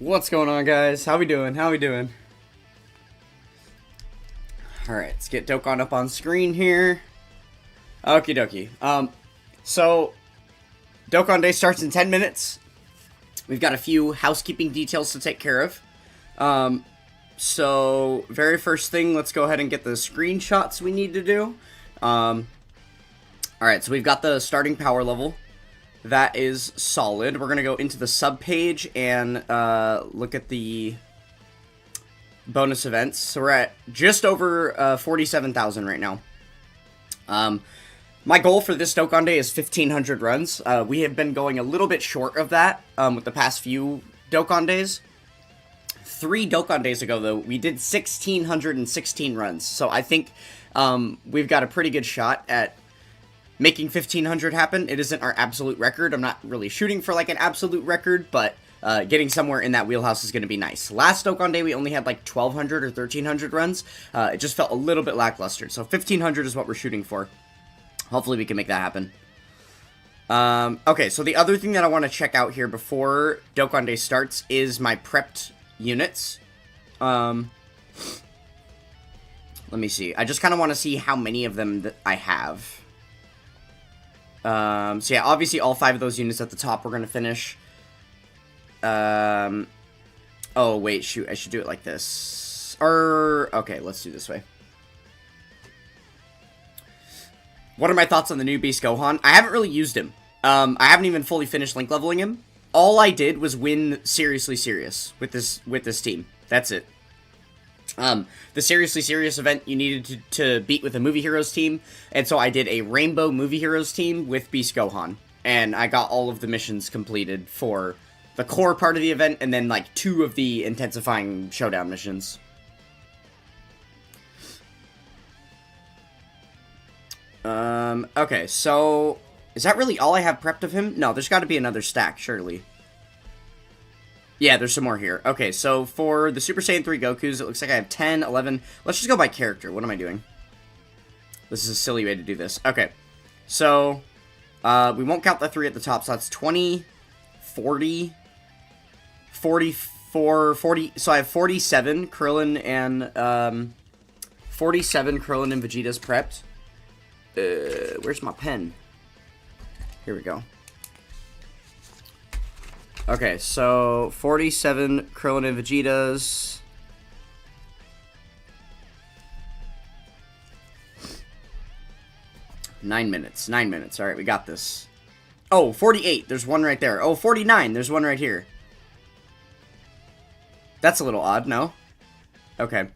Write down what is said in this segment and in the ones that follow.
What's going on, guys? How we doing? Alright, let's get Dokkan up on screen here. Okie dokie. So, Dokkan Day starts in 10 minutes. We've got a few housekeeping details to take care of. So, very first thing, let's go ahead and get the screenshots we need to do. Alright, so we've got the starting power level. That is solid. We're going to go into the sub-page and look at the bonus events. So we're at just over 47,000 right now. My goal for this Dokkan Day is 1,500 runs. We have been going a little bit short of that with the past few Dokkan Days. 3 Dokkan Days ago, though, we did 1,616 runs. So I think we've got a pretty good shot at making 1,500 happen. It isn't our absolute record. I'm not really shooting for like an absolute record, but getting somewhere in that wheelhouse is going to be nice. Last Dokkan Day, we only had like 1,200 or 1,300 runs. It just felt a little bit lackluster. So 1,500 is what we're shooting for. Hopefully we can make that happen. Okay, so the other thing that I want to check out here before Dokkan Day starts is my prepped units. Let me see. I just kind of want to see how many of them that I have. So yeah, obviously all 5 of those units at the top we're going to finish. Oh, wait, shoot, I should do it like this. Okay, let's do it this way. What are my thoughts on the new Beast Gohan? I haven't really used him. I haven't even fully finished link leveling him. All I did was win Seriously Serious with this team. That's it. The Seriously Serious event you needed to beat with a Movie Heroes team, and so I did a Rainbow Movie Heroes team with Beast Gohan, and I got all of the missions completed for the core part of the event, and then like 2 of the intensifying showdown missions. Okay, so is that really all I have prepped of him? No, there's got to be another stack, surely. Yeah, there's some more here. Okay, so for the Super Saiyan 3 Gokus, it looks like I have 10, 11. Let's just go by character. What am I doing? This is a silly way to do this. Okay, so we won't count the 3 at the top, so that's 20, 40, 44, 40. So I have 47 Krillin and 47 Krillin and Vegeta's prepped. Where's my pen? Here we go. Okay, so 47 Krillin and Vegetas. Nine minutes. Alright, we got this. Oh, 48. There's one right there. Oh, 49. There's one right here. That's a little odd, no? Okay.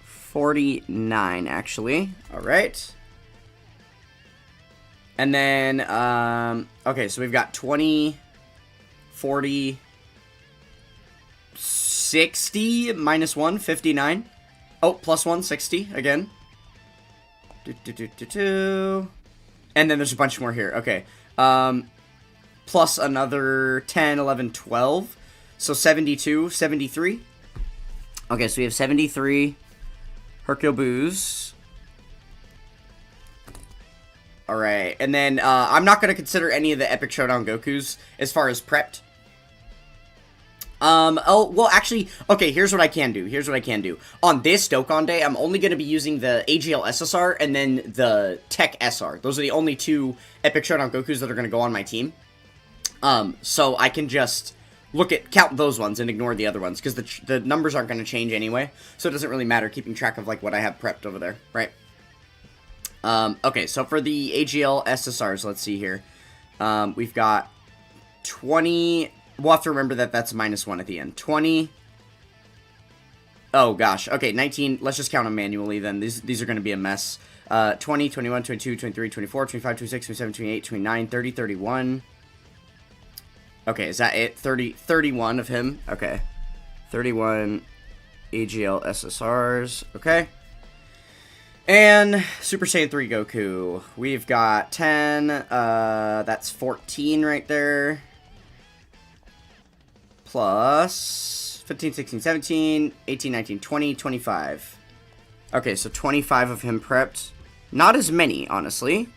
49, actually. Alright. And then, okay, so we've got 20, 40, 60, minus 1, 59. Oh, plus 1, 60, again. And then there's a bunch more here, okay. Plus another 10, 11, 12. So 72, 73. Okay, so we have 73 Hercule Boos. Alright, and then, I'm not going to consider any of the Epic Showdown Gokus as far as prepped. Oh, well, actually, okay, here's what I can do. On this Dokkan Day, I'm only going to be using the AGL SSR and then the Tech SR. Those are the only 2 Epic Showdown Gokus that are going to go on my team. So I can just count those ones and ignore the other ones, because the numbers aren't going to change anyway, so it doesn't really matter keeping track of, like, what I have prepped over there, right? Okay, so for the AGL SSRs, let's see here. We've got 20... We'll have to remember that that's minus 1 at the end. 20... Oh, gosh. Okay, 19... Let's just count them manually, then. These are going to be a mess. 20, 21, 22, 23, 24, 25, 26, 27, 28, 29, 30, 31... Okay, is that it? 31 of him. Okay. 31 AGL SSRs. Okay. And Super Saiyan 3 Goku. We've got 10. That's 14 right there. Plus 15, 16, 17, 18, 19, 20, 25. Okay, so 25 of him prepped. Not as many, honestly.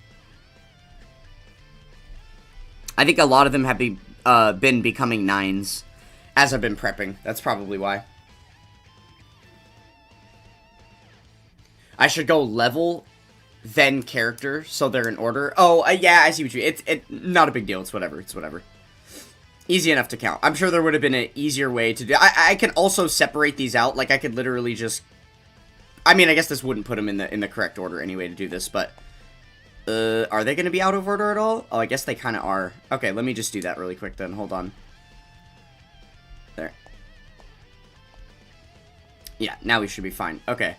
I think a lot of them been becoming 9s as I've been prepping. That's probably why. I should go level, then character, so they're in order. Oh, yeah, I see what you mean. It's not a big deal. It's whatever. It's whatever. Easy enough to count. I'm sure there would have been an easier way to do. I can also separate these out. Like, I could literally just... I mean, I guess this wouldn't put them in the correct order anyway to do this, but... are they going to be out of order at all? Oh, I guess they kind of are. Okay, let me just do that really quick then. Hold on. There. Yeah, now we should be fine. Okay.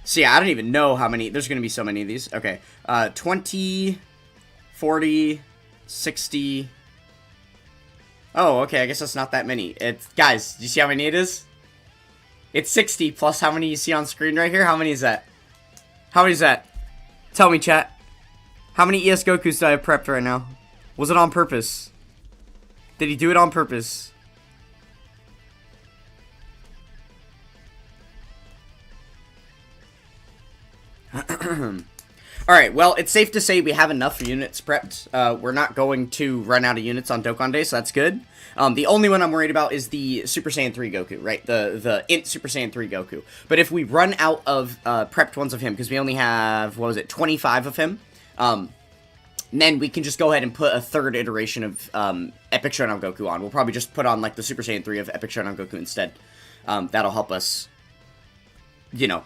So yeah, I don't even know how many. There's going to be so many of these. Okay. 20, 40, 60. Oh, okay. I guess that's not that many. Guys, do you see how many it is? It's 60 plus how many you see on screen right here. How many is that? How many is that? Tell me, chat. How many ES Gokus do I have prepped right now? Was it on purpose? Did he do it on purpose? Alright, well, it's safe to say we have enough units prepped. We're not going to run out of units on Dokkan Day, so that's good. The only one I'm worried about is the Super Saiyan 3 Goku, right? The Int Super Saiyan 3 Goku. But if we run out of prepped ones of him, because we only have, what was it, 25 of him, then we can just go ahead and put a third iteration of Epic Showdown Goku on. We'll probably just put on, like, the Super Saiyan 3 of Epic Showdown Goku instead. That'll help us, you know,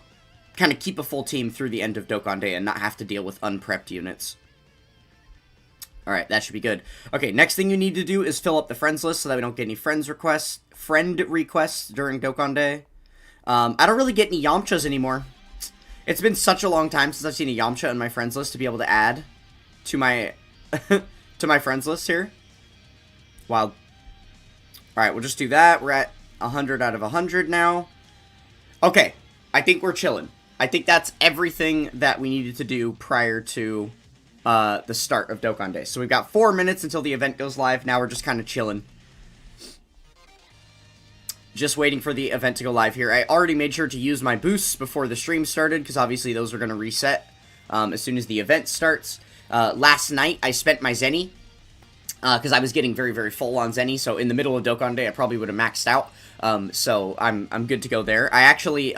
kind of keep a full team through the end of Dokkan Day and not have to deal with unprepped units. Alright, that should be good. Okay, next thing you need to do is fill up the friends list so that we don't get any friend requests during Dokkan Day. I don't really get any Yamchas anymore. It's been such a long time since I've seen a Yamcha in my friends list to be able to add to my to my friends list here. Wild. Alright, we'll just do that. We're at 100 out of 100 now. Okay, I think we're chilling. I think that's everything that we needed to do prior to the start of Dokkan Day. So we've got 4 minutes until the event goes live. Now we're just kind of chilling. Just waiting for the event to go live here. I already made sure to use my boosts before the stream started, because obviously those are going to reset as soon as the event starts. Last night, I spent my Zenny, because I was getting very, very full on Zenny, so in the middle of Dokkan Day, I probably would have maxed out. So I'm good to go there. I actually...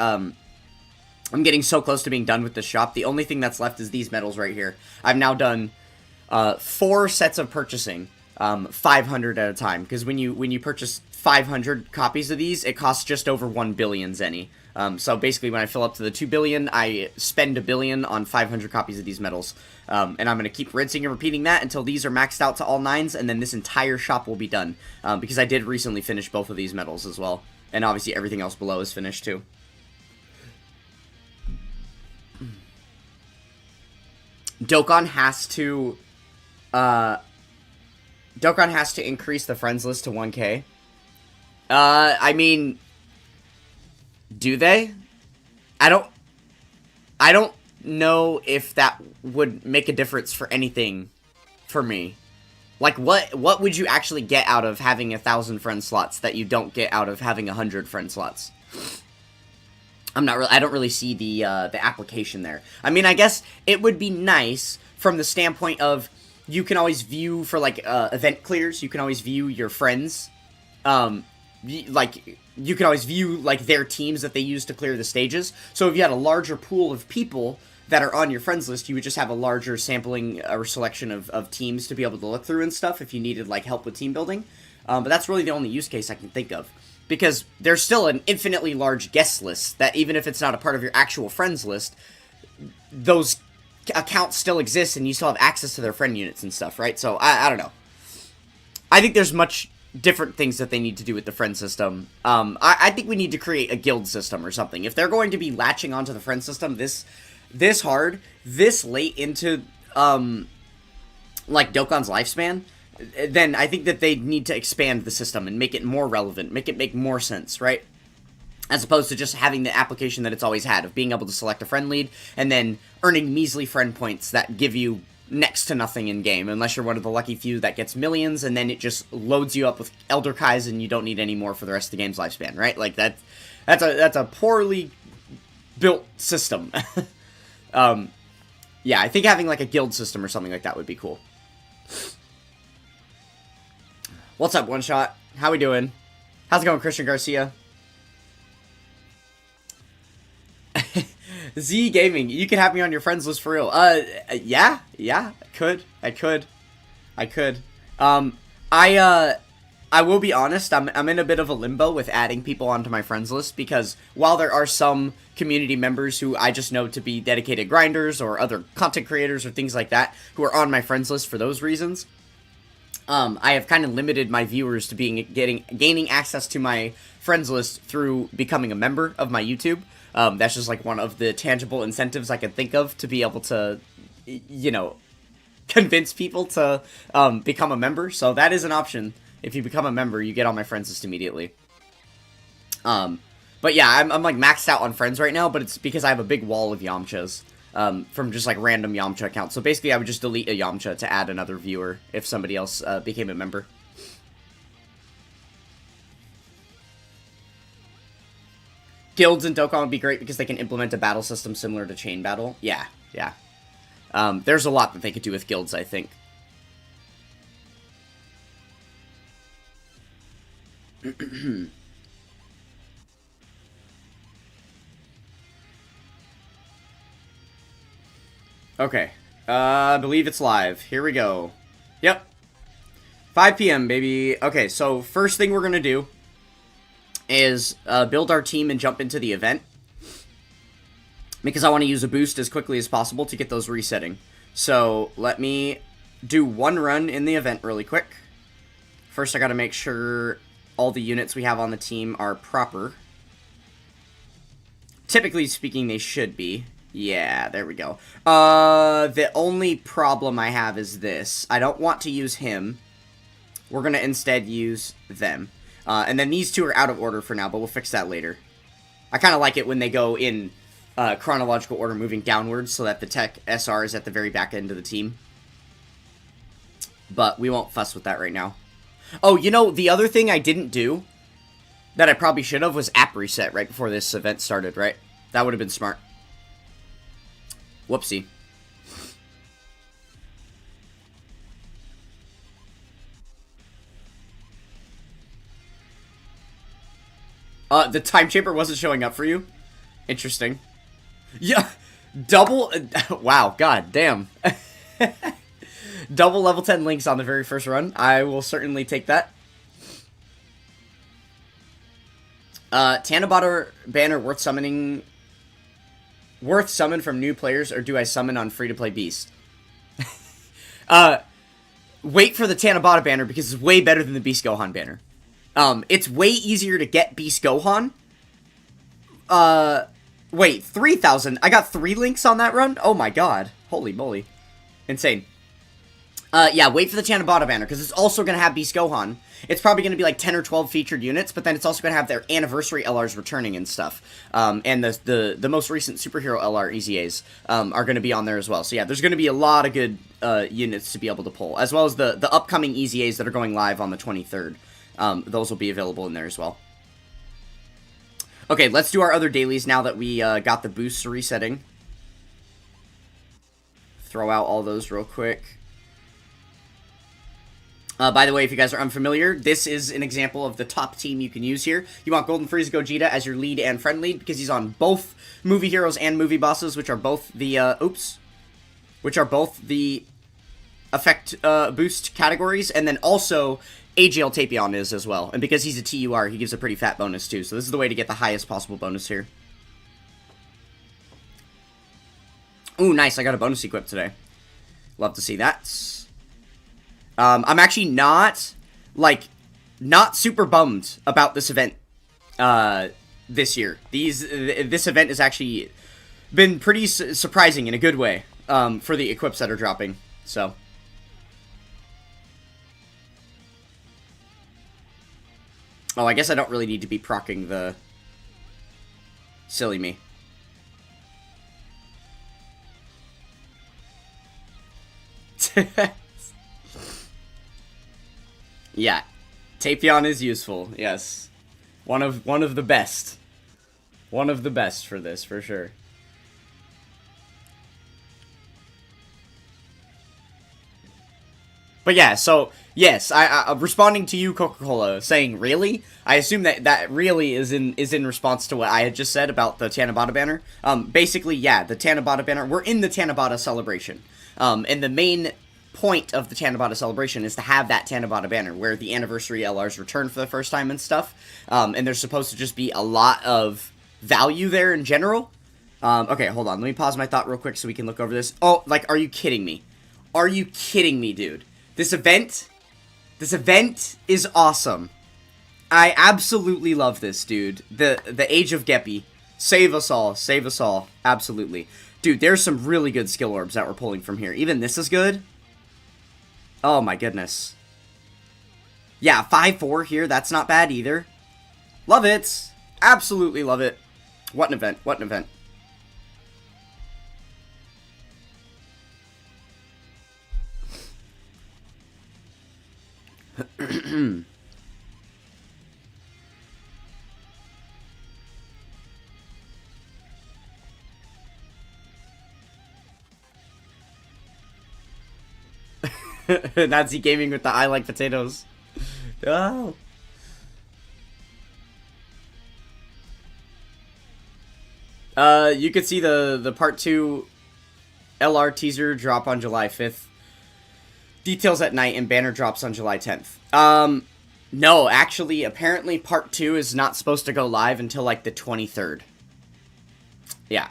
I'm getting so close to being done with the shop. The only thing that's left is these medals right here. I've now done 4 sets of purchasing, 500 at a time. Because when you purchase 500 copies of these, it costs just over 1 billion Zenny. So basically, when I fill up to the 2 billion, I spend 1 billion on 500 copies of these medals. And I'm going to keep rinsing and repeating that until these are maxed out to all 9s, and then this entire shop will be done. Because I did recently finish both of these medals as well. And obviously, everything else below is finished too. Dokkan has to increase the friends list to 1K. I mean, do they? I don't know if that would make a difference for anything for me. Like, what would you actually get out of having 1,000 friend slots that you don't get out of having 100 friend slots? I don't really see the application there. I mean, I guess it would be nice from the standpoint of you can always view for, like, event clears. You can always view your friends. Like, you can always view, like, their teams that they use to clear the stages. So if you had a larger pool of people that are on your friends list, you would just have a larger sampling or selection of teams to be able to look through and stuff if you needed, like, help with team building. But that's really the only use case I can think of. Because there's still an infinitely large guest list that even if it's not a part of your actual friends list, those accounts still exist and you still have access to their friend units and stuff, right? So, I don't know. I think there's much different things that they need to do with the friend system. I think we need to create a guild system or something. If they're going to be latching onto the friend system this hard, this late into, like, Dokkan's lifespan, then I think that they need to expand the system and make it more relevant, make it make more sense, right? As opposed to just having the application that it's always had, of being able to select a friend lead, and then earning measly friend points that give you next to nothing in-game, unless you're one of the lucky few that gets millions, and then it just loads you up with Elder Kais, and you don't need any more for the rest of the game's lifespan, right? Like, that's a poorly built system. Yeah, I think having, like, a guild system or something like that would be cool. What's up, One Shot? How we doing? How's it going, Christian Garcia? Z Gaming, you can have me on your friends list for real. Yeah, I could. I will be honest, I'm in a bit of a limbo with adding people onto my friends list, because while there are some community members who I just know to be dedicated grinders or other content creators or things like that who are on my friends list for those reasons, I have kind of limited my viewers to gaining access to my friends list through becoming a member of my YouTube. That's just like one of the tangible incentives I can think of to be able to, you know, convince people to become a member. So that is an option. If you become a member, you get on my friends list immediately. But yeah, I'm like maxed out on friends right now, but it's because I have a big wall of Yamchas from just like random Yamcha accounts. So basically, I would just delete a Yamcha to add another viewer if somebody else became a member. Guilds in Dokkan would be great because they can implement a battle system similar to Chain Battle. Yeah. There's a lot that they could do with guilds, I think. Okay. I believe it's live. Here we go. Yep. 5 p.m., baby. Okay, so first thing we're gonna do is build our team and jump into the event, because I want to use a boost as quickly as possible to get those resetting. So let me do one run in the event really quick. First, I gotta make sure all the units we have on the team are proper. Typically speaking, they should be. Yeah, there we go. The only problem I have is this. I don't want to use him. We're gonna instead use them. And then these two are out of order for now, but we'll fix that later. I kind of like it when they go in chronological order, moving downwards, so that the Tech SR is at the very back end of the team. But we won't fuss with that right now. Oh, you know, the other thing I didn't do that I probably should have was app reset right before this event started, right? That would have been smart. Whoopsie. The time chamber wasn't showing up for you? Interesting. Yeah, double... wow, god damn. Double level 10 links on the very first run. I will certainly take that. Tanabata banner worth summoning... Worth summon from new players, or do I summon on free-to-play Beast? Wait for the Tanabata banner, because it's way better than the Beast Gohan banner. It's way easier to get Beast Gohan. Wait, 3,000. I got 3 links on that run? Oh my god. Holy moly. Insane. Yeah, wait for the Tanabata banner, because it's also going to have Beast Gohan. It's probably going to be like 10 or 12 featured units, but then it's also going to have their anniversary LRs returning and stuff. And the most recent superhero LR EZAs are going to be on there as well. So yeah, there's going to be a lot of good units to be able to pull, as well as the upcoming EZAs that are going live on the 23rd. Those will be available in there as well. Okay, let's do our other dailies now that we got the boosts resetting. Throw out all those real quick. By the way, if you guys are unfamiliar, this is an example of the top team you can use here. You want Golden Frieza Gogeta as your lead and friend lead, because he's on both movie heroes and movie bosses, which are both the, effect boost categories, and then also AGL Tapion is as well. And because he's a TUR, he gives a pretty fat bonus too, so this is the way to get the highest possible bonus here. Ooh, nice, I got a bonus equip today. Love to see that. I'm actually not super bummed about this event, this year. This event has actually been pretty surprising in a good way, for the equips that are dropping, so. Oh, I guess I don't really need to be proccing the... Silly me. Yeah, Tapion is useful. Yes, one of the best. One of the best for this, for sure. But yeah, so, yes, I'm responding to you, Coca-Cola, saying, really? I assume that really is in response to what I had just said about the Tanabata banner. Basically, yeah, the Tanabata banner, we're in the Tanabata celebration. And the main point of the Tanabata celebration is to have that Tanabata banner, where the anniversary LRs return for the first time and stuff. And there's supposed to just be a lot of value there in general. Okay, hold on, let me pause my thought real quick so we can look over this. Oh, like, are you kidding me? Are you kidding me, dude? This event is awesome. I absolutely love this, dude. The Age of Geppy. Save us all, absolutely. Dude, there's some really good skill orbs that we're pulling from here. Even this is good. Oh my goodness. Yeah, 5-4 here, that's not bad either. Love it. Absolutely love it. What an event, what an event. Nazi gaming with the I like potatoes. Oh. You could see the part 2 LR teaser drop on July 5th. Details at night, and banner drops on July 10th. No, actually, apparently part 2 is not supposed to go live until, like, the 23rd. Yeah.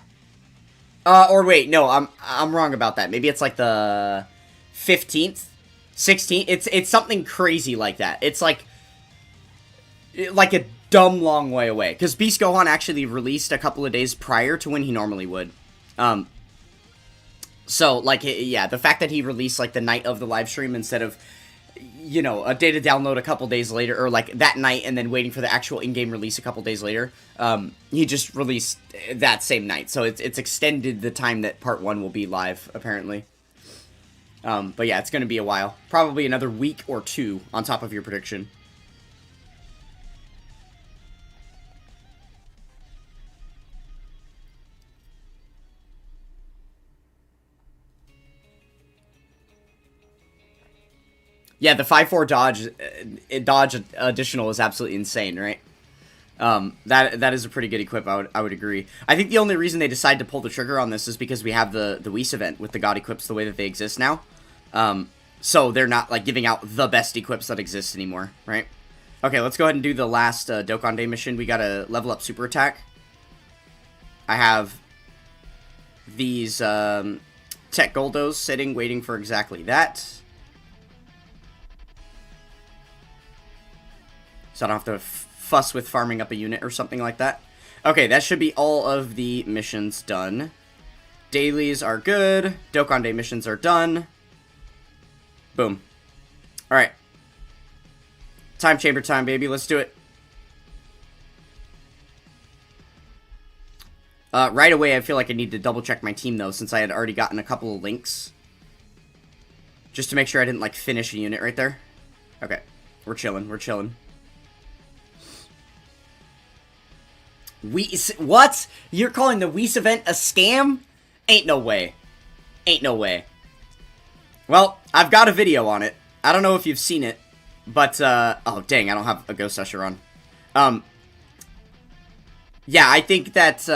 Or wait, no, I'm wrong about that. Maybe it's, like, the 15th? 16th? It's something crazy like that. It's, like a dumb long way away. Because Beast Gohan actually released a couple of days prior to when he normally would. So, like, yeah, the fact that he released, like, the night of the live stream instead of, you know, a data download a couple days later, or, like, that night and then waiting for the actual in-game release a couple days later, he just released that same night. So it's extended the time that part 1 will be live, apparently. But yeah, it's going to be a while. Probably another week or 2 on top of your prediction. Yeah, the 5-4 dodge additional is absolutely insane, right? That is a pretty good equip, I would agree. I think the only reason they decide to pull the trigger on this is because we have the Whis event with the God equips the way that they exist now. So they're not, like, giving out the best equips that exist anymore, right? Okay, let's go ahead and do the last Dokkan Day mission. We gotta level up super attack. I have these Tech Goldos sitting, waiting for exactly that. So I don't have to fuss with farming up a unit or something like that. Okay, that should be all of the missions done. Dailies are good. Dokkan Day missions are done. Boom. Alright. Time chamber time, baby. Let's do it. Right away, I feel like I need to double check my team, though, since I had already gotten a couple of links. Just to make sure I didn't, like, finish a unit right there. Okay. We're chilling. We're chilling. What? You're calling the Whis event a scam? Ain't no way. Ain't no way. Well, I've got a video on it. I don't know if you've seen it, but, oh, dang, I don't have a Ghost Usher on. Yeah, I think that,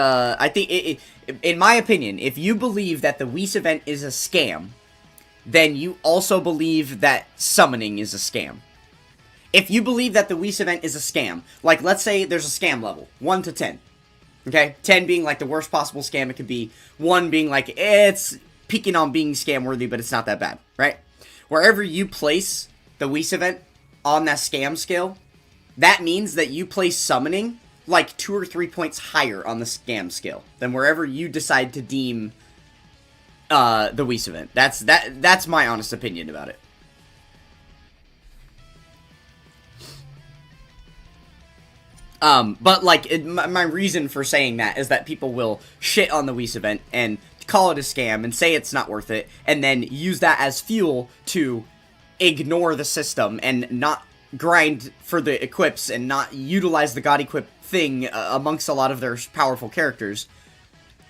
in my opinion, if you believe that the Whis event is a scam, then you also believe that summoning is a scam. If you believe that the Whis event is a scam, like, let's say there's a scam level, 1 to 10. Okay? 10 being, like, the worst possible scam it could be. 1 being, like, it's peaking on being scam-worthy, but it's not that bad, right? Wherever you place the Whis event on that scam scale, that means that you place summoning, like, 2 or 3 points higher on the scam scale than wherever you decide to deem the Whis event. That's my honest opinion about it. But, like, my reason for saying that is that people will shit on the Whis event and call it a scam and say it's not worth it, and then use that as fuel to ignore the system and not grind for the equips and not utilize the God equip thing amongst a lot of their powerful characters.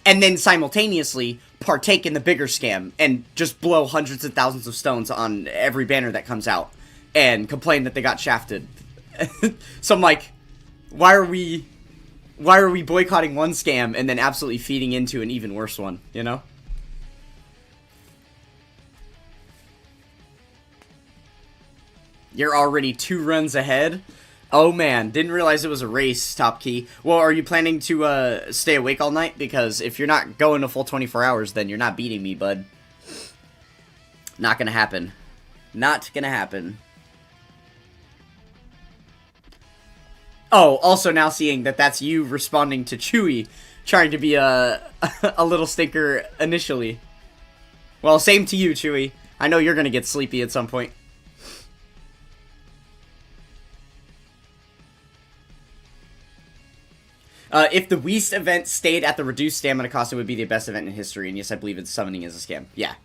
and then simultaneously partake in the bigger scam and just blow hundreds of thousands of stones on every banner that comes out and complain that they got shafted. So I'm like, why are we boycotting one scam and then absolutely feeding into an even worse one, you know? You're already 2 runs ahead? Oh man, didn't realize it was a race, Top Key. Well, are you planning to stay awake all night? Because if you're not going a full 24 hours, then you're not beating me, bud. Not gonna happen. Not gonna happen. Oh, also now seeing that that's you responding to Chewy, trying to be a little stinker initially. Well, same to you, Chewy. I know you're gonna get sleepy at some point. If the Weast event stayed at the reduced stamina cost, it would be the best event in history. And yes, I believe it's summoning is a scam. Yeah.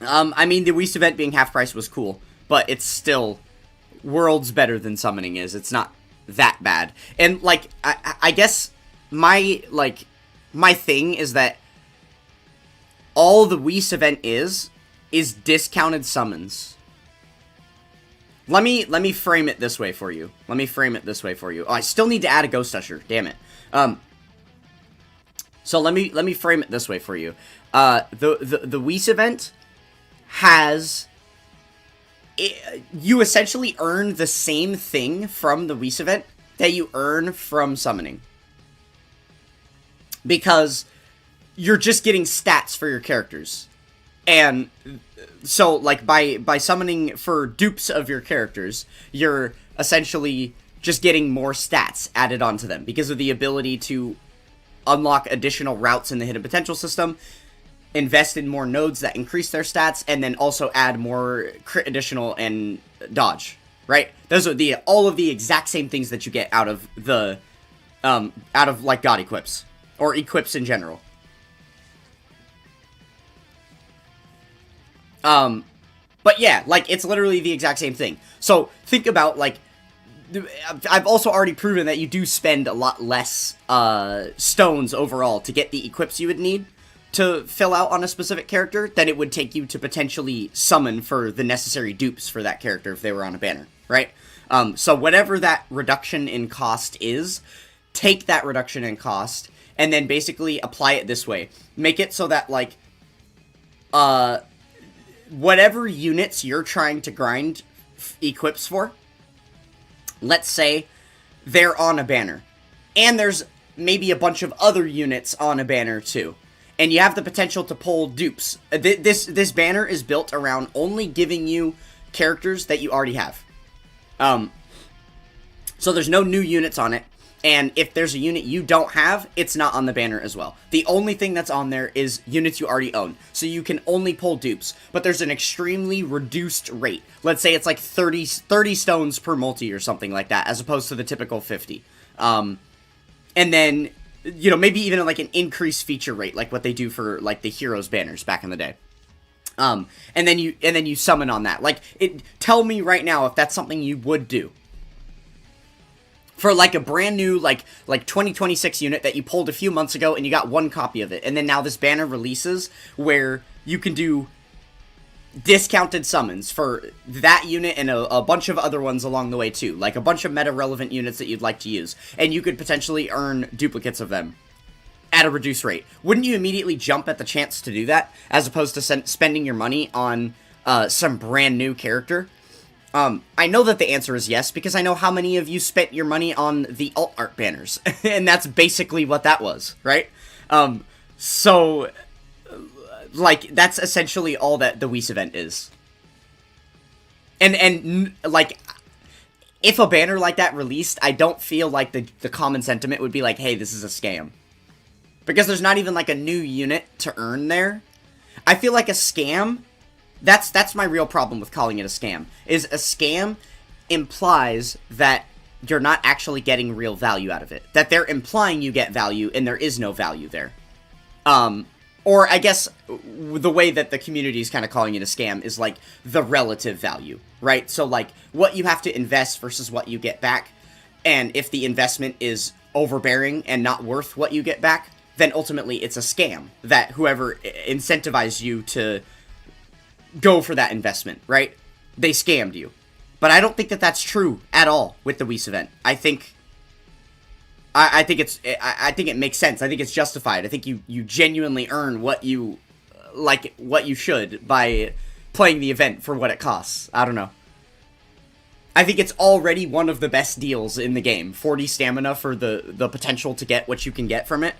I mean, the Weast event being half price was cool, but it's still worlds better than summoning is. It's not that bad. And, like, I guess my thing is that all the Weast event is discounted summons. Let me frame it this way for you. Oh, I still need to add a Ghost Usher. Damn it. So let me frame it this way for you. The Whis event has... you essentially earn the same thing from the Whis event that you earn from summoning. Because you're just getting stats for your characters. And so, like, by summoning for dupes of your characters, you're essentially just getting more stats added onto them because of the ability to unlock additional routes in the hidden potential system, invest in more nodes that increase their stats, and then also add more crit additional and dodge, right? Those are all of the exact same things that you get out of the, like, God equips, or equips in general. But yeah, like, it's literally the exact same thing. So, think about, like, I've also already proven that you do spend a lot less, stones overall to get the equips you would need to fill out on a specific character than it would take you to potentially summon for the necessary dupes for that character if they were on a banner, right? So whatever that reduction in cost is, take that reduction in cost, and then basically apply it this way. Make it so that, like, whatever units you're trying to grind equips for, let's say they're on a banner, and there's maybe a bunch of other units on a banner too, and you have the potential to pull dupes. This banner is built around only giving you characters that you already have. So there's no new units on it. And if there's a unit you don't have, it's not on the banner as well. The only thing that's on there is units you already own. So you can only pull dupes. But there's an extremely reduced rate. Let's say it's like 30 stones per multi or something like that, as opposed to the typical 50. And then, you know, maybe even like an increased feature rate, like what they do for, like, the Heroes banners back in the day. And then you summon on that. Like, tell me right now if that's something you would do. For, like, a brand new, like 2026 unit that you pulled a few months ago and you got one copy of it. And then now this banner releases where you can do discounted summons for that unit and a bunch of other ones along the way too. Like a bunch of meta-relevant units that you'd like to use. And you could potentially earn duplicates of them at a reduced rate. Wouldn't you immediately jump at the chance to do that? As opposed to spending your money on some brand new character? I know that the answer is yes, because I know how many of you spent your money on the alt art banners, and that's basically what that was, right? So, like, that's essentially all that the Whis event is. And, like, if a banner like that released, I don't feel like the common sentiment would be like, hey, this is a scam. Because there's not even, like, a new unit to earn there. I feel like a scam... That's my real problem with calling it a scam, is a scam implies that you're not actually getting real value out of it. That they're implying you get value, and there is no value there. Or I guess the way that the community is kind of calling it a scam is, like, the relative value, right? So, like, what you have to invest versus what you get back, and if the investment is overbearing and not worth what you get back, then ultimately it's a scam that whoever incentivized you to go for that investment, right? They scammed you. But I don't think that that's true at all with the Whis event. I think it makes sense. I think it's justified. I think you genuinely earn what you should by playing the event for what it costs. I don't know. I think it's already one of the best deals in the game. 40 stamina for the potential to get what you can get from it.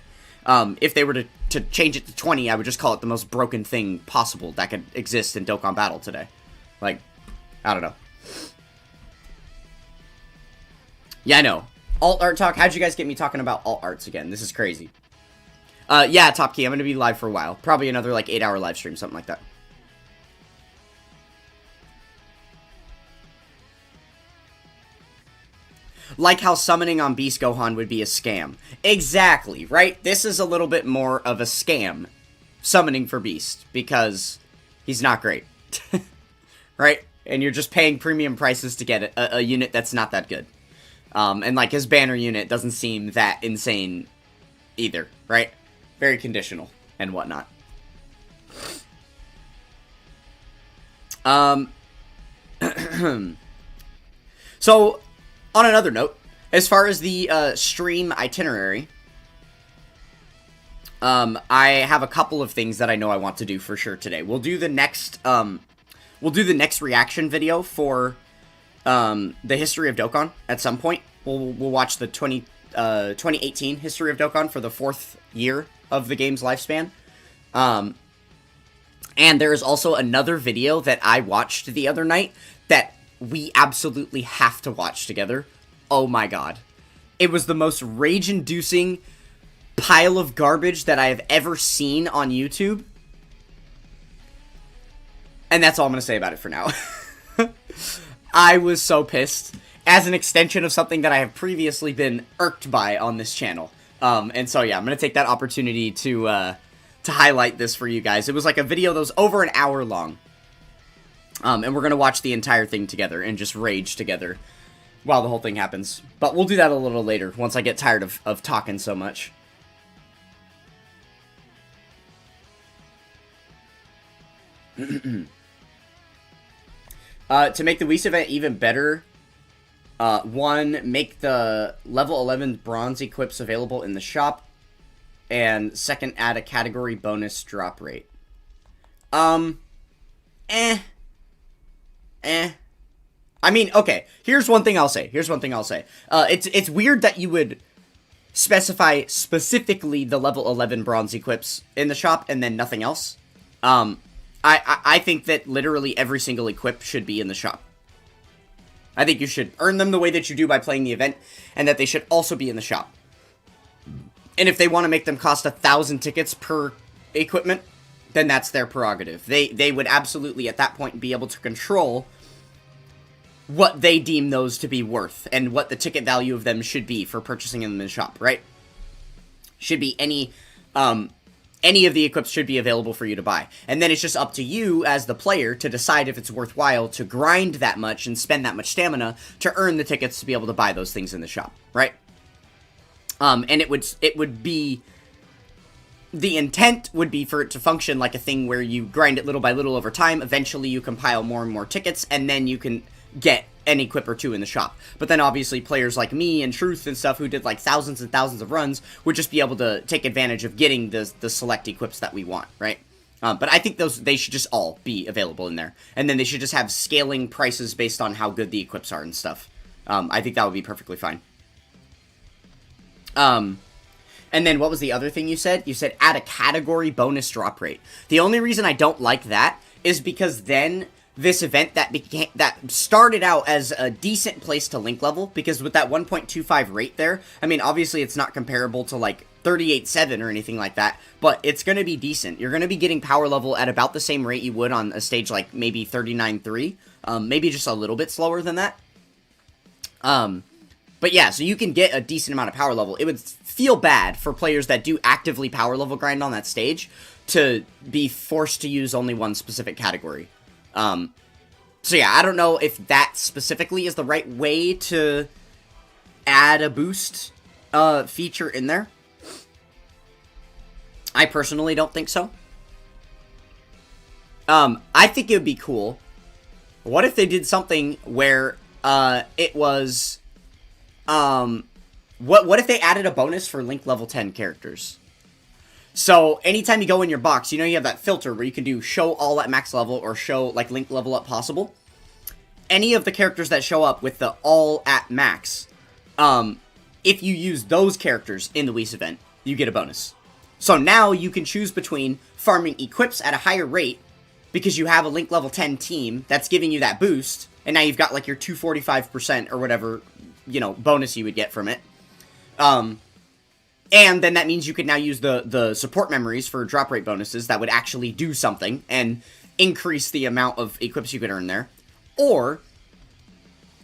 If they were to change it to 20, I would just call it the most broken thing possible that could exist in Dokkan Battle today. Like, I don't know. Yeah, I know. Alt art talk. How'd you guys get me talking about alt arts again? This is crazy. Yeah, Top Key. I'm going to be live for a while. Probably another, like, 8-hour live stream. Something like that. Like how summoning on Beast Gohan would be a scam. Exactly, right? This is a little bit more of a scam. Summoning for Beast. Because he's not great. Right? And you're just paying premium prices to get a unit that's not that good. And, like, his banner unit doesn't seem that insane either, right? Very conditional and whatnot. So, on another note, as far as the stream itinerary, I have a couple of things that I know I want to do for sure today. We'll do the next reaction video for the history of Dokkan at some point. We'll watch the 2018 history of Dokkan for the 4th year of the game's lifespan. And there is also another video that I watched the other night that we absolutely have to watch together. Oh my god. It was the most rage-inducing pile of garbage that I have ever seen on YouTube. And that's all I'm going to say about it for now. I was so pissed. As an extension of something that I have previously been irked by on this channel. And so yeah, I'm going to take that opportunity to highlight this for you guys. It was like a video that was over an hour long. And we're going to watch the entire thing together and just rage together while the whole thing happens. But we'll do that a little later, once I get tired of talking so much. To make the Whis event even better, 1, make the level 11 bronze equips available in the shop, and 2nd, add a category bonus drop rate. I mean, okay, here's one thing I'll say. It's weird that you would specify specifically the level 11 bronze equips in the shop and then nothing else. I think that literally every single equip should be in the shop. I think you should earn them the way that you do by playing the event, and that they should also be in the shop. And if they want to make them cost 1,000 tickets per equipment, then that's their prerogative. They would absolutely, at that point, be able to control what they deem those to be worth, and what the ticket value of them should be for purchasing them in the shop, right? Should be any of the equips should be available for you to buy. And then it's just up to you, as the player, to decide if it's worthwhile to grind that much and spend that much stamina to earn the tickets to be able to buy those things in the shop, right? And it would be... The intent would be for it to function like a thing where you grind it little by little over time. Eventually you compile more and more tickets, and then you can get an equip or two in the shop. But then obviously players like me and Truth and stuff who did like thousands and thousands of runs would just be able to take advantage of getting the select equips that we want, right? But I think they should just all be available in there. And then they should just have scaling prices based on how good the equips are and stuff. I think that would be perfectly fine. And then what was the other thing you said? You said add a category bonus drop rate. The only reason I don't like that is because then this event that started out as a decent place to link level, because with that 1.25 rate there, I mean, obviously it's not comparable to like 38.7 or anything like that, but it's going to be decent. You're going to be getting power level at about the same rate you would on a stage like maybe 39.3, maybe just a little bit slower than that. But yeah, so you can get a decent amount of power level. It would feel bad for players that do actively power level grind on that stage to be forced to use only one specific category. So yeah, I don't know if that specifically is the right way to add a boost feature in there. I personally don't think so. I think it would be cool. What if they did something where, it was, what if they added a bonus for Link level 10 characters? So, anytime you go in your box, you know you have that filter where you can do show all at max level or show, like, Link level up possible. Any of the characters that show up with the all at max, if you use those characters in the Whis event, you get a bonus. So now you can choose between farming equips at a higher rate, because you have a Link level 10 team that's giving you that boost, and now you've got, like, your 245% or whatever, you know, bonus you would get from it. And then that means you can now use the support memories for drop rate bonuses that would actually do something and increase the amount of equips you could earn there. Or,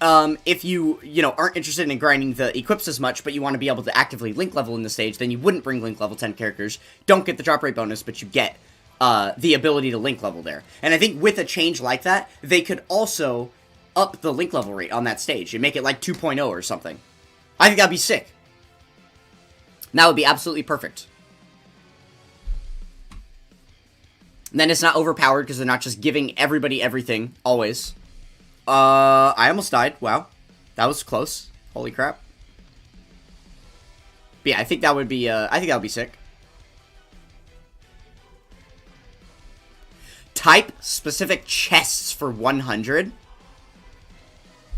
if you know, aren't interested in grinding the equips as much, but you want to be able to actively Link level in the stage, then you wouldn't bring Link level 10 characters, don't get the drop rate bonus, but you get the ability to Link level there. And I think with a change like that, they could also up the Link level rate on that stage and make it like 2.0 or something. I think that'd be sick. That would be absolutely perfect. And then it's not overpowered because they're not just giving everybody everything, always. I almost died. Wow. That was close. Holy crap. But yeah, I think that would be, sick. Type specific chests for 100?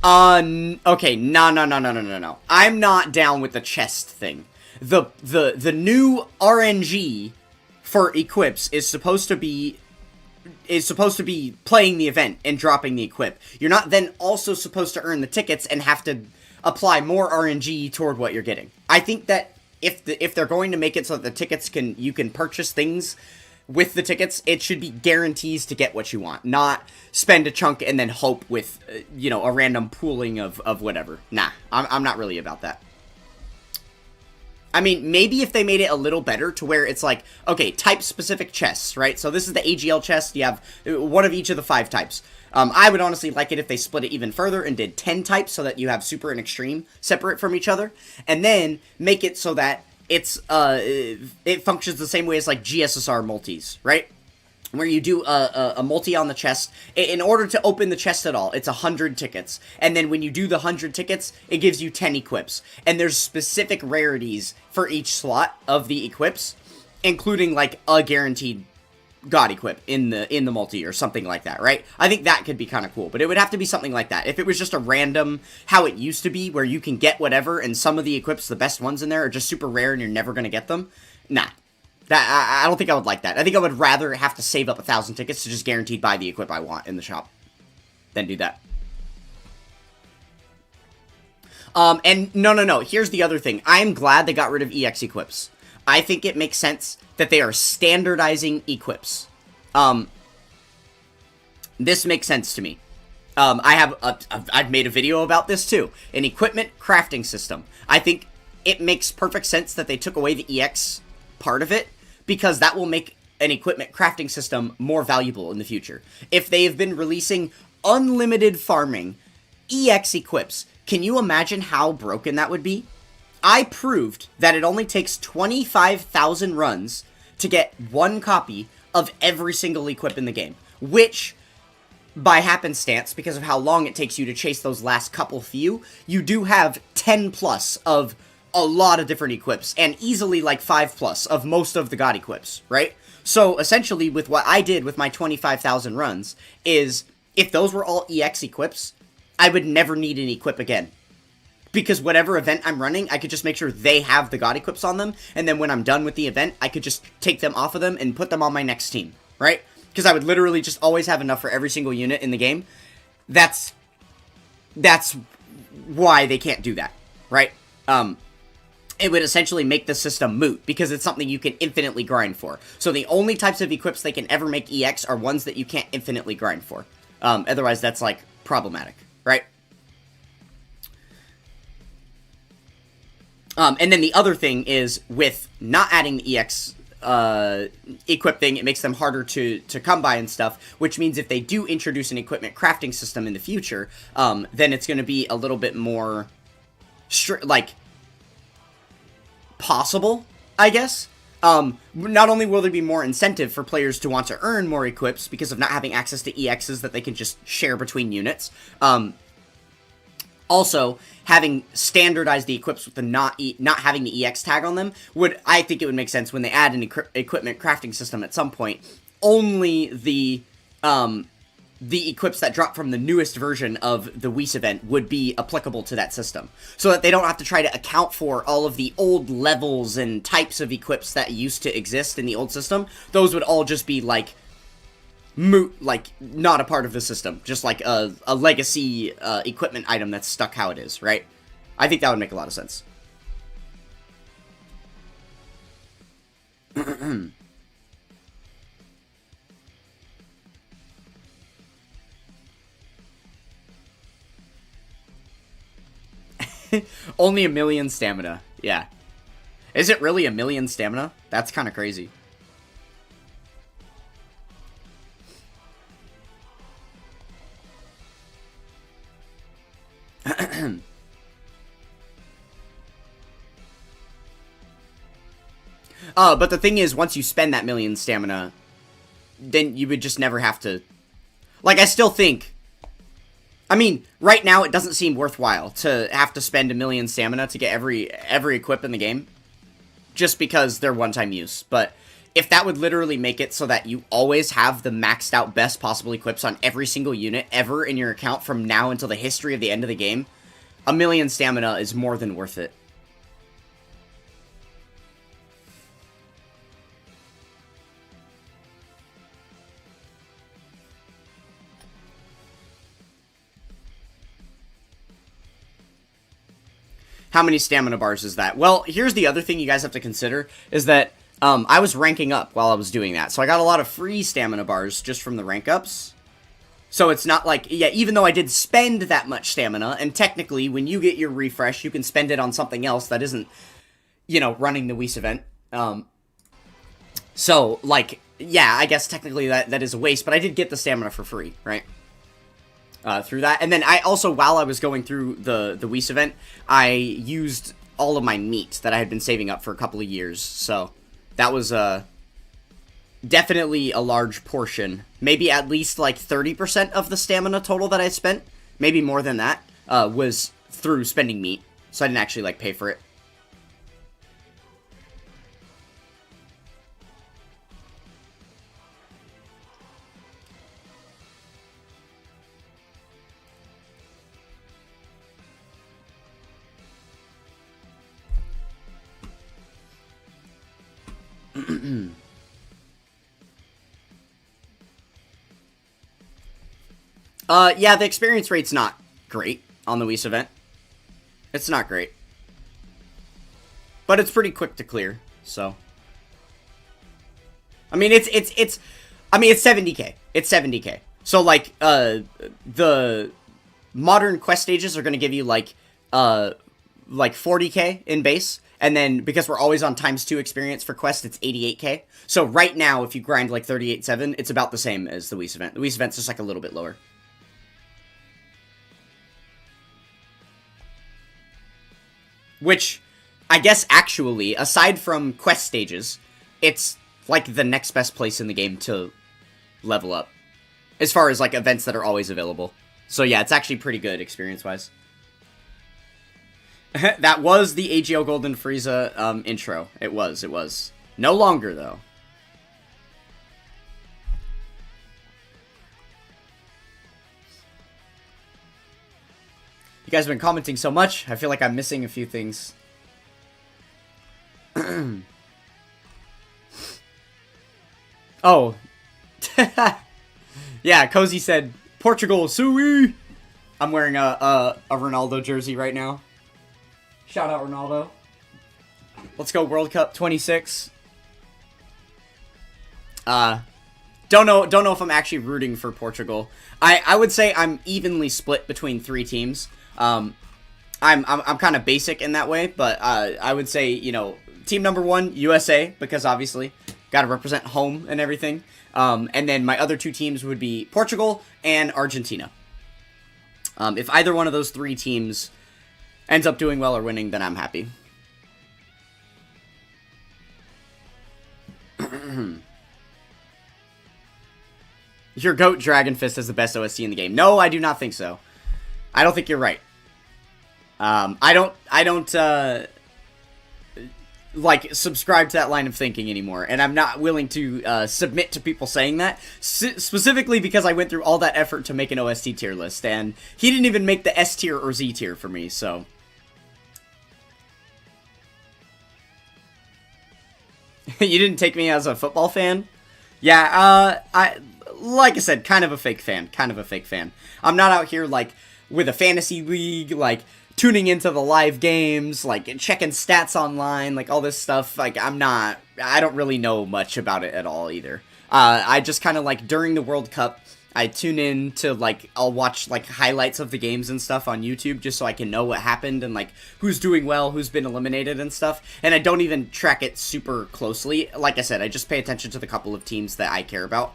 Okay, no. I'm not down with the chest thing. The new RNG for equips is supposed to be playing the event and dropping the equip. You're not then also supposed to earn the tickets and have to apply more RNG toward what you're getting. I think that if they're going to make it so that the tickets you can purchase things with the tickets, it should be guarantees to get what you want, not spend a chunk and then hope with, you know, a random pooling of whatever. Nah, I'm not really about that. I mean, maybe if they made it a little better to where it's like, okay, type-specific chests, right? So this is the AGL chest. You have one of each of the 5 types. I would honestly like it if they split it even further and did 10 types so that you have super and extreme separate from each other. And then make it so that it's it functions the same way as like GSSR multis, right? Where you do a multi on the chest. In order to open the chest at all, it's 100 tickets. And then when you do the 100 tickets, it gives you 10 equips. And there's specific rarities for each slot of the equips, including like a guaranteed god equip in the multi or something like that, right? I think that could be kind of cool, but it would have to be something like that. If it was just a random, how it used to be, where you can get whatever, and some of the equips, the best ones in there, are just super rare and you're never going to get them, nah. I don't think I would like that. I think I would rather have to save up 1,000 tickets to just guaranteed buy the equip I want in the shop than do that. And no. Here's the other thing. I am glad they got rid of EX equips. I think it makes sense that they are standardizing equips. This makes sense to me. I've made a video about this too. An equipment crafting system. I think it makes perfect sense that they took away the EX part of it, because that will make an equipment crafting system more valuable in the future. If they have been releasing unlimited farming EX equips, can you imagine how broken that would be? I proved that it only takes 25,000 runs to get one copy of every single equip in the game, which, by happenstance, because of how long it takes you to chase those last couple few, you do have 10 plus of a lot of different equips, and easily like 5 plus of most of the god equips, right? So essentially with what I did with my 25,000 runs is, if those were all EX equips, I would never need an equip again. Because whatever event I'm running, I could just make sure they have the god equips on them, and then when I'm done with the event, I could just take them off of them and put them on my next team, right? Because I would literally just always have enough for every single unit in the game. That's why they can't do that, right? It would essentially make the system moot, because it's something you can infinitely grind for. So the only types of equips they can ever make EX are ones that you can't infinitely grind for. Otherwise, that's, like, problematic, right? And then the other thing is, with not adding the EX equip thing, it makes them harder to come by and stuff, which means if they do introduce an equipment crafting system in the future, then it's going to be a little bit more, like, possible, I guess. not only will there be more incentive for players to want to earn more equips because of not having access to EXs that they can just share between units, also, having standardized the equips with the not having the EX tag on them I think it would make sense when they add an equipment crafting system at some point. Only the equips that drop from the newest version of the Whis event would be applicable to that system, so that they don't have to try to account for all of the old levels and types of equips that used to exist in the old system. Those would all just be like not a part of the system, just like a legacy equipment item that's stuck how it is, right? I think that would make a lot of sense. Only 1 million stamina. Yeah. Is it really 1 million stamina? That's kind of crazy. But the thing is, once you spend that 1 million stamina, then you would just never have to... Like, I still think... I mean, right now it doesn't seem worthwhile to have to spend 1 million stamina to get every equip in the game, just because they're one-time use. But if that would literally make it so that you always have the maxed out best possible equips on every single unit ever in your account from now until the history of the end of the game, 1 million stamina is more than worth it. How many stamina bars is that? Well, here's the other thing you guys have to consider, is that I was ranking up while I was doing that. So I got a lot of free stamina bars just from the rank ups. So it's not like, yeah, even though I did spend that much stamina, and technically when you get your refresh, you can spend it on something else that isn't, you know, running the Whis event. So, like, yeah, I guess technically that is a waste, but I did get the stamina for free, right? Through that. And then I also, while I was going through the Whis event, I used all of my meat that I had been saving up for a couple of years. So that was definitely a large portion. Maybe at least like 30% of the stamina total that I spent, maybe more than that, was through spending meat. So I didn't actually like pay for it. Yeah, the experience rate's not great on the Whis event. It's not great. But it's pretty quick to clear, so. I mean, it's 70k. It's 70k. So, like, the modern quest stages are gonna give you, like 40k in base. And then, because we're always on ×2 experience for quest, it's 88k. So right now, if you grind like 38.7, it's about the same as the Whis event. The Whis event's just like a little bit lower. Which, I guess actually, aside from quest stages, it's like the next best place in the game to level up. As far as like events that are always available. So yeah, it's actually pretty good experience-wise. That was the AGL Golden Frieza intro. It was. No longer, though. You guys have been commenting so much, I feel like I'm missing a few things. Oh. Yeah, Cozy said, Portugal, Sui! I'm wearing a Ronaldo jersey right now. Shout out Ronaldo. Let's go World Cup 26. Don't know if I'm actually rooting for Portugal. I would say I'm evenly split between 3 teams. I'm kind of basic in that way, but I would say, you know, team number 1, USA, because obviously got to represent home and everything. And then my other 2 teams would be Portugal and Argentina. If either one of those 3 teams ends up doing well or winning, then I'm happy. Your goat Dragon Fist has the best OST in the game. No, I do not think so. I don't think you're right. I don't, like, subscribe to that line of thinking anymore, and I'm not willing to, submit to people saying that, specifically because I went through all that effort to make an OST tier list, and he didn't even make the S tier or Z tier for me, so. You didn't take me as a football fan? Yeah, like I said, kind of a fake fan, I'm not out here, like, with a fantasy league, like, tuning into the live games, like, checking stats online, like, all this stuff, like, I don't really know much about it at all, either. I just kind of, like, during the World Cup, I tune in to, like, I'll watch, like, highlights of the games and stuff on YouTube, just so I can know what happened, and, like, who's doing well, who's been eliminated and stuff, and I don't even track it super closely. Like I said, I just pay attention to the couple of teams that I care about,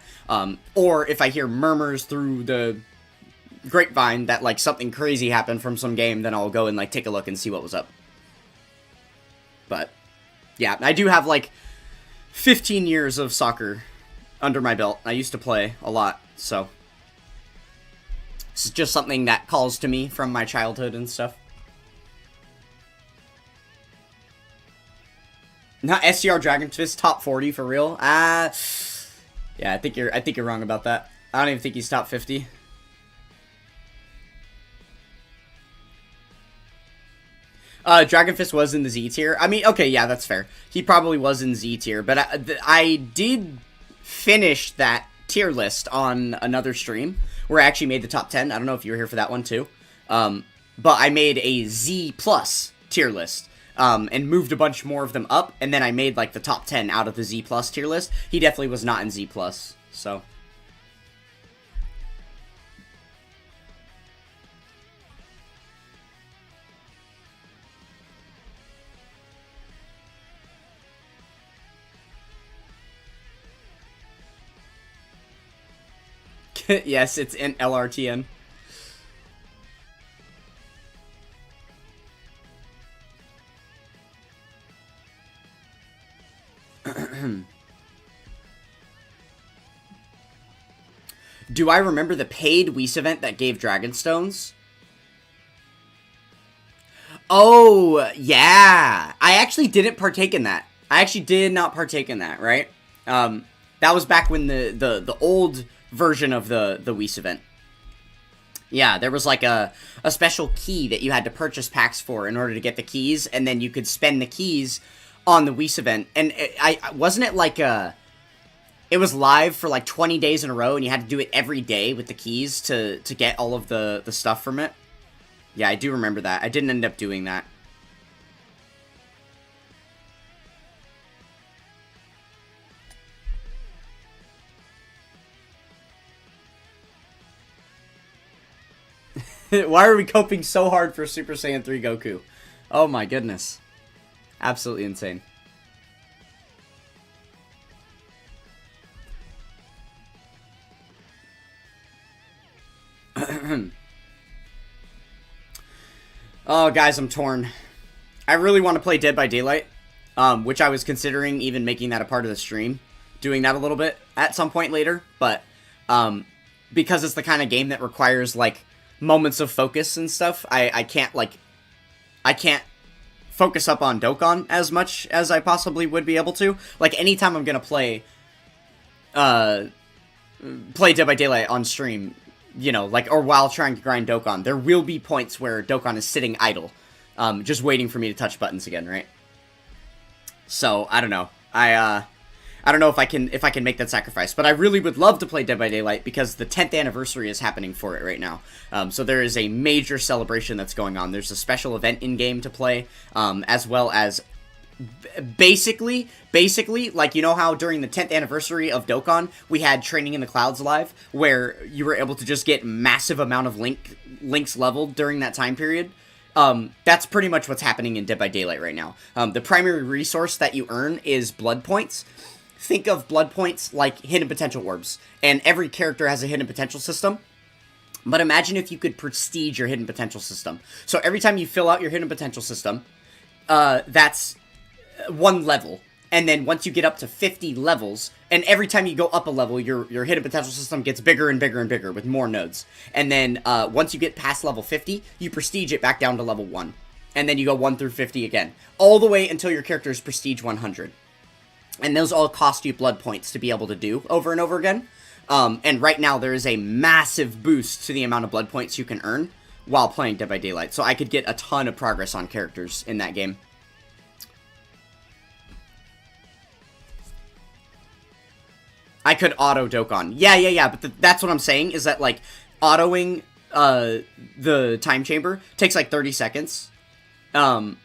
or if I hear murmurs through the grapevine that, like, something crazy happened from some game, then I'll go and, like, take a look and see what was up. But, yeah, I do have, like, 15 years of soccer under my belt. I used to play a lot, so it's just something that calls to me from my childhood and stuff. Not SCR Dragon Fist top 40 for real? Yeah, I think you're wrong about that. I don't even think he's top 50. Dragon Fist was in the Z tier. I mean, okay, yeah, that's fair. He probably was in Z tier, but I did finish that tier list on another stream where I actually made the top 10. I don't know if you were here for that one too. But I made a Z plus tier list. And moved a bunch more of them up, and then I made, like, the top 10 out of the Z plus tier list. He definitely was not in Z plus, so. Yes, it's in LRTN. Do I remember the paid Whis event that gave Dragonstones? Oh, yeah. I actually didn't partake in that. I actually did not partake in that, right? That was back when the old version of the Whis event. Yeah, there was like a special key that you had to purchase packs for in order to get the keys, and then you could spend the keys on the Whis event. And wasn't it like it was live for like 20 days in a row, and you had to do it every day with the keys to get all of the stuff from it? Yeah, I do remember that. I didn't end up doing that. Why are we coping so hard for Super Saiyan 3 Goku? Oh my goodness. Absolutely insane. Oh, guys, I'm torn. I really want to play Dead by Daylight, which I was considering even making that a part of the stream, doing that a little bit at some point later, but because it's the kind of game that requires, like, moments of focus and stuff, I can't focus up on Dokkan as much as I possibly would be able to. Like, anytime I'm gonna play Dead by Daylight on stream, you know, like, or while trying to grind Dokkan, there will be points where Dokkan is sitting idle, just waiting for me to touch buttons again, right? So, I don't know. I don't know if I can make that sacrifice, but I really would love to play Dead by Daylight because the 10th anniversary is happening for it right now. So there is a major celebration that's going on. There's a special event in-game to play, as well as basically, like, you know how during the 10th anniversary of Dokkan, we had Training in the Clouds live, where you were able to just get massive amount of links leveled during that time period? That's pretty much what's happening in Dead by Daylight right now. The primary resource that you earn is blood points. Think of blood points like hidden potential orbs, and every character has a hidden potential system. But imagine if you could prestige your hidden potential system. So every time you fill out your hidden potential system, that's one level. And then once you get up to 50 levels, and every time you go up a level, your hidden potential system gets bigger and bigger and bigger with more nodes. And then once you get past level 50, you prestige it back down to level 1. And then you go 1 through 50 again. All the way until your character is prestige 100. And those all cost you blood points to be able to do over and over again. And right now there is a massive boost to the amount of blood points you can earn while playing Dead by Daylight. So I could get a ton of progress on characters in that game. I could auto Dokkan. Yeah, but that's what I'm saying, is that, like, autoing the time chamber takes, like, 30 seconds. And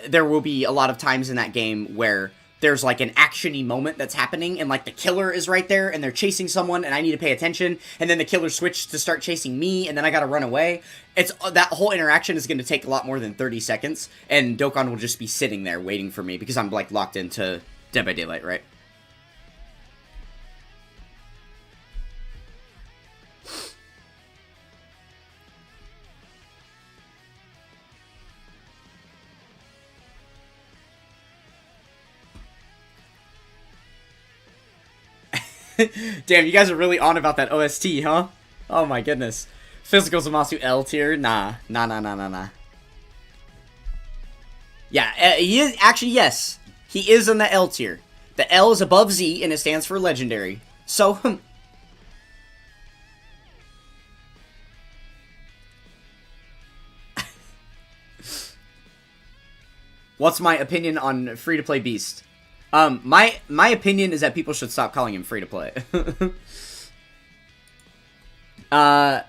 there will be a lot of times in that game where there's, like, an action-y moment that's happening, and, like, the killer is right there, and they're chasing someone, and I need to pay attention, and then the killer switched to start chasing me, and then I gotta run away. That whole interaction is gonna take a lot more than 30 seconds, and Dokkan will just be sitting there waiting for me, because I'm, like, locked into Dead by Daylight, right? Damn, you guys are really on about that OST, huh? Oh my goodness. Physical Zamasu L tier? Nah. Yeah, he is, actually, yes. He is in the L tier. The L is above Z, and it stands for Legendary. So, what's my opinion on free-to-play Beast? My opinion is that people should stop calling him free-to-play. The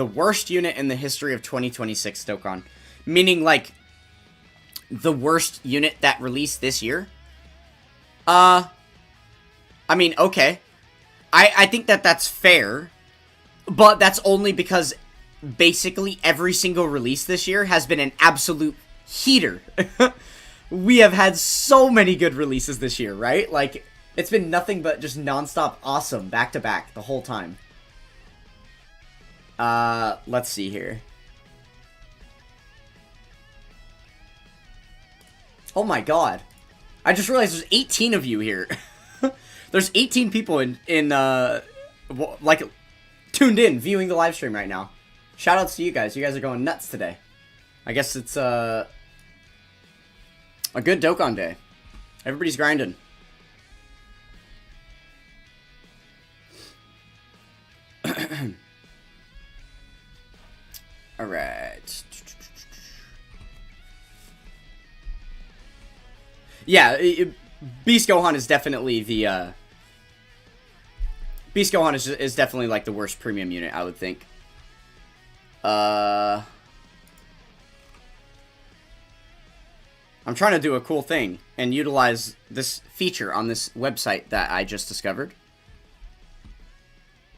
worst unit in the history of 2026 Dokkan. Meaning, like, the worst unit that released this year? I mean, okay. I think that that's fair. But that's only because basically every single release this year has been an absolute heater. We have had so many good releases this year, right? Like, it's been nothing but just non-stop awesome, back-to-back, the whole time. Let's see here. Oh my god. I just realized there's 18 of you here. There's 18 people like, tuned in, viewing the live stream right now. Shoutouts to you guys. You guys are going nuts today. I guess it's, a good Dokkan day. Everybody's grinding. Alright. Yeah, Beast Gohan is definitely the, Beast Gohan is definitely, like, the worst premium unit, I would think. I'm trying to do a cool thing and utilize this feature on this website that I just discovered.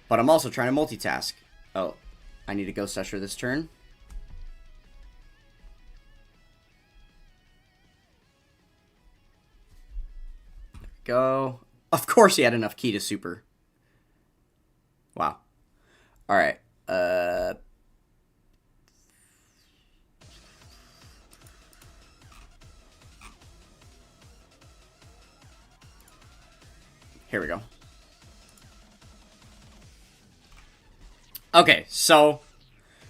But I'm also trying to multitask. Oh, I need to Ghost Usher this turn. There we go. Of course he had enough ki to super. Wow. Alright. Here we go. Okay, so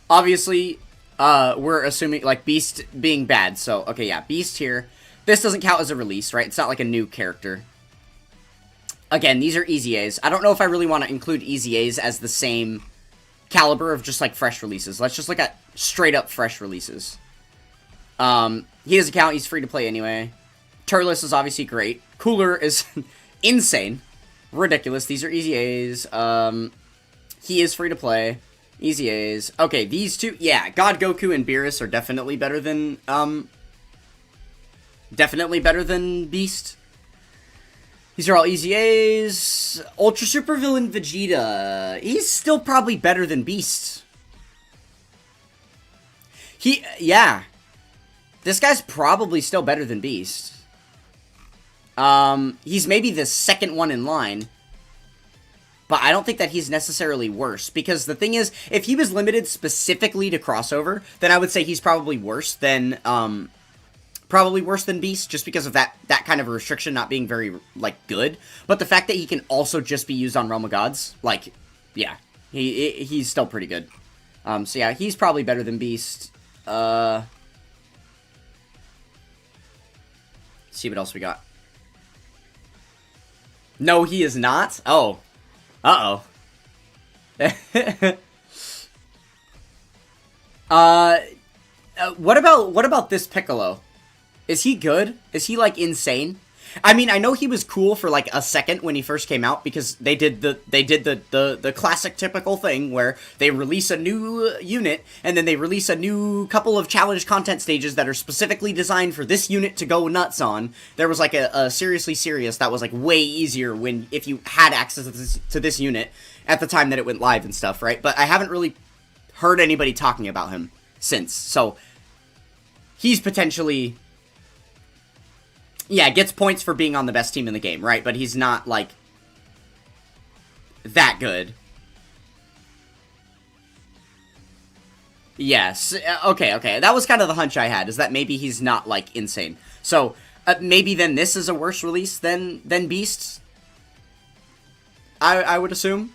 obviously we're assuming, like, Beast being bad. So, okay, yeah, Beast here. This doesn't count as a release, right? It's not like a new character. Again, these are Easy A's. I don't know if I really want to include Easy A's as the same caliber of just, like, fresh releases. Let's just look at straight-up fresh releases. He has a count. He's free to play anyway. Turles is obviously great. Cooler is insane. Ridiculous. These are Easy A's. He is free to play. Easy A's. Okay, these two, yeah, God Goku and Beerus are definitely better than, Beast. These are all Easy A's. Ultra Super Villain Vegeta. He's still probably better than Beast. Yeah. This guy's probably still better than Beast. He's maybe the second one in line. But I don't think that he's necessarily worse. Because the thing is, if he was limited specifically to crossover, then I would say he's probably worse than probably worse than Beast, just because of that kind of a restriction not being very, like, good. But the fact that he can also just be used on Realm of Gods, like, yeah, he's still pretty good. So yeah, he's probably better than Beast. See what else we got. No, he is not? Oh. Uh-oh. What about this Piccolo? Is he good? Is he, like, insane? I mean, I know he was cool for, like, a second when he first came out, because they did the classic typical thing where they release a new unit, and then they release a new couple of challenge content stages that are specifically designed for this unit to go nuts on. There was, like, a Seriously Serious that was, like, way easier if you had access to this unit at the time that it went live and stuff, right? But I haven't really heard anybody talking about him since, so he's potentially... Yeah, gets points for being on the best team in the game, right? But he's not, like, that good. Yes, okay. That was kind of the hunch I had, is that maybe he's not, like, insane. So, maybe then this is a worse release than Beast? I would assume.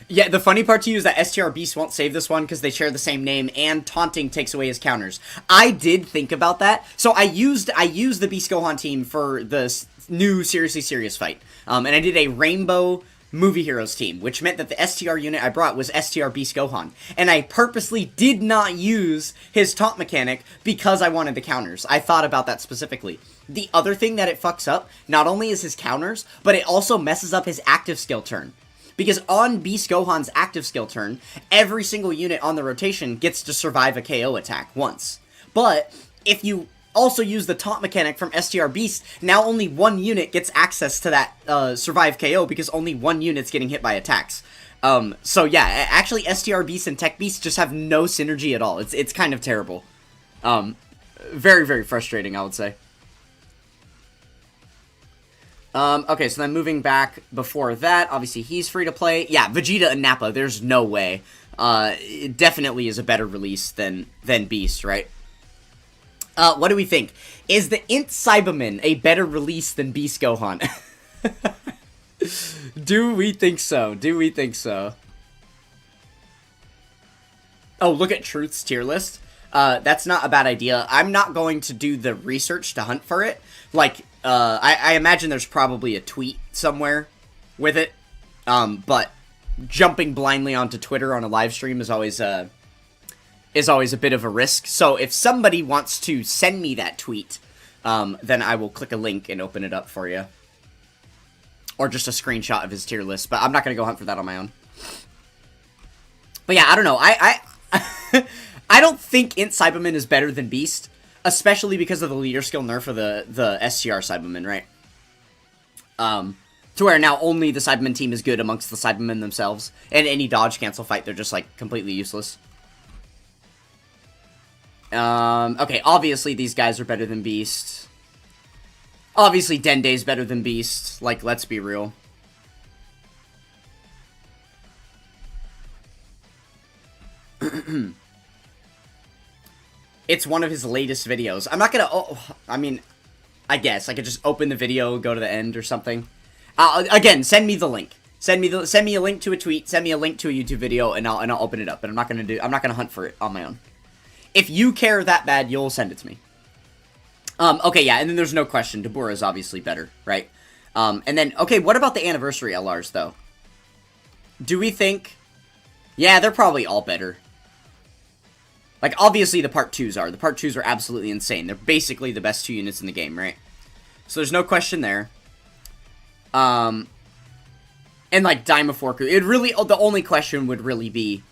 Yeah, the funny part to you is that STR Beast won't save this one because they share the same name, and taunting takes away his counters. I did think about that, so I used the Beast Gohan team for the new Seriously Serious fight, and I did a Rainbow Movie Heroes team, which meant that the STR unit I brought was STR Beast Gohan, and I purposely did not use his taunt mechanic because I wanted the counters. I thought about that specifically. The other thing that it fucks up, not only is his counters, but it also messes up his active skill turn. Because on Beast Gohan's active skill turn, every single unit on the rotation gets to survive a KO attack once. But if you also use the taunt mechanic from STR Beast, now only one unit gets access to that survive KO because only one unit's getting hit by attacks. So yeah, actually STR Beast and Tech Beast just have no synergy at all. It's kind of terrible. Very, very frustrating, I would say. Okay, so then moving back before that, obviously he's free to play. Yeah, Vegeta and Nappa, there's no way. It definitely is a better release than Beast, right? What do we think? Is the Int Cyberman a better release than Beast Gohan? Do we think so? Do we think so? Oh, look at Truth's tier list. That's not a bad idea. I'm not going to do the research to hunt for it. Like, I imagine there's probably a tweet somewhere with it. But jumping blindly onto Twitter on a live stream is always a bit of a risk. So if somebody wants to send me that tweet, then I will click a link and open it up for you. Or just a screenshot of his tier list. But I'm not going to go hunt for that on my own. But yeah, I don't know. I don't think Int Cyberman is better than Beast. Especially because of the leader skill nerf of the STR Cybermen, right? To where now only the Cybermen team is good amongst the Cybermen themselves. And any dodge cancel fight, they're just, like, completely useless. Okay, obviously these guys are better than Beast. Obviously Dende's better than Beast. Like, let's be real. It's one of his latest videos. I'm not gonna... Oh, I mean, I guess. I could just open the video, go to the end or something. Again, send me the link. Send me a link to a tweet, send me a link to a YouTube video, and I'll open it up. But I'm not gonna hunt for it on my own. If you care that bad, you'll send it to me. Okay, yeah, and then there's no question. Dabura is obviously better, right? And then, okay, what about the Anniversary LRs, though? Do we think... Yeah, they're probably all better. Like, obviously the Part 2s are. The Part 2s are absolutely insane. They're basically the best 2 units in the game, right? So there's no question there. And, like, Dymaforku. It really... The only question would really be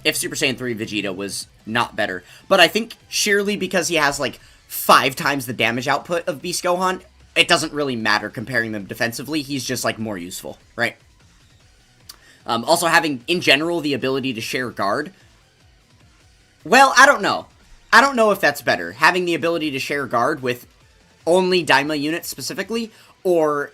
if Super Saiyan 3 Vegeta was not better. But I think sheerly because he has, like, 5 times the damage output of Beast Gohan, it doesn't really matter comparing them defensively. He's just, like, more useful, right? Also having, in general, the ability to share guard... Well, I don't know. I don't know if that's better. Having the ability to share guard with only Daima units specifically, or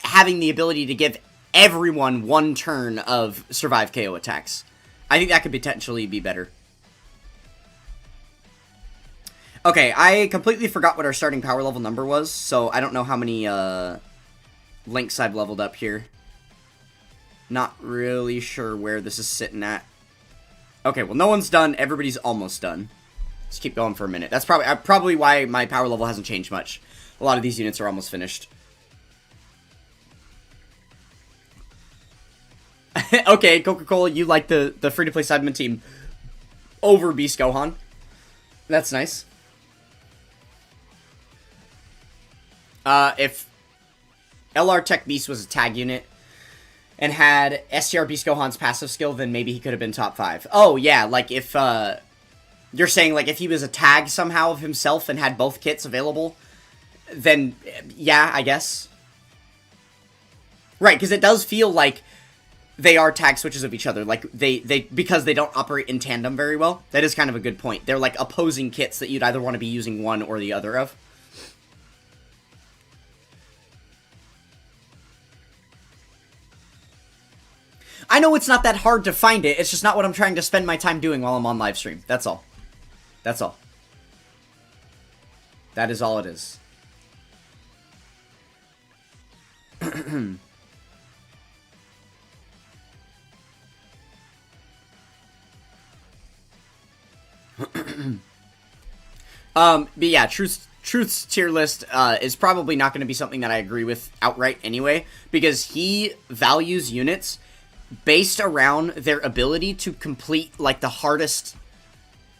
having the ability to give everyone one turn of survive KO attacks. I think that could potentially be better. Okay, I completely forgot what our starting power level number was, so I don't know how many links I've leveled up here. Not really sure where this is sitting at. Okay, well, no one's done. Everybody's almost done. Let's keep going for a minute. That's probably why my power level hasn't changed much. A lot of these units are almost finished. Okay, Coca-Cola, you like the free-to-play Cyberman team over Beast Gohan. That's nice. If LR Tech Beast was a tag unit and had STR Beast Gohan's passive skill, then maybe he could have been top 5. Oh, yeah, like if, you're saying, like, if he was a tag somehow of himself and had both kits available, then, yeah, I guess. Right, because it does feel like they are tag switches of each other, like, because they don't operate in tandem very well. That is kind of a good point. They're, like, opposing kits that you'd either want to be using one or the other of. I know it's not that hard to find it, it's just not what I'm trying to spend my time doing while I'm on live stream. That's all. That's all. That is all it is. But yeah, Truth's tier list is probably not going to be something that I agree with outright anyway, because he values units based around their ability to complete, like, the hardest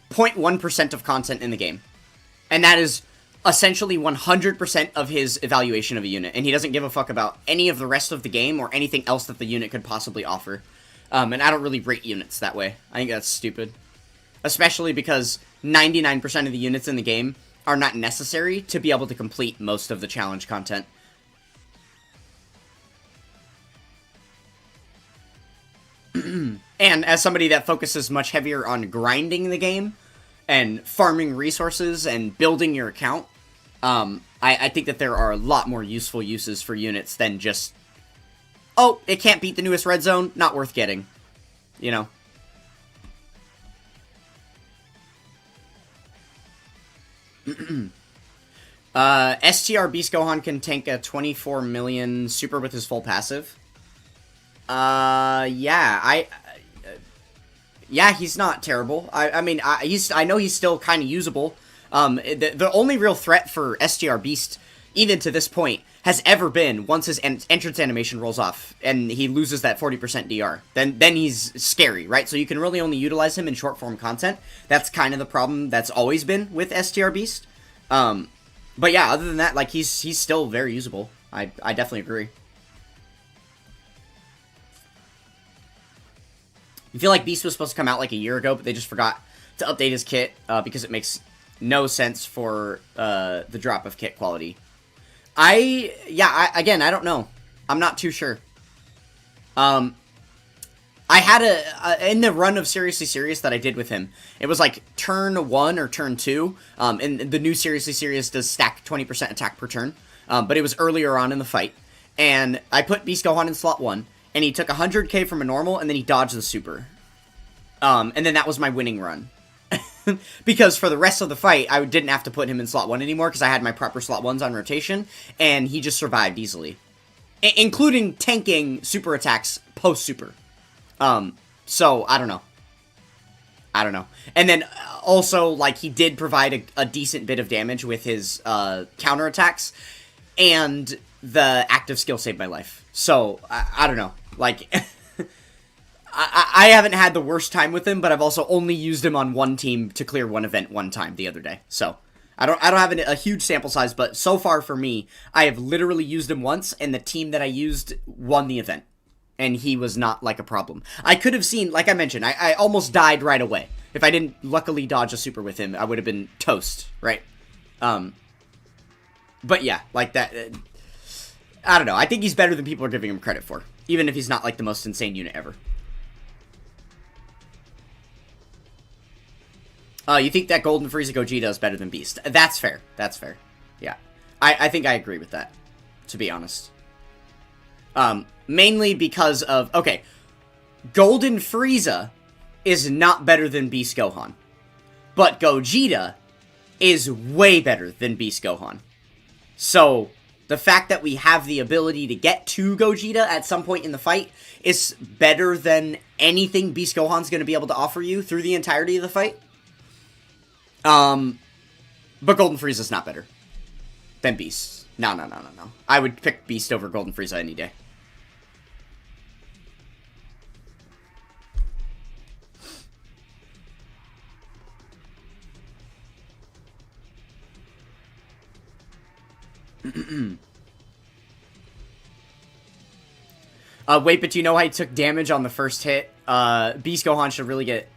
0.1% of content in the game. And that is essentially 100% of his evaluation of a unit, and he doesn't give a fuck about any of the rest of the game or anything else that the unit could possibly offer. And I don't really rate units that way. I think that's stupid. Especially because 99% of the units in the game are not necessary to be able to complete most of the challenge content. And as somebody that focuses much heavier on grinding the game and farming resources and building your account, I think that there are a lot more useful uses for units than just, oh, it can't beat the newest red zone, not worth getting, you know? STR Beast Gohan can tank a 24 million super with his full passive. Yeah, yeah, he's not terrible. I mean, I know he's still kind of usable. The only real threat for STR Beast, even to this point, has ever been once his entrance animation rolls off and he loses that 40% DR. Then he's scary, right? So you can really only utilize him in short form content. That's kind of the problem that's always been with STR Beast. But yeah, other than that, like, he's still very usable. I definitely agree. I feel like Beast was supposed to come out like a year ago, but they just forgot to update his kit, because it makes no sense for the drop of kit quality. Again, I don't know. I'm not too sure. I had in the run of Seriously Serious that I did with him, it was like turn 1 or turn 2, and the new Seriously Serious does stack 20% attack per turn, but it was earlier on in the fight, and I put Beast Gohan in slot 1, and he took 100k from a normal, and then he dodged the super. And then that was my winning run. Because for the rest of the fight, I didn't have to put him in slot 1 anymore, because I had my proper slot 1s on rotation, and he just survived easily. Including tanking super attacks post-super. So, I don't know. And then, also, like, he did provide a decent bit of damage with his, counterattacks, and the active skill saved my life. So, I don't know. Like, I haven't had the worst time with him, but I've also only used him on one team to clear one event one time the other day. So, I don't have a huge sample size, but so far for me, I have literally used him once, and the team that I used won the event. And he was not, like, a problem. I could have seen, like I mentioned, I almost died right away. If I didn't luckily dodge a super with him, I would have been toast, right? But yeah, like that, I don't know. I think he's better than people are giving him credit for. Even if he's not, like, the most insane unit ever. You think that Golden Frieza Gogeta is better than Beast. That's fair. That's fair. Yeah. I think I agree with that, to be honest. Mainly because of... Okay. Golden Frieza is not better than Beast Gohan. But Gogeta is way better than Beast Gohan. So, the fact that we have the ability to get to Gogeta at some point in the fight is better than anything Beast Gohan's going to be able to offer you through the entirety of the fight. But Golden Frieza's not better than Beast. No. I would pick Beast over Golden Frieza any day. Wait, but do you know how he took damage on the first hit? Beast Gohan should really get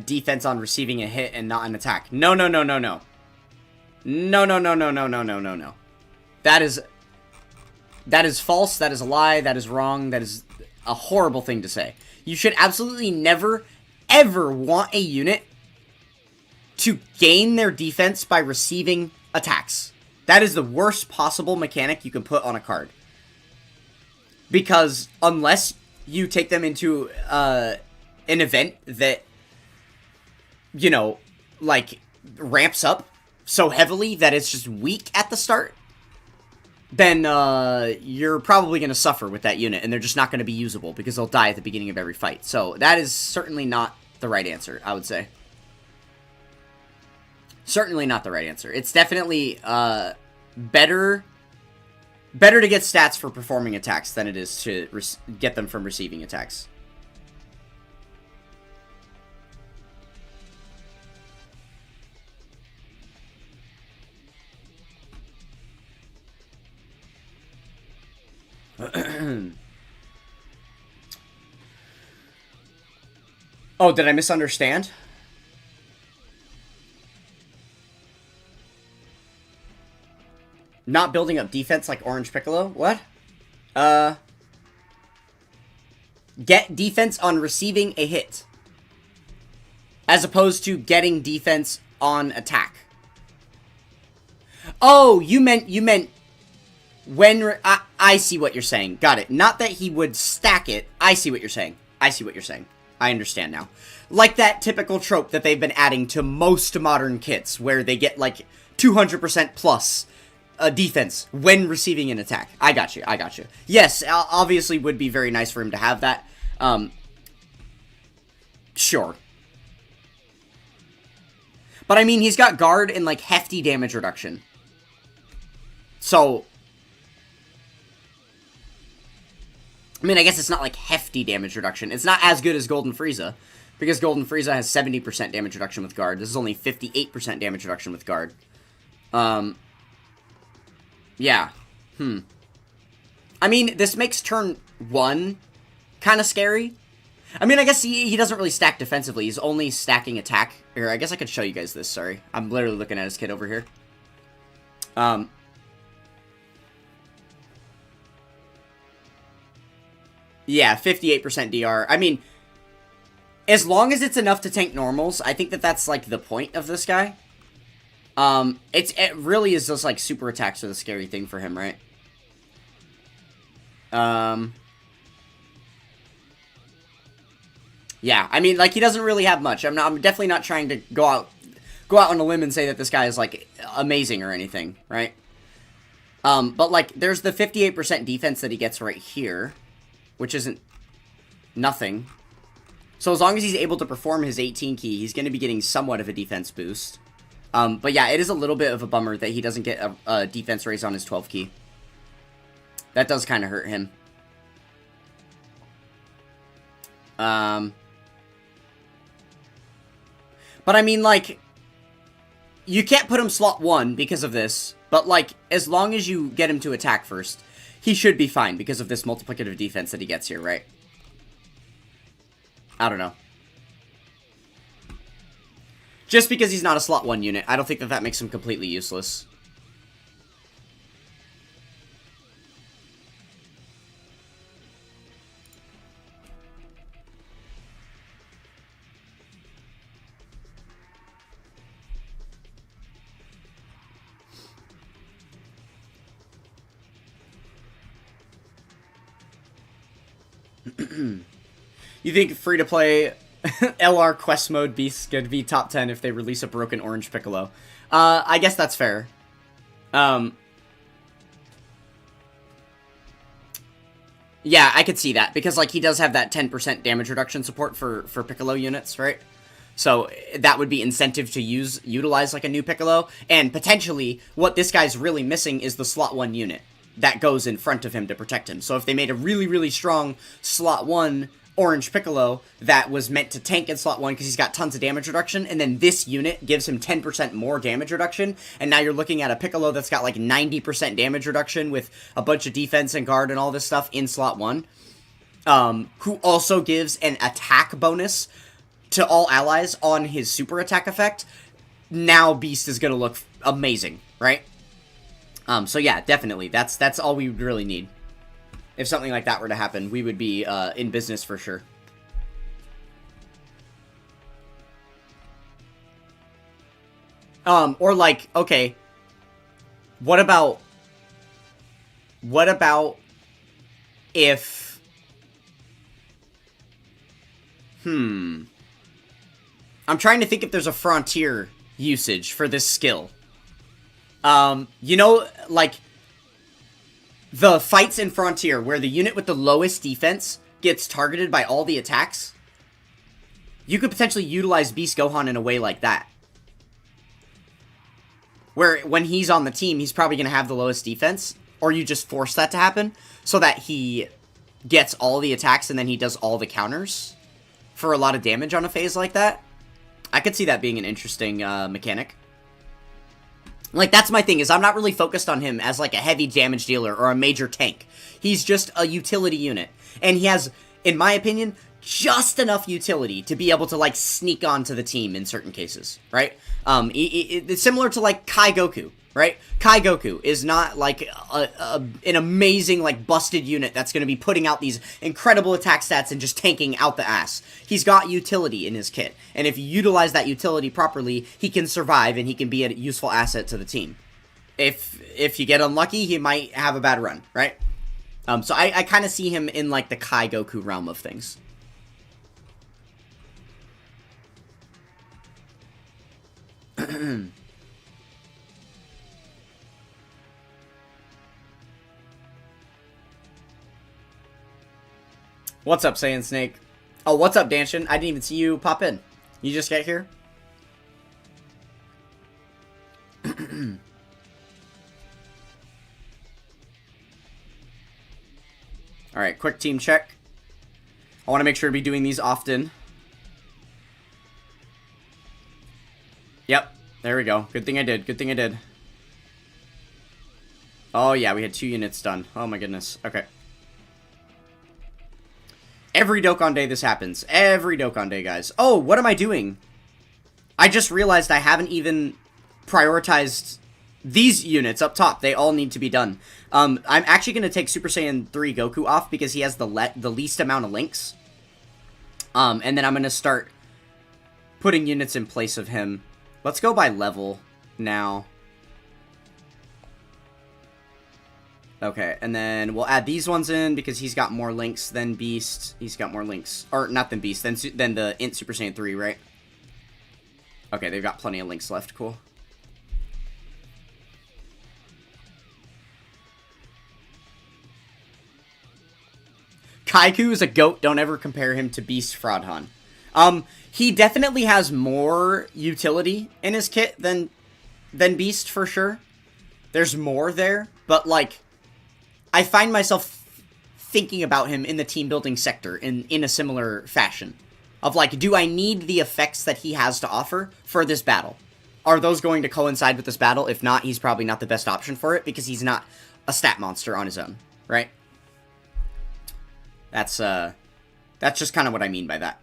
defense on receiving a hit and not an attack. No. No. That is false. That is a lie. That is wrong. That is a horrible thing to say. You should absolutely never, ever want a unit to gain their defense by receiving attacks. That is the worst possible mechanic you can put on a card. Because unless you take them into an event that, you know, like, ramps up so heavily that it's just weak at the start, then you're probably going to suffer with that unit, and they're just not going to be usable because they'll die at the beginning of every fight. So that is certainly not the right answer, I would say. Certainly not the right answer. It's definitely better to get stats for performing attacks than it is to get them from receiving attacks. Oh, did I misunderstand? Not building up defense like Orange Piccolo? What? Get defense on receiving a hit. As opposed to getting defense on attack. Oh, you meant when... I see what you're saying. Got it. Not that he would stack it. I see what you're saying. I understand now. Like that typical trope that they've been adding to most modern kits, where they get like 200% plus defense when receiving an attack. I got you. Yes, obviously would be very nice for him to have that. Sure. But I mean, he's got guard and like hefty damage reduction. So... I mean, I guess it's not like hefty damage reduction. It's not as good as Golden Frieza, because Golden Frieza has 70% damage reduction with guard. This is only 58% damage reduction with guard. Yeah. I mean, this makes turn 1 kind of scary. I mean, I guess he doesn't really stack defensively. He's only stacking attack. Here, I guess I could show you guys this, sorry. I'm literally looking at his kit over here. Yeah, 58% DR. I mean, as long as it's enough to tank normals, I think that that's, like, the point of this guy. It really is just, like, super attacks are the scary thing for him, right? Yeah, I mean, like, he doesn't really have much. I'm definitely not trying to go out on a limb and say that this guy is, like, amazing or anything, right? But, like, there's the 58% defense that he gets right here, which isn't nothing. So as long as he's able to perform his 18 key, he's going to be getting somewhat of a defense boost. But yeah, it is a little bit of a bummer that he doesn't get a defense raise on his 12 key. That does kind of hurt him. But I mean, like, you can't put him slot 1 because of this, but, like, as long as you get him to attack first, he should be fine because of this multiplicative defense that he gets here, right? I don't know. Just because he's not a slot 1 unit, I don't think that that makes him completely useless. You think free-to-play LR quest mode beasts could be top 10 if they release a broken orange Piccolo? I guess that's fair. Yeah, I could see that, because, like, he does have that 10% damage reduction support for Piccolo units, right? So, that would be incentive to utilize, like, a new Piccolo, and potentially, what this guy's really missing is the slot 1 unit that goes in front of him to protect him. So, if they made a really, really strong slot 1 orange Piccolo that was meant to tank in slot 1 because he's got tons of damage reduction, and then this unit gives him 10% more damage reduction, and now you're looking at a Piccolo that's got like 90% damage reduction with a bunch of defense and guard and all this stuff in slot 1, who also gives an attack bonus to all allies on his super attack effect. Now Beast is gonna look amazing, right? So yeah, definitely, that's all we really need. If something like that were to happen, we would be in business for sure. Or like, okay, what about if, I'm trying to think if there's a frontier usage for this skill. You know, like, the fights in Frontier, where the unit with the lowest defense gets targeted by all the attacks, you could potentially utilize Beast Gohan in a way like that. Where, when he's on the team, he's probably going to have the lowest defense, or you just force that to happen, so that he gets all the attacks and then he does all the counters for a lot of damage on a phase like that. I could see that being an interesting mechanic. Like, that's my thing, is I'm not really focused on him as, like, a heavy damage dealer or a major tank. He's just a utility unit. And he has, in my opinion, just enough utility to be able to, like, sneak onto the team in certain cases, right? It's similar to, like, Kai Goku, right? Kai Goku is not, like, an amazing, like, busted unit that's going to be putting out these incredible attack stats and just tanking out the ass. He's got utility in his kit, and if you utilize that utility properly, he can survive and he can be a useful asset to the team. If you get unlucky, he might have a bad run, right? So I kind of see him in, like, the Kai Goku realm of things. What's up, Saiyan Snake? Oh, what's up, Danshin? I didn't even see you pop in. You just get here? Alright, quick team check. I want to make sure to be doing these often. Yep, there we go. Good thing I did. Good thing I did. Oh, yeah, we had 2 units done. Oh, my goodness. Okay. Every Dokkan Day this happens. Every Dokkan Day, guys. Oh, what am I doing? I just realized I haven't even prioritized these units up top. They all need to be done. I'm actually going to take Super Saiyan 3 Goku off because he has the least amount of links. And then I'm going to start putting units in place of him. Let's go by level now. Okay, and then we'll add these ones in because he's got more links than Beast. He's got more links. Or, not than Beast, than the Int Super Saiyan 3, right? Okay, they've got plenty of links left. Cool. Kaiku is a goat. Don't ever compare him to Beast Fraudhan. He definitely has more utility in his kit than Beast, for sure. There's more there, but, like, I find myself thinking about him in the team building sector in a similar fashion. Of, like, do I need the effects that he has to offer for this battle? Are those going to coincide with this battle? If not, he's probably not the best option for it, because he's not a stat monster on his own, right? That's just kind of what I mean by that.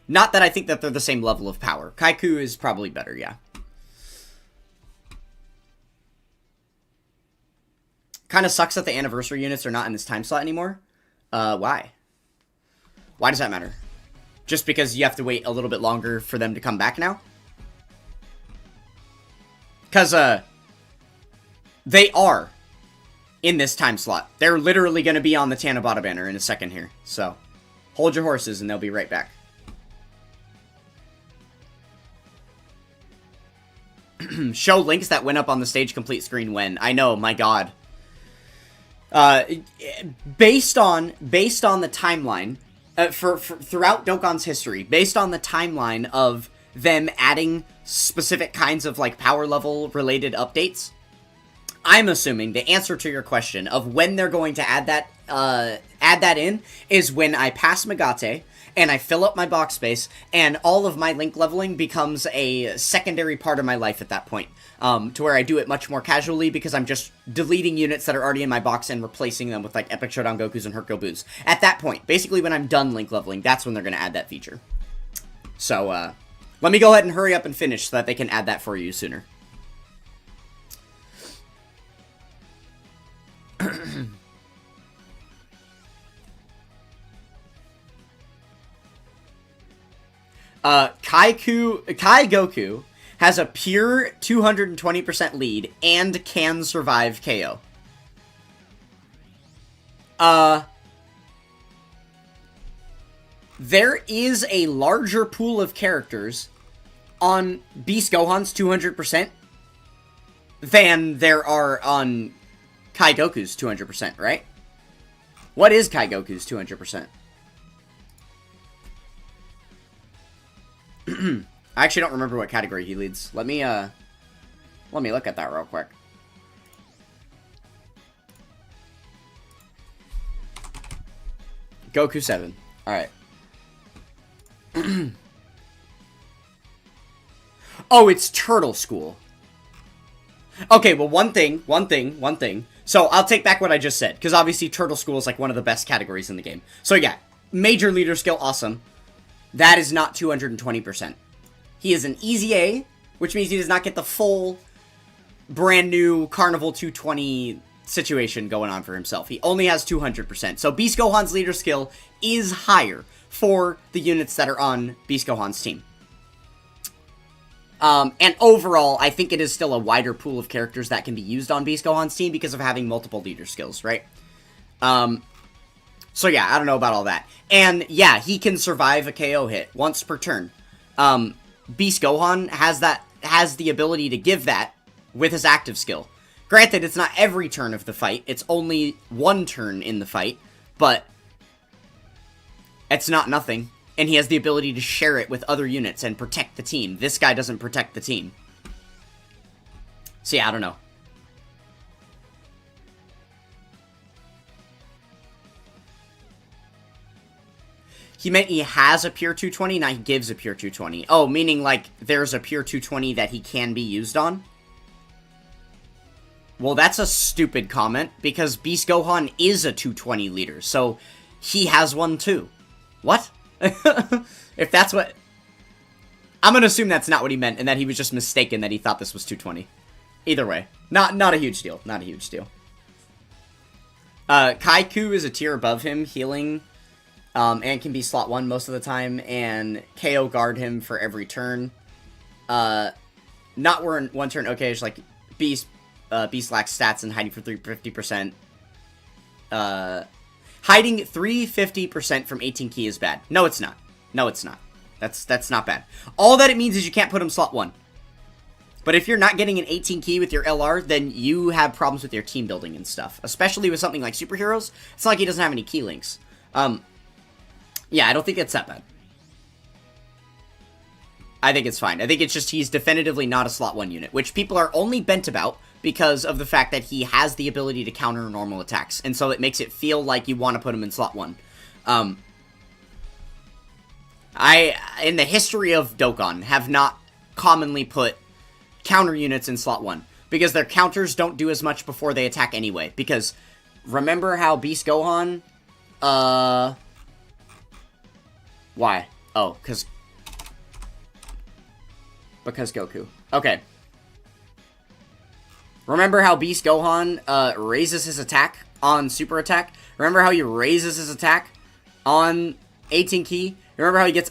Not that I think that they're the same level of power. Kaiku is probably better, yeah. Kind of sucks that the anniversary units are not in this time slot anymore. Why? Why does that matter? Just because you have to wait a little bit longer for them to come back now? Because, they are in this time slot. They're literally going to be on the Tanabata banner in a second here, so. Hold your horses and they'll be right back. Show links that went up on the stage complete screen when. I know, my god. Based on the timeline, throughout Dokkan's history, based on the timeline of them adding specific kinds of, like, power level related updates, I'm assuming the answer to your question of when they're going to add that in is when I pass Megate, and I fill up my box space, and all of my link leveling becomes a secondary part of my life at that point. To where I do it much more casually because I'm just deleting units that are already in my box and replacing them with, like, Epic Showdown Gokus and Hurt Gobus. At that point, basically when I'm done link leveling, that's when they're going to add that feature. So, let me go ahead and hurry up and finish so that they can add that for you sooner. Kai Goku has a pure 220% lead and can survive KO. There is a larger pool of characters on Beast Gohan's 200% than there are on Kai Goku's 200%, right? What is Kai Goku's 200%? I actually don't remember what category he leads. Let me look at that real quick. Goku 7. Alright. Oh, it's Turtle School. Okay, well, one thing. So, I'll take back what I just said, because obviously Turtle School is, like, one of the best categories in the game. So, yeah, major leader skill, awesome. That is not 220%. He is an easy A, which means he does not get the full, brand new Carnival 220 situation going on for himself. He only has 200%. So Beast Gohan's leader skill is higher for the units that are on Beast Gohan's team. And overall, I think it is still a wider pool of characters that can be used on Beast Gohan's team because of having multiple leader skills, right? So yeah, I don't know about all that. And yeah, he can survive a KO hit once per turn. Beast Gohan has the ability to give that with his active skill. Granted, it's not every turn of the fight. It's only one turn in the fight, but it's not nothing. And he has the ability to share it with other units and protect the team. This guy doesn't protect the team. So yeah, I don't know. He meant he has a pure 220, not he gives a pure 220. Oh, meaning, like, there's a pure 220 that he can be used on? Well, that's a stupid comment, because Beast Gohan is a 220 leader, so he has one too. What? If that's what... I'm gonna assume that's not what he meant, and that he was just mistaken that he thought this was 220. Either way. Not a huge deal. Not a huge deal. Kaiku is a tier above him, healing... and can be slot 1 most of the time, and KO guard him for every turn. Not one turn, okay, it's like Beast lacks stats and hiding for 350%. Hiding 350% from 18 key is bad. No, it's not. No, it's not. That's not bad. All that it means is you can't put him slot 1. But if you're not getting an 18 key with your LR, then you have problems with your team building and stuff. Especially with something like superheroes. It's not like he doesn't have any key links. Yeah, I don't think it's that bad. I think it's fine. I think it's just he's definitively not a slot 1 unit, which people are only bent about because of the fact that he has the ability to counter normal attacks, and so it makes it feel like you want to put him in slot 1. In the history of Dokkan, have not commonly put counter units in slot 1, because their counters don't do as much before they attack anyway, because remember how Beast Gohan, why? Oh, because Goku. Okay. Remember how Beast Gohan raises his attack on Super Attack? Remember how he raises his attack on 18 key? Remember how he gets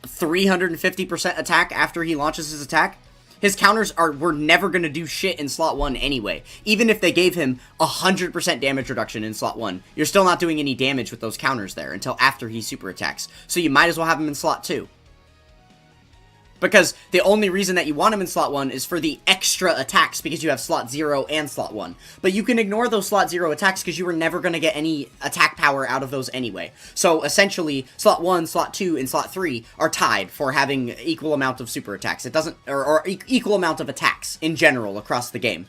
350% attack after he launches his attack? His counters were never going to do shit in slot 1 anyway. Even if they gave him 100% damage reduction in slot 1, you're still not doing any damage with those counters there until after he super attacks. So you might as well have him in slot 2. Because the only reason that you want him in slot 1 is for the extra attacks, because you have slot 0 and slot 1. But you can ignore those slot 0 attacks because you were never going to get any attack power out of those anyway. So essentially, slot 1, slot 2, and slot 3 are tied for having equal amount of super attacks. It doesn't, or equal amount of attacks in general across the game.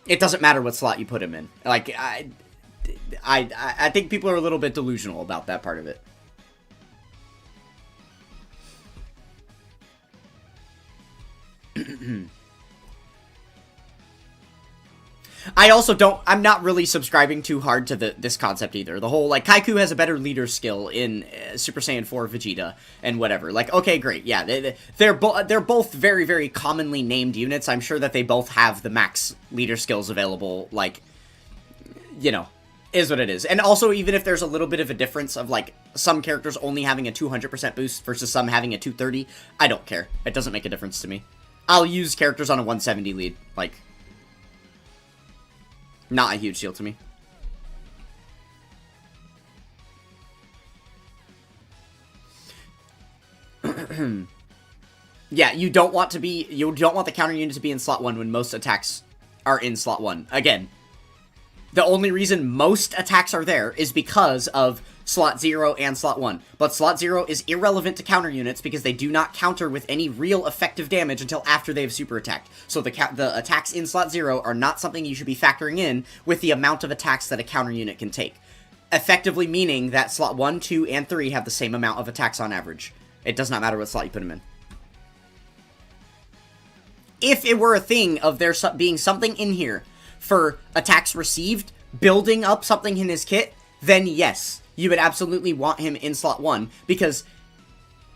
It doesn't matter what slot you put him in. Like, I think people are a little bit delusional about that part of it. I also I'm not really subscribing too hard to this concept either. The whole, like, Kaiku has a better leader skill in Super Saiyan 4 Vegeta and whatever. Like, okay, great, yeah, they're both very, very commonly named units. I'm sure that they both have the max leader skills available, like, you know, is what it is. And also, even if there's a little bit of a difference of, like, some characters only having a 200% boost versus some having a 230, I don't care. It doesn't make a difference to me. I'll use characters on a 170 lead, like, not a huge deal to me. Yeah, you don't want the counter unit to be in slot 1 when most attacks are in slot 1. Again, the only reason most attacks are there is because of slot 0 and slot 1. But slot 0 is irrelevant to counter units because they do not counter with any real effective damage until after they have super attacked. So the attacks in slot 0 are not something you should be factoring in with the amount of attacks that a counter unit can take. Effectively meaning that slot 1, 2, and 3 have the same amount of attacks on average. It does not matter what slot you put them in. If it were a thing of there being something in here for attacks received, building up something in his kit, then yes, you would absolutely want him in slot 1, because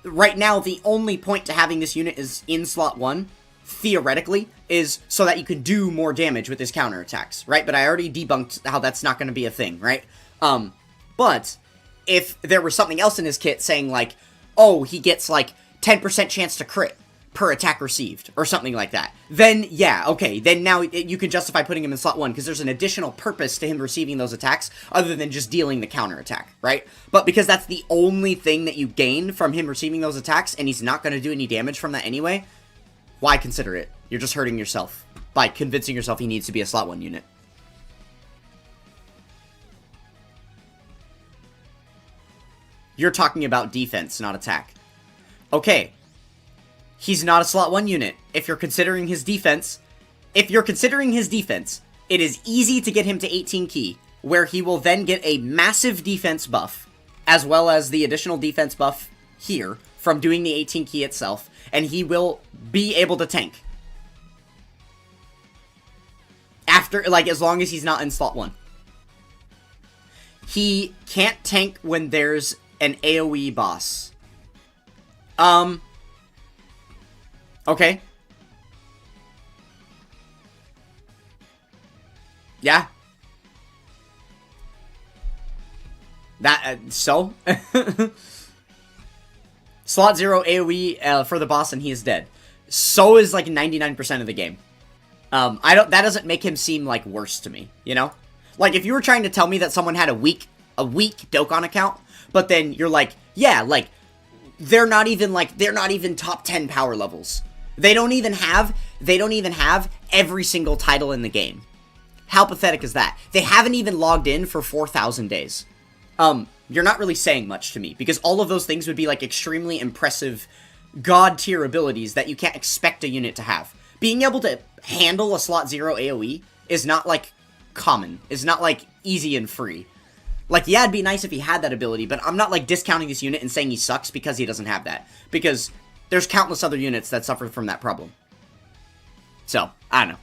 right now the only point to having this unit is in slot 1, theoretically, is so that you can do more damage with his counterattacks, right? But I already debunked how that's not going to be a thing, right? But if there was something else in his kit saying, like, oh, he gets, like, 10% chance to crit per attack received, or something like that, then, yeah, okay, then now you can justify putting him in slot 1, because there's an additional purpose to him receiving those attacks, other than just dealing the counterattack, right? But because that's the only thing that you gain from him receiving those attacks, and he's not going to do any damage from that anyway, why consider it? You're just hurting yourself by convincing yourself he needs to be a slot 1 unit. You're talking about defense, not attack. Okay. He's not a slot 1 unit. If you're considering his defense, it is easy to get him to 18 key, where he will then get a massive defense buff, as well as the additional defense buff here from doing the 18 key itself, and he will be able to tank. After, like, as long as he's not in slot 1. He can't tank when there's an AoE boss. Okay. Yeah. That, so? Slot 0 AoE for the boss and he is dead. So is, like, 99% of the game. that doesn't make him seem, like, worse to me, you know? Like, if you were trying to tell me that someone had a weak Dokkan account, but then you're like, yeah, like, they're not even top 10 power levels. They don't even have every single title in the game. How pathetic is that? They haven't even logged in for 4,000 days. You're not really saying much to me, because all of those things would be, like, extremely impressive god-tier abilities that you can't expect a unit to have. Being able to handle a slot 0 AoE is not, like, common. It's not, like, easy and free. Like, yeah, it'd be nice if he had that ability, but I'm not, like, discounting this unit and saying he sucks because he doesn't have that. Because there's countless other units that suffer from that problem. So, I don't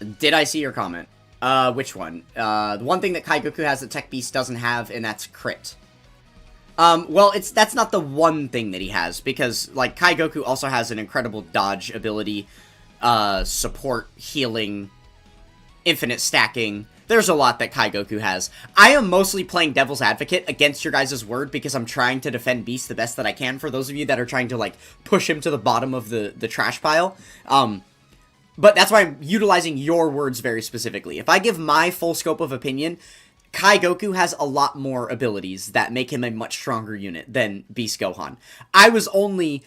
know. Did I see your comment? Which one? The one thing that Kai Goku has that Tech Beast doesn't have, and that's crit. Well, that's not the one thing that he has, because, like, Kai Goku also has an incredible dodge ability, support, healing, infinite stacking, there's a lot that Kai Goku has. I am mostly playing devil's advocate against your guys' word because I'm trying to defend Beast the best that I can for those of you that are trying to, like, push him to the bottom of the trash pile. But that's why I'm utilizing your words very specifically. If I give my full scope of opinion, Kai Goku has a lot more abilities that make him a much stronger unit than Beast Gohan. I was only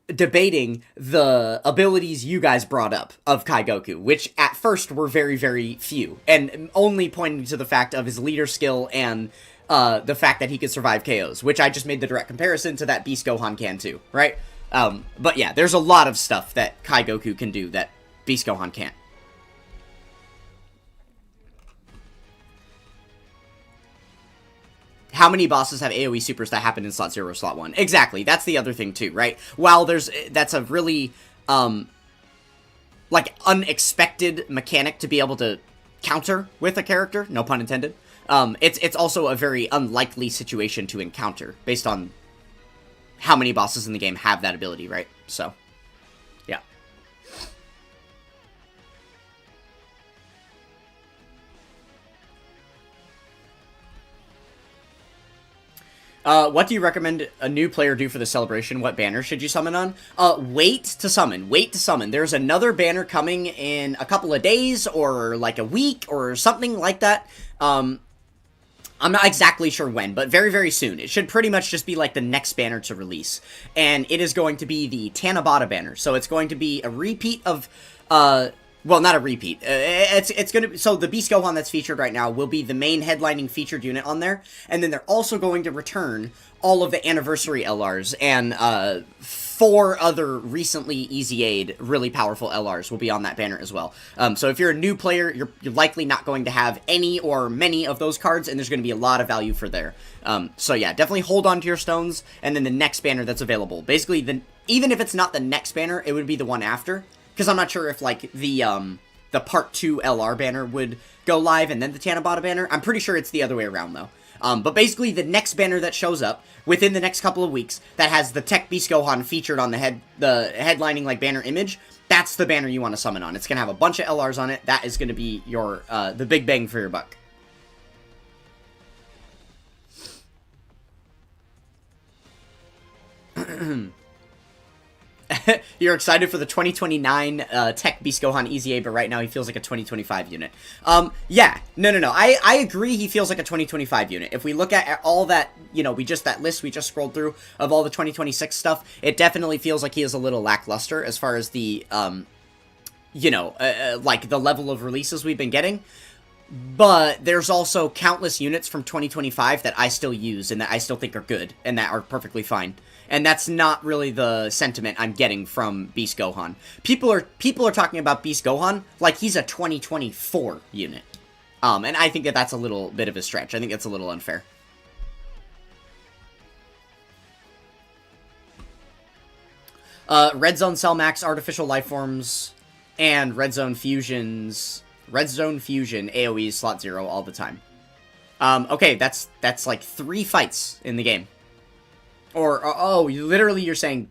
debating the abilities you guys brought up of Kai Goku, which at first were very, very few, and only pointing to the fact of his leader skill and the fact that he could survive KOs, which I just made the direct comparison to that Beast Gohan can too, right? But yeah, there's a lot of stuff that Kai Goku can do that Beast Gohan can't. How many bosses have AoE supers that happen in slot 0 or slot 1? Exactly, that's the other thing too, right? While that's a really, like, unexpected mechanic to be able to counter with a character, no pun intended, it's also a very unlikely situation to encounter, based on how many bosses in the game have that ability, right? So, yeah. What do you recommend a new player do for the celebration? What banner should you summon on? Wait to summon. Wait to summon. There's another banner coming in a couple of days, or like a week, or something like that. I'm not exactly sure when, but very, very soon. It should pretty much just be like the next banner to release. And it is going to be the Tanabata banner. So it's going to be a repeat of, well, not a repeat. It's going to be, so the Beast Gohan that's featured right now will be the main headlining featured unit on there. And then they're also going to return all of the anniversary LRs, and 4 other recently EZA'd really powerful LRs will be on that banner as well. So if you're a new player, you're likely not going to have any or many of those cards, and there's going to be a lot of value for there. So yeah, definitely hold on to your stones, and then the next banner that's available. Basically, even if it's not the next banner, it would be the one after. Because I'm not sure if, like, the Part 2 LR banner would go live and then the Tanabata banner. I'm pretty sure it's the other way around, though. But basically, the next banner that shows up within the next couple of weeks that has the Tech Beast Gohan featured on the headlining, like, banner image, that's the banner you want to summon on. It's going to have a bunch of LRs on it. That is going to be your the big bang for your buck. You're excited for the 2029 Tech Beast Gohan EZA, but right now he feels like a 2025 unit. Yeah, no. I agree he feels like a 2025 unit. If we look at all that, you know, that list we just scrolled through of all the 2026 stuff, it definitely feels like he is a little lackluster as far as the, you know, like the level of releases we've been getting. But there's also countless units from 2025 that I still use and that I still think are good and that are perfectly fine. And that's not really the sentiment I'm getting from Beast Gohan. People are talking about Beast Gohan like he's a 2024 unit. And I think that that's a little bit of a stretch. I think that's a little unfair. Red Zone Cell Max, Artificial Lifeforms, and Red Zone Fusions... Red Zone Fusion AoE slot 0 all the time. Okay, that's like 3 fights in the game. Or oh, literally you're saying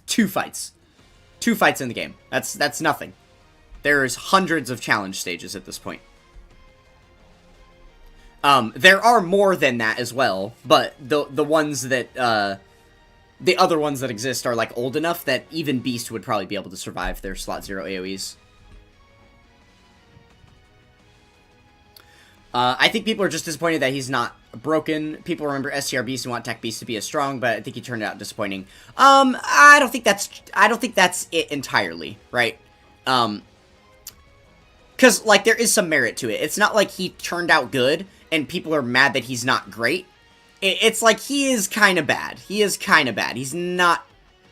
2 fights. 2 fights in the game. That's nothing. There's hundreds of challenge stages at this point. There are more than that as well, but the ones that, the other ones that exist are like old enough that even Beast would probably be able to survive their slot 0 AoEs. I think people are just disappointed that he's not broken. People remember STR Beast and want Tech Beast to be as strong, but I think he turned out disappointing. I don't think that's it entirely, right? Because, like, there is some merit to it. It's not like he turned out good, and people are mad that he's not great. It's like, he is kind of bad. He is kind of bad. He's not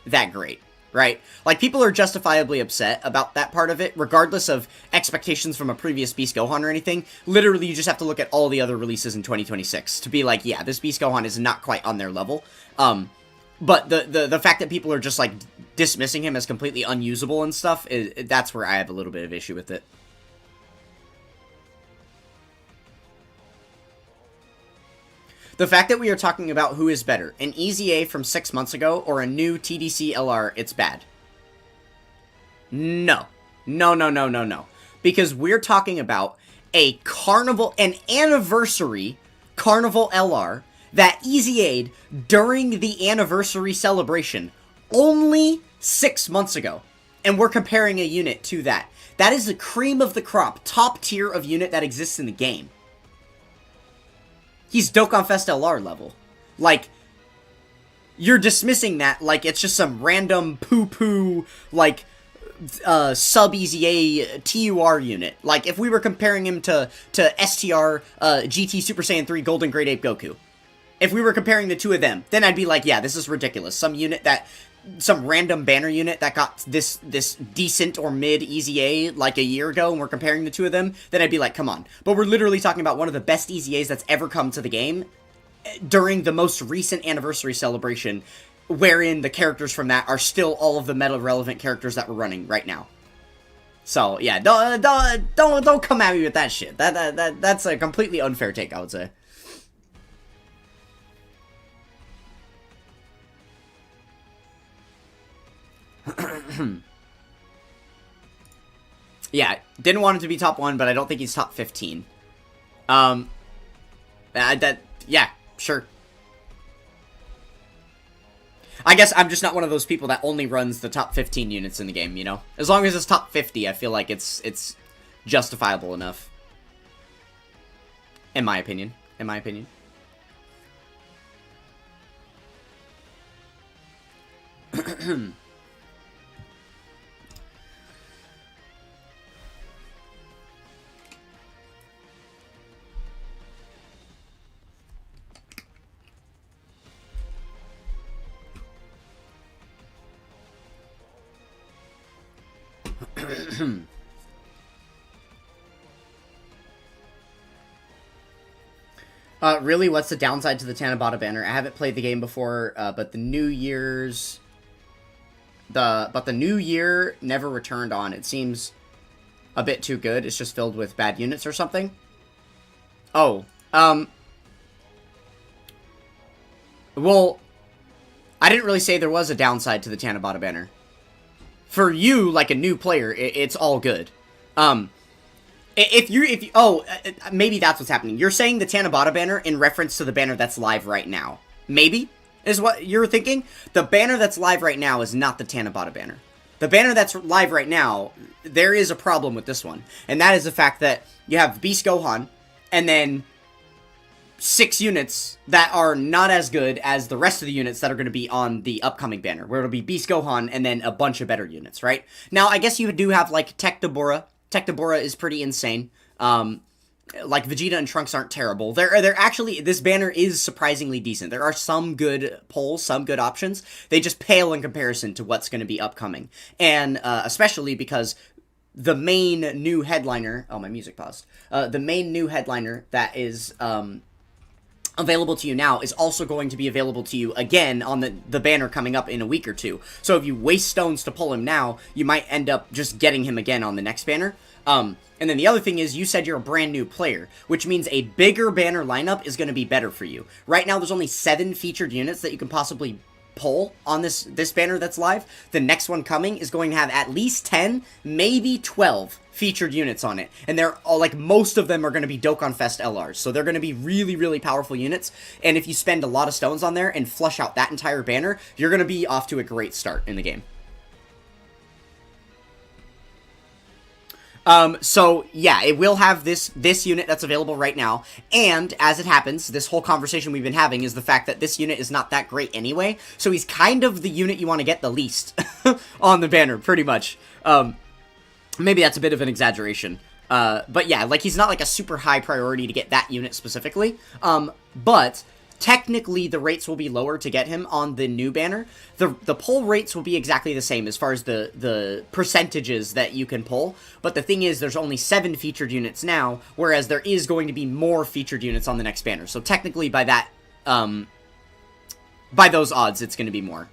that great, right? Like, people are justifiably upset about that part of it, regardless of expectations from a previous Beast Gohan or anything. Literally, you just have to look at all the other releases in 2026 to be like, yeah, this Beast Gohan is not quite on their level. But the fact that people are just, like, dismissing him as completely unusable and stuff, that's where I have a little bit of issue with it. The fact that we are talking about who is better, an EZA from 6 months ago or a new TDC LR, it's bad. No. No. Because we're talking about an anniversary Carnival LR that Easy Aid during the anniversary celebration only 6 months ago. And we're comparing a unit to that. That is the cream of the crop, top tier of unit that exists in the game. He's Dokkan Fest LR level. Like, you're dismissing that like it's just some random poo-poo, like, sub-EZA TUR unit. Like, if we were comparing him to STR, GT Super Saiyan 3 Golden Great Ape Goku. If we were comparing the two of them, then I'd be like, yeah, this is ridiculous. Some random banner unit that got this decent or mid EZA like a year ago, and we're comparing the two of them, then I'd be like, come on. But we're literally talking about one of the best EZAs that's ever come to the game during the most recent anniversary celebration, wherein the characters from that are still all of the meta-relevant characters that we're running right now. So, yeah, don't come at me with that shit. That's a completely unfair take, I would say. Yeah, didn't want him to be top 1, but I don't think he's top 15. Yeah, sure. I guess I'm just not one of those people that only runs the top 15 units in the game, you know? As long as it's top 50, I feel like it's justifiable enough. In my opinion. In my opinion. Really, what's the downside to the Tanabata banner? I haven't played the game before, but the New Year never returned on. It seems a bit too good. It's just filled with bad units or something. Oh, well, I didn't really say there was a downside to the Tanabata banner. For you, like a new player, it's all good. Maybe that's what's happening. You're saying the Tanabata banner in reference to the banner that's live right now. Maybe, is what you're thinking? The banner that's live right now is not the Tanabata banner. The banner that's live right now, there is a problem with this one. And that is the fact that you have Beast Gohan, and then 6 units that are not as good as the rest of the units that are going to be on the upcoming banner, where it'll be Beast Gohan and then a bunch of better units, right? Now, I guess you do have, like, Tech Deborah. Tech Deborah is pretty insane. Like, Vegeta and Trunks aren't terrible. They're actually, this banner is surprisingly decent. There are some good polls, some good options. They just pale in comparison to what's going to be upcoming. And, especially because the main new headliner, oh, my music paused. The main new headliner that is, available to you now is also going to be available to you again on the banner coming up in a week or two. So if you waste stones to pull him now, you might end up just getting him again on the next banner. And then the other thing is, you said you're a brand new player, which means a bigger banner lineup is going to be better for you. Right now, there's only 7 featured units that you can possibly pull on this banner that's live. The next one coming is going to have at least 10, maybe 12 featured units on it, and they're all, like, most of them are going to be Dokkan Fest LRs, so they're going to be really, really powerful units, and if you spend a lot of stones on there and flush out that entire banner, you're going to be off to a great start in the game. So, yeah, it will have this unit that's available right now, and, as it happens, this whole conversation we've been having is the fact that this unit is not that great anyway, so he's kind of the unit you want to get the least on the banner, pretty much. Maybe that's a bit of an exaggeration, but yeah, like, he's not, like, a super high priority to get that unit specifically, but technically the rates will be lower to get him on the new banner. The pull rates will be exactly the same as far as the percentages that you can pull, but the thing is, there's only 7 featured units now, whereas there is going to be more featured units on the next banner, so technically by that, by those odds, it's going to be more.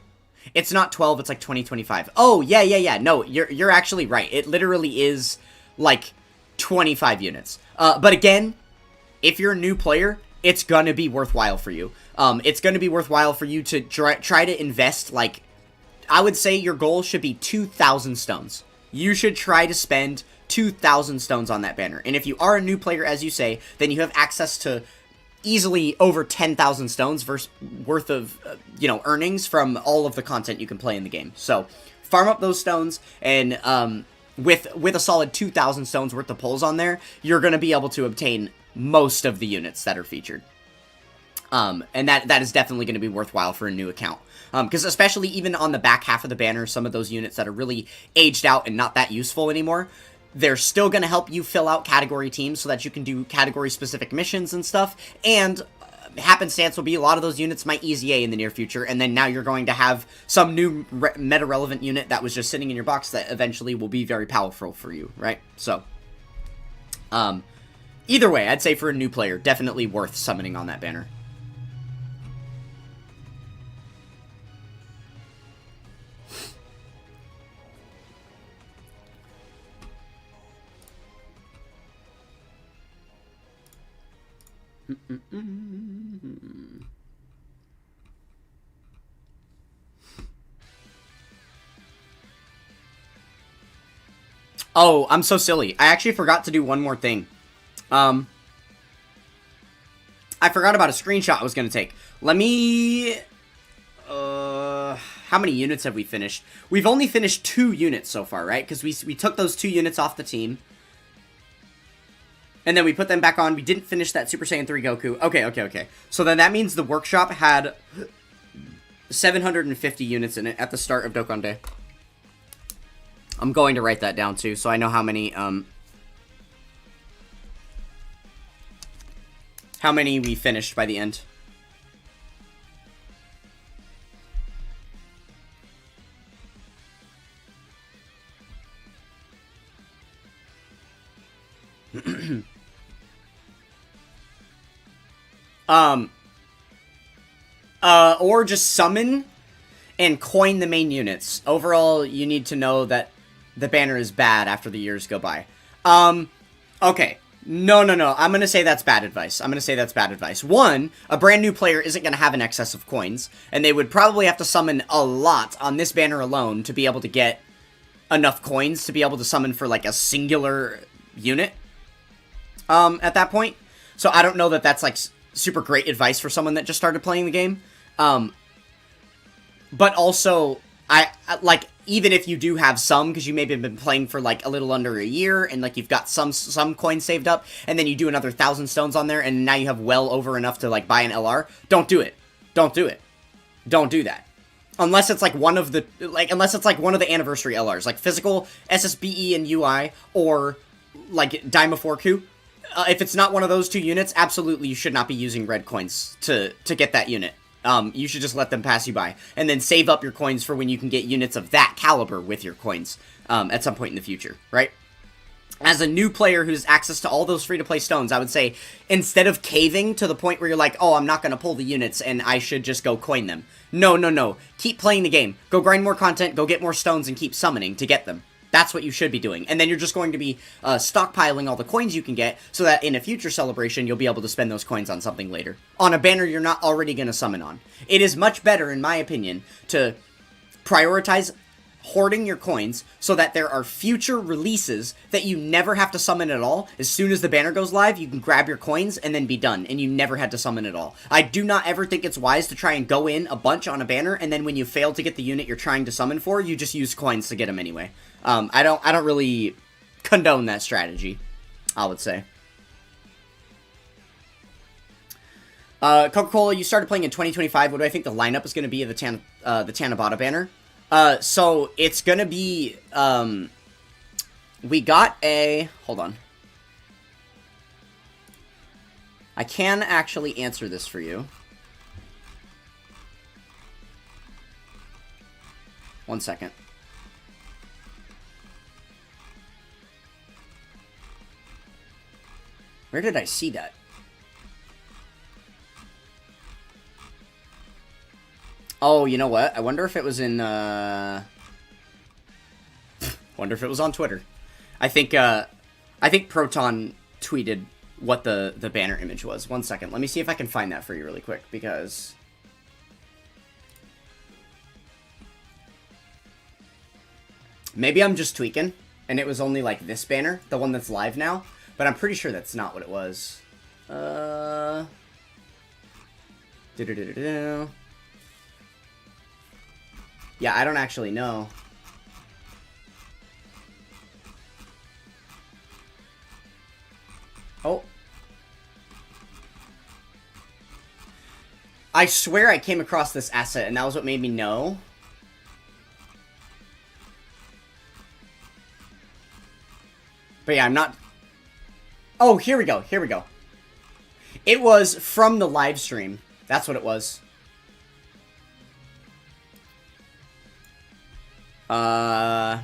It's not 12, it's like 20, 25. Oh, yeah, no, you're actually right. It literally is, like, 25 units. But again, if you're a new player, it's gonna be worthwhile for you. It's gonna be worthwhile for you to try to invest, like, I would say your goal should be 2,000 stones. You should try to spend 2,000 stones on that banner. And if you are a new player, as you say, then you have access to easily over 10,000 stones worth of, earnings from all of the content you can play in the game. So, farm up those stones, and with a solid 2,000 stones worth of pulls on there, you're going to be able to obtain most of the units that are featured. And that is definitely going to be worthwhile for a new account. Because especially even on the back half of the banner, some of those units that are really aged out and not that useful anymore, they're still going to help you fill out category teams so that you can do category-specific missions and stuff, and happenstance will be a lot of those units might EZA in the near future, and then now you're going to have some new meta-relevant unit that was just sitting in your box that eventually will be very powerful for you, right? So, either way, I'd say for a new player, definitely worth summoning on that banner. Oh, I'm so silly. I actually forgot to do one more thing. I forgot about a screenshot I was going to take. Let me... how many units have we finished? We've only finished 2 units so far, right? Because we took those 2 units off the team. And then we put them back on. We didn't finish that Super Saiyan 3 Goku. Okay. So then that means the workshop had 750 units in it at the start of Dokkan Day. I'm going to write that down too, so I know how many we finished by the end. Or just summon and coin the main units. Overall, you need to know that the banner is bad after the years go by. Okay. No. I'm gonna say that's bad advice. One, a brand new player isn't gonna have an excess of coins, and they would probably have to summon a lot on this banner alone to be able to get enough coins to be able to summon for, like, a singular unit, at that point. So I don't know that that's, like, super great advice for someone that just started playing the game. But also, I like, even if you do have some, because you maybe have been playing for, like, a little under a year, and, like, you've got some coins saved up, and then you do another 1,000 stones on there, and now you have well over enough to, like, buy an LR, don't do it. Don't do that. Unless it's, like, one of the anniversary LRs, like, physical, SSBE, and UI, or, like, Daima Forku. If it's not one of those 2 units, absolutely you should not be using red coins to get that unit. You should just let them pass you by, and then save up your coins for when you can get units of that caliber with your coins, at some point in the future, right? As a new player who's access to all those free-to-play stones, I would say, instead of caving to the point where you're like, oh, I'm not going to pull the units, and I should just go coin them. No. Keep playing the game. Go grind more content, go get more stones, and keep summoning to get them. That's what you should be doing. And then you're just going to be stockpiling all the coins you can get, so that in a future celebration, you'll be able to spend those coins on something later. On a banner you're not already going to summon on. It is much better, in my opinion, to prioritize hoarding your coins so that there are future releases that you never have to summon at all. As soon as the banner goes live, you can grab your coins and then be done, and you never had to summon at all. I do not ever think it's wise to try and go in a bunch on a banner, and then when you fail to get the unit you're trying to summon for, you just use coins to get them anyway. I don't really condone that strategy, I would say. Coca-Cola, you started playing in 2025. What do I think the lineup is going to be of the Tanabata banner? So it's going to be, we got a, hold on. I can actually answer this for you. One second. Where did I see that? Oh, you know what? I wonder if it was in, wonder if it was on Twitter. I think Proton tweeted what the banner image was. One second. Let me see if I can find that for you really quick, because... maybe I'm just tweaking, and it was only like this banner, the one that's live now, but I'm pretty sure that's not what it was. Yeah, I don't actually know. Oh. I swear I came across this asset, and that was what made me know. But yeah, I'm not... Oh, here we go. Here we go. It was from the live stream. That's what it was. Okay,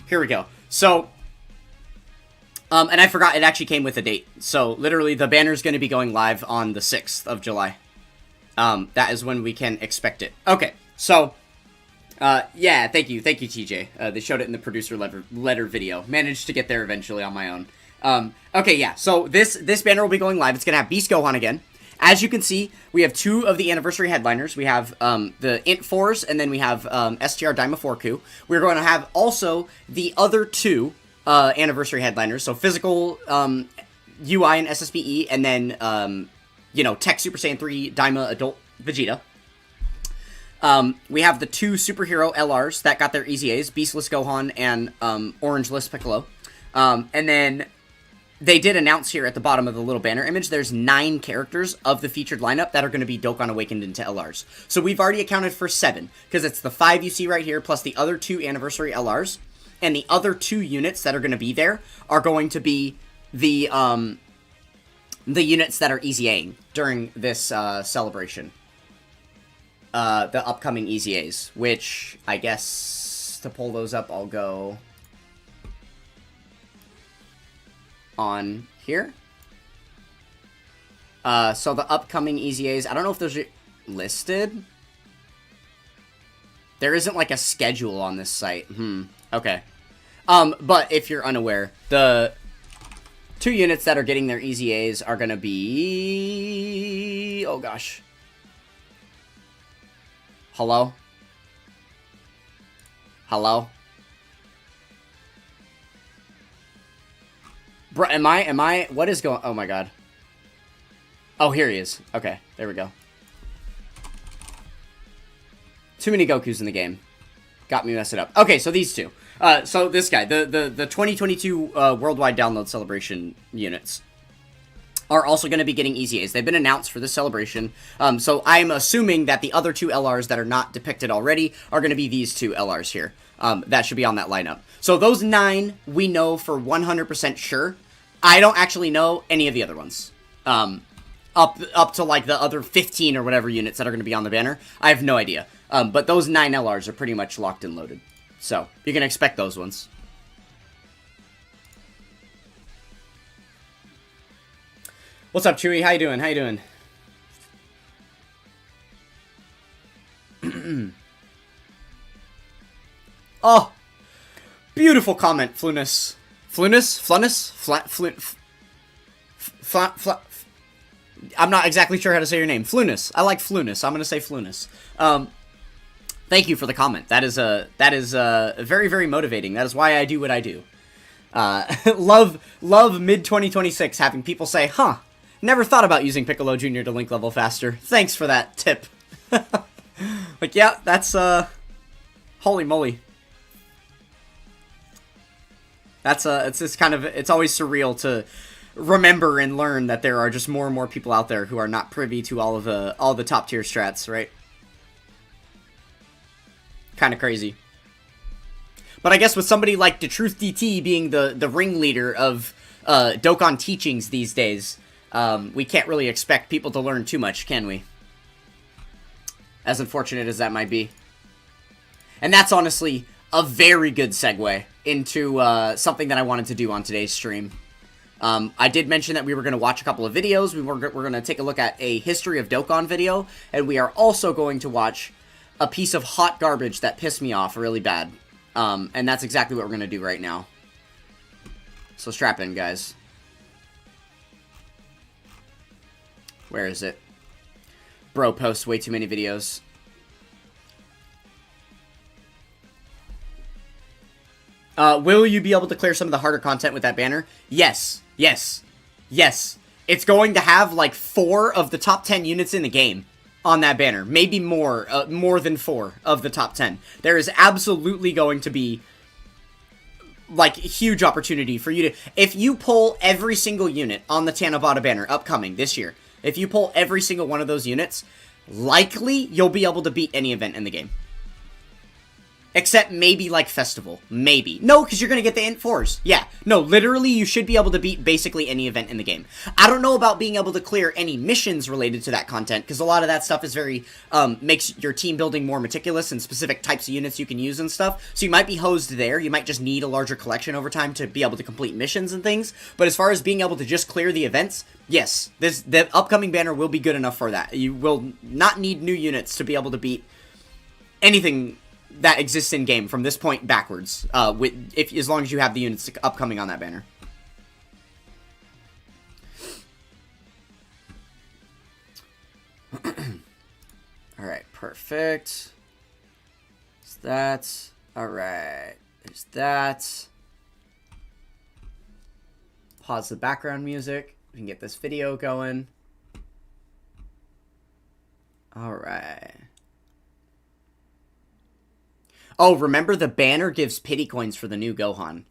here we go. So, and I forgot it actually came with a date. So, literally, the banner's going to be going live on the 6th of July. That is when we can expect it. Okay, so... yeah, thank you, TJ. They showed it in the producer letter video. Managed to get there eventually on my own. Okay, yeah, so this banner will be going live. It's gonna have Beast Gohan again. As you can see, we have 2 of the anniversary headliners. We have, the Int 4s, and then we have, STR Daima 4Ku. We're going to have also the other 2, anniversary headliners. So physical, UI and SSBE, and then, you know, Tech Super Saiyan 3 Daima Adult Vegeta. We have the 2 superhero LRs that got their EZAs, Beastless Gohan and, Orangeless Piccolo. And then they did announce here at the bottom of the little banner image, there's 9 characters of the featured lineup that are going to be Dokkan Awakened into LRs. So we've already accounted for 7, because it's the 5 you see right here, plus the other 2 anniversary LRs. And the other 2 units that are going to be there are going to be the units that are EZAing during this, celebration. The upcoming EZAs, which, I guess, to pull those up, I'll go on here. So the upcoming EZAs, I don't know if those are listed. There isn't, like, a schedule on this site. Okay. But if you're unaware, the 2 units that are getting their EZAs are gonna be... Oh, gosh. Hello? Hello? Bro, am I, what is going, oh my god. Oh, here he is. Okay, there we go. Too many Gokus in the game. Got me messed up. Okay, so these 2. So this guy, the 2022 Worldwide Download Celebration units are also going to be getting EZAs. They've been announced for this celebration. So I'm assuming that the other 2 LRs that are not depicted already are going to be these 2 LRs here. That should be on that lineup. So those 9 we know for 100% sure. I don't actually know any of the other ones. Up to like the other 15 or whatever units that are going to be on the banner. I have no idea. But those 9 LRs are pretty much locked and loaded. So you can expect those ones. What's up, Chewy? How you doing? How you doing? Oh, beautiful comment, Flunus. Flunus? I'm not exactly sure how to say your name. Flunus. I like Flunus. I'm gonna say Flunus. Thank you for the comment. That is very, very motivating. That is why I do what I do. Love mid 2026 having people say, huh, never thought about using Piccolo Jr. to link level faster. Thanks for that tip. Like, yeah, that's, holy moly. That's, it's just kind of, it's always surreal to remember and learn that there are just more and more people out there who are not privy to all the top tier strats, right? Kind of crazy. But I guess with somebody like DeTruth DT being the ringleader of, Dokkan teachings these days, we can't really expect people to learn too much, can we? As unfortunate as that might be. And that's honestly a very good segue into something that I wanted to do on today's stream. I did mention that we were going to watch a couple of videos. We're going to take a look at a History of Dokkan video. And we are also going to watch a piece of hot garbage that pissed me off really bad. And that's exactly what we're going to do right now. So strap in, guys. Where is it? Bro posts way too many videos. Will you be able to clear some of the harder content with that banner? Yes. Yes. Yes. It's going to have, like, 4 of the top 10 units in the game on that banner. Maybe more, more than 4 of the top 10. There is absolutely going to be, like, huge opportunity for you to... If you pull every single unit on the Tanabata banner upcoming this year, if you pull every single one of those units, likely you'll be able to beat any event in the game. Except maybe, like, Festival. Maybe. No, because you're going to get the Int 4s. Yeah. No, literally, you should be able to beat basically any event in the game. I don't know about being able to clear any missions related to that content, because a lot of that stuff is very, makes your team building more meticulous and specific types of units you can use and stuff. So you might be hosed there. You might just need a larger collection over time to be able to complete missions and things. But as far as being able to just clear the events, yes, the upcoming banner will be good enough for that. You will not need new units to be able to beat anything that exists in game from this point backwards, as long as you have the units upcoming on that banner. Alright, perfect. There's that. Alright, there's that. Pause the background music. We can get this video going. Alright. Oh, remember the banner gives pity coins for the new Gohan.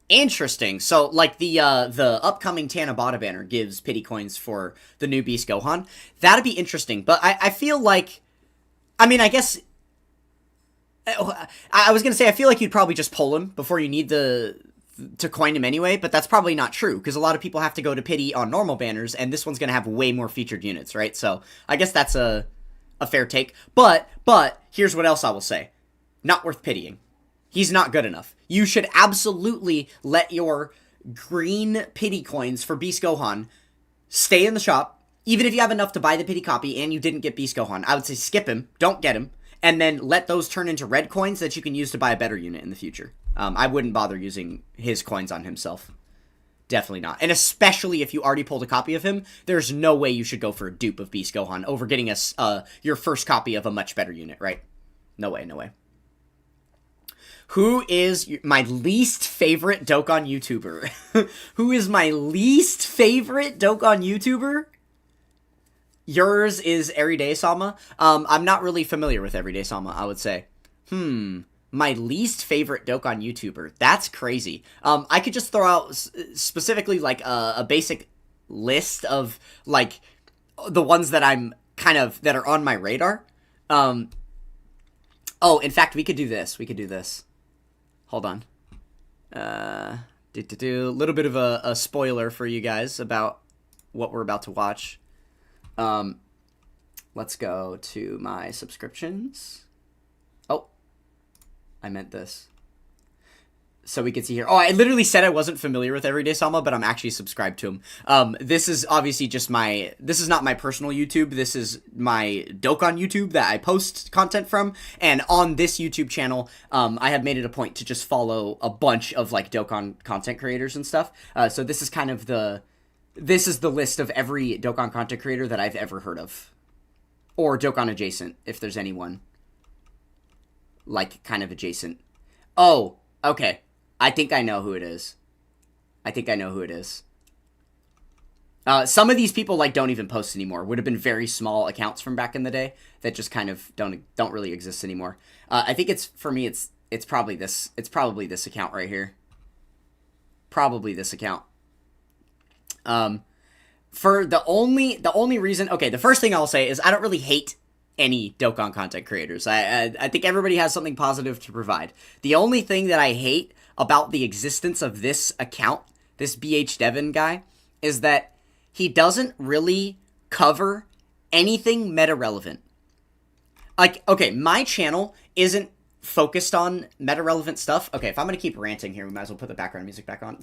Interesting. So, like, the upcoming Tanabata banner gives pity coins for the new Beast Gohan. That'd be interesting. But I feel like... I mean, I guess... I was gonna say, I feel like you'd probably just pull him before you need to coin him anyway, but that's probably not true, because a lot of people have to go to pity on normal banners, and this one's gonna have way more featured units, right? So, I guess that's a fair take. But, here's what else I will say. Not worth pitying. He's not good enough. You should absolutely let your green pity coins for Beast Gohan stay in the shop, even if you have enough to buy the pity copy and you didn't get Beast Gohan. I would say skip him, don't get him, and then let those turn into red coins that you can use to buy a better unit in the future. I wouldn't bother using his coins on himself. Definitely not. And especially if you already pulled a copy of him, there's no way you should go for a dupe of Beast Gohan over getting your first copy of a much better unit, right? No way, no way. Who is my least favorite Dokkan YouTuber? Who is my least favorite Dokkan YouTuber? Yours is Everyday Sama. I'm not really familiar with Everyday Sama, I would say. My least favorite Dokkan YouTuber. That's crazy. I could just throw out specifically, like, a basic list of, like, the ones that I'm kind of, that are on my radar. Oh, in fact, we could do this. We could do this. Hold on. A little bit of a spoiler for you guys about what we're about to watch. Let's go to my subscriptions. Oh, I meant this. So we can see here. Oh, I literally said I wasn't familiar with Everyday Sama, but I'm actually subscribed to him. This is obviously just this is not my personal YouTube. This is my Dokkan YouTube that I post content from. And on this YouTube channel, I have made it a point to just follow a bunch of, like, Dokkan content creators and stuff. So this is kind of this is the list of every Dokkan content creator that I've ever heard of. Or Dokkan adjacent, if there's anyone. Like, kind of adjacent. Oh, okay. I think I know who it is. Some of these people, like, don't even post anymore. Would have been very small accounts from back in the day that just kind of don't really exist anymore. I think for me, it's probably this. It's probably this account right here. Probably this account. For the only reason, okay, the first thing I'll say is I don't really hate any Dokkan content creators. I think everybody has something positive to provide. The only thing that I hate about the existence of this account, this BH Devon guy, is that he doesn't really cover anything meta-relevant. Like, okay, my channel isn't focused on meta-relevant stuff. Okay, if I'm gonna keep ranting here, we might as well put the background music back on.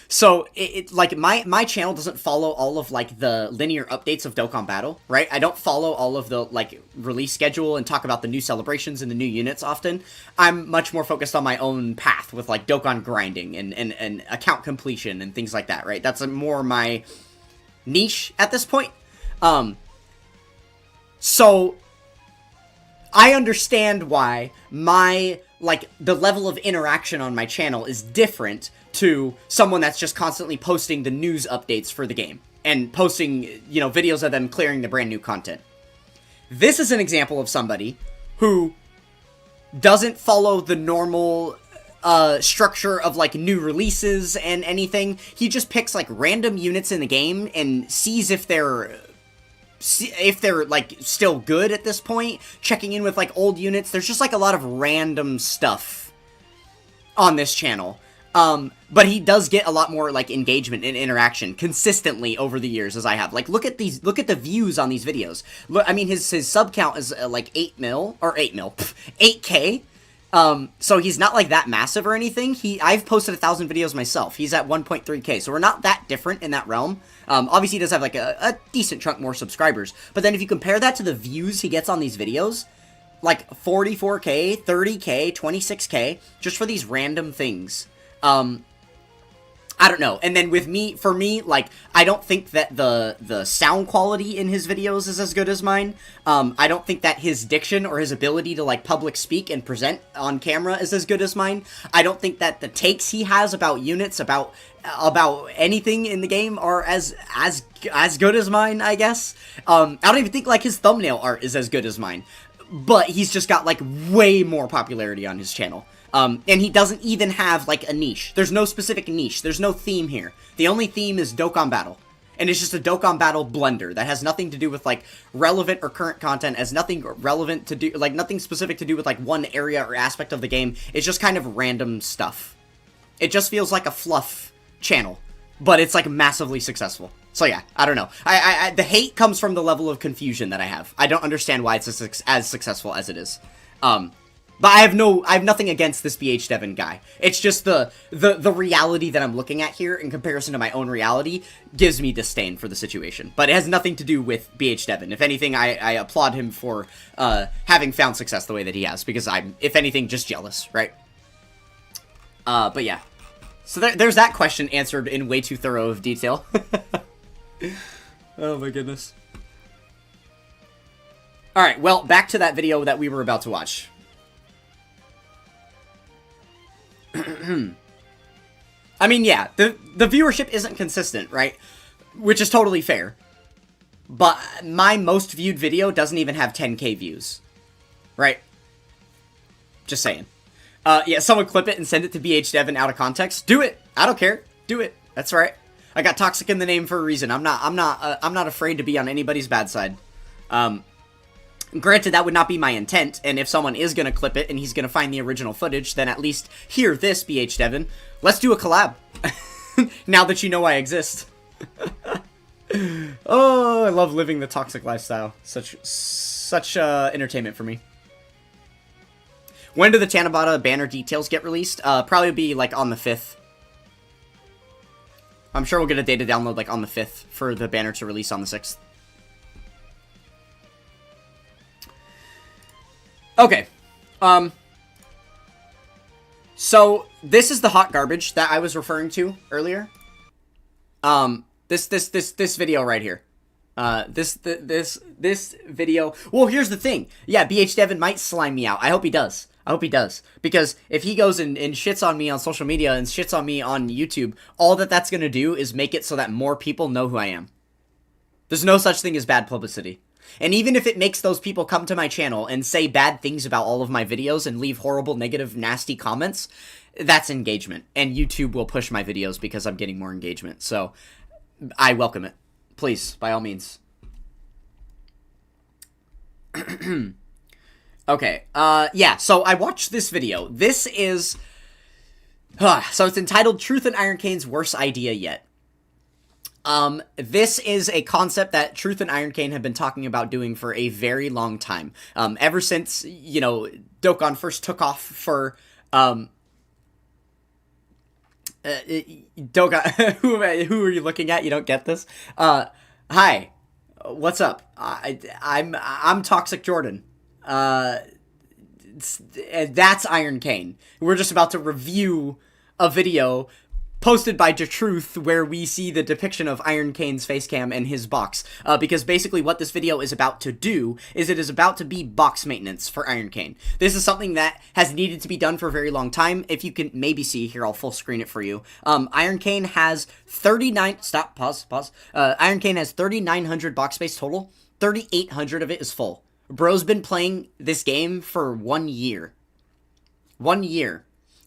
So like, my channel doesn't follow all of, like, the linear updates of Dokkan Battle, right? I don't follow all of the, like, release schedule and talk about the new celebrations and the new units often. I'm much more focused on my own path with, like, Dokkan grinding and account completion and things like that, right? That's more my niche at this point. So I understand why my like, the level of interaction on my channel is different to someone that's just constantly posting the news updates for the game and posting, you know, videos of them clearing the brand new content. This is an example of somebody who doesn't follow the normal structure of, like, new releases and anything. He just picks, like, random units in the game and sees if they're like still good at this point, checking in with like old units. There's just like a lot of random stuff on this channel. But he does get a lot more like engagement and interaction consistently over the years as I have. Like, look at the views on these videos. Look, I mean, his sub count is like 8K. So he's not like that massive or anything. I've posted 1,000 videos myself. He's at 1.3K, so we're not that different in that realm. Obviously he does have like a decent chunk more subscribers, but then if you compare that to the views he gets on these videos, like 44K, 30K, 26K, just for these random things. I don't know. And then for me, like, I don't think that the sound quality in his videos is as good as mine. I don't think that his diction or his ability to, like, public speak and present on camera is as good as mine. I don't think that the takes he has about units, about anything in the game are as good as mine, I guess. I don't even think, like, his thumbnail art is as good as mine. But he's just got, like, way more popularity on his channel. And he doesn't even have, like, a niche. There's no specific niche. There's no theme here. The only theme is Dokkan Battle. And it's just a Dokkan Battle blender that has nothing to do with, like, relevant or current content, has nothing relevant to do, like, nothing specific to do with, like, one area or aspect of the game. It's just kind of random stuff. It just feels like a fluff channel, but it's, like, massively successful. So, yeah, I don't know. The hate comes from the level of confusion that I have. I don't understand why it's as successful as it is. But I have nothing against this BH Devon guy. It's just the reality that I'm looking at here in comparison to my own reality gives me disdain for the situation. But it has nothing to do with BH Devon. If anything, I applaud him for having found success the way that he has, because I'm, if anything, just jealous, right? But yeah. So there's that question answered in way too thorough of detail. Oh my goodness. Alright, well, back to that video that we were about to watch. I mean, yeah, the viewership isn't consistent, right? Which is totally fair. But my most viewed video doesn't even have 10K views. Right? Just saying. Yeah, someone clip it and send it to BH Devon out of context. Do it! I don't care. Do it. That's right. I got toxic in the name for a reason. I'm not afraid to be on anybody's bad side. Granted, that would not be my intent, and if someone is gonna clip it and he's gonna find the original footage, then at least hear this, BH Devon. Let's do a collab. Now that you know I exist. Oh, I love living the toxic lifestyle. Such entertainment for me. When do the Tanabata banner details get released? Probably be, like, on the 5th. I'm sure we'll get a data download, like, on the 5th for the banner to release on the 6th. Okay, so this is the hot garbage that I was referring to earlier. This video right here. This video. Well, here's the thing. Yeah, BH Devon might slime me out. I hope he does. I hope he does. Because if he goes and shits on me on social media and shits on me on YouTube, all that's gonna do is make it so that more people know who I am. There's no such thing as bad publicity. And even if it makes those people come to my channel and say bad things about all of my videos and leave horrible, negative, nasty comments, that's engagement. And YouTube will push my videos because I'm getting more engagement. So, I welcome it. Please, by all means. Okay, yeah, so I watched this video. This is... so it's entitled Truth and Iron Cane's Worst Idea Yet. This is a concept that Truth and Iron Cane have been talking about doing for a very long time. Ever since, you know, Dokkan first took off for, Dokkan, who are you looking at? You don't get this? Hi, what's up? I'm Toxic Jordan. That's Iron Cane. We're just about to review a video posted by Truth, where we see the depiction of Iron Kane's face cam and his box, because basically what this video is about to do is it is about to be box maintenance for Iron Kane. This is something that has needed to be done for a very long time. If you can maybe see here, I'll full screen it for you. Iron Kane has 39, pause. Iron Kane has 3,900 box space total. 3,800 of it is full. Bro's been playing this game for 1 year. 1 year.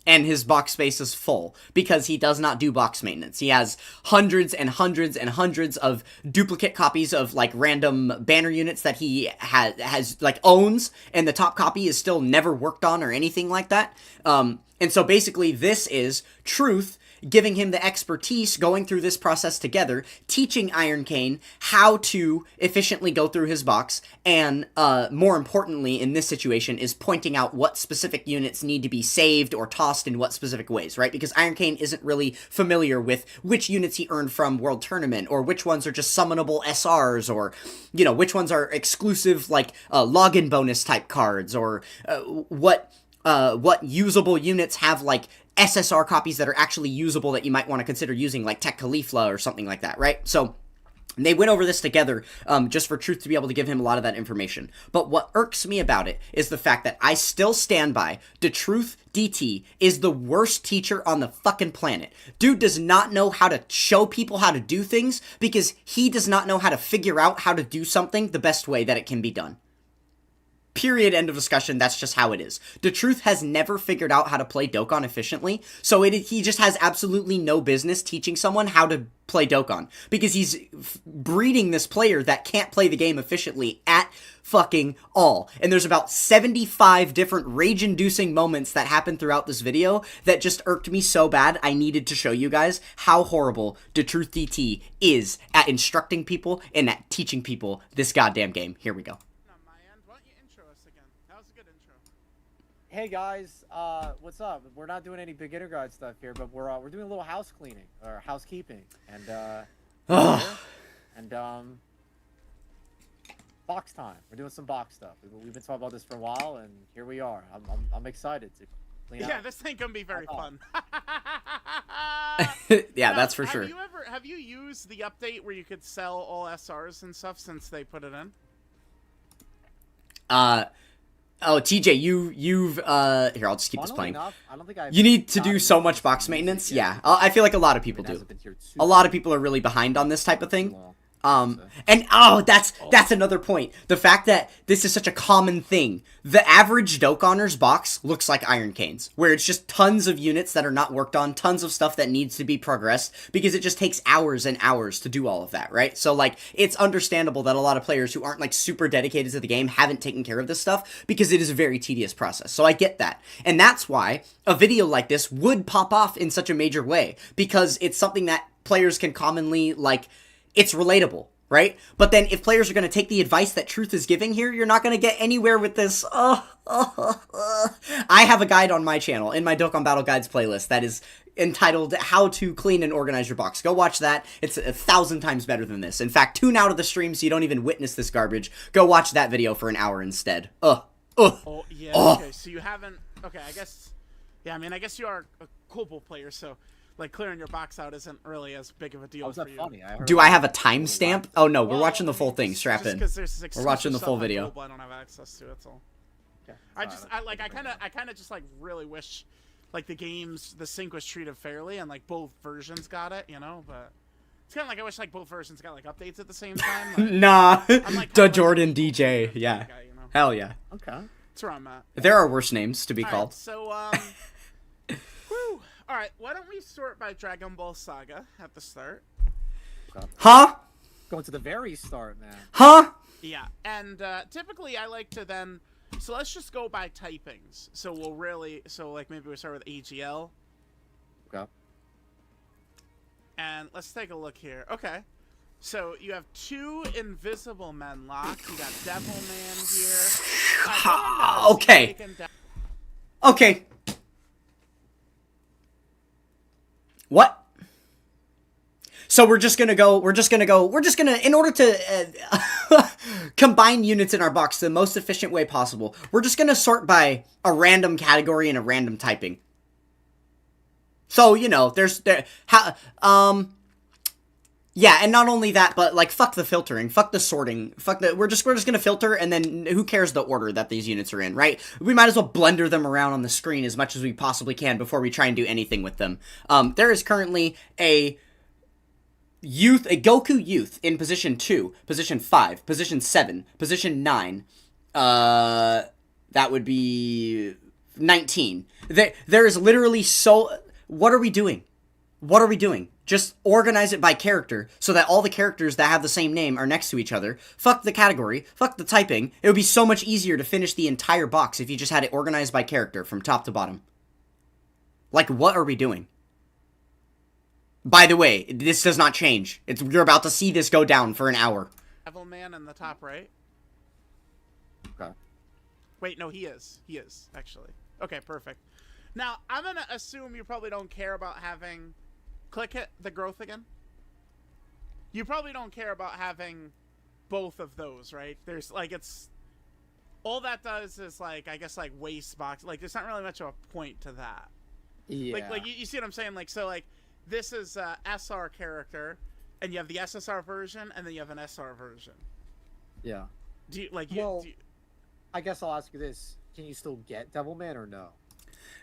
And his box space is full because he does not do box maintenance. He has hundreds and hundreds and hundreds of duplicate copies of like random banner units that he has like owns, and the top copy is still never worked on or anything like that. And so basically this is Truth giving him the expertise, going through this process together, teaching Iron Kane how to efficiently go through his box, and more importantly in this situation is pointing out what specific units need to be saved or tossed in what specific ways, right? Because Iron Kane isn't really familiar with which units he earned from World Tournament, or which ones are just summonable SRs, or, you know, which ones are exclusive, like, login bonus type cards, or what usable units have, like, SSR copies that are actually usable that you might want to consider using, like Tech Khalifa or something like that, right? So they went over this together just for Truth to be able to give him a lot of that information. But what irks me about it is the fact that I still stand by Truth DT is the worst teacher on the fucking planet. Dude does not know how to show people how to do things because he does not know how to figure out how to do something the best way that it can be done. Period, end of discussion. That's just how it is. Truth has never figured out how to play Dokkan efficiently, so he just has absolutely no business teaching someone how to play Dokkan, because he's breeding this player that can't play the game efficiently at fucking all. And there's about 75 different rage-inducing moments that happen throughout this video that just irked me so bad I needed to show you guys how horrible Truth DT is at instructing people and at teaching people this goddamn game. Here we go. Hey guys, what's up? We're not doing any beginner guide stuff here, but we're doing a little house cleaning or housekeeping, and box time. We're doing some box stuff. We've been talking about this for a while, and here we are. I'm excited to clean out. Yeah, this ain't gonna be very fun. Yeah, that's for sure. Have you used the update where you could sell all SRs and stuff since they put it in? Oh, TJ, you've here, I'll just keep this playing. Enough, I don't think I've you need to do so much box maintenance. Yeah, I feel like a lot of people do. A lot of people are really behind on this type of thing. And that's another point. The fact that this is such a common thing. The average Dokkaner's box looks like Iron Kane's, where it's just tons of units that are not worked on, tons of stuff that needs to be progressed, because it just takes hours and hours to do all of that, right? So, like, it's understandable that a lot of players who aren't, like, super dedicated to the game haven't taken care of this stuff, because it is a very tedious process. So I get that. And that's why a video like this would pop off in such a major way, because it's something that players can commonly, like, it's relatable, right? But then if players are going to take the advice that Truth is giving here, you're not going to get anywhere with this. I have a guide on my channel, in my Dokkan Battle Guides playlist, that is entitled How to Clean and Organize Your Box. Go watch that. It's 1,000 times better than this. In fact, tune out of the stream so you don't even witness this garbage. Go watch that video for an hour instead. Oh, yeah, okay, so you haven't... Okay, I guess... Yeah, I mean, I guess you are a Kobo player, so... Like, clearing your box out isn't really as big of a deal for you. Funny? Do I have a timestamp? Oh, no, we're watching the full thing. Strap in. We're watching the full video. I don't have access to it, so. Okay. I kind of just, like, really wish, like, the sync was treated fairly, and, like, both versions got it, you know, but... It's kind of like I wish, like, both versions got, like, updates at the same time. Like, nah. Like, Jordan DJ, yeah. Guy, you know? Hell yeah. Okay. That's where I'm at. There are worse names to be All called. Right, so, whew. Alright, why don't we sort by Dragon Ball Saga at the start? Huh? Going to the very start, man. Huh? Yeah, and typically I like to then... So let's just go by typings. So we'll really... So, like, maybe we start with AGL. Okay. And let's take a look here. Okay. So you have 2 Invisible Men locked. You got Devilman here. Okay. Okay. What? So we're just gonna, in order to combine units in our box the most efficient way possible, we're just gonna sort by a random category and a random typing. So, you know, yeah, and not only that, but, like, fuck the filtering, fuck the sorting, we're just gonna filter, and then who cares the order that these units are in, right? We might as well blender them around on the screen as much as we possibly can before we try and do anything with them. There is currently a Goku youth in position 2, position 5, position 7, position 9, that would be 19. There is literally what are we doing? What are we doing? Just organize it by character so that all the characters that have the same name are next to each other. Fuck the category. Fuck the typing. It would be so much easier to finish the entire box if you just had it organized by character from top to bottom. Like, what are we doing? By the way, this does not change. You're about to see this go down for an hour. Devilman in the top right. Okay. Wait, no, he is. He is, actually. Okay, perfect. Now, I'm going to assume you probably don't care about having... Click it, the growth again. You probably don't care about having both of those, right? There's, like, it's... All that does is, like, I guess, like, waste box. Like, there's not really much of a point to that. Yeah. Like you see what I'm saying? Like, so, like, this is a SR character, and you have the SSR version, and then you have an SR version. Yeah. Do you, like, I guess I'll ask you this. Can you still get Devilman or no?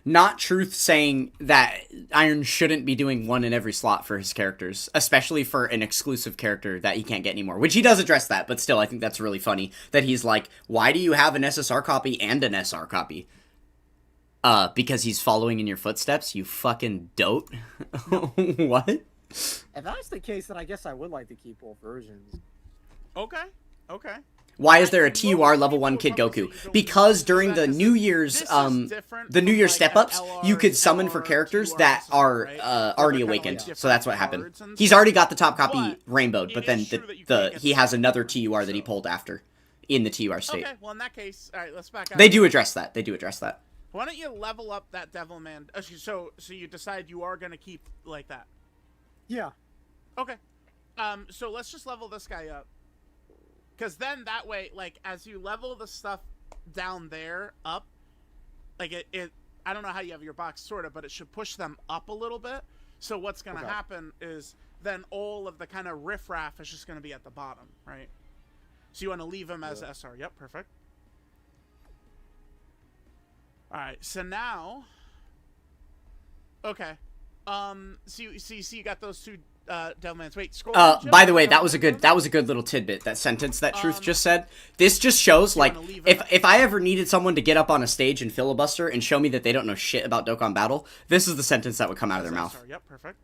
Not Truth saying that Iron shouldn't be doing one in every slot for his characters, especially for an exclusive character that he can't get anymore, which he does address that, but still, I think that's really funny that he's like, why do you have an SSR copy and an SR copy? Because he's following in your footsteps, you fucking dote. What? If that's the case, then I guess I would like to keep both versions. Okay. Okay. Why is there a TUR level 1 Kid Goku? Because during the New Year's, step-ups, you could summon for characters that are already awakened. So that's what happened. He's already got the top copy rainbowed, but then he has another TUR that he pulled after in the TUR state. Okay, well in that case, all right, let's back up. They do address that. They do address that. Why don't you level up that Devilman? So you decide you are going to keep like that? Yeah. Okay. So let's just level this guy up. Because then that way, like, as you level the stuff down there up, like, I don't know how you have your box sorted, but it should push them up a little bit. So what's going to happen is then all of the kind of riffraff is just going to be at the bottom, right? So you want to leave them as SR. Yep, perfect. All right, so now... Okay. So you got those two... Devilmans. Wait, scroll down, by the way, that was a good little tidbit, that sentence that Truth just said. This just shows, like, if I ever needed someone to get up on a stage and filibuster and show me that they don't know shit about Dokkan Battle, this is the sentence that would come out of their mouth. Yep, perfect.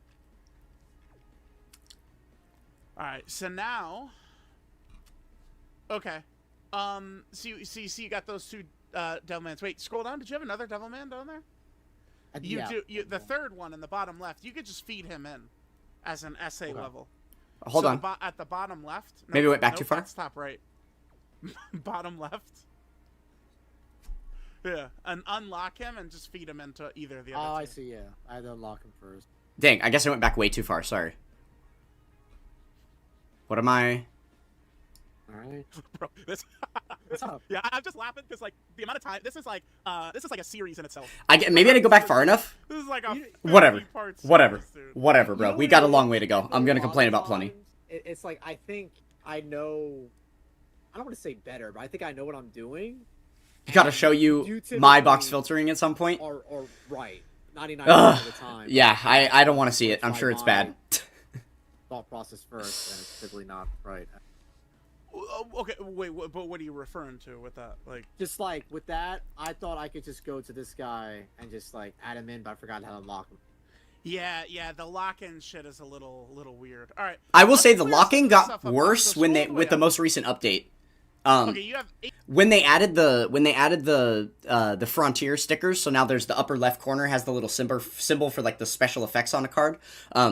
Alright, so now... Okay. So you got those two Devilmans. Wait, scroll down. Did you have another Devilman down there? The third one in the bottom left, you could just feed him in. As an SA level. Hold on. At the bottom left. Maybe it went back too far? That's top right. Bottom left. Yeah. And unlock him and just feed him into either of the other two. I see, yeah. I had to unlock him first. Dang, I guess I went back way too far. Sorry. What am I... Alright. Bro, this... What's up? Yeah, I'm just laughing because, like, the amount of time... This is like a series in itself. Maybe I didn't go back far enough? This is like a... Whatever, bro. You know We got a what long way to go. I'm gonna complain about plenty. It's like, I think I know... I don't want to say better, but I think I know what I'm doing. You gotta show you my box filtering at some point. Or right. 99% of the time. Yeah, I don't want to see it. I'm sure it's bad. Thought process first, and it's typically not right. Okay, wait, but what are you referring to with that? Like, just like with that, I thought I could just go to this guy and just like add him in, but I forgot how to lock him. Yeah, the lock-in shit is a little weird. All right, I will say the locking got worse with the most recent update. Okay, you have when they added the Frontier stickers, so now there's the upper left corner has the little symbol for like the special effects on a card.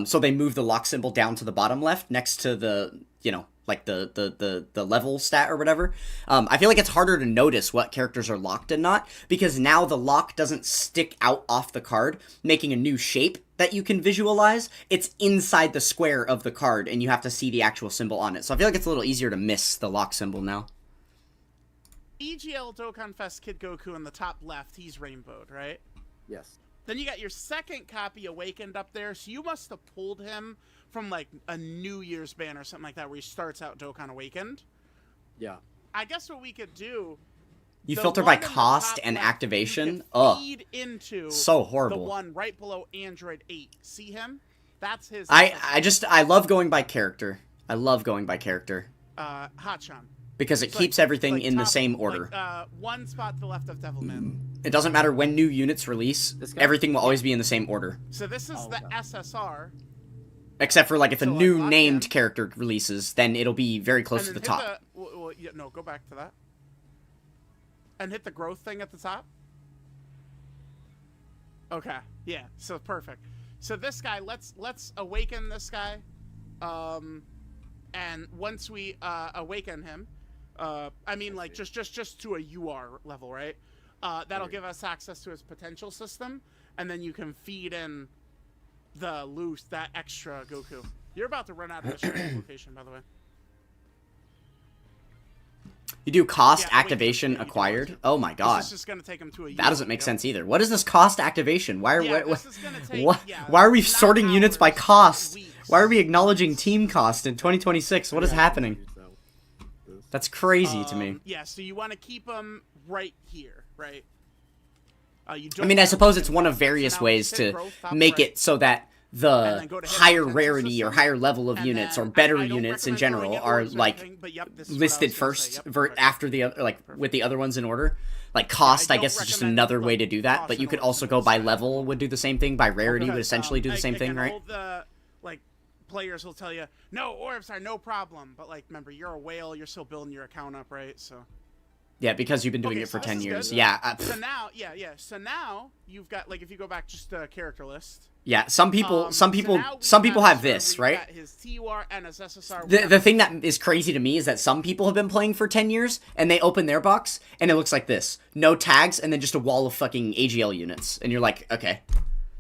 So they moved the lock symbol down to the bottom left next to the, you know, like the level stat or whatever. I feel like it's harder to notice what characters are locked and not, because now the lock doesn't stick out off the card, making a new shape that you can visualize. It's inside the square of the card, and you have to see the actual symbol on it. So I feel like it's a little easier to miss the lock symbol now. EGL Dokkan Fest Kid Goku in the top left, he's rainbowed, right? Yes. Then you got your second copy awakened up there, so you must have pulled him from like a New Year's ban or something like that, where he starts out Dokkan Awakened. Yeah. I guess what we could do. You the filter by one in the cost top and left, activation. You can Ugh. feed into So horrible. the one right below Android 8. See him? That's his. I love going by character. I love going by character. Hachan. Because it It's keeps like- everything like in the top- same order. Like, one spot to the left of Devilman. It doesn't matter when new units release, This guy? everything will always be in the same order. So this is the okay. SSR. Except for, like, if a So, like, new lock named in. character releases, then it'll be very close to And the then hit top. well, yeah, no, go back to that. And hit the growth thing at the top. Okay, yeah, so perfect. So this guy, let's awaken this guy. And once we awaken him, I mean, like, just to a UR level, right? That'll give us access to his potential system, and then you can feed in that extra Goku. You're about to run out of the stream location, by the way. You do cost Yeah, wait, activation yeah, you do acquired? want Oh my god. This is just gonna take him to a That doesn't UR, make yep. sense either. What is this cost activation? Why are Yeah, this is gonna take, yeah, why are we not sorting units by hours, cost? weeks. Why are we acknowledging team cost in 2026? What is happening? That's crazy to me. Yeah, so you want to keep them right here, right? You I don't mean, I wanna suppose leave it's them one out. of various So now ways hit to growth top make right. it so that And the then go to hit higher potential rarity or system. higher level of And units or then better I don't units in recommend general throwing it are orders or like anything, but yep, this is what I listed was gonna first say. Yep, perfect. after the other, like with the other ones in order. Like cost, I don't guess, is just recommend, another way like, to do that. cost But you in could order also to go do by that. level would do the same thing. By rarity would Because, essentially do the same thing, again, right? All the like players will tell you, no, orbs are no problem. But like, remember, you're a whale. You're still building your account up, right? So. Yeah, because you've been doing Okay, it for so this 10 is years. good. Yeah. So now, So now you've got, like, if you go back just to character list. Yeah, some people So now some we people got have this, we've right? got his TUR and his SSR. The thing that is crazy to me is that some people have been playing for 10 years, and they open their box, and it looks like this. No tags, and then just a wall of fucking AGL units. And you're like, okay.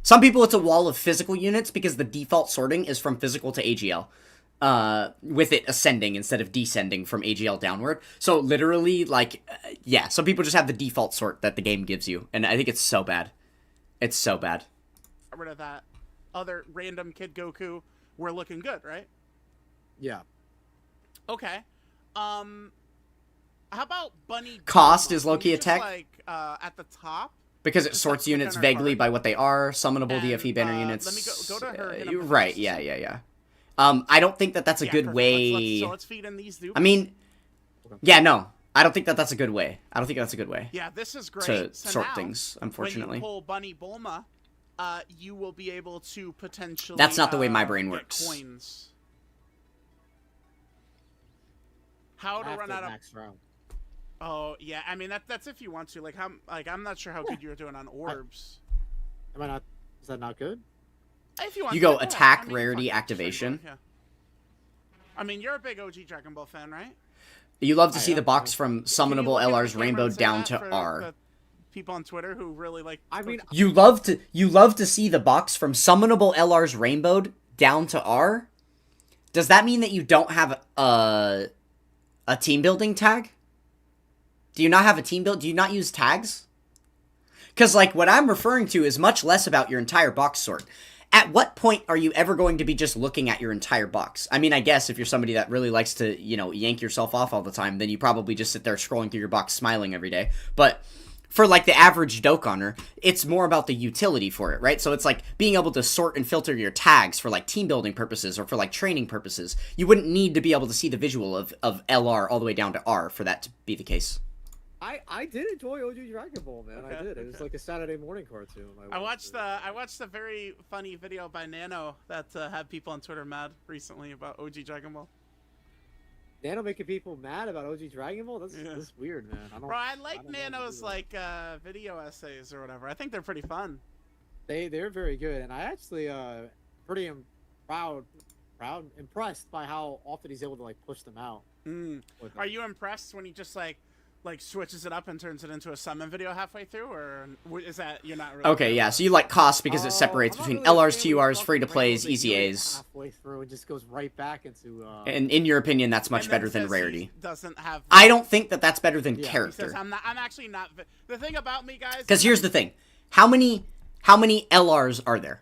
Some people, it's a wall of physical units, because the default sorting is from physical to AGL. With it ascending instead of descending from AGL downward. So literally, like, yeah, some people just have the default sort that the game gives you. And I think it's so bad. It's so bad. Got rid of that other random Kid Goku. We're looking good, right? Yeah. Okay. How about Bunny? Cost Bulma? is low-key Can you a just, tech? like, at the top. Because it Just, sorts like, click units on her vaguely card. by what they are. Summonable And, DFE banner let me units. go to her, hit 'em with right, this. yeah. I don't think that that's a Yeah, good perfect. way... So let's feed in these dupes. I mean, yeah, no. I don't think that that's a good way. I don't think that's a good way Yeah, this is great. to So sort now, things, unfortunately. When you pull Bunny Bulma, you will be able to potentially. That's not the way my brain get works. Coins. How to After run out of? max round. Oh yeah, I mean that's if you want to. Like I'm not sure how good you're doing on orbs. Am I not? Is that not good? If you want, You go to, attack, I mean, rarity, fuck it, activation. sure, yeah. I mean, you're a big OG Dragon Ball fan, right? You love to I see am. the box from Can you summonable look into LR's the camera rainbow and say down that to for R. the people on Twitter who really like. I mean, You love to see the box from summonable LR's rainbowed down to R? Does that mean that you don't have a team building tag? Do you not have a team build? Do you not use tags? Because, like, what I'm referring to is much less about your entire box sort. At what point are you ever going to be just looking at your entire box? I mean, I guess if you're somebody that really likes to, you know, yank yourself off all the time, then you probably just sit there scrolling through your box smiling every day. But for, like, the average Dokkaner, it's more about the utility for it, right? So it's like being able to sort and filter your tags for, like, team building purposes or for, like, training purposes. You wouldn't need to be able to see the visual of LR all the way down to R for that to be the case. I did enjoy OG Dragon Ball, man. I Okay, did. It was okay. like a Saturday morning cartoon. I watched the very funny video by Nano that had people on Twitter mad recently about OG Dragon Ball. Nano making people mad about OG Dragon Ball. That's Yeah. that's weird, man. I don't. Bro, I like don't know how to Nano's do that. like video essays or whatever. I think they're pretty fun. They're very good, and I actually pretty impressed by how often he's able to like push them out. Mm. with Are them. you impressed when he just like switches it up and turns it into a summon video halfway through, or is that you're not really? Okay, yeah, so you like cost because it separates I'm not between really a LRs, fan when TURs, fucking free-to-plays, Rainbows, they easy do it A's. halfway through and just goes right back into. And in your opinion, that's much And then better than says he rarity. Doesn't have. I don't think that that's better than Yeah, he He says character. I'm not. I'm actually not. The thing about me, guys. Because here's the thing: how many How many LRs are there?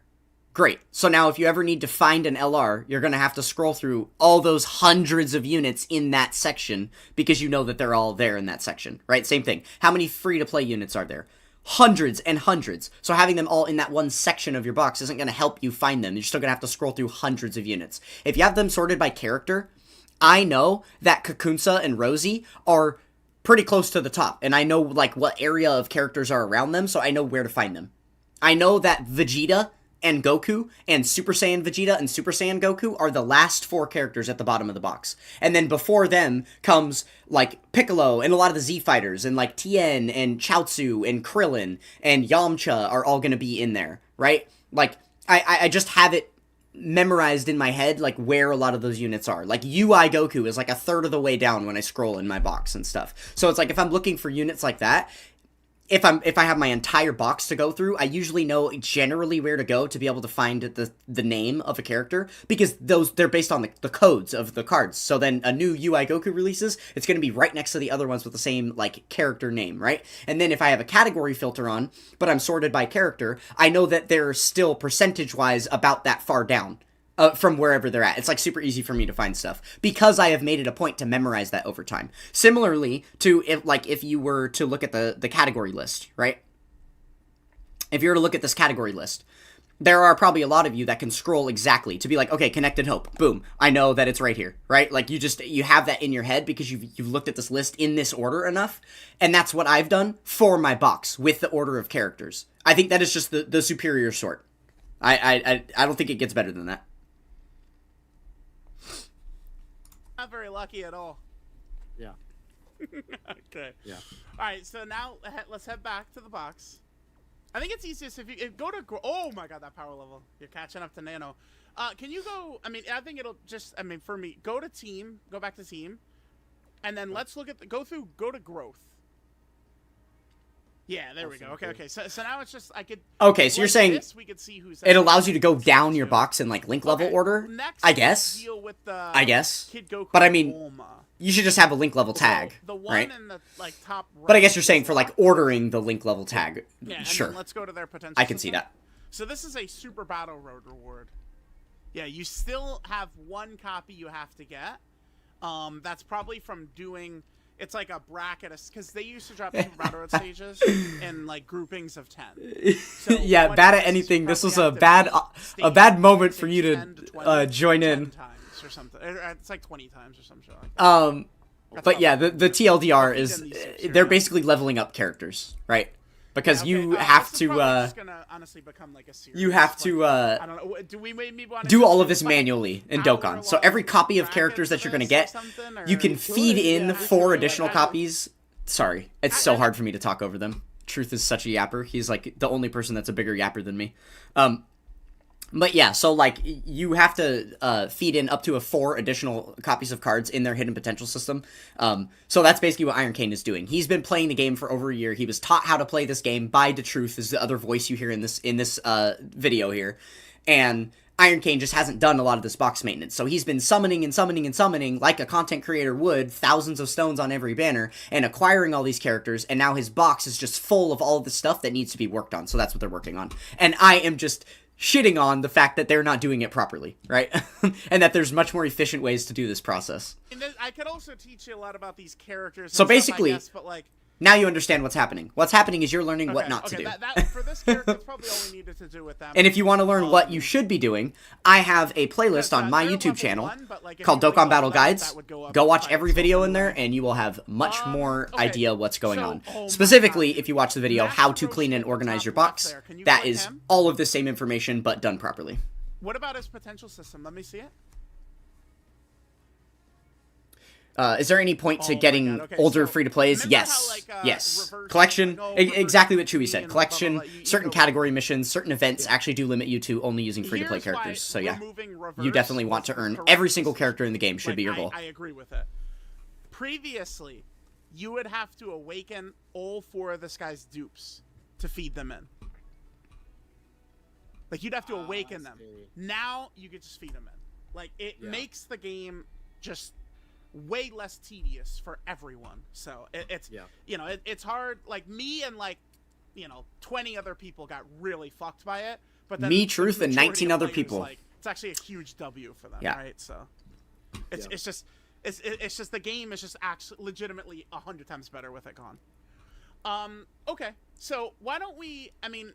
Great. So now if you ever need to find an LR, you're going to have to scroll through all those hundreds of units in that section because you know that they're all there in that section, right? Same thing. How many free-to-play units are there? Hundreds and hundreds. So having them all in that one section of your box isn't going to help you find them. You're still going to have to scroll through hundreds of units. If you have them sorted by character, I know that Kakunsa and Rosie are pretty close to the top, and I know, like, what area of characters are around them, so I know where to find them. I know that Vegeta and Goku and Super Saiyan Vegeta and Super Saiyan Goku are the last 4 characters at the bottom of the box. And then before them comes, like, Piccolo and a lot of the Z Fighters and, like, Tien and Chaozu and Krillin and Yamcha are all going to be in there, right? Like, I just have it memorized in my head, like, where a lot of those units are. Like, UI Goku is, like, a third of the way down when I scroll in my box and stuff. So it's like, if I'm looking for units like that, if I have my entire box to go through, I usually know generally where to go to be able to find the name of a character, because they're based on the codes of the cards. So then a new UI Goku releases, it's going to be right next to the other ones with the same, like, character name, right? And then if I have a category filter on, but I'm sorted by character, I know that they're still percentage-wise about that far down. From wherever they're at. It's, like, super easy for me to find stuff because I have made it a point to memorize that over time. Similarly to if you were to look at the category list, right? If you were to look at this category list, there are probably a lot of you that can scroll exactly to be like, okay, Connected Hope, boom, I know that it's right here, right? Like, you have that in your head because you've looked at this list in this order enough, and that's what I've done for my box with the order of characters. I think that is just the superior sort. I don't think it gets better than that. Not very lucky at all. Yeah. Okay. Yeah. All right. So now let's head back to the box. I think it's easiest if you go to. Oh my God, that power level! You're catching up to Nano. Can you go? I mean, I think it'll just. I mean, for me, go to team. Go back to team, and then let's look at go to growth. Yeah, there we go. Okay. So now it's just I could. Okay, so you're saying we could see who's it allows you to go down your box in, like, link level order? Next, I guess. deal with the I guess. Kid Goku But I mean, Bulma. you should just have a link level tag, The one right? in the, like, top right. But I guess you're saying for, like, ordering the link level tag. Yeah, and Sure. then let's go to their potential. I can see system. that. So this is a Super Battle Road reward. Yeah, you still have 1 copy you have to get. That's probably from doing. It's like a bracket, because they used to drop Super Battle Road stages in, like, groupings of 10. So Yeah, bad at anything. This was a bad moment for you to join in. 10 times or something. It's like 20 times or some shit like that. But yeah, the TLDR is they're yeah. basically leveling up characters, right? Because Yeah, okay. you have This is probably just gonna honestly become like a series. you have Like, to I don't know. Do we maybe want to do all of this like, manually in Dokkan. So every copy of characters that you're going to get, you can feed in 4 additional copies. Sorry, it's so hard for me to talk over them. Truth is such a yapper. He's, like, the only person that's a bigger yapper than me. But yeah, so, like, you have to feed in up to 4 additional copies of cards in their hidden potential system. So that's basically what Iron Kane is doing. He's been playing the game for over a year. He was taught how to play this game by DeTruth, is the other voice you hear in this video here. And Iron Kane just hasn't done a lot of this box maintenance. So he's been summoning and summoning and summoning, like a content creator would, thousands of stones on every banner, and acquiring all these characters, and now his box is just full of all of the stuff that needs to be worked on. So that's what they're working on. And I am just shitting on the fact that they're not doing it properly, right? And that there's much more efficient ways to do this process. And I could also teach you a lot about these characters. So and basically, stuff, I guess, but like, now you understand what's happening. What's happening is you're learning what not to do. For this character, that's probably all we needed to do with them. And if you want to learn what you should be doing, I have a playlist on my YouTube channel called Dokkan Battle Guides. Go watch every video in there, and you will have much more idea what's going on. Specifically, if you watch the video, how to clean and organize your box, that is all of the same information, but done properly. What about his potential system? Let me see it. Is there any point to getting older free-to-plays? Yes. Yes. Collection, exactly what Chewy said. Collection, certain category missions, certain events actually do limit you to only using free-to-play characters. So yeah, you definitely want to earn every single character in the game should be your goal. I agree with it. Previously, you would have to awaken all 4 of this guy's dupes to feed them in. Like, you'd have to awaken them. Now, you could just feed them in. Like, it makes the game just way less tedious for everyone. So it's you know, it's hard. Like me and, like, 20 other people got really fucked by it. But then Me, the Truth, and majority 19 of other players, people. Like, it's actually a huge W for them, Yeah. right? So it's just the game is just actually legitimately 100 times better with it gone. Okay, so why don't we? I mean,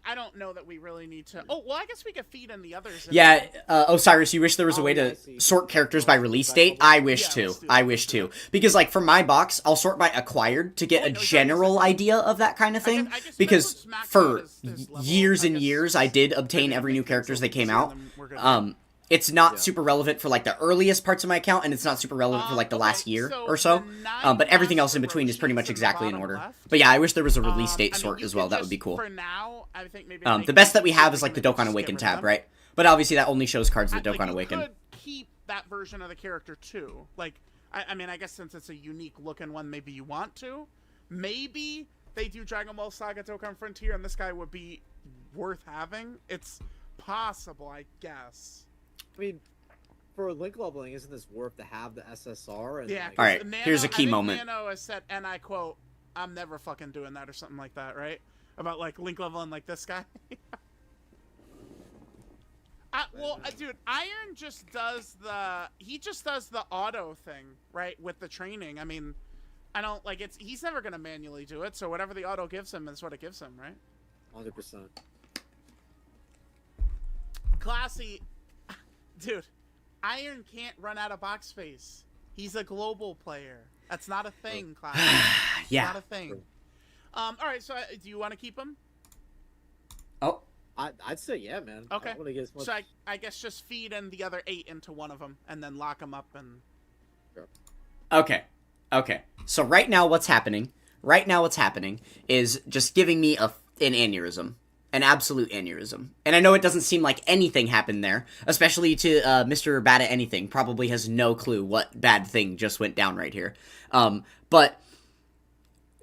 I don't know that we really need to. Oh well, I guess we could feed in the others. Yeah, Osiris, you wish there was a way yeah, I to see. sort characters by release date? I wish to. let's do I that. wish to. Because, like, for my box, I'll sort by acquired to get Oh, a no, sorry, general sorry. idea of that kind of thing. I guess Because that's what's maxed out for is level. years I and guess years, I did obtain maybe every new make things characters a that little came easier, out. then we're good. It's not Yeah. super relevant for, like, the earliest parts of my account, and it's not super relevant for, like, the Okay, last year so or so. the 9 But everything else in Master between is pretty much Roshis in the exactly in bottom order. left. But yeah, I wish there was a release date I mean, sort you as well. could That would just- be cool. For now, I think maybe The best that we have we is, like, the can maybe Dokkan just get Awaken rid of tab, them. right? But obviously that only shows cards that Like, Dokkan you Awaken. could keep that version of the character too. Like, I mean, I guess since it's a unique looking one, maybe you want to. Maybe they do Dragon Ball Saga Dokkan Frontier, and this guy would be worth having. It's possible, I guess. I mean, for link leveling, isn't this worth to have the SSR? And, Yeah. like, All right, Nano, here's a key I think moment. Nano has said, and I quote, "I'm never fucking doing that," or something like that, right? About like link leveling like this guy. Dude, Iron just does the auto thing, right, with the training. I mean, I don't like he's never gonna manually do it, so whatever the auto gives him is what it gives him, right? 100%. Classy, dude. Iron can't run out of box space. He's a global player. That's not a thing, Classy. Yeah. Not a thing. All right. So, do you want to keep him? Oh. I'd say yeah, man. Okay. I want to get as much... So I guess just feed in the other 8 into one of them, and then lock them up and. Okay. Okay. So right now what's happening is just giving me an aneurysm. An absolute aneurysm. And I know it doesn't seem like anything happened there, especially to Mr. Bad at Anything. Probably has no clue what bad thing just went down right here. But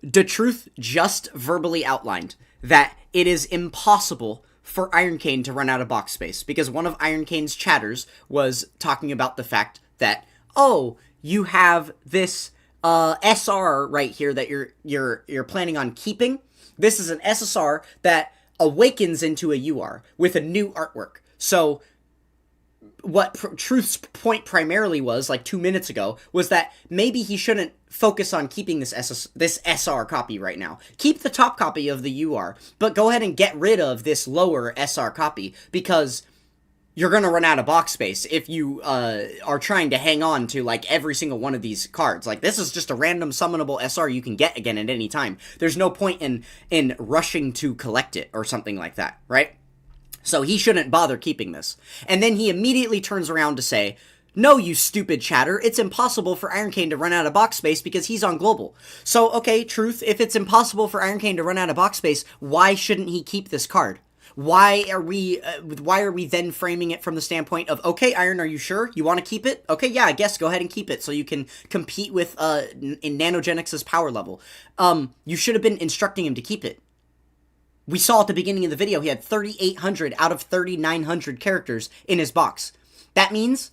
the truth just verbally outlined that it is impossible for Iron Cane to run out of box space, because one of Iron Cane's chatters was talking about the fact that, oh, you have this SR right here that you're planning on keeping. This is an SSR that awakens into a UR with a new artwork. So what Truth's point primarily was, like 2 minutes ago, was that maybe he shouldn't focus on keeping this SR copy right now. Keep the top copy of the UR, but go ahead and get rid of this lower SR copy, because you're gonna run out of box space if you are trying to hang on to, like, every single one of these cards. Like, this is just a random summonable SR you can get again at any time. There's no point in rushing to collect it or something like that, right? So he shouldn't bother keeping this. And then he immediately turns around to say, no, you stupid chatter, it's impossible for Iron Cane to run out of box space because he's on global. So, okay, Truth, if it's impossible for Iron Cane to run out of box space, why shouldn't he keep this card? Why are we then framing it from the standpoint of, okay, Iron, are you sure? You want to keep it? Okay, yeah, I guess go ahead and keep it so you can compete with, in Nanogenics' power level. You should have been instructing him to keep it. We saw at the beginning of the video he had 3,800 out of 3,900 characters in his box. That means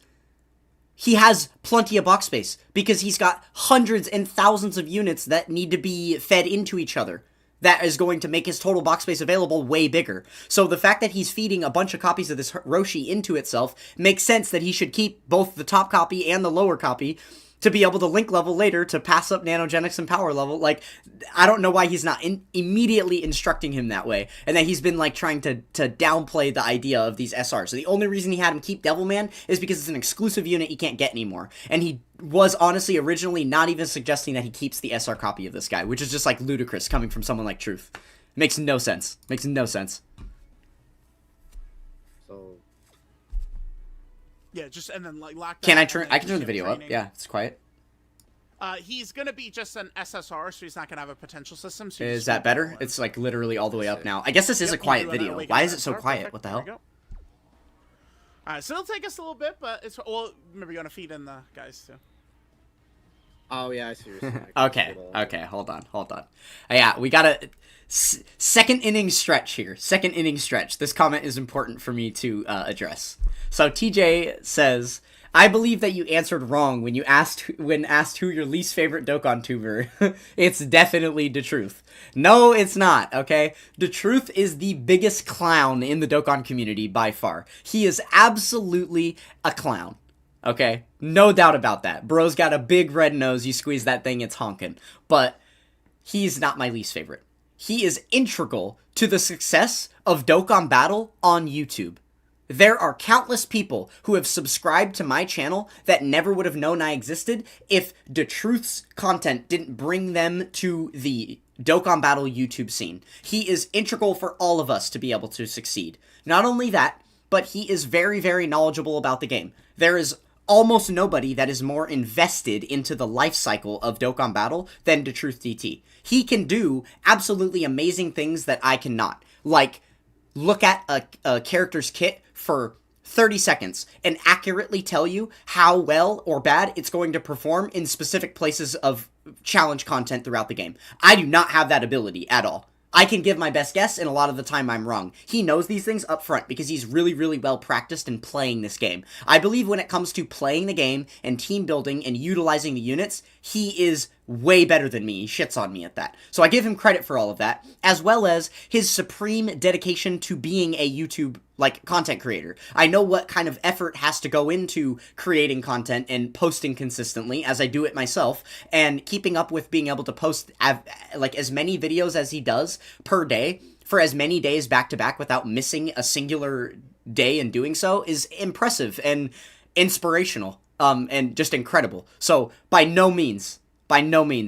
he has plenty of box space, because he's got hundreds and thousands of units that need to be fed into each other. That is going to make his total box space available way bigger. So the fact that he's feeding a bunch of copies of this Roshi into itself makes sense that he should keep both the top copy and the lower copy to be able to link level later to pass up Nanogenics and power level. Like, I don't know why he's not immediately instructing him that way, and that he's been, like, trying to downplay the idea of these SRs. So the only reason he had him keep Devilman is because it's an exclusive unit he can't get anymore. And he was honestly originally not even suggesting that he keeps the SR copy of this guy, which is just, like, ludicrous coming from someone like Truth. Makes no sense. Makes no sense. So... Yeah, just and then like lock. Can that I and turn? then I can turn just the him video up. training. Yeah, it's quiet. He's gonna be just an SSR, so he's not gonna have a potential system. So you Is just that put better? all in. It's like literally all the way up now. I guess this is Yep, a you quiet do an video. Awaken Why is it so SSR. quiet? Perfect. What the There we hell? go. All right, so it'll take us a little bit, but it's well. Remember, you want to feed in the guys too. Oh, yeah, I see what you're saying. I can Okay, see it all. okay, hold on. Yeah, we got a second inning stretch here. Second inning stretch. This comment is important for me to address. So TJ says, I believe that you answered wrong when asked who your least favorite Dokkan tuber. It's definitely the truth. No, it's not, okay? The truth is the biggest clown in the Dokkan community by far. He is absolutely a clown. Okay? No doubt about that. Bro's got a big red nose. You squeeze that thing, it's honking. But he's not my least favorite. He is integral to the success of Dokkan Battle on YouTube. There are countless people who have subscribed to my channel that never would have known I existed if the Truth's content didn't bring them to the Dokkan Battle YouTube scene. He is integral for all of us to be able to succeed. Not only that, but he is very, very knowledgeable about the game. There is almost nobody that is more invested into the life cycle of Dokkan Battle than the Truth DT. He can do absolutely amazing things that I cannot. Like, look at a character's kit for 30 seconds and accurately tell you how well or bad it's going to perform in specific places of challenge content throughout the game. I do not have that ability at all. I can give my best guess, and a lot of the time I'm wrong. He knows these things up front because he's really, really well practiced in playing this game. I believe when it comes to playing the game and team building and utilizing the units, he is way better than me. He shits on me at that. So I give him credit for all of that, as well as his supreme dedication to being a YouTube, content creator. I know what kind of effort has to go into creating content and posting consistently, as I do it myself, and keeping up with being able to post, as many videos as he does per day for as many days back to back without missing a singular day in doing so is impressive and inspirational, and just incredible. So by no means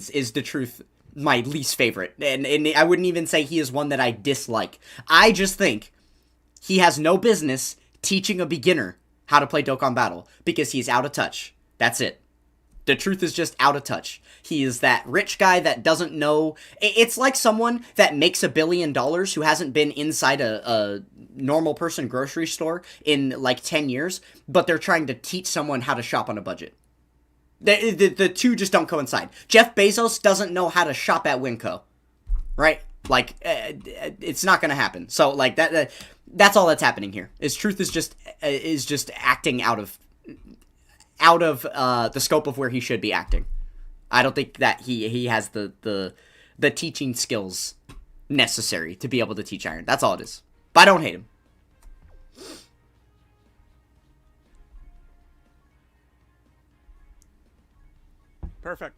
is the Truth my least favorite, and I wouldn't even say he is one that I dislike. I just think he has no business teaching a beginner how to play Dokkan Battle because he's out of touch. That's it. The Truth is just out of touch. He is that rich guy that doesn't know. It's like someone that makes $1 billion who hasn't been inside a normal person grocery store in 10 years, but they're trying to teach someone how to shop on a budget. The two just don't coincide. Jeff Bezos doesn't know how to shop at Winco, right? It's not gonna happen. So that's all that's happening here. His Truth is just acting out of the scope of where he should be acting. I don't think that he has the teaching skills necessary to be able to teach Iron. That's all it is. But I don't hate him. Perfect.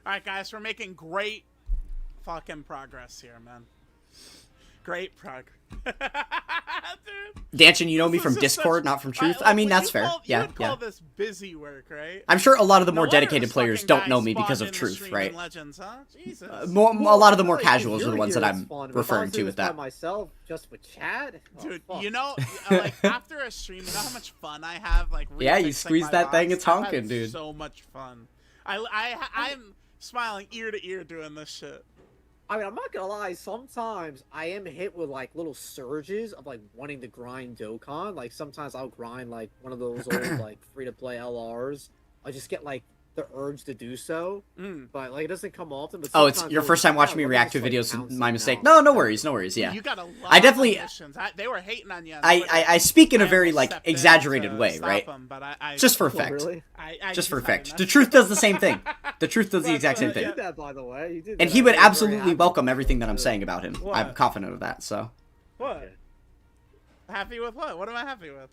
Alright, guys, we're making great fucking progress here, man. Great progress. Dude. Danchin, you know me from Discord, not from Truth. I mean, that's fair. You would call this busy work, right? I'm sure a lot of the more dedicated players don't know me because of Truth, right? Legends, huh? Jesus. A lot of the more casuals are the ones that I'm referring to with that. Myself, just with Chad? Dude, after a stream, you know how much fun I have? Yeah, you squeeze that thing, it's honking, dude. So much fun. I'm smiling ear to ear doing this shit. I mean, I'm not gonna lie, sometimes I am hit with, little surges of, wanting to grind Dokkan. Sometimes I'll grind, one of those old, free-to-play LRs. I just get, the urge to do so. But, it doesn't come often. But it's your first time watching me react to videos, so my mistake. No worries, yeah. You got a lot I definitely, of missions. They were hating on you. I speak in a very, exaggerated way, right? Them, but just for effect. Really? Just for effect. The Truth does the same thing. The Truth does the exact same thing. You did that, by the way. You did and that. he would absolutely welcome everything that I'm saying about him. What? I'm confident of that, so. What? Happy with what? What am I happy with?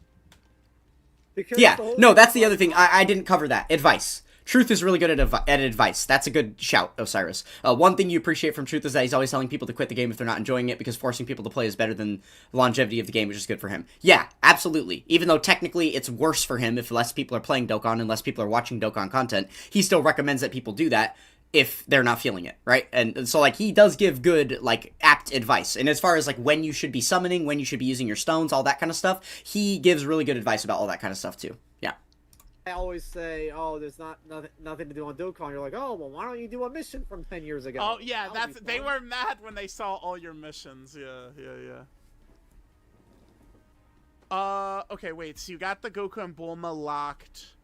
Because yeah, no, that's the other thing. I didn't cover that. Advice. Truth is really good at advice. That's a good shout, Osiris. One thing you appreciate from Truth is that he's always telling people to quit the game if they're not enjoying it because forcing people to play is better than the longevity of the game, which is good for him. Yeah, absolutely. Even though technically it's worse for him if less people are playing Dokkan and less people are watching Dokkan content, he still recommends that people do that if they're not feeling it, right? And so, he does give good, apt advice. And as far as, when you should be summoning, when you should be using your stones, all that kind of stuff, he gives really good advice about all that kind of stuff, too. Yeah. I always say, oh, there's nothing to do on Dokkan. You're like, oh, well, why don't you do a mission from 10 years ago? Oh, yeah, they were mad when they saw all your missions. Yeah. Okay, wait, so you got the Goku and Bulma locked.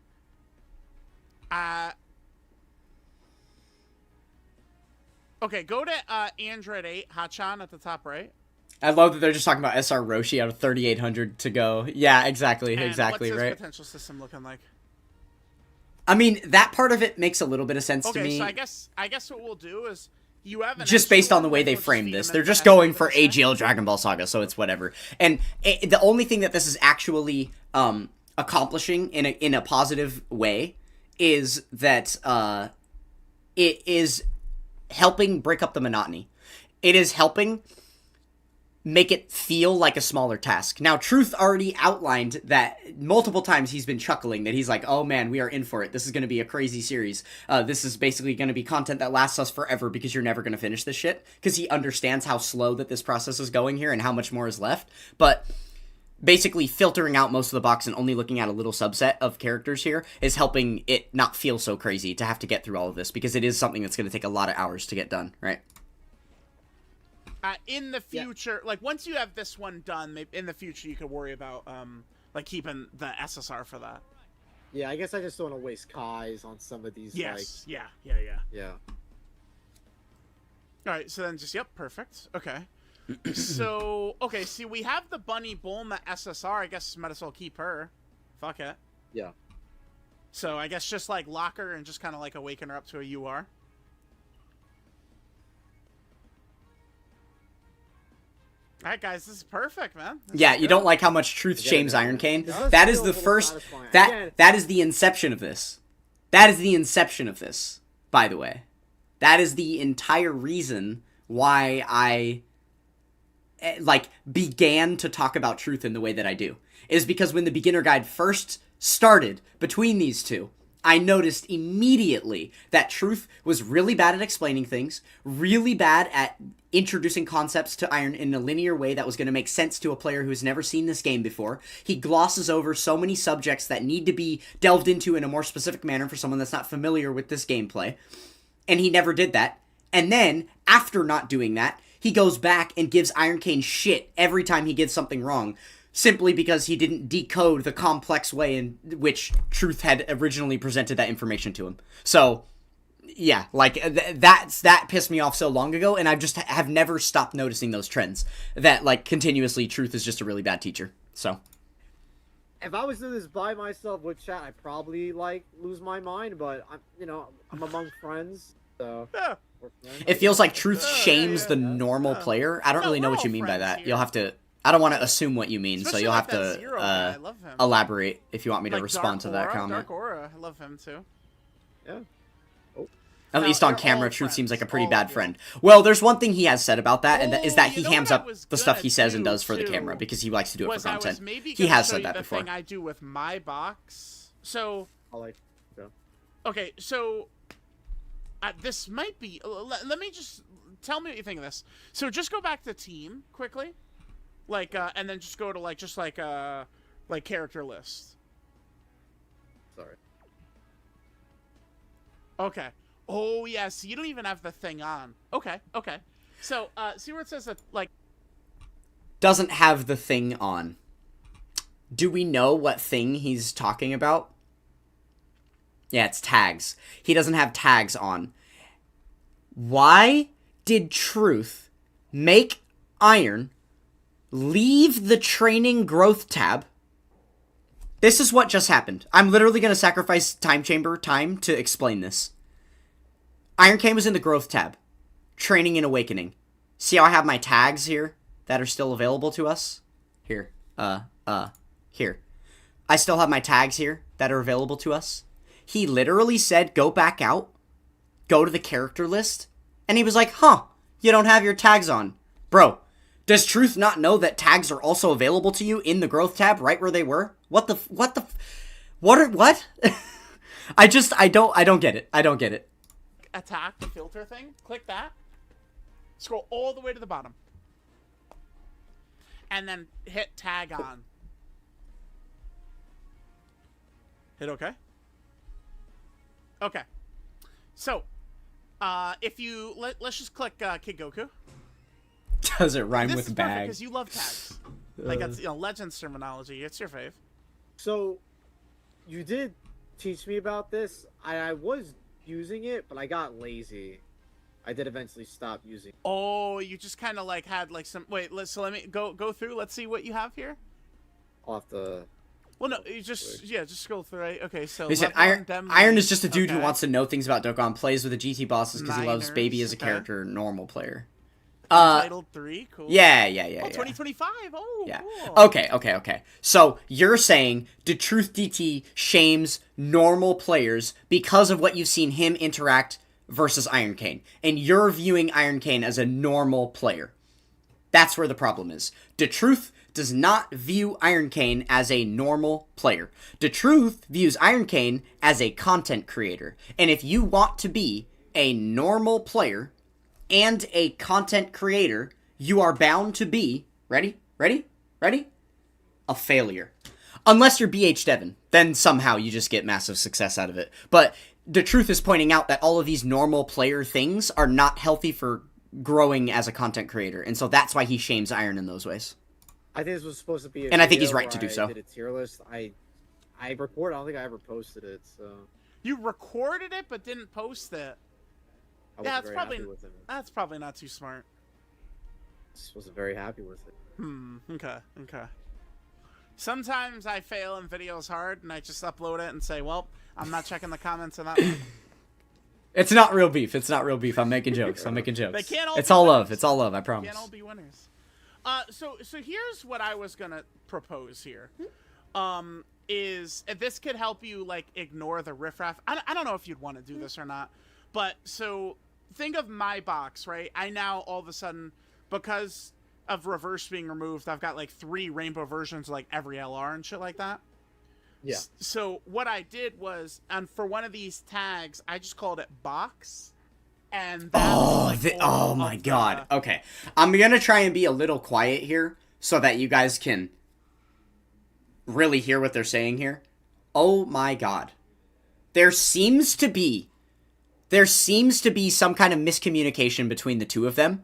Okay, go to Android 8, Hachan at the top right. I love that they're just talking about SR Roshi out of 3,800 to go. Yeah, exactly, And exactly, what's his right? potential system looking like? I mean, that part of it makes a little bit of sense to Okay, me. so I guess what we'll do is you have an Just extra based on the one, way like, they we'll just framed feed this. him They're into just SR going for this guy. AGL Dragon Ball Saga, so it's whatever. And the only thing that this is actually accomplishing in a positive way is that it is helping break up the monotony. It is helping make it feel like a smaller task. Now, Truth already outlined that multiple times. He's been chuckling that he's like, oh man, we are in for it. This is going to be a crazy series. This is basically going to be content that lasts us forever because you're never going to finish this shit. Because he understands how slow that this process is going here and how much more is left. But basically filtering out most of the box and only looking at a little subset of characters here is helping it not feel so crazy to have to get through all of this, because it is something that's going to take a lot of hours to get done, right? In the future, like once you have this one done, maybe in the future you could worry about like keeping the SSR for that. Yeah, I guess I just don't want to waste Kai's on some of these. Yes. Yeah. Yeah. All right. So then, just yep, perfect. Okay. So okay, see, we have the Bunny Bulma SSR. I guess might as well keep her. Fuck it. Yeah. So I guess just like lock her and just kind of like awaken her up to a UR. All right, guys, this is perfect, man. Yeah, you don't like how much Truth shames Iron Cane? That is the first... That is the inception of this. That is the inception of this, by the way. That is the entire reason why I, like, began to talk about Truth in the way that I do. Is because when the beginner guide first started between these two, I noticed immediately that Truth was really bad at explaining things, really bad at introducing concepts to Iron in a linear way that was going to make sense to a player who's never seen this game before. He glosses over so many subjects that need to be delved into in a more specific manner for someone that's not familiar with this gameplay, and he never did that. And then, after not doing that, he goes back and gives Iron Cane shit every time he gets something wrong, simply because he didn't decode the complex way in which Truth had originally presented that information to him. So, yeah, like, that pissed me off so long ago, and I just have never stopped noticing those trends. That, like, continuously, Truth is just a really bad teacher. So. If I was doing this by myself with chat, I'd probably, like, lose my mind, but, I'm among friends, so... Yeah. It feels like Truth shames the normal player. I don't really know what you mean by that. You'll have to... I don't want to assume what you mean, Especially so you'll like have that to Zero guy. I love him. elaborate if you want me to Like respond to that Dark Aura, comment. Dark Aura, I love him too. Yeah. At Now, least on they're camera, all Truth friends, seems like a pretty all bad of you. friend. Well, there's one thing he has said about that, and that is that Oh, he you know hams what I up was the stuff gonna he says and do, does for the too, camera because he likes to do it for I content. was maybe He gonna has show said you that the before. thing I do with my box. So, Yeah. okay, so this might be. Let me just tell me what you think of this. So just go back to team quickly, like, and then just go to like character list. Sorry. Okay. Oh yeah. So you don't even have the thing on. Okay. Okay. So see where it says that like. Doesn't have the thing on. Do we know what thing he's talking about? Yeah, it's tags. He doesn't have tags on. Why did Truth make Iron leave the training growth tab? This is what just happened. I'm literally going to sacrifice time chamber time to explain this. Iron Cane was in the growth tab. Training and awakening. See how I have my tags here that are still available to us? Here. Here. I still have my tags here that are available to us. He literally said, go back out, go to the character list, and he was like, huh, you don't have your tags on. Bro, does Truth not know that tags are also available to you in the growth tab right where they were? What? I don't get it. I don't get it. Attack the filter thing. Click that. Scroll all the way to the bottom. And then hit tag on. Hit OK. Okay. So, if you let's just click Kid Goku. Does it rhyme This with is bag? because you love tags. Like that's Legends terminology. It's your fave. So, you did teach me about this. I was using it, but I got lazy. I did eventually stop using. Oh, you just kind of like had like some. Wait, so let me go through. Let's see what you have here. I'll have to. Well, no, you just just scroll through. Right? Okay, so They said leveling them Iron is leads, just a dude who okay. wants to know things about Dokkan, plays with the GT bosses because he loves Niners, Baby as a okay. character, normal player. Untitled 3, cool. Yeah. Oh, 2025. Oh, Yeah. cool. Okay. So you're saying the Truth DT shames normal players because of what you've seen him interact versus Iron Kane, and you're viewing Iron Kane as a normal player. That's where the problem is. The Truth does not view Iron Kane as a normal player. The Truth views Iron Kane as a content creator. And if you want to be a normal player and a content creator, you are bound to be, ready? A failure. Unless you're BH Devin, then somehow you just get massive success out of it. But the Truth is pointing out that all of these normal player things are not healthy for growing as a content creator, and so that's why he shames Iron in those ways. I think this was supposed to be. And I think he's right to do so. I did a tier list. I recorded. I don't think I ever posted it. So You recorded it but didn't post it. I Yeah, wasn't very happy with it. That's probably not too smart. Just wasn't very happy with it. Okay. Sometimes I fail in videos hard, and I just upload it and say, "Well, I'm not checking the comments on that one." It's not real beef. I'm making jokes. They can't all It's be all winners. love. It's all love. I promise. Can't all be winners. So here's what I was gonna propose here. Is this could help you like ignore the riffraff. I don't know if you'd want to do this or not, but so think of my box, right? I now all of a sudden, because of reverse being removed, I've got like 3 rainbow versions of like every LR and shit like that. Yeah. So what I did was, and for one of these tags, I just called it box. And that's Oh my god. Okay. I'm gonna try and be a little quiet here so that you guys can really hear what they're saying here. Oh my god. There seems to be some kind of miscommunication between the two of them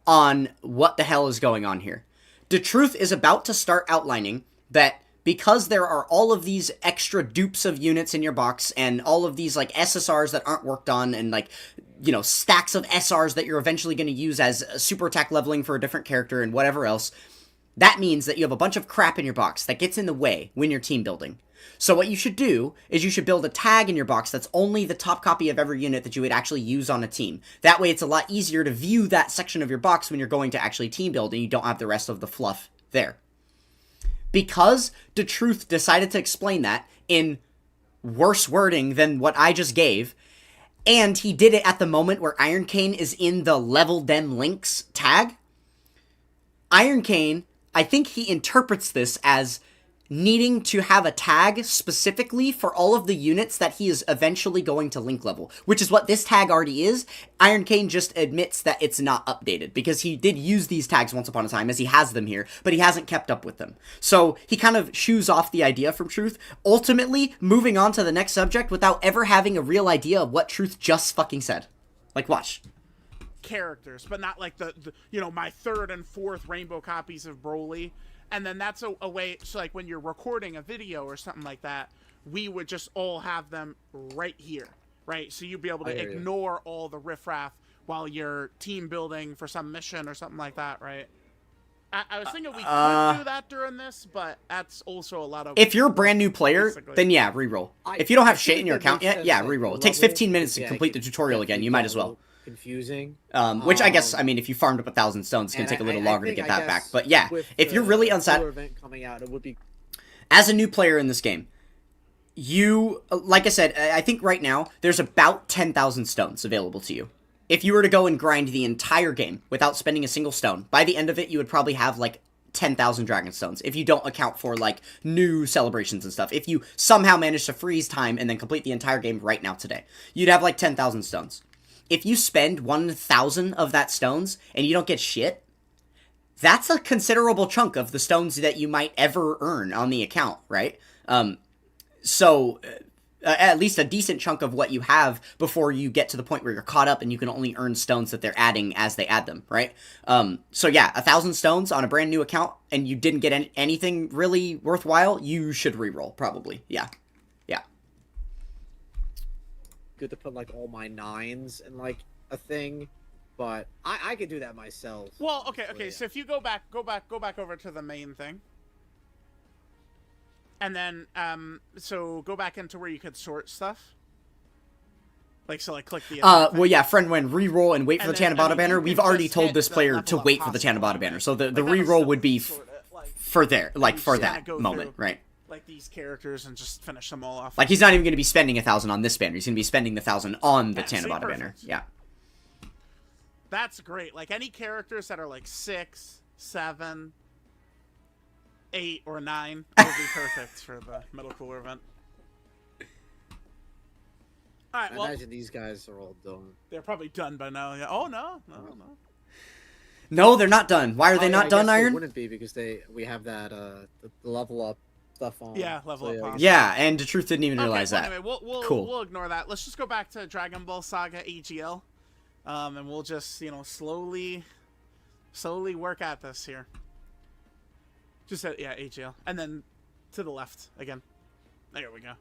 on what the hell is going on here. The Truth is about to start outlining that because there are all of these extra dupes of units in your box and all of these like SSRs that aren't worked on and like, you know, stacks of SRs that you're eventually going to use as super attack leveling for a different character and whatever else, that means that you have a bunch of crap in your box that gets in the way when you're team building. So what you should do is you should build a tag in your box that's only the top copy of every unit that you would actually use on a team. That way it's a lot easier to view that section of your box when you're going to actually team build and you don't have the rest of the fluff there. Because the Truth decided to explain that in worse wording than what I just gave, and he did it at the moment where Iron Kane is in the level dem links tag, Iron Kane, I think he interprets this as needing to have a tag specifically for all of the units that he is eventually going to link level, which is what this tag already is. Iron Kane just admits that it's not updated, because he did use these tags once upon a time, as he has them here, but he hasn't kept up with them. So he kind of shoos off the idea from Truth, ultimately moving on to the next subject without ever having a real idea of what Truth just fucking said. Like, watch. Characters, but not like the you know, my 3rd and 4th rainbow copies of Broly. And then that's a way, so like when you're recording a video or something like that, we would just all have them right here, right? So you'd be able to ignore all the riffraff while you're team building for some mission or something like that, right? I was thinking we could do that during this, but that's also a lot of... If you're a brand new player, then yeah, reroll. If you don't have shit in your account yet, yeah, reroll. It takes 15 minutes to complete the tutorial again, you might as well. Confusing. Which I guess, I mean, if you farmed up 1,000 stones, it's going to take a little longer to get that back. But yeah, if you're really event coming out, it would be... As a new player in this game, you, like I said, I think right now, there's about 10,000 stones available to you. If you were to go and grind the entire game without spending a single stone, by the end of it, you would probably have, like, 10,000 dragon stones, if you don't account for, like, new celebrations and stuff. If you somehow manage to freeze time and then complete the entire game right now today, you'd have, like, 10,000 stones. If you spend 1,000 of that stones and you don't get shit, that's a considerable chunk of the stones that you might ever earn on the account, right? So at least a decent chunk of what you have before you get to the point where you're caught up and you can only earn stones that they're adding as they add them, right? So yeah, 1,000 stones on a brand new account and you didn't get anything really worthwhile, you should reroll, probably. Yeah. Good to put like all my 9s in like a thing, but I could do that myself. Well, okay. Yeah. So if you go back over to the main thing, and then so go back into where you could sort stuff. Like, so, like, click the... well, yeah, friend, when re-roll and wait for the then, Tanabata banner, we've already just told hit this the player level to up wait for the possible. Tanabata banner. So the Like, that'll re-roll still would be sort it, like, for there, like, you for just kinda that go moment, through, right? like, these characters and just finish them all off. Like, he's not even going to be spending 1,000 on this banner. He's going to be spending the 1,000 on the Yeah, see, Tanabata banner. perfect. Yeah. That's great. Like, any characters that are, like, 6, 7, 8, or 9 will be perfect for the Metal Cooler event. Alright, I well, imagine these guys are all done. they're probably done by now. Yeah. Oh, no. No, they're not done. Why are they Oh, yeah, not I done, guess they Iron? wouldn't be because we have that the level up stuff on. Yeah, level up I on. guess- Yeah, and the truth didn't even realize well, that. Anyway, Cool. we'll ignore that. Let's just go back to Dragon Ball Saga AGL, and we'll just slowly work at this here. Just yeah, AGL, and then to the left again. There we go.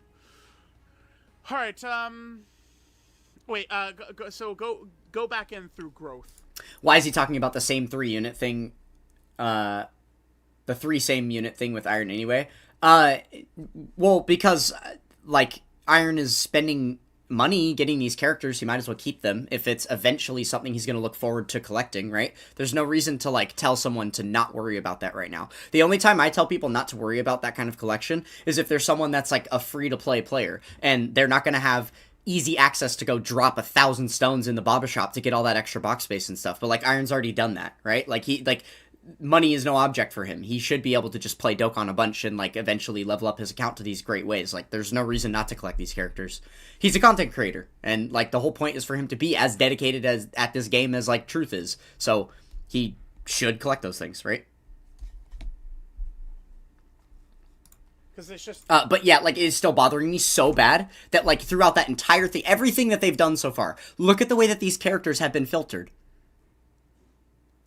All right. Wait. Go back in through growth. Why is he talking about the same 3-unit thing? The 3 same unit thing with Iron anyway? Well, because, like, Iron is spending money getting these characters, he might as well keep them if it's eventually something he's going to look forward to collecting, right? There's no reason to, like, tell someone to not worry about that right now. The only time I tell people not to worry about that kind of collection is if there's someone that's, like, a free-to-play player, and they're not going to have easy access to go drop 1,000 stones in the Baba shop to get all that extra box space and stuff. But, like, Iron's already done that, right? Like, money is no object for him. He should be able to just play Dokkan a bunch and, like, eventually level up his account to these great ways. Like, there's no reason not to collect these characters. He's a content creator, and, like, the whole point is for him to be as dedicated as at this game as, like, Truth is. So, he should collect those things, right? Because it's just... But yeah, like, it is still bothering me so bad that, like, throughout that entire thing, everything that they've done so far, look at the way that these characters have been filtered.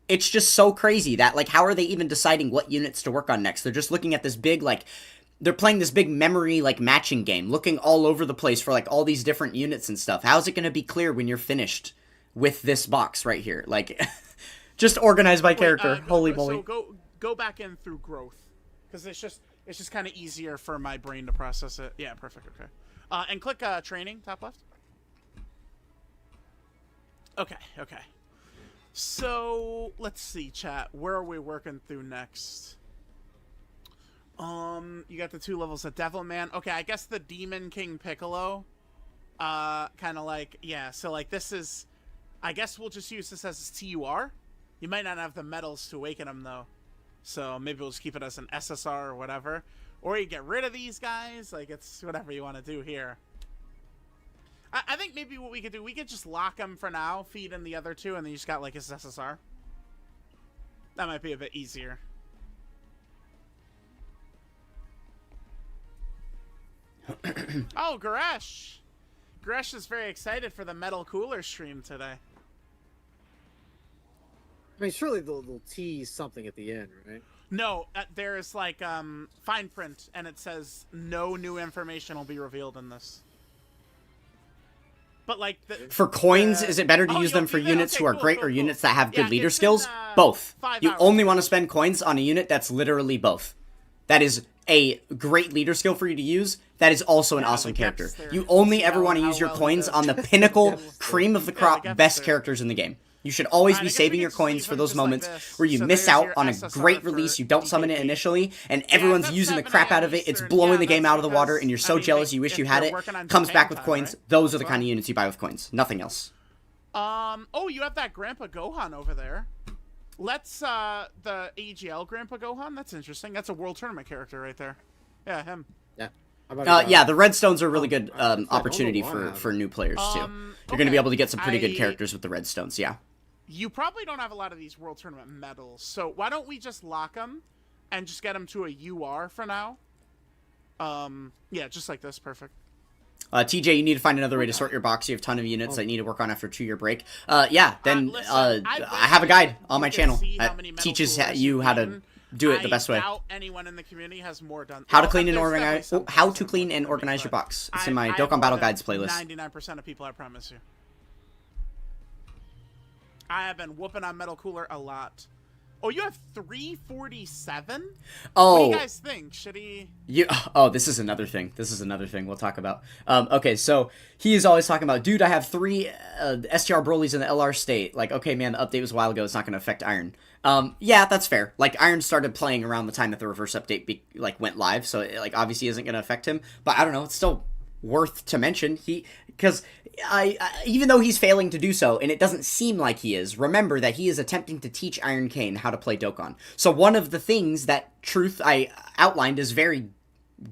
It's just so crazy that, like, how are they even deciding what units to work on next? They're just looking at this big, like, they're playing this big memory, like, matching game, looking all over the place for, like, all these different units and stuff. How's it going to be clear when you're finished with this box right here? Like, just organized by character. Holy moly. So go back in through growth, because it's just kind of easier for my brain to process it. Yeah, perfect. Okay. And click training, top left. Okay. So let's see, chat. Where are we working through next? You got the 2 levels of Devilman. Okay, I guess the Demon King Piccolo. Kind of like, yeah. So like this is, I guess we'll just use this as a TUR. You might not have the medals to awaken him though, so maybe we'll just keep it as an SSR or whatever. Or you get rid of these guys. Like, it's whatever you want to do here. I think maybe what we could do, we could just lock him for now, feed in the other 2, and then you just got, like, his SSR. That might be a bit easier. Oh, Goresh! Goresh is very excited for the Metal Cooler stream today. I mean, surely they'll tease something at the end, right? No, there's, like, fine print, and it says no new information will be revealed in this. But, like, for coins, is it better to use them for units who are great or units that have good leader skills? Both. You only want to spend coins on a unit that's literally both. That is a great leader skill for you to use. That is also an awesome character. You only ever want to use your coins on the pinnacle, cream of the crop, best characters in the game. You should always be saving your coins for those moments where you miss out on a great release, you don't summon it initially, and everyone's using the crap out of it, it's blowing the game out of the water, and you're so jealous you wish you had it, comes back with coins. Those are the kind of units you buy with coins. Nothing else. Oh, you have that Grandpa Gohan over there. Let's, the AGL Grandpa Gohan? That's interesting. That's a World Tournament character right there. Yeah, him. Yeah. Yeah, the Redstones are a really good opportunity for new players, too. You're going to be able to get some pretty good characters with the Redstones, yeah. You probably don't have a lot of these World Tournament medals, so why don't we just lock them and just get them to a UR for now? Yeah, just like this. Perfect. TJ, you need to find another way to sort your box. You have a ton of units that you need to work on after a 2-year break. Yeah, then listen, I have a guide on my channel that teaches you how to do it the best way. I doubt anyone in the community has more done. How to clean and organize your box. It's in my Dokkan Battle Guides playlist. 99% of people, I promise you. I have been whooping on Metal Cooler a lot. Oh, you have 347? Oh. What do you guys think? Should he... Oh, this is another thing. This is another thing we'll talk about. Okay, so he is always talking about, dude, I have 3 STR Broly's in the LR state. Like, okay, man, the update was a while ago. It's not going to affect Iron. Yeah, that's fair. Like, Iron started playing around the time that the reverse update, went live, so it, like, obviously isn't going to affect him. But I don't know, it's still worth to mention. Because even though he's failing to do so, and it doesn't seem like he is, remember that he is attempting to teach Iron Kane how to play Dokkan. So one of the things that Truth I outlined is very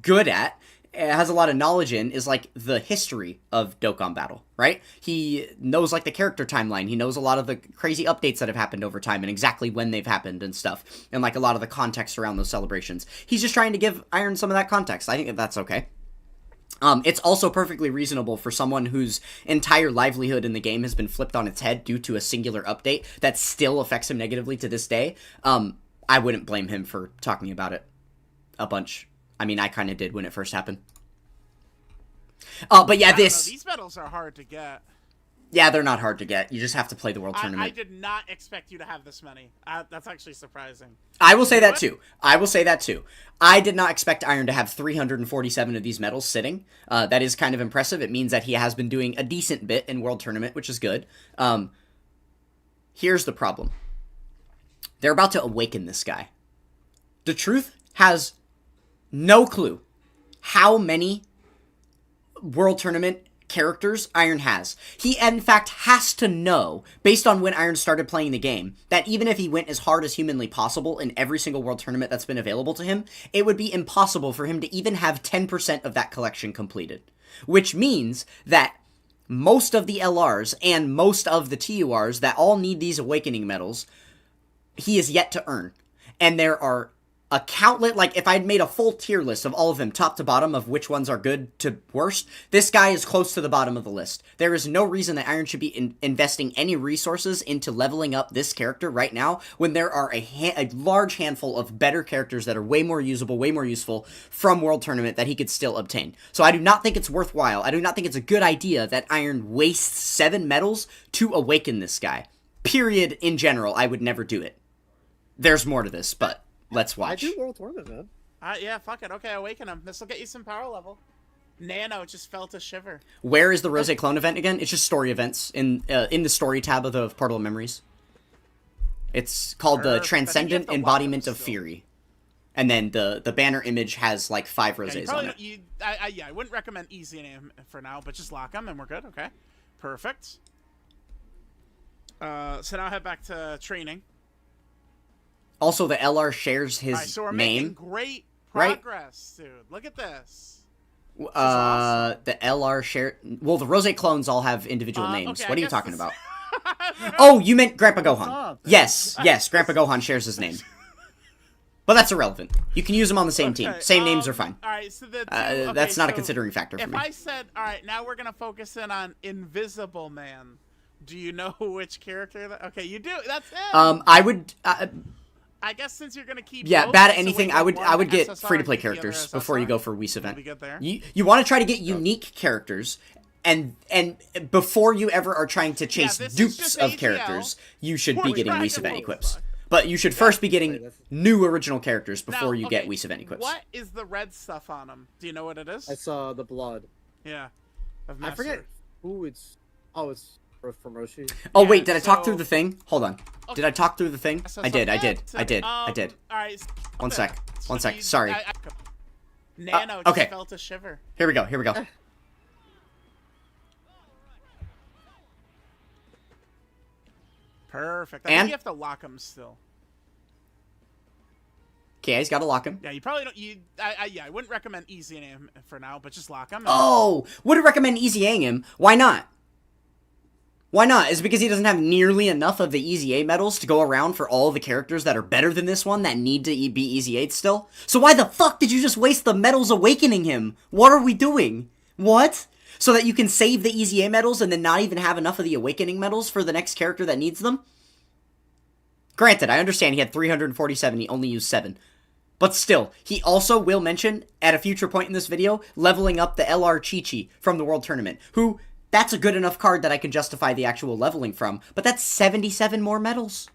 good at, has a lot of knowledge in, is like the history of Dokkan Battle, right? He knows like the character timeline. He knows a lot of the crazy updates that have happened over time and exactly when they've happened and stuff, and like a lot of the context around those celebrations. He's just trying to give Iron some of that context. I think that that's okay. It's also perfectly reasonable for someone whose entire livelihood in the game has been flipped on its head due to a singular update that still affects him negatively to this day. I wouldn't blame him for talking about it a bunch. I mean, I kind of did when it first happened. But yeah, these medals are hard to get. Yeah, they're not hard to get. You just have to play the World Tournament. I did not expect you to have this many. That's actually surprising. I will say that too. I did not expect Iron to have 347 of these medals sitting. That is kind of impressive. It means that he has been doing a decent bit in World Tournament, which is good. Here's the problem. They're about to awaken this guy. The Truth has no clue how many World Tournament characters Iron has. He, in fact, has to know, based on when Iron started playing the game, that even if he went as hard as humanly possible in every single World Tournament that's been available to him, it would be impossible for him to even have 10% of that collection completed. Which means that most of the LRs and most of the TURs that all need these Awakening medals, he is yet to earn. And there are a countless, like, if I'd made a full tier list of all of them, top to bottom, of which ones are good to worst, this guy is close to the bottom of the list. There is no reason that Iron should be investing any resources into leveling up this character right now, when there are a large handful of better characters that are way more usable, way more useful from World Tournament that he could still obtain. So I do not think it's worthwhile. I do not think it's a good idea that Iron wastes 7 medals to awaken this guy. Period, in general, I would never do it. There's more to this, but let's watch. I do World Tournament, man. Yeah, fuck it. Okay, awaken him. This will get you some power level. Nano just felt a shiver. Where is the Rose Clone event again? It's just story events in the story tab of the Portal of Memories. It's called the Transcendent Embodiment of Fury. And then the banner image has like 5 roses on it. I wouldn't recommend easy name for now, but just lock them and we're good. Okay, perfect. So now head back to training. Also, the LR shares his so we're name. Making great progress, dude. Look at this. Awesome. The LR share. Well, the Rose clones all have individual names. Okay, what are you talking about? Oh, you meant Grandpa Gohan. Yes, Grandpa Gohan shares his name. But that's irrelevant. You can use them on the same team. Same names are fine. All right, so that's not a considering factor for me. If I said, all right, now we're gonna focus in on Invisible Man, do you know which character? Okay, you do. That's it. I would. I guess since you're gonna keep bad at anything, I would get free to play characters before you go for Whis event. You want to try to get unique characters, and before you ever are trying to chase dupes of characters, you should be getting Whis event equips. But you should first be getting new original characters before you get Whis event equips. What is the red stuff on them? Do you know what it is? It's the blood. Yeah. I forget who it's. Oh, it's from Roshi. Oh wait, did I talk through the thing? Hold on. Okay. Did I talk through the thing? I did. I did. All right. One sec. Sorry. Nano okay. just felt a shiver. Here we go. Perfect. I think you have to lock him still. Okay, he's got to lock him. Yeah, you probably don't. I wouldn't recommend easy him for now, but just lock him. Oh, wouldn't recommend easy-ing him. Why not? Why not? Is it because he doesn't have nearly enough of the Easy A medals to go around for all the characters that are better than this one that need to be Easy 8 still? So why the fuck did you just waste the medals awakening him? What are we doing? What? So that you can save the Easy A medals and then not even have enough of the awakening medals for the next character that needs them? Granted, I understand he had 347, he only used 7. But still, he also will mention, at a future point in this video, leveling up the LR Chi-Chi from the World Tournament, who That's a good enough card that I can justify the actual leveling from, but that's 77 more medals.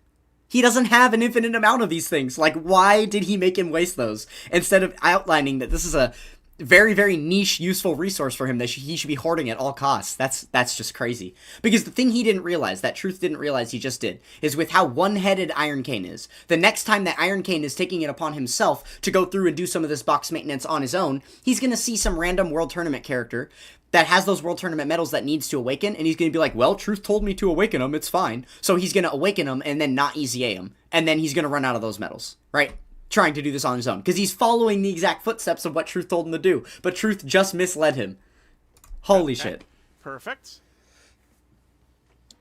He doesn't have an infinite amount of these things. Like, why did he make him waste those? Instead of outlining that this is a very, very niche, useful resource for him that he should be hoarding at all costs. That's just crazy. Because the thing he didn't realize, that Truth didn't realize he just did, is with how one-headed Iron Cane is, the next time that Iron Cane is taking it upon himself to go through and do some of this box maintenance on his own, he's going to see some random World Tournament character that has those World Tournament medals that needs to awaken, and he's going to be like, well, Truth told me to awaken them, it's fine. So he's going to awaken them and then not EZA them, and then he's going to run out of those medals, right? Trying to do this on his own, because he's following the exact footsteps of what Truth told him to do, but Truth just misled him. Holy shit. Perfect.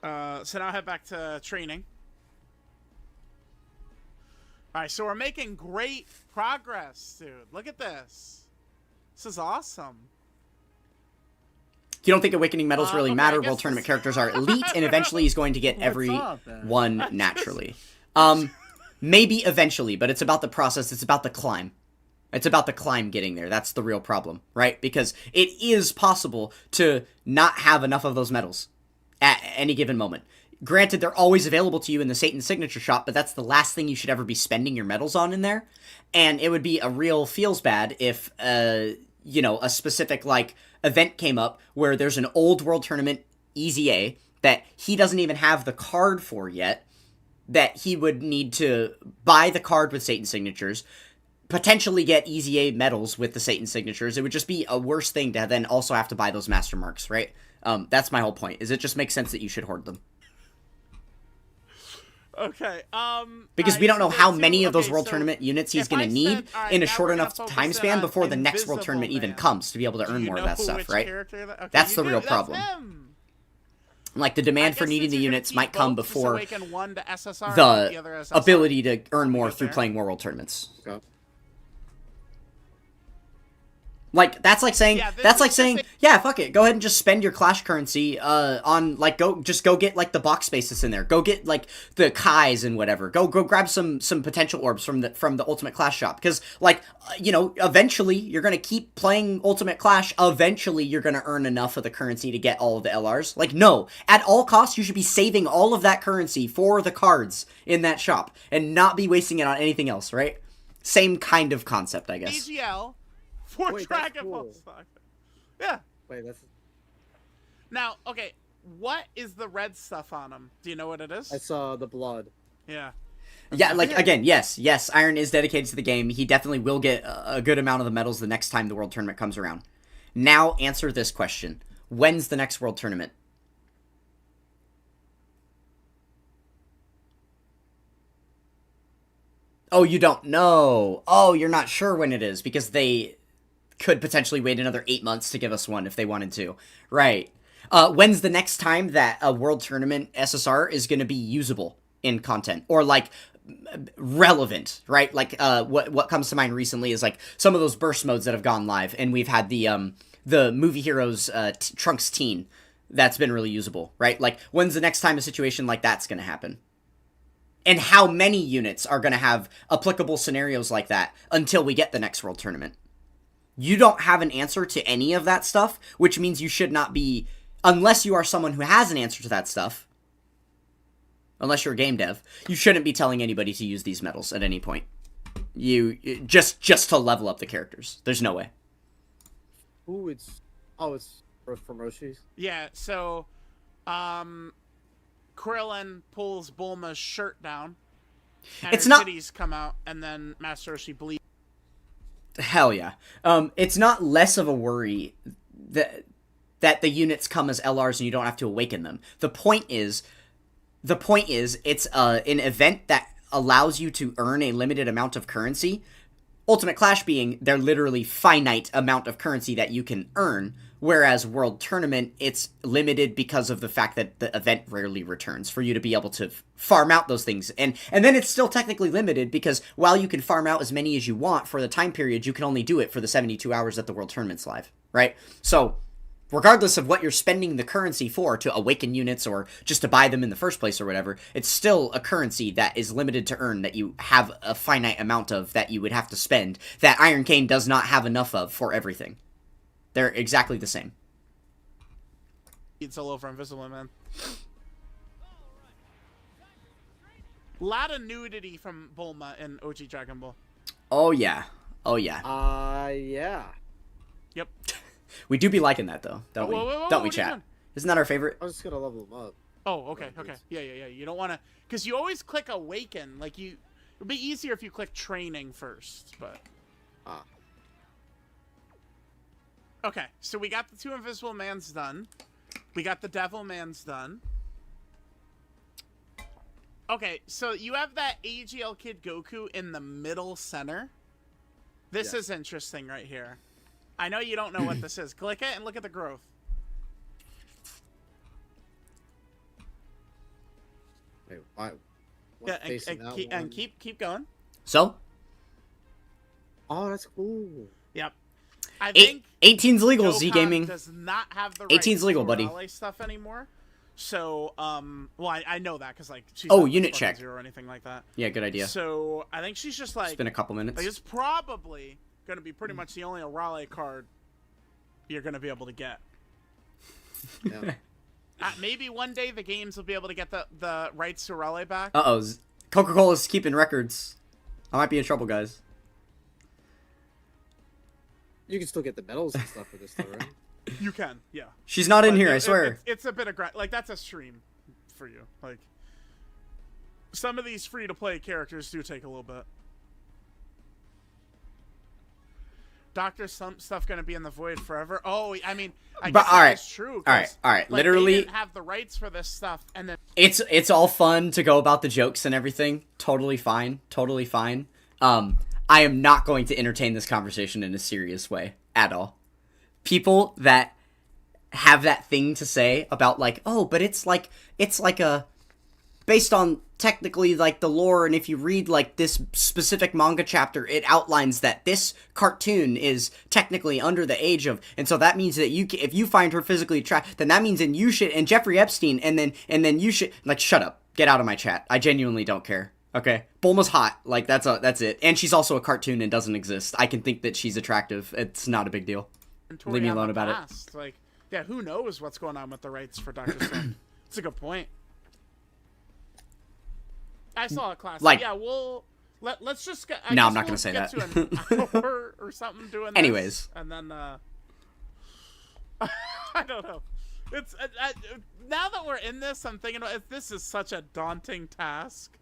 So now I head back to training. Alright, so we're making great progress, dude. Look at this. This is awesome. You don't think Awakening medals really okay, matter? World Tournament characters are elite, and eventually he's going to get every one naturally. Maybe eventually, but it's about the process, it's about the climb. It's about the climb getting there. That's the real problem, right? Because it is possible to not have enough of those medals at any given moment. Granted, they're always available to you in the Satan Signature Shop, but that's the last thing you should ever be spending your medals on in there. And it would be a real feels bad if, you know, a specific, like, event came up where there's an old World Tournament EZA that he doesn't even have the card for yet, that he would need to buy the card with Satan Signatures, potentially get EZA medals with the Satan Signatures. It would just be a worse thing to then also have to buy those Master Marks, right? That's my whole point, is it just makes sense that you should hoard them. Okay, because we don't know how many of those World Tournament units he's going to need in a short enough time span before the next World Tournament even comes to be able to earn more of that stuff, right? That's the real problem. Like, the demand for needing the units might come before the ability to earn more through playing more World Tournaments. Okay. Like, that's like saying, yeah, fuck it, go ahead and just spend your Clash currency, on, like, go get, like, the box space that's in there, go get, like, the Kais and whatever, go grab some potential orbs from the Ultimate Clash shop, because, like, you know, eventually, you're gonna keep playing Ultimate Clash, eventually you're gonna earn enough of the currency to get all of the LRs, like, no, at all costs, you should be saving all of that currency for the cards in that shop, and not be wasting it on anything else, right? Same kind of concept, I guess. EGL. For Dragon Ball Saga. Yeah. Wait, that's... Now, okay, what is the red stuff on him? Do you know what it is? I saw the blood. Yeah. Yeah, like, again, yes, Iron is dedicated to the game. He definitely will get a good amount of the medals the next time the World Tournament comes around. Now, answer this question. When's the next World Tournament? Oh, you don't know. Oh, you're not sure when it is, because they could potentially wait another 8 months to give us one if they wanted to. Right. When's the next time that a World Tournament SSR is going to be usable in content? Or, like, relevant, right? Like, what comes to mind recently is, like, some of those burst modes that have gone live, and we've had the Movie Heroes Trunks Teen that's been really usable, right? Like, when's the next time a situation like that's going to happen? And how many units are going to have applicable scenarios like that until we get the next World Tournament? You don't have an answer to any of that stuff, which means you should not be, unless you are someone who has an answer to that stuff, unless you're a game dev, you shouldn't be telling anybody to use these medals at any point. Just to level up the characters. There's no way. Ooh, it's from Roshi's. Yeah, so, Krillin pulls Bulma's shirt down, and it's her not... titties come out, and then Master Roshi bleeds. Hell yeah. It's not less of a worry that the units come as LRs and you don't have to awaken them. The point is, it's an event that allows you to earn a limited amount of currency. Ultimate Clash being their literally finite amount of currency that you can earn, whereas World Tournament, it's limited because of the fact that the event rarely returns for you to be able to farm out those things. And then it's still technically limited because while you can farm out as many as you want for the time period, you can only do it for the 72 hours that the World Tournament's live, right? So, regardless of what you're spending the currency for, to awaken units or just to buy them in the first place or whatever, it's still a currency that is limited to earn, that you have a finite amount of that you would have to spend, that Iron Cane does not have enough of for everything. They're exactly the same. It's all over Invisible Man. A lot of nudity from Bulma in OG Dragon Ball. Oh yeah. Oh yeah. Yeah. Yep. We do be liking that though, don't we? Whoa, don't we, what are you chat? doing? Isn't that our favorite? I was just gonna level them up. Oh, okay, okay. Yeah. You don't want to... Because you always click Awaken. Like, you... It would be easier if you click Training first, but... Okay, so we got the 2 Invisible Mans done. We got the Devil Mans done. Okay, so you have that AGL Kid Goku in the middle center. This is interesting right here. I know you don't know what this is. Click it and look at the growth. Wait, why? Yeah, and keep going. So? Oh, that's cool. Yep. I think 18's legal, Dokkan Z Gaming. does not have the 18's legal, buddy. Raleigh stuff anymore. So, well, I know that because like she's Oh, not unit check. Zero or anything like that. Yeah, good idea. So I think she's just like It's been a couple minutes. Like, it's probably gonna be pretty much the only Raleigh card you're gonna be able to get. Yeah. Maybe one day the games will be able to get the rights to Raleigh back. Uh-oh. Coca-Cola's keeping records. I might be in trouble, guys. You can still get the medals and stuff for this, though, right? You can, yeah. She's not in here, I swear. It's a bit of like that's a stream for you. Like some of these free-to-play characters do take a little bit. Doctor stuff gonna be in the void forever. Oh, I mean, I guess that's true. All right. Like, Literally, they didn't have the rights for this stuff, and then it's all fun to go about the jokes and everything. Totally fine. Totally fine. I am not going to entertain this conversation in a serious way at all. People that have that thing to say about like, oh, but it's like a based on technically like the lore, and if you read like this specific manga chapter, it outlines that this cartoon is technically under the age of, and so that means that if you find her physically attractive, then that means then you should, and Jeffrey Epstein, and then you should, like, shut up, get out of my chat. I genuinely don't care. Okay, Bulma's hot, like that's it, and she's also a cartoon and doesn't exist. I can think that she's attractive. It's not a big deal. Leave me alone about it. Like, yeah, who knows what's going on with the rights for Dr. Stone? It's a good point. I saw a class. Like, yeah, let's just get. No, I'm not gonna say that. To an hour or something doing. Anyways, this, and then I don't know. It's now that we're in this, I'm thinking about it, this is such a daunting task.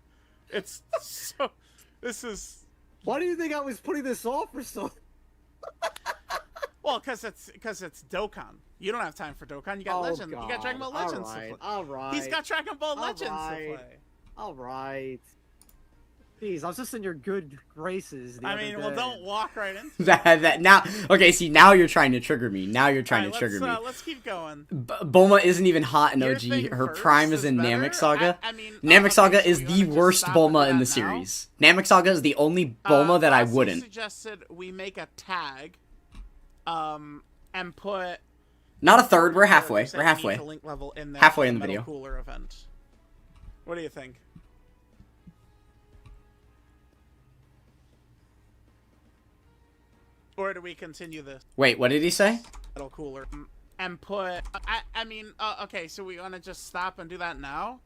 It's so. This is. Why do you think I was putting this off for so? Well, because it's Dokkan. You don't have time for Dokkan. You got Legend. God. You got Dragon Ball Legends to play. All right. He's got Dragon Ball Legends to play. All right. Jeez, I was just in your good graces. I mean, well, don't walk right into that now. Okay, see, now you're trying to trigger me. Now you're trying to trigger me. Let's keep going. Bulma isn't even hot in OG. Her prime is in Namek Saga. Namek Saga is the worst Bulma in the series. Namek Saga is the only Bulma that I wouldn't. Suggested we make a tag, and put. Not a third. We're halfway. We're halfway. Link level in there halfway in the video. Cooler event. What do you think? Or do we continue this? Wait, what did he say? Metal cooler. And put... I mean, okay, so we want to just stop and do that now?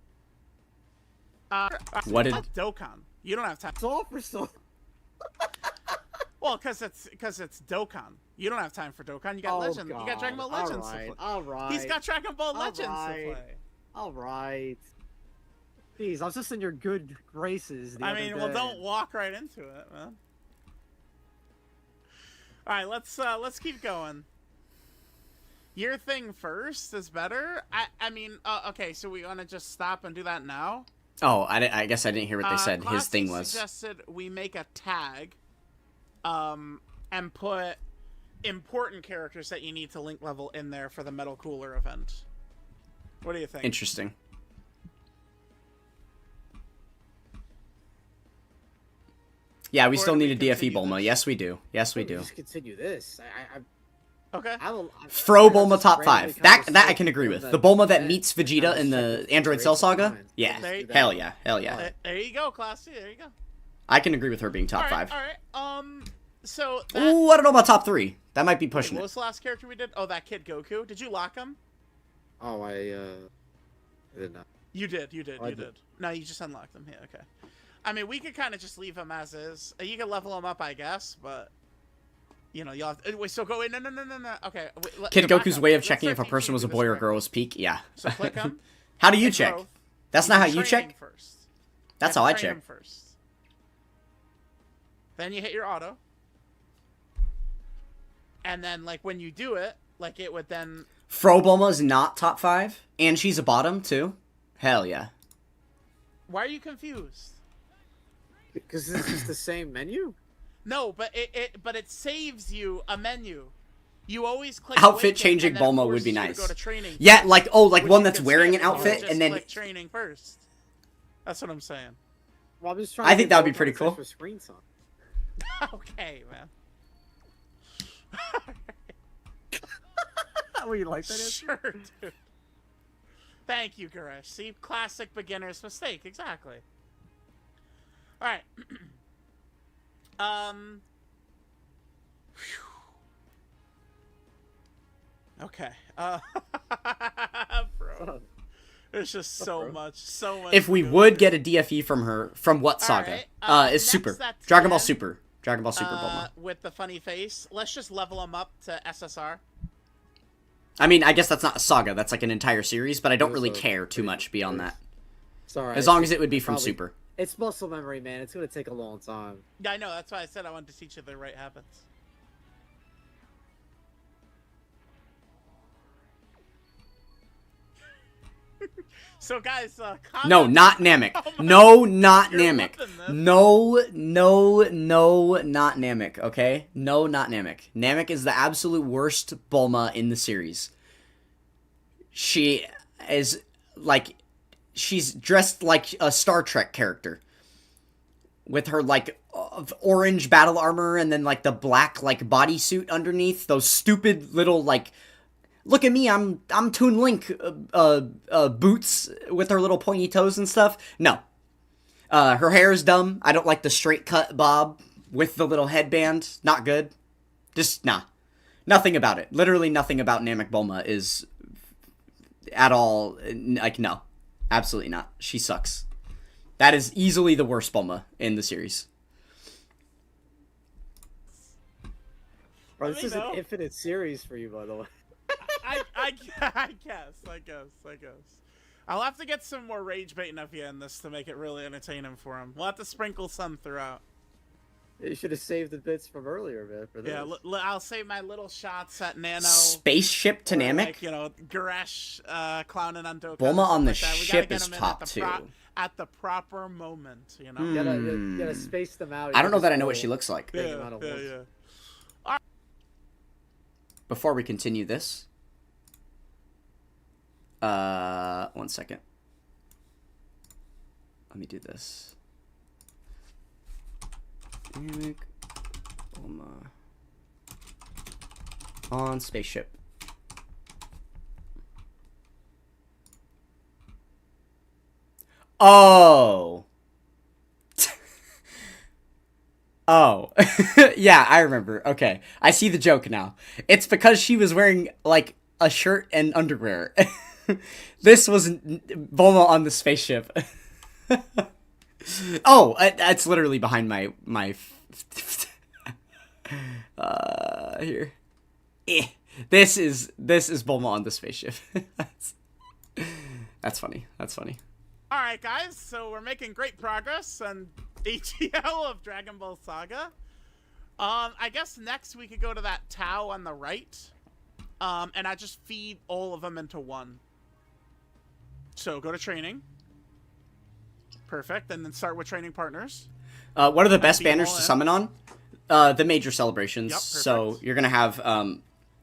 What did... Dokkan. You don't have time. It's all for so... Well, because it's Dokkan. You don't have time for Dokkan. You got Legend. God. You got Dragon Ball Legends to play. All right. He's got Dragon Ball Legends to play. All right. Jeez, I was just in your good graces. I mean, well, don't walk right into it, man. All right, let's keep going. Your thing first is better. I mean, okay, so we want to just stop and do that now. Oh, I guess I didn't hear what they said. His thing was. Suggested we make a tag, and put important characters that you need to link level in there for the Metal Cooler event. What do you think? Interesting. Yeah, we still need a DFE Bulma. This? Yes, we do. Yes, we do. Just continue this. Okay. Fro Bulma top 5. That I can agree with. The Bulma that meets Vegeta in the Android Cell Saga. Yeah. Hell yeah. Hell yeah. There you go, Classy. There you go. I can agree with her being top 5. All right. So. Ooh, I don't know about top 3. That might be pushing What it. was the last character we did? Oh, that kid Goku. Did you lock him? Oh, I did not. You did. You I did. did. No, you just unlocked them. Yeah, okay. I mean, we could kind of just leave them as is. You can level them up, I guess, but you know, you'll have to, wait. So go in. No. Okay. Wait, Kid back Goku's up. way of Let's checking start if a teaching person you was to a do boy this or girl correctly. was peak. Yeah. So click them. How do you and check? growth. That's not how do you training check? First. That's You how have I to train check. them first. Then you hit your auto. And then, like, when you do it, like, it would then... Fro Bulma's not top 5, and she's a bottom, too. Hell yeah. Why are you confused? Because this is the same menu. No, but it saves you a menu. You always click Outfit Awaken, changing and then it Bulma would forces be you to nice. go to training Yeah, first, like, oh, like which one you that's can wearing skip an if you outfit, just and then... click training first. That's what I'm saying. Well, I'm just trying I to think get that would be Dokkan pretty cool. For screen time. Okay, man. What you like that is? Sure, dude. Thank you, Garesh. See, classic beginner's mistake. Exactly. All right. Whew. Okay. Bro. There's just so much. If we would get a DFE from her, from what saga? Alright, Is next Super. that's Dragon Ball Tien, Super. Dragon Ball Super Bulma. with the funny face. Let's just level him up to SSR. I mean, I guess that's not a saga. That's like an entire series, but I don't really Also care too much beyond that. Sorry. As long as it would be from Probably- Super. It's muscle memory, man. It's gonna take a long time. Yeah, I know. That's why I said I wanted to teach you the right habits. So, guys, No, not Namek. No, not You're Namek. loving this. No, not Namek, okay? No, not Namek. Namek is the absolute worst Bulma in the series. She is, like, she's dressed like a Star Trek character. With her, like, orange battle armor and then, like, the black, like, bodysuit underneath. Those stupid little, like... Look at me, I'm Toon Link boots with her little pointy toes and stuff. No. Her hair is dumb. I don't like the straight cut bob with the little headband. Not good. Just, nah. Nothing about it. Literally nothing about Namek Bulma is at all, like, no. Absolutely not. She sucks. That is easily the worst Bulma in the series. Bro, this is know. an infinite series for you, by the way. I guess. I'll have to get some more rage baiting up here in this to make it really entertaining for him. We'll have to sprinkle some throughout. You should have saved the bits from earlier, man. For this. Yeah, I'll save my little shots at Nano. Spaceship to or, Namek? like, you know, Garesh clowning on Dokkan. Bulma on the like that. We gotta ship get is him in top at the 2. At the proper moment, you know? You gotta space them out. I don't know that I know what she looks like. Big amount of ones. Before we continue this... one second. Let me do this. Namek Bulma on spaceship. Oh. Oh. Yeah, I remember. Okay. I see the joke now. It's because she was wearing, like, a shirt and underwear. This was Bulma on the spaceship. Oh, that's literally behind my here. This is Bulma on the spaceship. That's funny. That's funny. All right, guys. So we're making great progress on ATL of Dragon Ball Saga. I guess next we could go to that Tau on the right. And I just feed all of them into one. So go to training. Perfect. And then start with training partners. What are the best feed banners all to in. summon on? The major celebrations. Yep, So perfect. you're gonna have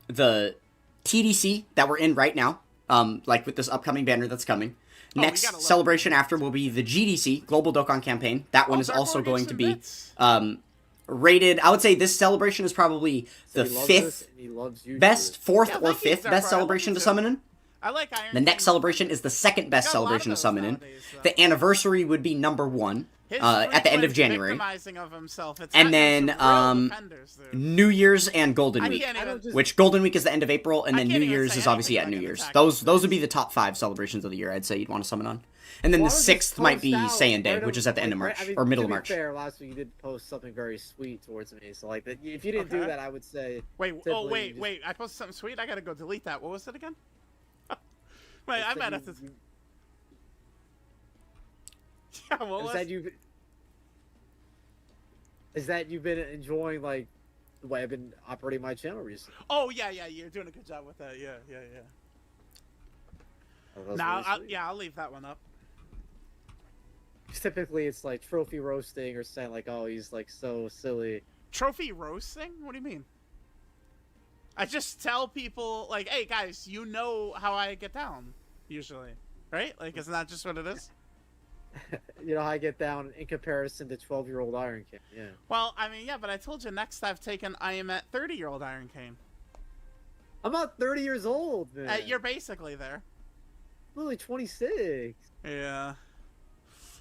the TDC that we're in right now. Like with this upcoming banner that's coming. Oh, we Next gotta love celebration after will be the GDC, Global Dokkan Campaign. That one is Dark also Lord going gets to some be bits. rated. I would say this celebration is probably So the he loves fifth this, and he loves you. best, fourth Yeah, or thank you, fifth Dark best Lord. I love celebration you to too. summon in. I like Iron The next King. celebration is the second best Got a lot of celebration to those summon in. nowadays, though. The anniversary would be number 1 His at the end of frequent January. victimizing of himself. It's And happened then, to real defenders, dude. New Year's and Golden I Week, can't even- which Golden Week is the end of April, and I then can't New even Year's say is obviously at anything New like Year's. Attack Those would be the top 5 celebrations of the year I'd say you'd want to summon on. And then Why the don't you 6th just might be post out Saiyan Day, random- which is at the end of like, March, I mean, or middle of to be March. fair, last week you did post something very sweet towards me, so like if you didn't do Okay. that, I would say. Wait, typically wait, you just- wait! I posted something sweet. I gotta go delete that. What was it again? Wait, I said might you- have to. you- Yeah, what Is was? that you? Is that you've been enjoying like the way I've been operating my channel recently? Oh yeah, you're doing a good job with that. Yeah. Oh, that's Now, really sweet. I'll leave that one up. Typically, it's like trophy roasting or saying like, "Oh, he's like so silly." Trophy roasting? What do you mean? I just tell people like, "Hey guys, you know how I get down usually, right? Like, isn't that just what it is?" You know how I get down in comparison to 12-year-old Iron King. Yeah. Well, I mean, yeah, but I told you next I am at 30-year-old Iron Cane. I'm not 30 years old, man. You're basically there. I'm only 26. Yeah.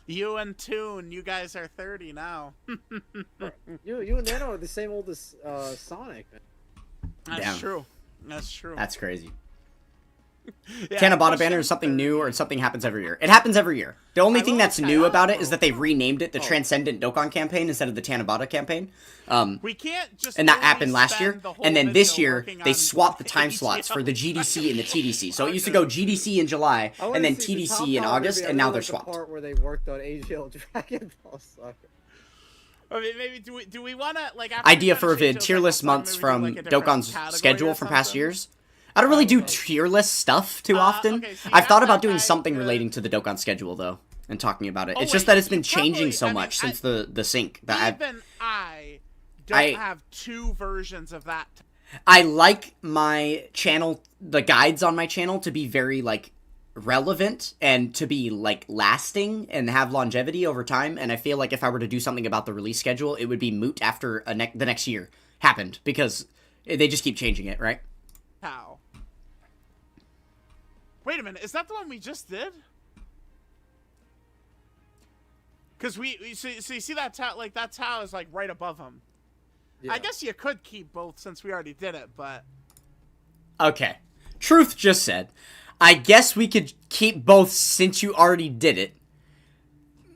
You and Toon, you guys are 30 now. You and Nano are the same old as Sonic, man. That's Damn. true. That's true. That's crazy. Yeah, Tanabata banner is something new, or something happens every year. It happens every year. The only I thing will that's say- new about it oh. is that they've renamed it the Oh. Transcendent Dokkan campaign instead of the Tanabata campaign. We can't just. And that only happened last year. spend the whole And then this video year, working they on swapped the time AGL. slots for the GDC and the TDC. So it used to Okay. go GDC in July, I wanna and then see the top TDC in part, August, maybe. I and now really they're like the swapped. part where they worked on AGL Dragon Ball Soccer. I mean, maybe do we want to like after Idea we for a kinda vid, change tier those, list like, months maybe do, from like, a different Dokkan's category schedule or from past something? years. I don't really do Okay. tier list stuff too often. okay, so you I've have thought that about doing guy, something the- relating to the Dokkan schedule, though, and talking about it. Oh, It's just wait, that it's been you changing probably- so I mean, much since the sync. That I've Even I don't I- have 2 versions of that. I like my channel, the guides on my channel, to be very, like, relevant and to be, like, lasting and have longevity over time. And I feel like if I were to do something about the release schedule, it would be moot after the next year happened, because they just keep changing it, right? How? Wait a minute, is that the one we just did? Because so you see that Tao, like, that Tao is, like, right above him. Yeah. I guess you could keep both since we already did it, but... Okay. Truth just said, I guess we could keep both since you already did it.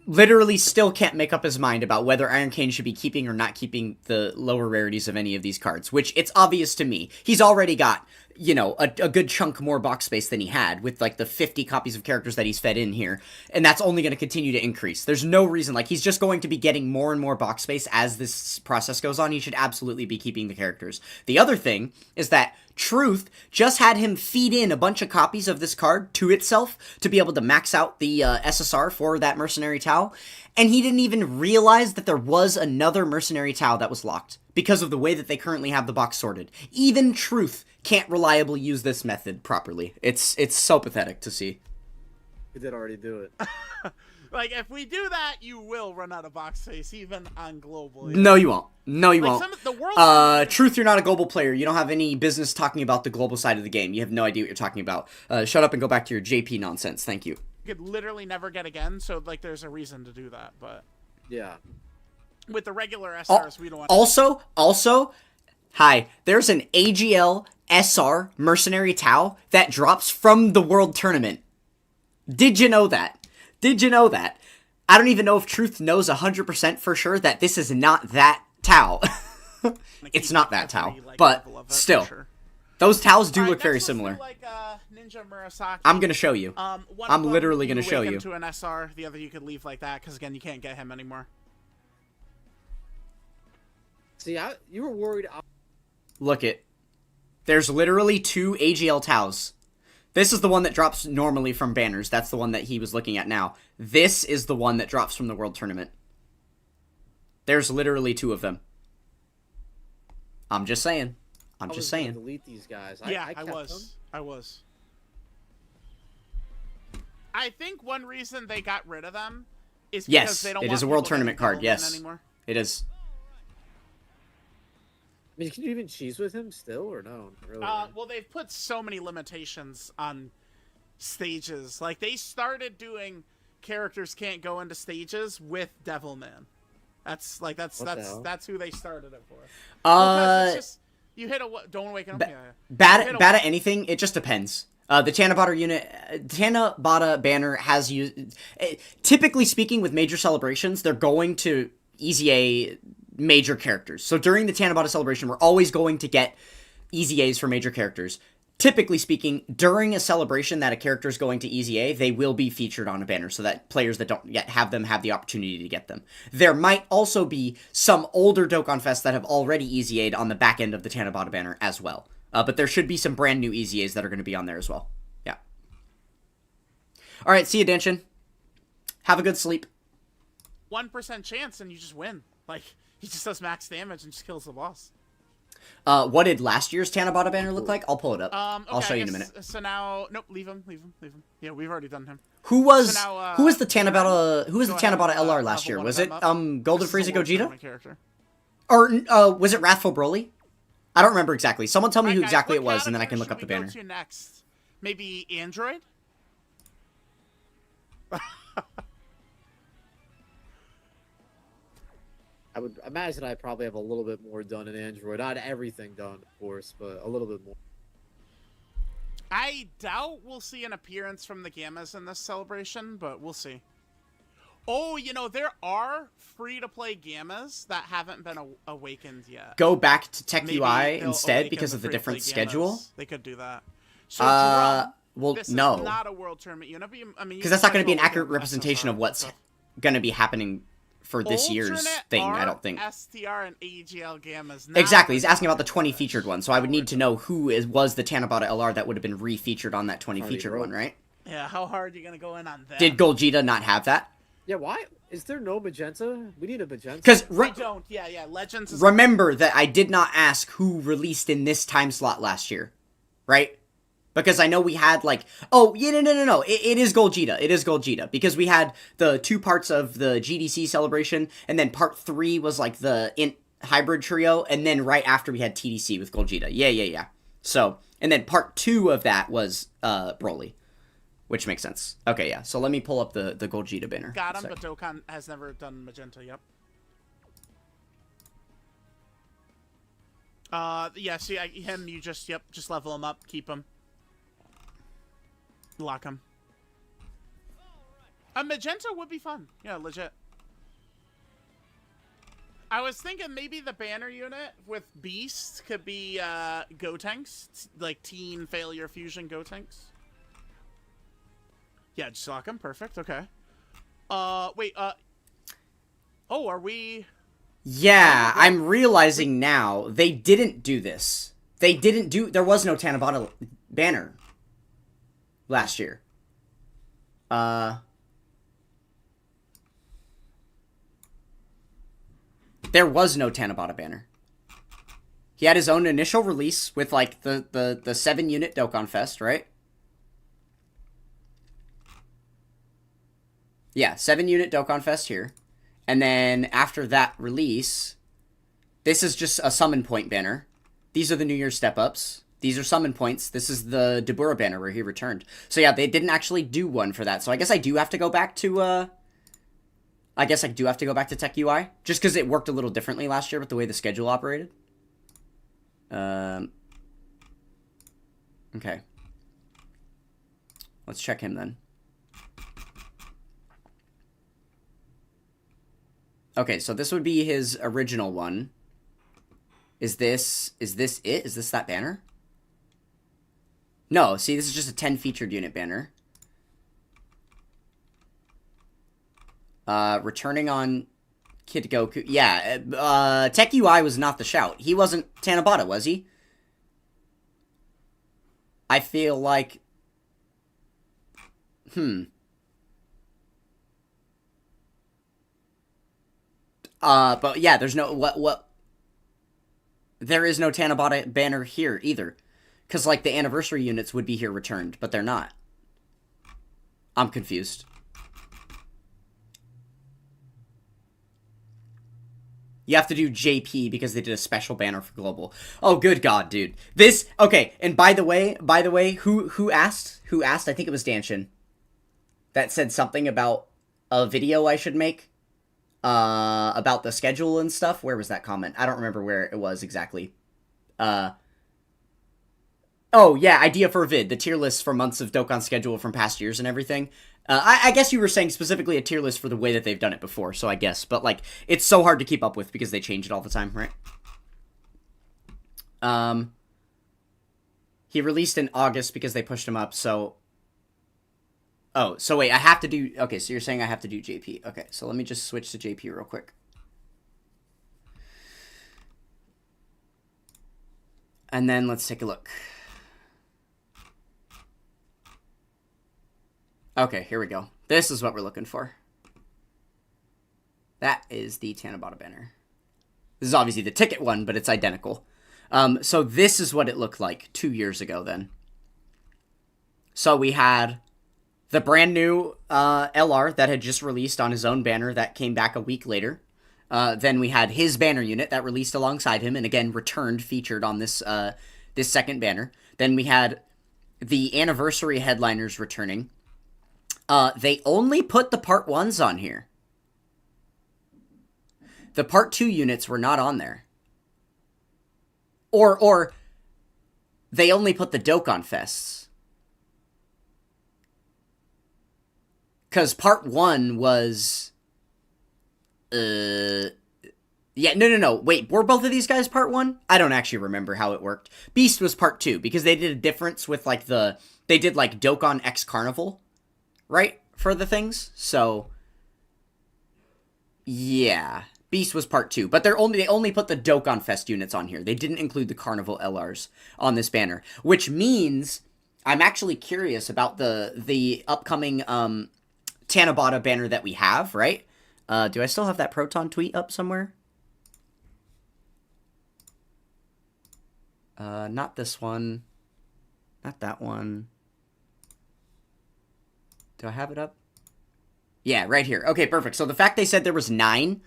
Literally still can't make up his mind about whether Iron Cane should be keeping or not keeping the lower rarities of any of these cards, which it's obvious to me. He's already got, you know, a good chunk more box space than he had with, like, the 50 copies of characters that he's fed in here, and that's only going to continue to increase. There's no reason, like, he's just going to be getting more and more box space as this process goes on. He should absolutely be keeping the characters. The other thing is that Truth just had him feed in a bunch of copies of this card to itself to be able to max out the SSR for that Mercenary Tau, and he didn't even realize that there was another Mercenary Tau that was locked because of the way that they currently have the box sorted. Even Truth can't reliably use this method properly. It's so pathetic to see. We did already do it. Like, if we do that, you will run out of box space, even on global. No, you won't. No, you Like, won't. the world... Truth, you're not a global player. You don't have any business talking about the global side of the game. You have no idea what you're talking about. Shut up and go back to your JP nonsense. Thank you. You could literally never get again, so, like, there's a reason to do that, but... Yeah. With the regular SRs, we don't want... Also, hi, there's an AGL SR Mercenary Tau that drops from the World Tournament. Did you know that? Did you know that? I don't even know if Truth knows 100% for sure that this is not that Tau. It's not that Tau, but still. Those Taus do look very similar. Like, Ninja Murasaki. I'm gonna show you. One I'm of them, literally gonna show link you. him to an SR. The other you could leave like that, because again, you can't get him anymore. See, you were worried. Look it. There's literally 2 AGL Taus. This is the one that drops normally from banners. That's the one that he was looking at now. This is the one that drops from the World Tournament. There's literally 2 of them. I'm just saying. I'm I just was gonna saying. delete these guys. Yeah, I I kept was. them. I was. I think one reason they got rid of them is because Yes, they don't it want is a World people getting Tournament card, doubled in yes. Anymore. It is. I mean, can you even cheese with him still, or no? Really? Well, they've put so many limitations on stages. Like, they started doing characters can't go into stages with Devilman. That's who they started it for. Because it's just, you hit a don't wake up. Bad at anything. It just depends. The Tanabata banner has used. Typically speaking, with major celebrations, they're going to easy A major characters. So during the Tanabata celebration, we're always going to get easy A's for major characters. Typically speaking, during a celebration that a character is going to easy A, they will be featured on a banner so that players that don't yet have them have the opportunity to get them. There might also be some older Dokkan Fest that have already easy A'd on the back end of the Tanabata banner as well. But there should be some brand new easy A's that are going to be on there as well. Yeah. All right, see you, Danshin. Have a good sleep. 1% chance and you just win. Like, he just does max damage and just kills the boss. What did last year's Tanabata banner look like? I'll pull it up. Okay, I'll show you in a minute. So now, nope, leave him. Yeah, we've already done him. Who was So now, who was the Tanabata Tanabata LR last year? Was it Golden Frieza Gogeta? Character. Or was it Wrathful Broly? I don't remember exactly. Someone tell me who Guys, exactly it what was, and then I can look category up the banner. should we go to next? Maybe Android? I would imagine I probably have a little bit more done in Android. Not everything done, of course, but a little bit more. I doubt we'll see an appearance from the Gammas in this celebration, but we'll see. Oh, you know, there are free-to-play Gammas that haven't been awakened yet. Go back to Tech Maybe UI they'll instead awaken because of the free-to-play different Gammas. schedule. They could do that. So, Drum, Well, this no. is not a World Tournament unit. I mean, Because that's not going to be an accurate representation of what's going to be happening for this year's thing, I don't think. STR and AGL Gammas. Exactly, he's asking about the 20 featured one, so I would need to know who was the Tanabata LR that would have been re-featured on that 20 featured one, right? Yeah, how hard are you going to go in on that? Did Gogeta not have that? Yeah, why? Is there no magenta? We need a magenta. Because We don't. Yeah. Legends is... remember that I did not ask who released in this time slot last year, right? Because I know we had, like... Oh, yeah, no. It is Gogeta. It is Gogeta. Because we had the 2 parts of the GDC celebration, and then part 3 was, like, the hybrid trio, and then right after we had TDC with Gogeta. Yeah. So, and then part 2 of that was Broly. Which makes sense. Okay, yeah. So let me pull up the Gogeta banner. Got him, but Dokkan has never done magenta, yep. Yeah, see, him, you just level him up, keep him. Lock him. A magenta would be fun. Yeah, legit. I was thinking maybe the banner unit with Beast could be Gotenks, like Teen Failure Fusion Gotenks. Yeah, just lock him. Perfect. Okay. Wait. Oh, are we? Yeah, I'm realizing now they didn't do this. There was no Tanabata banner last year. There was no Tanabata banner. He had his own initial release with, like, the 7-unit Dokkan Fest, right? Yeah, 7-unit Dokkan Fest here. And then after that release, this is just a summon point banner. These are the New Year's step-ups. These are summon points. This is the Dabura banner where he returned. So yeah, they didn't actually do one for that. So I guess I do have to go back to, Tech UI. Just because it worked a little differently last year with the way the schedule operated. Okay. Let's check him then. Okay, so this would be his original one. Is this it? Is this that banner? No, see, this is just a 10 featured unit banner. Returning on Kid Goku. Yeah, Tech UI was not the shout. He wasn't Tanabata, was he? I feel like... But yeah, there's no... There is no Tanabata banner here, either. Because, like, the anniversary units would be here returned, but they're not. I'm confused. You have to do JP because they did a special banner for global. Oh, good God, dude. This, okay, and by the way, who asked? Who asked? I think it was Danshin. That said something about a video I should make. About the schedule and stuff. Where was that comment? I don't remember where it was exactly. Oh, yeah, idea for a vid. The tier list for months of Dokkan schedule from past years and everything. I guess you were saying specifically a tier list for the way that they've done it before, so I guess. But, like, it's so hard to keep up with because they change it all the time, right? He released in August because they pushed him up, so... Oh, so wait, I have to do... Okay, so you're saying I have to do JP. Okay, so let me just switch to JP real quick. And then let's take a look. Okay, here we go. This is what we're looking for. That is the Tanabata banner. This is obviously the ticket one, but it's identical. So this is what it looked like 2 years ago then. So we had the brand new LR that had just released on his own banner that came back a week later. Then we had his banner unit that released alongside him and again returned featured on this this second banner. Then we had the anniversary headliners returning. They only put the part 1s on here. The part 2 units were not on there. Or they only put the Dokkan Fests. Because part 1 was... Yeah, no. Wait, were both of these guys part 1? I don't actually remember how it worked. Beast was part 2, because they did a difference with, like, the... They did, like, Dokkan X Carnival, right? For the things. So... Yeah. Beast was part 2. But they only put the Dokkan Fest units on here. They didn't include the Carnival LRs on this banner. Which means... I'm actually curious about the upcoming, Tanabata banner that we have, right? Do I still have that Proton tweet up somewhere? Not this one. Not that one. Do I have it up? Yeah, right here. Okay, perfect. So the fact they said there was 9,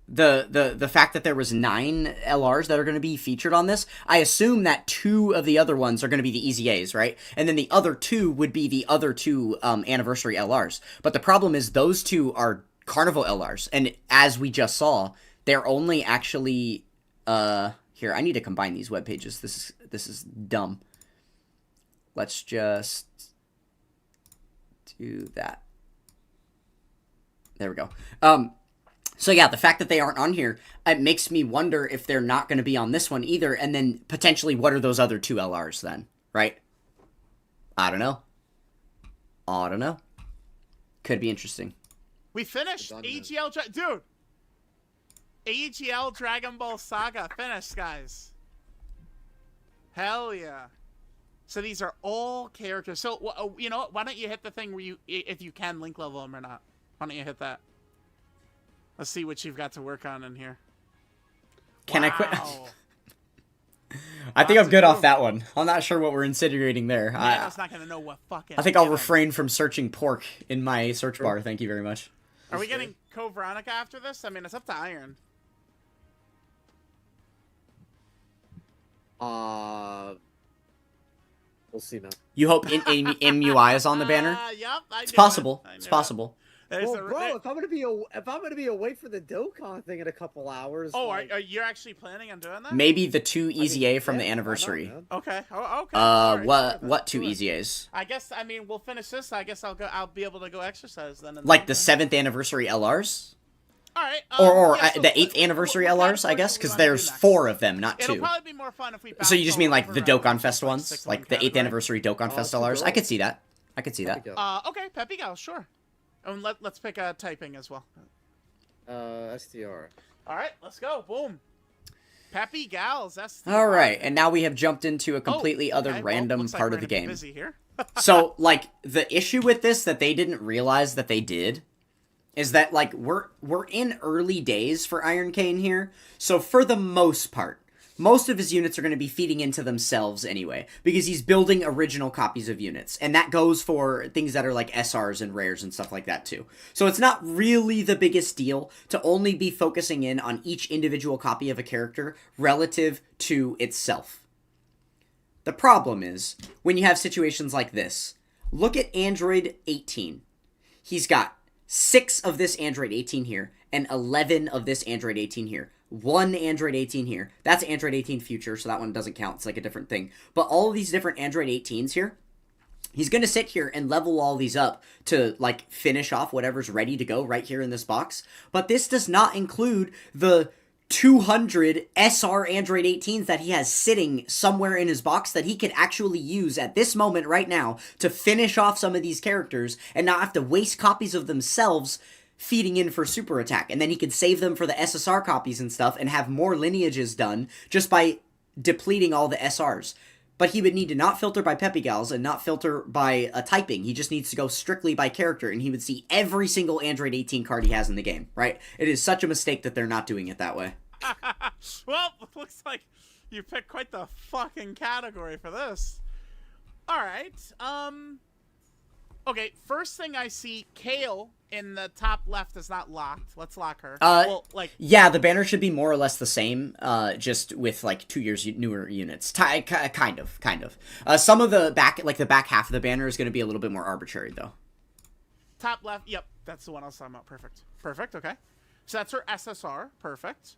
the fact that there was 9 LRs that are going to be featured on this, I assume that 2 of the other ones are going to be the Easy A's, right? And then the other 2 would be the other 2 anniversary LRs. But the problem is those 2 are Carnival LRs, and as we just saw, they're only actually here. I need to combine these web pages. This is dumb. Let's just do that. There we go. So yeah, the fact that they aren't on here, it makes me wonder if they're not going to be on this one either, and then potentially what are those other 2 LRs then, right? I don't know. Could be interesting. We finished AGL, dude. AGL Dragon Ball Saga finished, guys. Hell yeah. So these are all characters. So you know what? Why don't you hit the thing where you, if you can, link level them or not? Why don't you hit that? Let's see what you've got to work on in here. Can I quit? I think I'm good off that one. I'm not sure what we're insinuating there. I was not gonna know what fucking. I think I'll refrain from searching pork in my search bar. Thank you very much. Are we getting Co Veronica after this? I mean, it's up to Iron. We'll see, man. You hope MUI is on the banner? Yep, it's possible. It's possible. Well, bro, if I'm gonna be away for the Dokkan thing in a couple hours. Oh, like... are you actually planning on doing that? Maybe the 2 Easy A from the anniversary. Okay. Okay. Right. What 2 Easy A's? I guess. I mean, we'll finish this. I guess I'll be able to go exercise then. Like the 7th anniversary LRs. All right. Or the 8th anniversary LRs, I guess, because there's 4 of them, not 2. It'll probably be more fun if we. So you just mean like the Dokkan Fest ones, like the 8th anniversary Dokkan Fest LRs? I could see that. Okay, Peppy Gal, sure. And let's pick typing as well. STR. All right, let's go. Boom. Peppy Gals. STR. All right, and now we have jumped into a completely other random part of the game. Busy here. So, like, the issue with this that they didn't realize that they did is that, like, we're in early days for Iron Cane here. So for the most part, most of his units are going to be feeding into themselves anyway, because he's building original copies of units, and that goes for things that are like SRs and rares and stuff like that too. So it's not really the biggest deal to only be focusing in on each individual copy of a character relative to itself. The problem is, when you have situations like this, look at Android 18. He's got 6 of this Android 18 here, and 11 of this Android 18 here. 1 Android 18 here. That's Android 18 Future, so that one doesn't count. It's like a different thing. But all of these different Android 18s here, he's going to sit here and level all these up to, like, finish off whatever's ready to go right here in this box. But this does not include the 200 SR Android 18s that he has sitting somewhere in his box that he could actually use at this moment right now to finish off some of these characters and not have to waste copies of themselves feeding in for super attack, and then he could save them for the SSR copies and stuff and have more lineages done just by depleting all the SRs. But he would need to not filter by Peppy Gals and not filter by a typing. He just needs to go strictly by character, and he would see every single Android 18 card he has in the game, right? It is such a mistake that they're not doing it that way. Well, looks like you picked quite the fucking category for this. Alright, okay, first thing I see, Kale in the top left is not locked. Let's lock her. Yeah, the banner should be more or less the same, just with, like, 2 years newer units. Kind of. Some of the back, like, the back half of the banner is going to be a little bit more arbitrary, though. Top left, yep, that's the one I was talking about. Perfect, okay. So that's her SSR, perfect.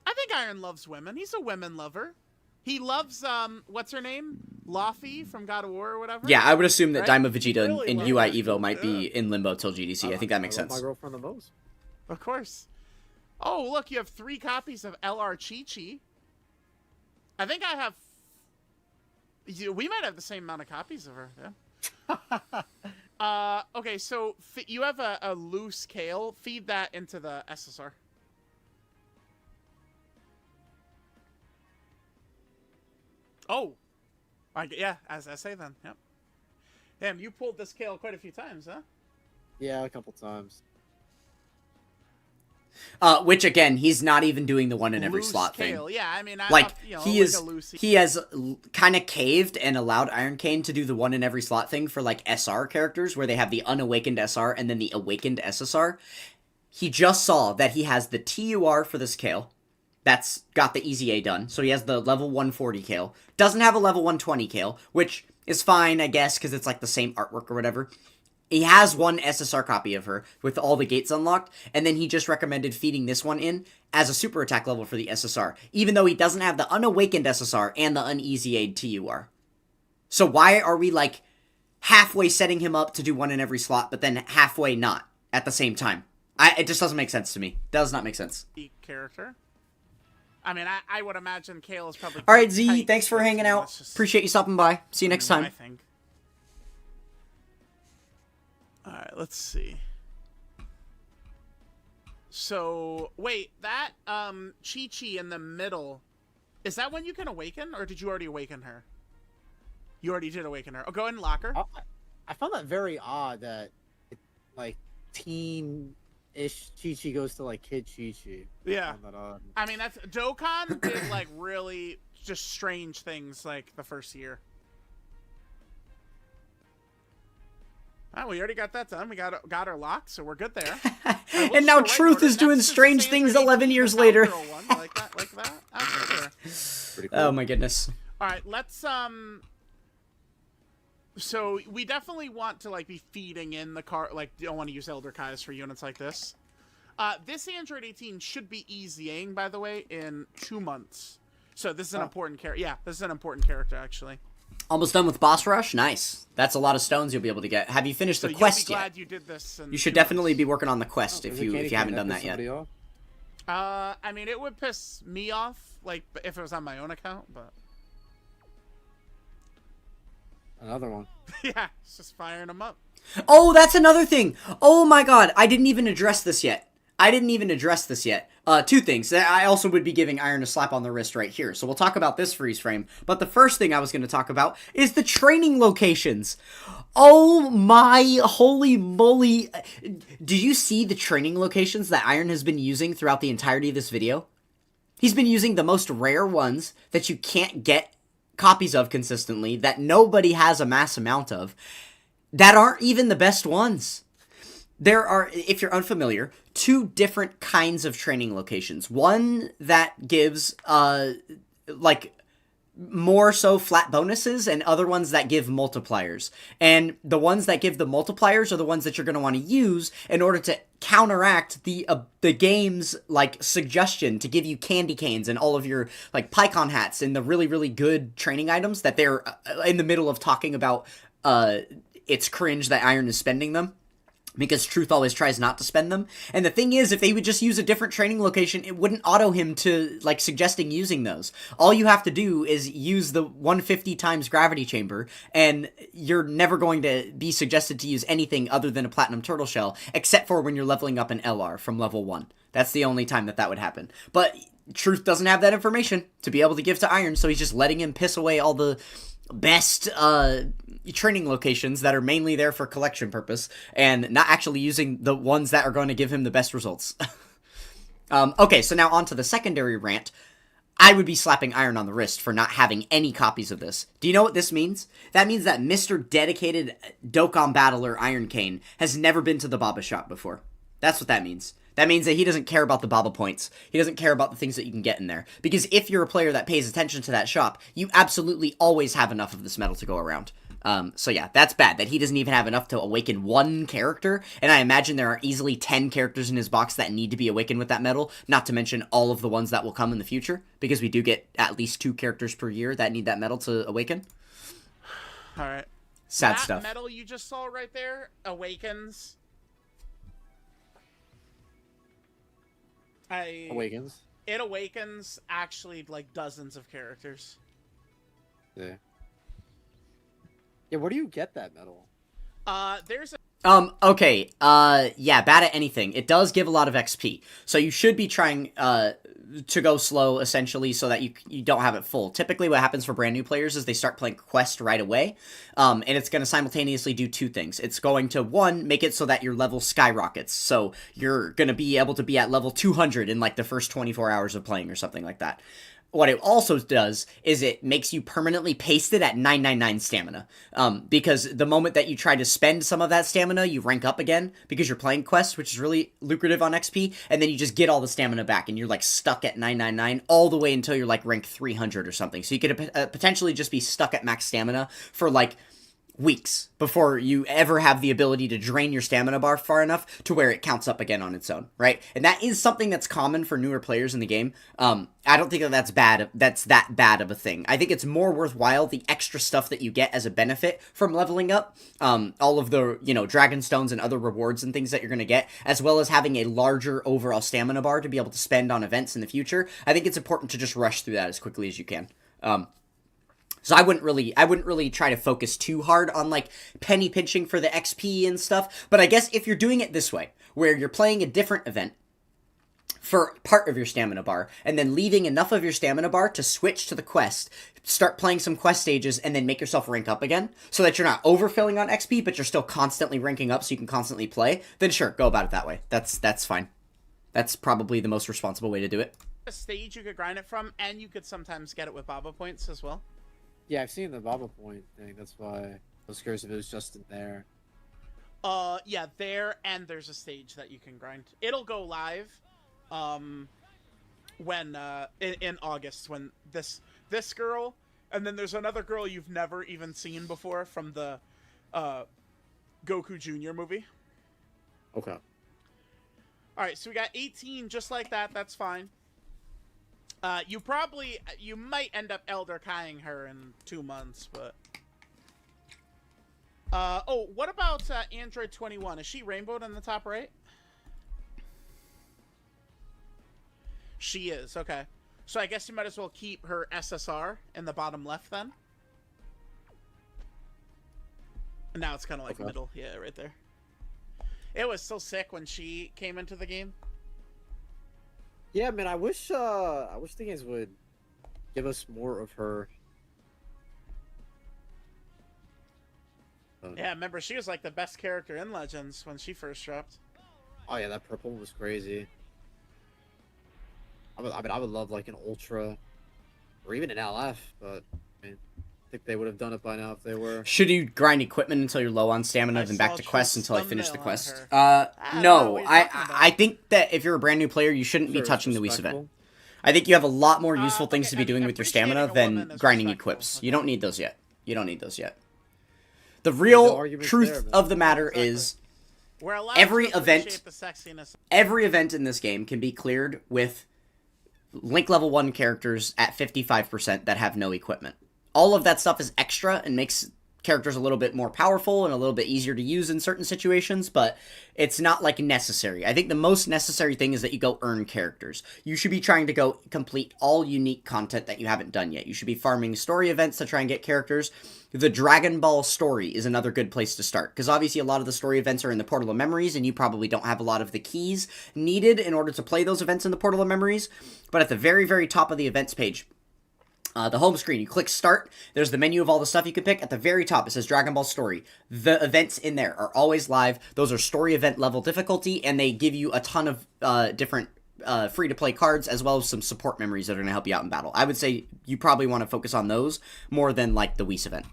I think Iron loves women. He's a women lover. He loves, what's her name? Laufey from God of War or whatever? Yeah, I would assume that right? Daima Vegeta Really in love UI her. Evo might be in limbo till GDC. I think that makes I love sense. my girlfriend the most. Of course. Oh, look, you have 3 copies of LR Chi-Chi. I think I have... We might have the same amount of copies of her, yeah. Okay, so you have a loose Kale. Feed that into the SSR. Oh. Yeah, as SA then, yep. Damn, you pulled this Kale quite a few times, huh? Yeah, a couple times. Which again, he's not even doing the one in every Loose slot Kale. thing. Yeah, I mean, he has kind of caved and allowed Iron Cane to do the one in every slot thing for like SR characters where they have the unawakened SR and then the awakened SSR. He just saw that he has the TUR for this Kale. That's got the easy A done. So he has the level 140 Kale. Doesn't have a level 120 Kale, which is fine, I guess, because it's like the same artwork or whatever. He has one SSR copy of her with all the gates unlocked, and then he just recommended feeding this one in as a super attack level for the SSR, even though he doesn't have the unawakened SSR and the uneasy aid TUR. So why are we, like, halfway setting him up to do one in every slot, but then halfway not at the same time? It just doesn't make sense to me. Does not make sense. Character. I mean, I would imagine Kale is probably... All right, Z, thanks for hanging out. Appreciate you stopping by. See you next time. I think. All right, let's see. So, wait, that Chi-Chi in the middle, is that when you can awaken, or did you already awaken her? You already did awaken her. Oh, go ahead and lock her. I found that very odd that, like, teen-ish Chi-Chi goes to, like, kid Chi-Chi. Yeah. I mean, that's... Dokkan did, like, really just strange things, like, the first year. Oh, we already got that done. We got her locked, so we're good there. And now Truth is doing strange things 11 years later. Like that. Pretty cool. Oh my goodness. All right, let's so we definitely want to like be feeding in the car. Like, don't want to use Elder Kais for units like this. This Android 18 should be easying, by the way, in 2 months. So this is an important character. Yeah, this is an important character actually. Almost done with boss rush? Nice. That's a lot of stones you'll be able to get. Have you finished the quest yet? yet? You did this. You should definitely be working on the quest if you haven't done that yet. I mean, it would piss me off, like, if it was on my own account, but... Another one. Yeah, it's just firing them up. Oh, that's another thing. Oh my god, I didn't even address this yet. Two things. I also would be giving Iron a slap on the wrist right here. So we'll talk about this freeze frame. But the first thing I was going to talk about is the training locations. Oh my holy moly. Do you see the training locations that Iron has been using throughout the entirety of this video? He's been using the most rare ones that you can't get copies of consistently, that nobody has a mass amount of, that aren't even the best ones. There are, if you're unfamiliar, two different kinds of training locations. One that gives, like, more so flat bonuses, and other ones that give multipliers. And the ones that give the multipliers are the ones that you're going to want to use in order to counteract the game's, like, suggestion to give you candy canes and all of your, like, PyCon hats and the really, really good training items that they're in the middle of talking about. It's cringe that Iron is spending them, because Truth always tries not to spend them. And the thing is, if they would just use a different training location, it wouldn't auto him to, like, suggesting using those. All you have to do is use the 150 times gravity chamber, and you're never going to be suggested to use anything other than a platinum turtle shell, except for when you're leveling up an LR from level 1. That's the only time that would happen. But Truth doesn't have that information to be able to give to Iron, so he's just letting him piss away all the best training locations that are mainly there for collection purpose, and not actually using the ones that are going to give him the best results. Okay, so now on to the secondary rant. I would be slapping Iron on the wrist for not having any copies of this. Do you know what this means? That means that Mr. Dedicated Dokkan Battler Iron Cane has never been to the Baba shop before. That's what that means. That means that he doesn't care about the Baba points. He doesn't care about the things that you can get in there. Because if you're a player that pays attention to that shop, you absolutely always have enough of this metal to go around. So yeah, that's bad, that he doesn't even have enough to awaken one character, and I imagine there are easily 10 characters in his box that need to be awakened with that metal, not to mention all of the ones that will come in the future, because we do get at least 2 characters per year that need that metal to awaken. Alright. Sad that stuff. That metal you just saw right there awakens... Awakens. It awakens, actually, like, dozens of characters. Yeah. Yeah, where do you get that metal? There's a... Okay, yeah, bad at anything. It does give a lot of XP, so you should be trying, to go slow, essentially, so that you don't have it full. Typically, what happens for brand new players is they start playing Quest right away, and it's going to simultaneously do 2 things. It's going to, 1, make it so that your level skyrockets, so you're going to be able to be at level 200 in, like, the first 24 hours of playing or something like that. What it also does is it makes you permanently pasted at 999 stamina, because the moment that you try to spend some of that stamina, you rank up again, because you're playing Quest, which is really lucrative on XP, and then you just get all the stamina back, and you're, like, stuck at 999 all the way until you're, like, rank 300 or something. So you could potentially just be stuck at max stamina for, like, weeks before you ever have the ability to drain your stamina bar far enough to where it counts up again on its own, right? And that is something that's common for newer players in the game. I don't think that's bad. That's that bad of a thing. I think it's more worthwhile the extra stuff that you get as a benefit from leveling up, all of the, you know, dragon stones and other rewards and things that you're going to get, as well as having a larger overall stamina bar to be able to spend on events in the future. I think it's important to just rush through that as quickly as you can. So I wouldn't really try to focus too hard on, like, penny pinching for the XP and stuff, but I guess if you're doing it this way, where you're playing a different event for part of your stamina bar, and then leaving enough of your stamina bar to switch to the quest, start playing some quest stages, and then make yourself rank up again, so that you're not overfilling on XP, but you're still constantly ranking up so you can constantly play, then sure, go about it that way. That's fine. That's probably the most responsible way to do it. A stage you could grind it from, and you could sometimes get it with Baba points as well. Yeah, I've seen the Baba point thing. That's why I was curious if it was just in there. Yeah, there, and there's a stage that you can grind. It'll go live, when, in August, when this girl, and then there's another girl you've never even seen before from the, Goku Jr. movie. Okay. Alright, so we got 18 just like that, that's fine. You might end up Elder Kaiing her in 2 months, but... oh, what about, Android 21? Is she rainbowed in the top right? She is, okay. So I guess you might as well keep her SSR in the bottom left, then? And now it's kind of like middle, yeah, right there. It was so sick when she came into the game. Yeah, man, I wish the games would give us more of her. Yeah, remember, she was like the best character in Legends when she first dropped. Oh yeah, that purple was crazy. I would love like an Ultra, or even an LF, but I mean, I think they would have done it by now if they were. Should you grind equipment until you're low on stamina, I then back saw to Truth's quests until I finish the thumbnail on quest? her. I don't know what No. you're talking about. I think that if you're a brand new player, you shouldn't be Sure, it's touching the Whis event. respectful. I think you have a lot more useful things okay, to be doing with your stamina appreciating a than woman is grinding respectful, equips. okay. You don't need those yet. You don't need those yet. The no real arguments truth there, man. of the matter Exactly. is We're allowed every to event- appreciate the sexiness. every event in this game can be cleared with Link level 1 characters at 55% that have no equipment. All of that stuff is extra and makes characters a little bit more powerful and a little bit easier to use in certain situations, but it's not like necessary. I think the most necessary thing is that you go earn characters. You should be trying to go complete all unique content that you haven't done yet. You should be farming story events to try and get characters. The Dragon Ball story is another good place to start, because obviously a lot of the story events are in the Portal of Memories, and you probably don't have a lot of the keys needed in order to play those events in the Portal of Memories, but at the very, very top of the events page, the home screen, you click start, there's the menu of all the stuff you can pick. At the very top, it says Dragon Ball Story. The events in there are always live. Those are story event level difficulty, and they give you a ton of different free-to-play cards, as well as some support memories that are going to help you out in battle. I would say you probably want to focus on those more than, like, the Whis event.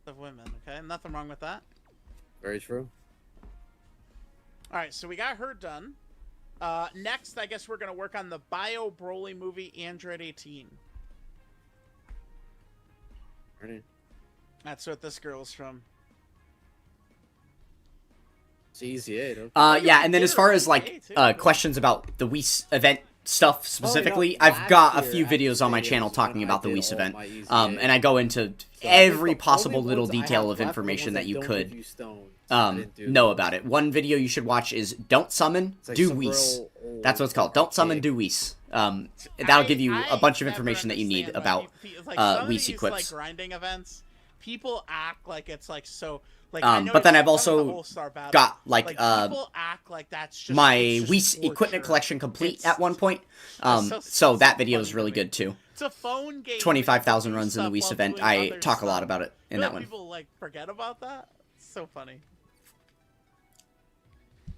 Of women, okay? Nothing wrong with that. Very true. Alright, so we got her done. Next, I guess we're going to work on the Bio Broly movie Android 18. Ready? That's what this girl's from. It's easy, okay. Yeah, and then as far as, Hey, like, too. questions about the Whis event stuff specifically, Oh, you know, I've got a last few year at videos on my Stadium channel was when talking I about the did Whis all event, my easy and I go into So I think every the possible only little ones I detail have of left are the information ones that you don't could give you stones. I didn't do know them. about it. One video you should watch is Don't Summon, It's like Do some Whis. real old That's what it's called. Don't Summon, archaic- Do Whis. That'll give you a I bunch of never information that you need understand about like, some of Whis these, equips. like, grinding events, people act like it's, like, so... Like, I know But then it's I've kind of also the All-Star battle. got, like, people act like that's just my it's just Whis torture. equipment collection complete It's- at one point. it's So that so video funny is to really me. good too. It's a phone game. 25,000 You runs in the stuff Whis while event. doing I other talk a lot stuff. about it in I feel that like one. People like forget about that. It's so funny.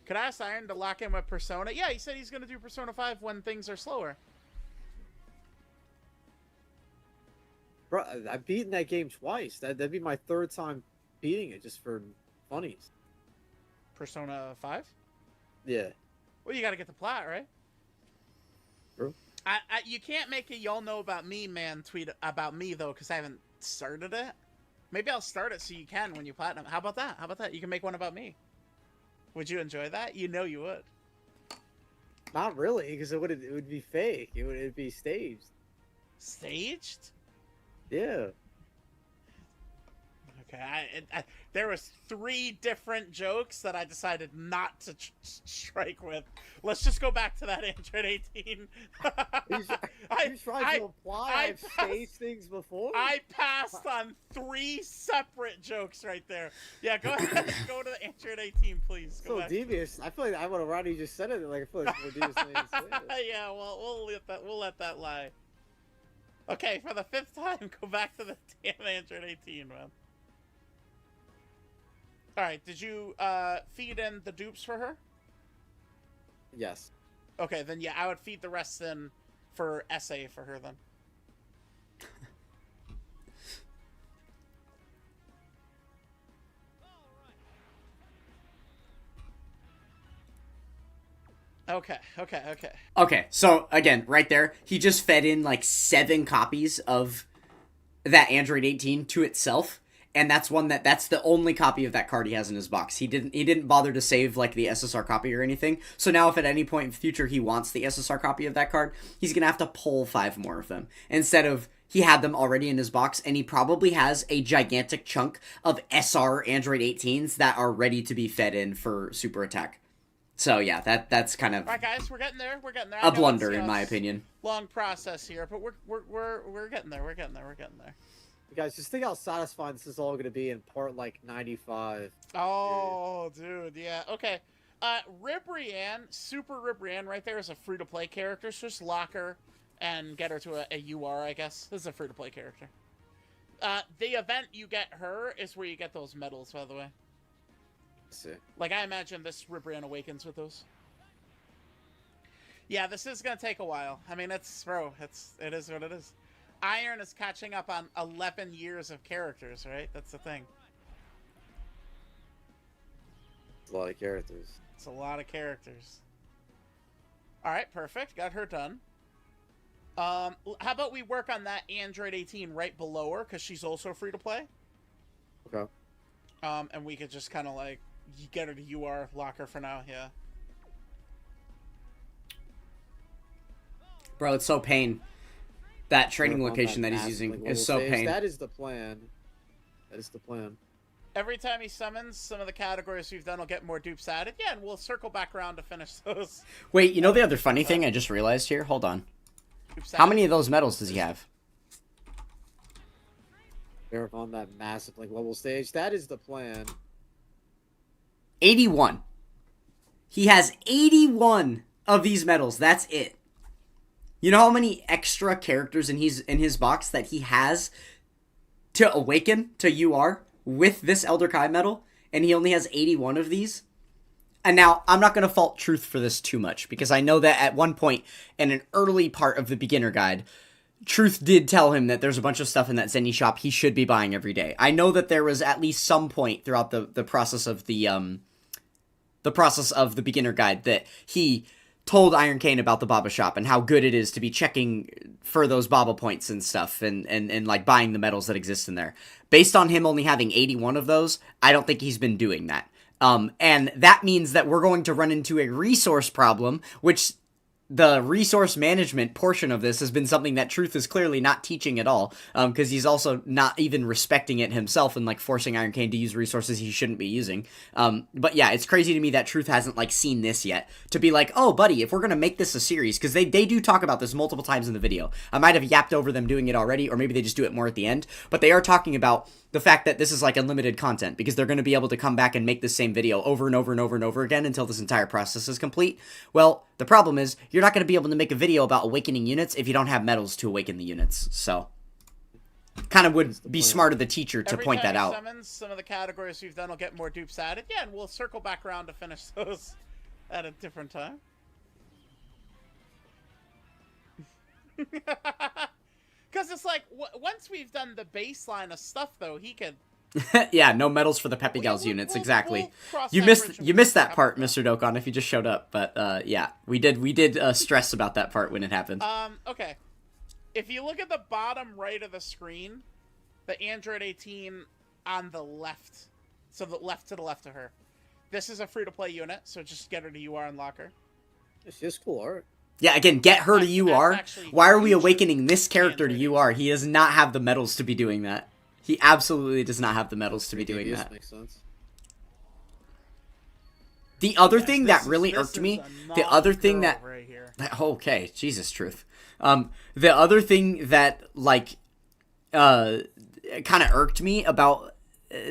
Could I ask Iron to lock in with Persona? Yeah, he said he's gonna do Persona 5 when things are slower. Bro, I've beaten that game twice. That'd be my third time beating it just for funnies. Persona 5? Yeah. Well, you gotta get the plat, right? True. You can't make a y'all know about me man tweet about me though, because I haven't started it. Maybe I'll start it so you can when you platinum. How about that? How about that? You can make one about me. Would you enjoy that? You know you would. Not really, because it would be fake. It'd be staged. Staged? Yeah. Okay, there was 3 different jokes that I decided not to strike with. Let's just go back to that Android 18. You tried to apply. I've staged things before. I passed on 3 separate jokes right there. Yeah, go ahead and go to the Android 18, please. Go So back. devious. I feel like I would have already just said it. Like I feel like it's more devious than I just said it. Yeah, well, we'll let that lie. Okay, for the 5th time, go back to the damn Android 18, man. Alright, did you feed in the dupes for her? Yes. Okay, then yeah, I would feed the rest in for SA for her then. Okay. Okay, so again, right there, he just fed in like 7 copies of that Android 18 to itself, and that's the only copy of that card he has in his box. He didn't bother to save like the SSR copy or anything. So now if at any point in the future he wants the SSR copy of that card, he's gonna have to pull 5 more of them instead of he had them already in his box, and he probably has a gigantic chunk of SR Android 18s that are ready to be fed in for super attack. So yeah, that's kind of Alright guys, we're getting there. a blunder in my opinion. Long process here, but we're getting there. We're getting there. You guys, just think how satisfying this is all going to be in part like 95. Oh, dude, yeah. Okay. Ribrianne, Super Ribrianne, right there is a free-to-play character. So just lock her and get her to a UR, I guess. This is a free-to-play character. The event you get her is where you get those medals, by the way. Let's see. Like, I imagine this Ribrianne awakens with those. Yeah, this is gonna take a while. I mean, it is what it is. Iron is catching up on 11 years of characters, right? That's the thing. A lot of characters. It's a lot of characters. All right, perfect. Got her done. How about we work on that Android 18 right below her, because she's also free to play. Okay. And we could just kind of like get her to UR, lock her for now. Yeah. Bro, it's so pain. That training Work on location that he's massive, using like, is little so stage. pain. That is the plan. That is the plan. Every time he summons, some of the categories we've done will get more dupes added. Yeah, and we'll circle back around to finish those. Wait, you know the other funny thing I just realized here? Hold on. Dupes How added. many of those medals does he have? Work on that massive like level stage. That is the plan. 81. He has 81 of these medals. That's it. You know how many extra characters in his box that he has to awaken to UR with this Elder Kai medal, and he only has 81 of these? And now, I'm not going to fault Truth for this too much, because I know that at one point in an early part of the beginner guide, Truth did tell him that there's a bunch of stuff in that Zenny shop he should be buying every day. I know that there was at least some point throughout the process of the beginner guide that he told Iron Kane about the Baba shop and how good it is to be checking for those Baba points and stuff and like buying the medals that exist in there. Based on him only having 81 of those, I don't think he's been doing that. And that means that we're going to run into a resource problem, which the resource management portion of this has been something that Truth is clearly not teaching at all, because he's also not even respecting it himself and like forcing Iron Kane to use resources he shouldn't be using. But yeah, it's crazy to me that Truth hasn't like seen this yet to be like, oh buddy, if we're gonna make this a series, because they do talk about this multiple times in the video. I might have yapped over them doing it already, or maybe they just do it more at the end, but they are talking about the fact that this is like unlimited content, because they're going to be able to come back and make the same video over and over and over and over again until this entire process is complete. Well, the problem is you're not going to be able to make a video about awakening units if you don't have medals to awaken the units. So kind of would be smart of the teacher to point that out. Summons, some of the categories we've done will get more dupes added. Yeah, and we'll circle back around to finish those at a different time. Because it's like, once we've done the baseline of stuff, though, he can... Yeah, no medals for the Peppy Gals units, exactly. We'll You missed that part, Mr. Dokkan, if you just showed up. But, yeah, we did stress about that part when it happened. Okay. If you look at the bottom right of the screen, the Android 18 on the left, so the left to the left of her, this is a free-to-play unit, so just get her to UR and lock her. It's just cool art. Yeah, again, get her to UR. Why are we awakening this character to Android UR? He does not have the medals to be doing that. He absolutely does not have the medals to be doing that. Makes sense. The other thing that really irked me, the other thing that... Right here. Okay, Jesus, Truth. The other thing that, like, kind of irked me about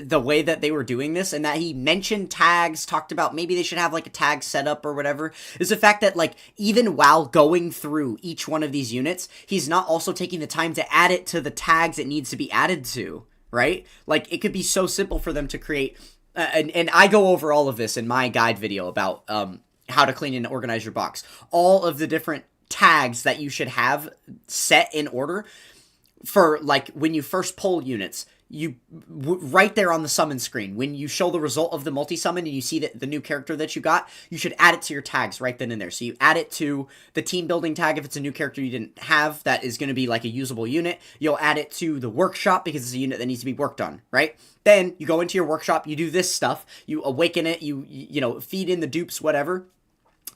the way that they were doing this, and that he mentioned tags, talked about maybe they should have like a tag setup or whatever, is the fact that like even while going through each one of these units, he's not also taking the time to add it to the tags it needs to be added to, right? Like it could be so simple for them to create, and I go over all of this in my guide video about how to clean and organize your box. All of the different tags that you should have set in order for like when you first pull units. You right there on the summon screen, when you show the result of the multi-summon and you see that the new character that you got, you should add it to your tags right then and there. So you add it to the team building tag if it's a new character you didn't have that is going to be like a usable unit. You'll add it to the workshop because it's a unit that needs to be worked on, right? Then you go into your workshop, you do this stuff, you awaken it, you know, feed in the dupes, whatever.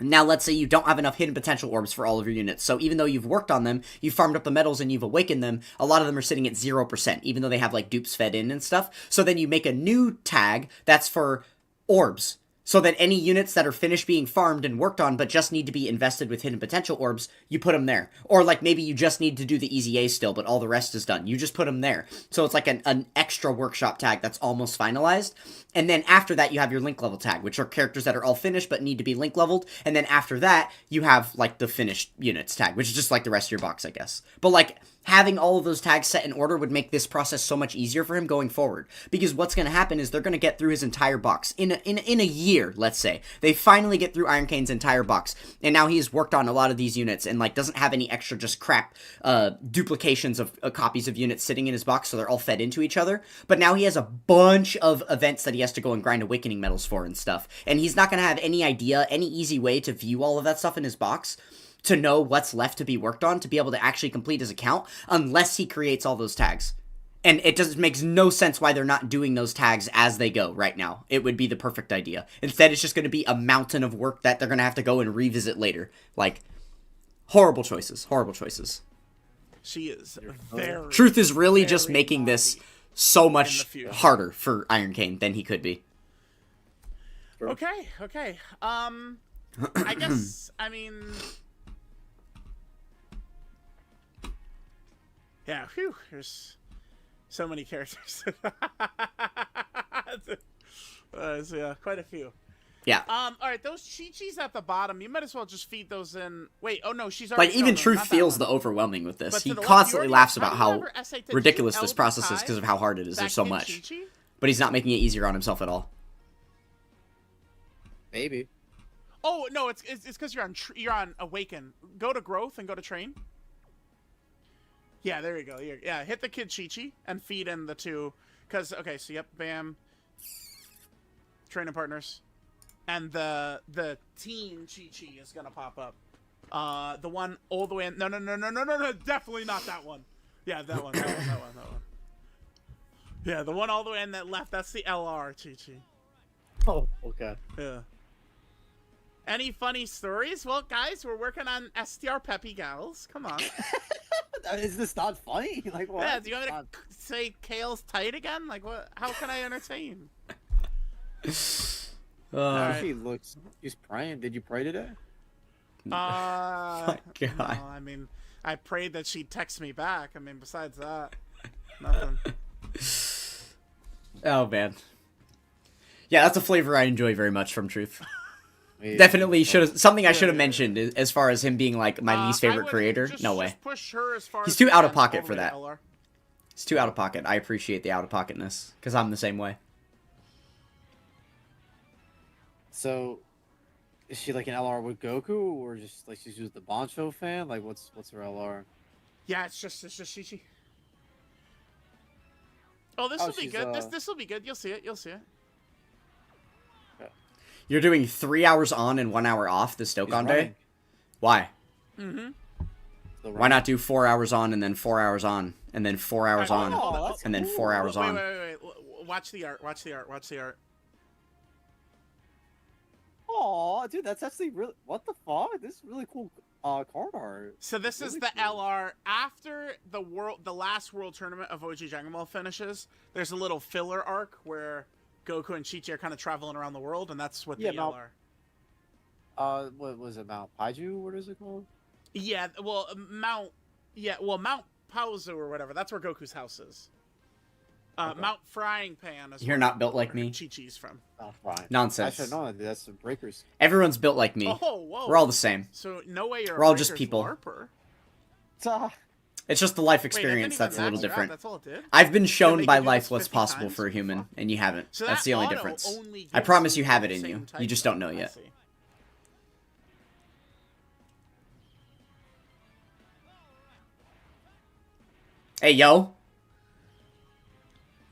Now, let's say you don't have enough hidden potential orbs for all of your units. So even though you've worked on them, you've farmed up the medals and you've awakened them, a lot of them are sitting at 0%, even though they have like dupes fed in and stuff. So then you make a new tag that's for orbs. So that any units that are finished being farmed and worked on but just need to be invested with hidden potential orbs, you put them there. Or like maybe you just need to do the easy A still, but all the rest is done. You just put them there. So it's like an extra workshop tag that's almost finalized. And then after that, you have your link level tag, which are characters that are all finished but need to be link leveled. And then after that, you have like the finished units tag, which is just like the rest of your box, I guess. But like having all of those tags set in order would make this process so much easier for him going forward. Because what's going to happen is they're going to get through his entire box in a year, let's say. They finally get through Iron Kane's entire box, and now he's worked on a lot of these units and like doesn't have any extra just crap duplications of copies of units sitting in his box, so they're all fed into each other. But now he has a bunch of events that he has to go and grind awakening medals for and stuff, and he's not going to have any idea, any easy way to view all of that stuff in his box, to know what's left to be worked on, to be able to actually complete his account, unless he creates all those tags. And it just makes no sense why they're not doing those tags as they go right now. It would be the perfect idea. Instead, it's just going to be a mountain of work that they're going to have to go and revisit later. Like, horrible choices. Horrible choices. She is very... Truth is really very just making naughty this so much in the future. harder for Iron Kane than he could be. Okay. I guess, I mean... Yeah, whew, there's so many characters. So yeah, quite a few. Yeah. Alright, those Chi-Chis at the bottom, you might as well just feed those in... Wait, oh no, she's already... Like, even no, Truth not that feels one. the overwhelming with this. But He to the left, constantly you already laughs have- about how do you how ever essay to ridiculous do this L process to is Kai? because of how hard it is. That There's so kid much. Chi-Chi? But he's not making it easier on himself at all. Maybe. Oh, no, it's because you're on Awaken. Go to Growth and go to Train. Yeah, there you go. Yeah, hit the kid Chi-Chi and feed in the two. Because, okay, so yep, bam. Training partners. And the teen Chi-Chi is going to pop up. The one all the way in... No, definitely not that one. Yeah, that one. Yeah, the one all the way in that left, that's the LR Chi-Chi. Oh, okay. Yeah. Any funny stories? Well, guys, we're working on STR Peppy Gals. Come on. Is this not funny? Like what? Yeah, do you want me to say Kale's tight again? Like, what? How can I entertain? Alright. She looks. She's praying. Did you pray today? My God. No, I mean, I prayed that she'd text me back. I mean, besides that, nothing. Oh, man. Yeah, that's a flavor I enjoy very much from Truth. Yeah. Definitely should have... Something I should have mentioned as far as him being, like, my least favorite I would creator. just- No way. just push her as far He's as too you out of can, pocket all the for way to that. LR. It's too out of pocket. I appreciate the out of pocketness, because I'm the same way. So, is she like an LR with Goku, or just like she's just the Bancho fan? Like, what's her LR? Yeah, it's just Chi-Chi. Oh, this will be she's, good. This will be good. You'll see it. You're doing 3 hours on and 1 hour off this Dokkan day? Why? Mm-hmm. Why not do 4 hours on and then 4 hours on and then 4 hours on that's and then cool. 4 hours on? Wait. Watch the art. Oh, dude, that's actually really. What the fuck? This is really cool. Card art. So this is Really the cool. LR after the last world tournament of OG Dragon Ball finishes. There's a little filler arc where Goku and Chi-Chi are kind of traveling around the world, and that's what the LR. What was it? Mount Paiju? What is it called? Yeah, well, Mount Pauzu or whatever. That's where Goku's house is. Okay. Mount Frying Pan is You're where not built like me. Chi-Chi's from. Oh, fine. Nonsense. I should know. That's the Breakers. Everyone's built like me. Oh, whoa. We're all the same. So no way you're. We're all just Breakers people. LARPer. It's just the life Wait, it experience didn't that's a even little max her out, different. That's all it did. I've been shown make by you do life this what's 50 possible times? for a human, and you haven't. So That's that the only auto difference. only I gives promise you the have it in same you. type You just don't know though. I yet. see. Hey, yo.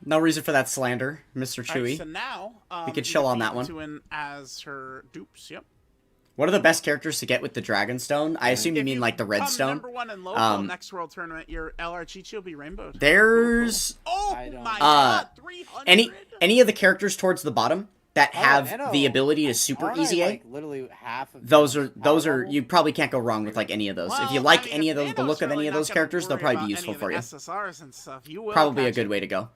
No reason for that slander, Mr. All right, Chewy. so now We could you chill on feed that the one. two in as her dupes. Yep. What are the best characters to get with the Dragonstone? I assume you If mean like the come Redstone. number one in local next world tournament, your LR Chi-Chi will be rainbowed. There's Oh I don't- my god, 300. any of the characters towards the bottom that have I know. the ability to super Aren't I, easy A. like, literally half of Those them are power level? you probably can't go wrong with like any of those. If you Well, like I mean, any if of those, the Thanos look of any really of not those gonna characters, they'll worry probably about be any useful of for the you. SSRs and stuff. You will Probably a catch good it. way to go.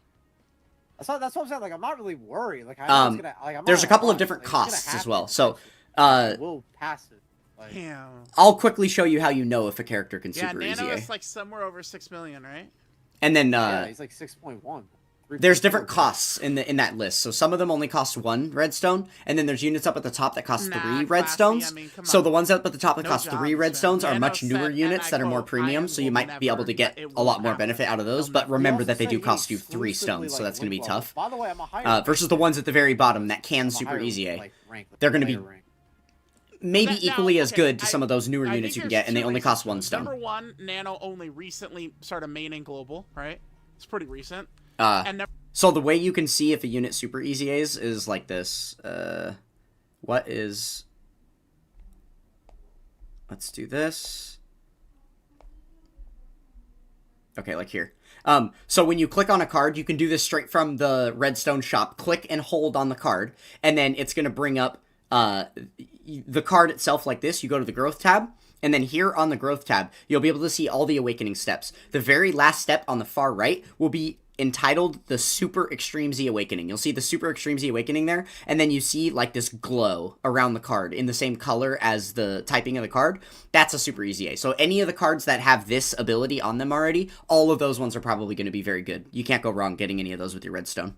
That's what I'm saying. Like, I'm not really worried. Like, I know it's gonna, like, I'm There's not a couple gonna of different rush. Like, it's costs gonna as happen. well. So, We'll pass it. Like, Damn. I'll quickly show you how you know if a character can Yeah, super easy Nano A. is like somewhere over 6 million, right? And then yeah, he's like 6.1. There's different costs in that list. So some of them only cost 1 redstone, and then there's units up at the top that cost 3 classy, redstones. I mean, come So on. the ones up at the top that No cost 3 jobs, redstones man. are much Nano newer said, units and I that are more quote, premium, so you "Iron might will be able to never- get it a lot won't more happen. benefit out of those. It'll But never- remember He that they also do said cost he you 3 exclusively, stones, so like, that's going to be link level. tough. By the way, I'm a higher Versus the ones at the very bottom that can I'm a super higher, easy A. like, rank, like, They're going to be player rank. maybe Now, equally as okay, good to some of those newer I units you think can there's get, and they two only reasons cost for 1 this. stone. Number one, Nano only recently started maining global, right? It's pretty recent. Uh, And So the way you can see if a unit super easy A's is like this. What is... Let's do this. Okay, like here. So when you click on a card, you can do this straight from the redstone shop. Click and hold on the card, and then it's going to bring up the card itself like this. You go to the growth tab, and then here on the growth tab, you'll be able to see all the awakening steps. The very last step on the far right will be entitled the Super Extreme Z Awakening. You'll see the Super Extreme Z Awakening there, and then you see like this glow around the card in the same color as the typing of the card. That's a Super Easy A. So any of the cards that have this ability on them already, all of those ones are probably going to be very good. You can't go wrong getting any of those with your redstone.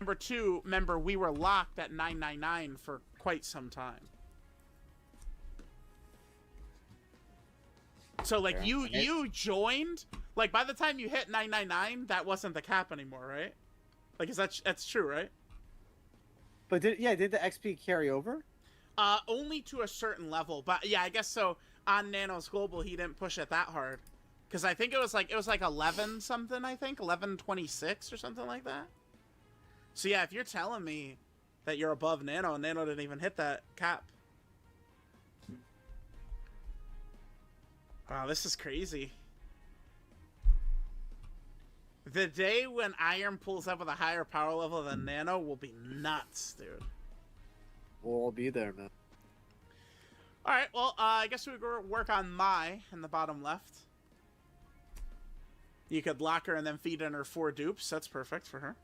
number two, remember, we were locked at 999 for quite some time. So, like, you joined, like, by the time you hit 999, that wasn't the cap anymore, right? Like, that's true, right? But did the XP carry over? Only to a certain level, but yeah, I guess so. On Nano's Global, he didn't push it that hard, because I think it was like 11 something. I think 1126 or something like that. So yeah, if you're telling me that you're above Nano, and Nano didn't even hit that cap. Wow, this is crazy. The day when Iron pulls up with a higher power level than Nano will be nuts, dude. We'll all be there, man. Alright, well, I guess we go work on Mai in the bottom left. You could lock her and then feed in her 4 dupes. That's perfect for her.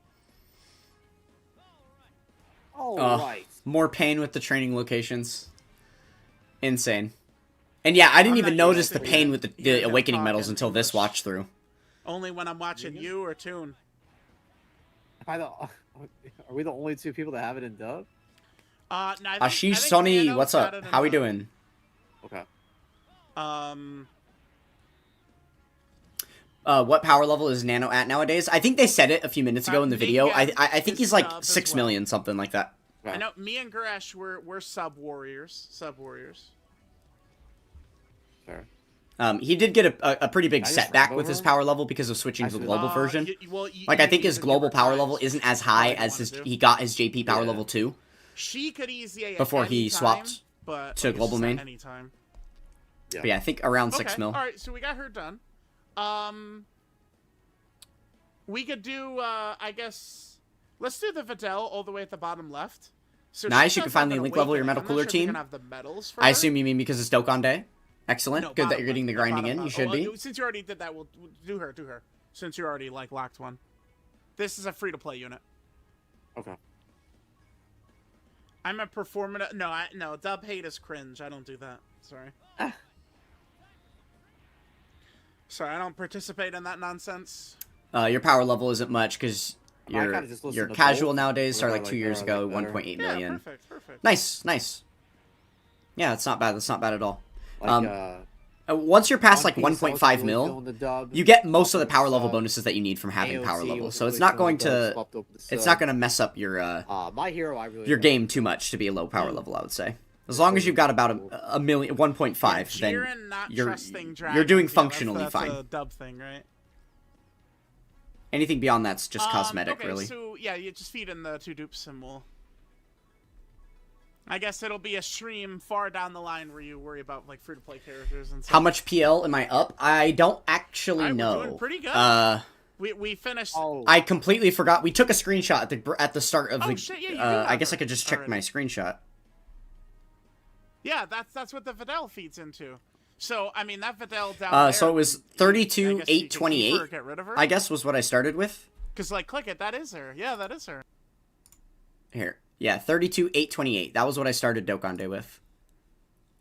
All right. More pain with the training locations. Insane. And yeah, I didn't even notice the pain with the awakening medals until this watch through. Only when I'm watching you or Toon. Are we the only 2 people that have it in dub? No, Ashish, Sony, what's up? How we doing? Okay. What power level is Nano at nowadays? I think they said it a few minutes ago in the video. I think he's like 6 million, something like that. I know me and Goresh we're sub warriors. Fair. He did get a pretty big setback with his power level because of switching to the global version. Like, I think his global power level isn't as high as he got his JP power level 2. She could easy before he swapped to global main. Anytime. Yeah. But yeah, I think around 6 mil. All right, so we got her done. We could do, I guess, let's do the Videl all the way at the bottom left. So nice, you can finally link level your metal cooler team. I assume you mean because it's Dokkan Day. Excellent. No, good that you're getting the grinding in. You should be. Since you already did that, we'll do her. Since you already like locked one. This is a free-to-play unit. Okay. I'm a performative. No, dub hate is cringe. I don't do that. Sorry. Sorry, I don't participate in that nonsense. Your power level isn't much because your casual both. nowadays started like Like 2 years better, ago, like better. 1.8 million. Yeah, perfect. Nice. Yeah, that's not bad. That's not bad at all. Like, once you're past like One Piece 1.5 also mil, doing the dub, you get most of the power level AOT bonuses that you need from having power level. was So it's really not doing going the dub, to swapped over the it's sub. not going to mess up your My hero, I really your like. game too much to be a low power level, I would say. As long as you've got about a million, 1.5, then you're doing functionally that's fine. A dub thing, right? Anything beyond that's just cosmetic, okay, really. So yeah, you just feed in the 2 dupes and we'll. I guess it'll be a stream far down the line where you worry about like free-to-play characters and stuff. How much PL am I up? I don't actually know. We're doing pretty good. We finished. Oh, I completely forgot. We took a screenshot at the start of the. Shit, yeah, you do I have guess I her could just check already. my screenshot. Yeah, that's what the Videl feeds into. So I mean that Videl down there. So it was 32,828. Get rid of her. I guess was what I started with. Because like, click it. That is her. Yeah, that is her. Here, yeah, 32,828. That was what I started Dokkan Day with.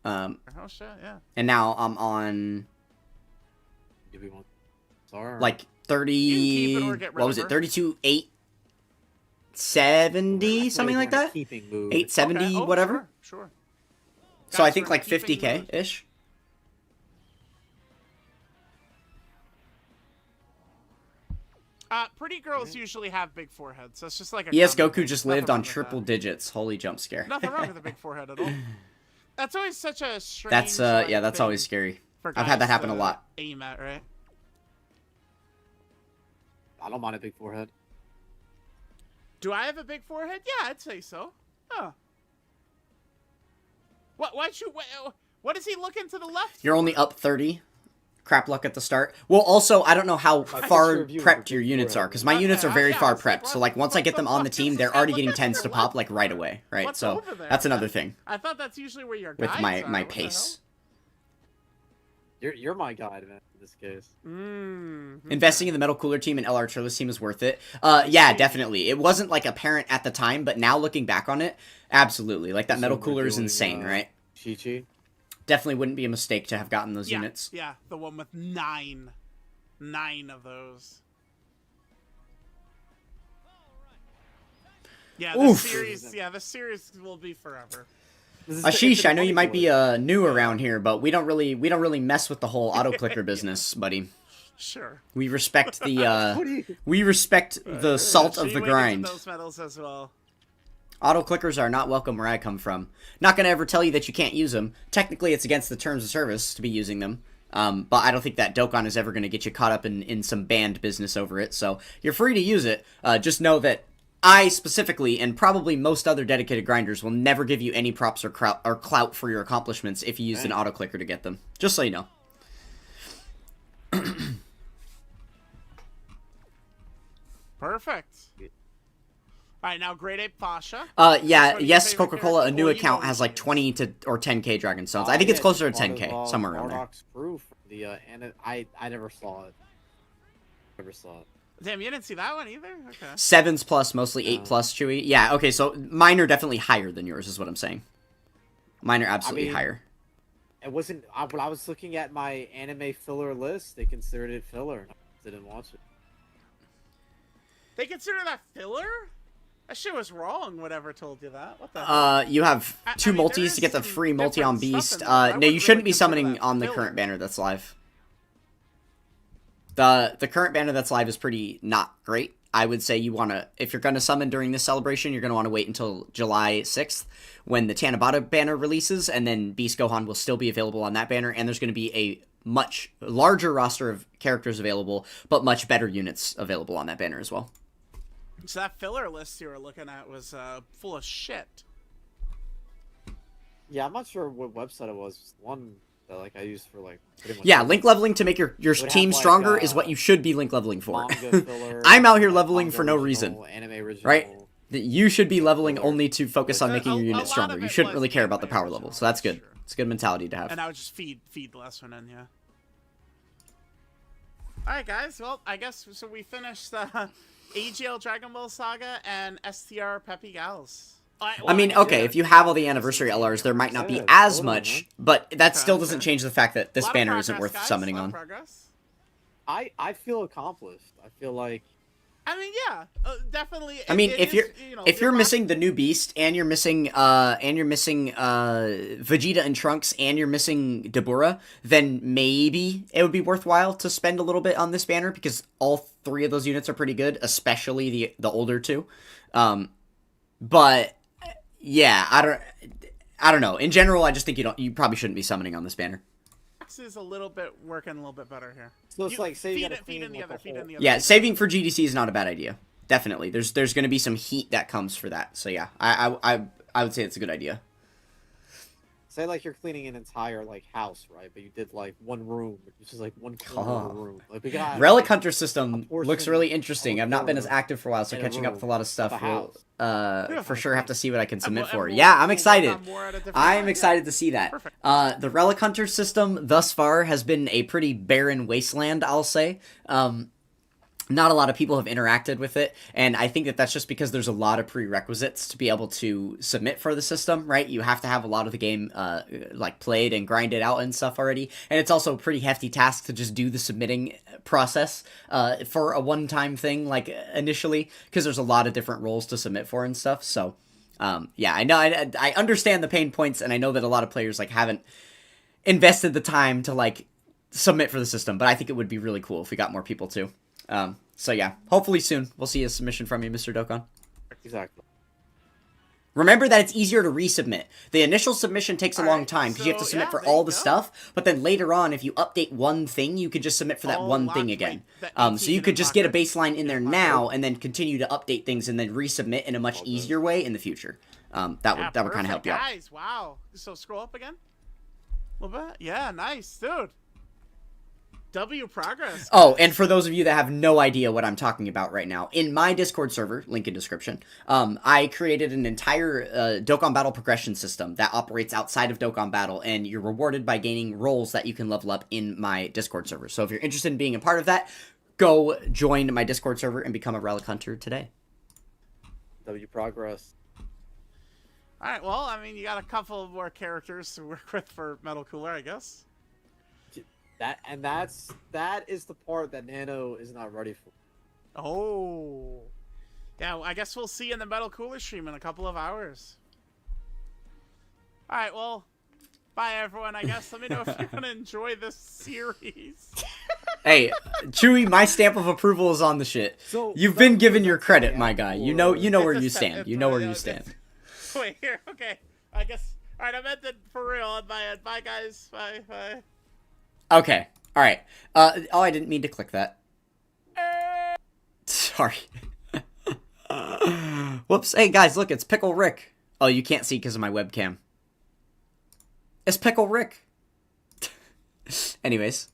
Oh shit, yeah. And now I'm on. do we want Sorry. like You can keep 30. it or get rid What was of it? her. 32,870, something like that. Keeping mood. 870, Okay. Oh, whatever. Sure. So I Guys, think we're in like a keeping 50k mood. ish. Pretty girls usually have big foreheads, so it's just like a Yes, common Goku thing. just Nothing lived wrong on with triple that. digits. Holy jump scare. Nothing wrong with a big forehead at all. That's always such a strange. That's like, yeah, that's thing always scary. for I've had that guys happen a to lot. Aim at, right? I don't mind a big forehead. Do I have a big forehead? Yeah, I'd say so. Huh. Why'd you? What is he looking to the left? You're only up 30. Crap luck at the start. Well, also, I don't know how far picture of you prepped with a your big units forehead. are, because my Okay, units are very yeah, far it's like, prepped. So, like, once I what get the them on the fuck team, is they're this guy already looking getting to tens the to pop, left like, for? right away, right? What's So, over there? that's another thing I thought that's usually where your with guides my are. my What the pace. You're my guide, man. In this case. hell? Investing in the Metal Cooler team and LR Turles team is worth it. Yeah, definitely. It wasn't, like, apparent at the time, but now looking back on it, absolutely. Like, that So Metal we're Cooler is doing, insane, right? Chi-Chi. Definitely wouldn't be a mistake to have gotten those units. Yeah, the one with 9 of those. Yeah, the Oof. series. Yeah, the series will be forever. This is the Ashish, infinite I know you money might be boy. new around here, but we don't really mess with the whole auto clicker business, buddy. Sure. We respect the What do you? we respect the salt of She the went into grind. those medals as well. Auto clickers are not welcome where I come from. Not gonna ever tell you that you can't use them. Technically, it's against the terms of service to be using them. But I don't think that Dokkan is ever gonna get you caught up in some banned business over it. So you're free to use it. Just know that I specifically, and probably most other dedicated grinders, will never give you any props or clout for your accomplishments if you used an auto clicker to get them. Just so you know. Perfect. All right, now Great Ape Fasha. Yeah, one of your yes, favorite Coca-Cola, a characters? new Or you account know has what like it is? 20 or 10k Dragon Stones. I think it's closer to 10k, somewhere around there. Bardock's proof. The I never saw it. Never saw it. Damn, you didn't see that one either? Okay. 7s plus, mostly 8 plus, Chewy. Yeah, okay, so mine are definitely higher than yours, is what I'm saying. Mine are absolutely mean, higher. It wasn't. When I was looking at my anime filler list, they considered it filler. I didn't watch it. They consider that filler? That shit was wrong, whatever told you that. What the hell? You have I 2 mean, there multis is to get the some free multi on different Beast. stuff in there, but I No, you wouldn't shouldn't really be consider summoning that on the filler. current banner that's live. The current banner that's live is pretty not great. I would say you want to, if you're going to summon during this celebration, you're going to want to wait until July 6th when the Tanabata banner releases, and then Beast Gohan will still be available on that banner, and there's going to be a much larger roster of characters available, but much better units available on that banner as well. So that filler list you were looking at was full of shit. Yeah, I'm not sure what website it was. One that like I used for like pretty much. Yeah, everything. link leveling to make your Would team have, like, stronger is what you should be link leveling for. Manga filler, I'm out here like, leveling manga for no original, reason, Anime original. right? You should be leveling Filler. only to focus on A- making your a unit lot stronger. of You it shouldn't was really care about the anime power original, level, so that's good. sure. It's a good mentality to have. And I would just feed the last one in, yeah. Alright guys, well, I guess, so we finished AGL Dragon Ball Saga and STR Peppy Gals. I mean, okay, if you have all the anniversary LRs, there might not be Yeah, as totally, much, man. but that Okay, still doesn't okay. change the fact that this Lot of banner isn't progress, worth guys, summoning lot of on. progress. I feel accomplished. I feel like I mean, yeah, definitely. I mean, if you're if your you're missing the new Beast and you're missing Vegeta and Trunks and you're missing Dabura, then maybe it would be worthwhile to spend a little bit on this banner because all 3 of those units are pretty good, especially the older 2. But yeah, I don't know. In general, I just think you probably shouldn't be summoning on this banner. is a little bit working a little bit better here. so. It's like say you feed gotta it, clean feed in the like, other, a feed whole- in the other. Yeah, saving for GDC is not a bad idea. Definitely. There's going to be some heat that comes for that. So yeah, I would say it's a good idea. Say like you're cleaning an entire like house, right? But you did like one room, which is like one corner of the room. Like we got Relic Hunter system portion looks really of interesting. a I've not been as corner active for a while, so in a catching up room with a lot of stuff. of a Will, house. for sure have to see what I can submit for. And Yeah, we'll I'm work excited. on more at a different I'm time, excited to see that. Perfect. The Relic Hunter system thus far has been a pretty barren wasteland, I'll say. not a lot of people have interacted with it, and I think that that's just because there's a lot of prerequisites to be able to submit for the system, right? You have to have a lot of the game like played and grinded out and stuff already, and it's also a pretty hefty task to just do the submitting process for a one-time thing, like initially, because there's a lot of different roles to submit for and stuff. So yeah, I know, I understand the pain points, and I know that a lot of players like haven't invested the time to like submit for the system, but I think it would be really cool if we got more people too. So yeah, hopefully soon we'll see a submission from you, Mr. Dokkan. Exactly. Remember that it's easier to resubmit. The initial submission takes a long Alright, time because you have to so, submit yeah, for there all you the go. stuff, but then later on, if you update one thing, you could just submit for that Oh, one locked. thing Wait, again. the So 18 you could just get a unlocked. baseline in there now and then continue to update things and then resubmit in a much easier way in the future. That would kind of help you out. Guys, wow. So scroll up again. A little bit. Yeah, nice, dude. W progress. Oh, and for those of you that have no idea what I'm talking about right now, in my Discord server, link in description, I created an entire Dokkan Battle progression system that operates outside of Dokkan Battle, and you're rewarded by gaining roles that you can level up in my Discord server. So if you're interested in being a part of that, go join my Discord server and become a Relic Hunter today. W progress. All right. Well, I mean, you got a couple more characters to work with for Metal Cooler, I guess. That is the part that Nano is not ready for. Oh. Yeah, I guess we'll see in the Metal Cooler stream in a couple of hours. All right. Well, bye everyone. I guess let me know if you're gonna enjoy this series. Hey, Chewy, my stamp of approval is on the shit. So You've been given your credit, my guy. You know It's where you just- stand. it's- You know where yeah, you it's- stand. Wait here. Okay. I guess. All right. I meant that for real on my end. Bye guys. Bye. Bye. Okay. All right. Oh, I didn't mean to click that. Sorry. Whoops. Hey, guys, look. It's Pickle Rick. Oh, you can't see because of my webcam. It's Pickle Rick. Anyways.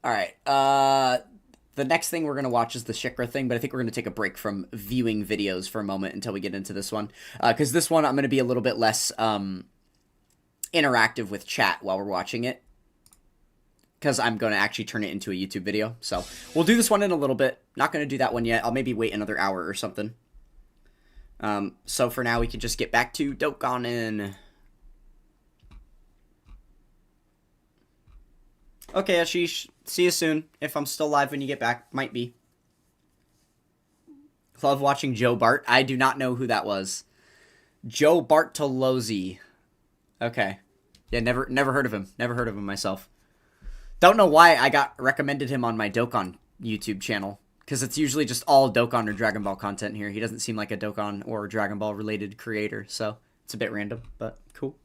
All right. The next thing we're going to watch is the Shikra thing, but I think we're going to take a break from viewing videos for a moment until we get into this one. Because this one, I'm going to be a little bit less... interactive with chat while we're watching it, because I'm going to actually turn it into a YouTube video. So we'll do this one in a little bit. Not going to do that one yet. I'll maybe wait another hour or something. So for now, we can just get back to Dokkan. Okay, Ashish. See you soon. If I'm still live when you get back. Might be. Love watching Joe Bart. I do not know who that was. Joe Bartolozzi. Okay. Yeah, never heard of him. Never heard of him myself. Don't know why I got recommended him on my Dokkan YouTube channel. Because it's usually just all Dokkan or Dragon Ball content here. He doesn't seem like a Dokkan or Dragon Ball related creator. So it's a bit random, but cool.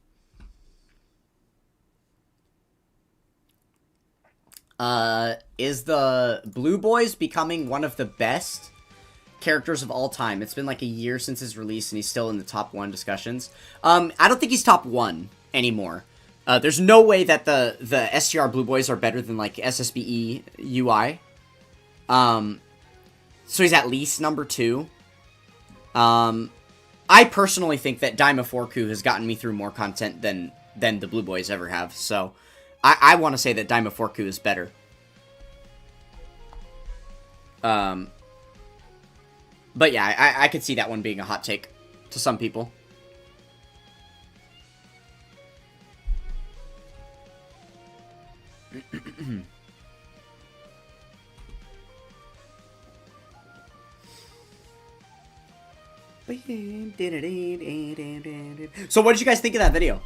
Is the Blue Boys becoming one of the best characters of all time? It's been like a year since his release and he's still in the top 1 discussions. I don't think he's top 1 anymore. There's no way that the STR Blue Boys are better than like SSBE UI. So he's at least number 2. I personally think that Daima Forku has gotten me through more content than the Blue Boys ever have. So I want to say that Daima Forku is better. But yeah, I could see that one being a hot take to some people. So what did you guys think of that video?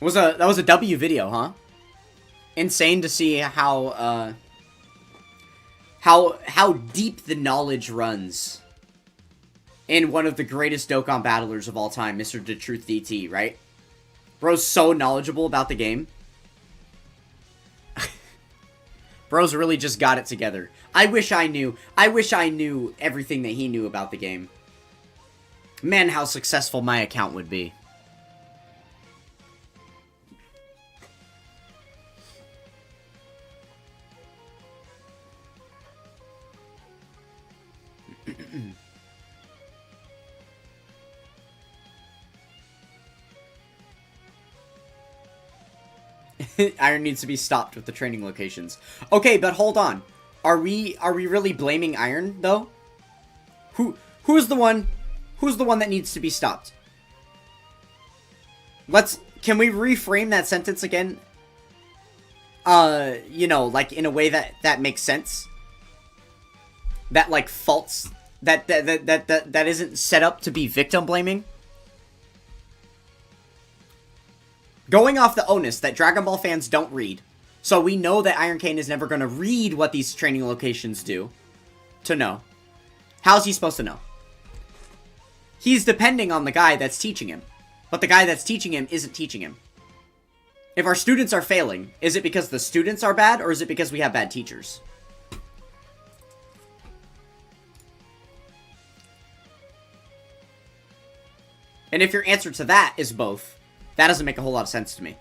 That was a W video, huh? Insane to see how deep the knowledge runs in one of the greatest Dokkan battlers of all time, Mr. The Truth DT, right? Bro's so knowledgeable about the game. Bro's really just got it together. I wish I knew everything that he knew about the game. Man, how successful my account would be. Iron needs to be stopped with the training locations. Okay, but hold on. Are we really blaming Iron though? Who's the one that needs to be stopped? Can we reframe that sentence again? You know, like in a way that makes sense. That like faults that isn't set up to be victim blaming. Going off the onus that Dragon Ball fans don't read. So we know that Iron Cane is never going to read what these training locations do. To know. How's he supposed to know? He's depending on the guy that's teaching him. But the guy that's teaching him isn't teaching him. If our students are failing, is it because the students are bad, or is it because we have bad teachers? And if your answer to that is both, that doesn't make a whole lot of sense to me.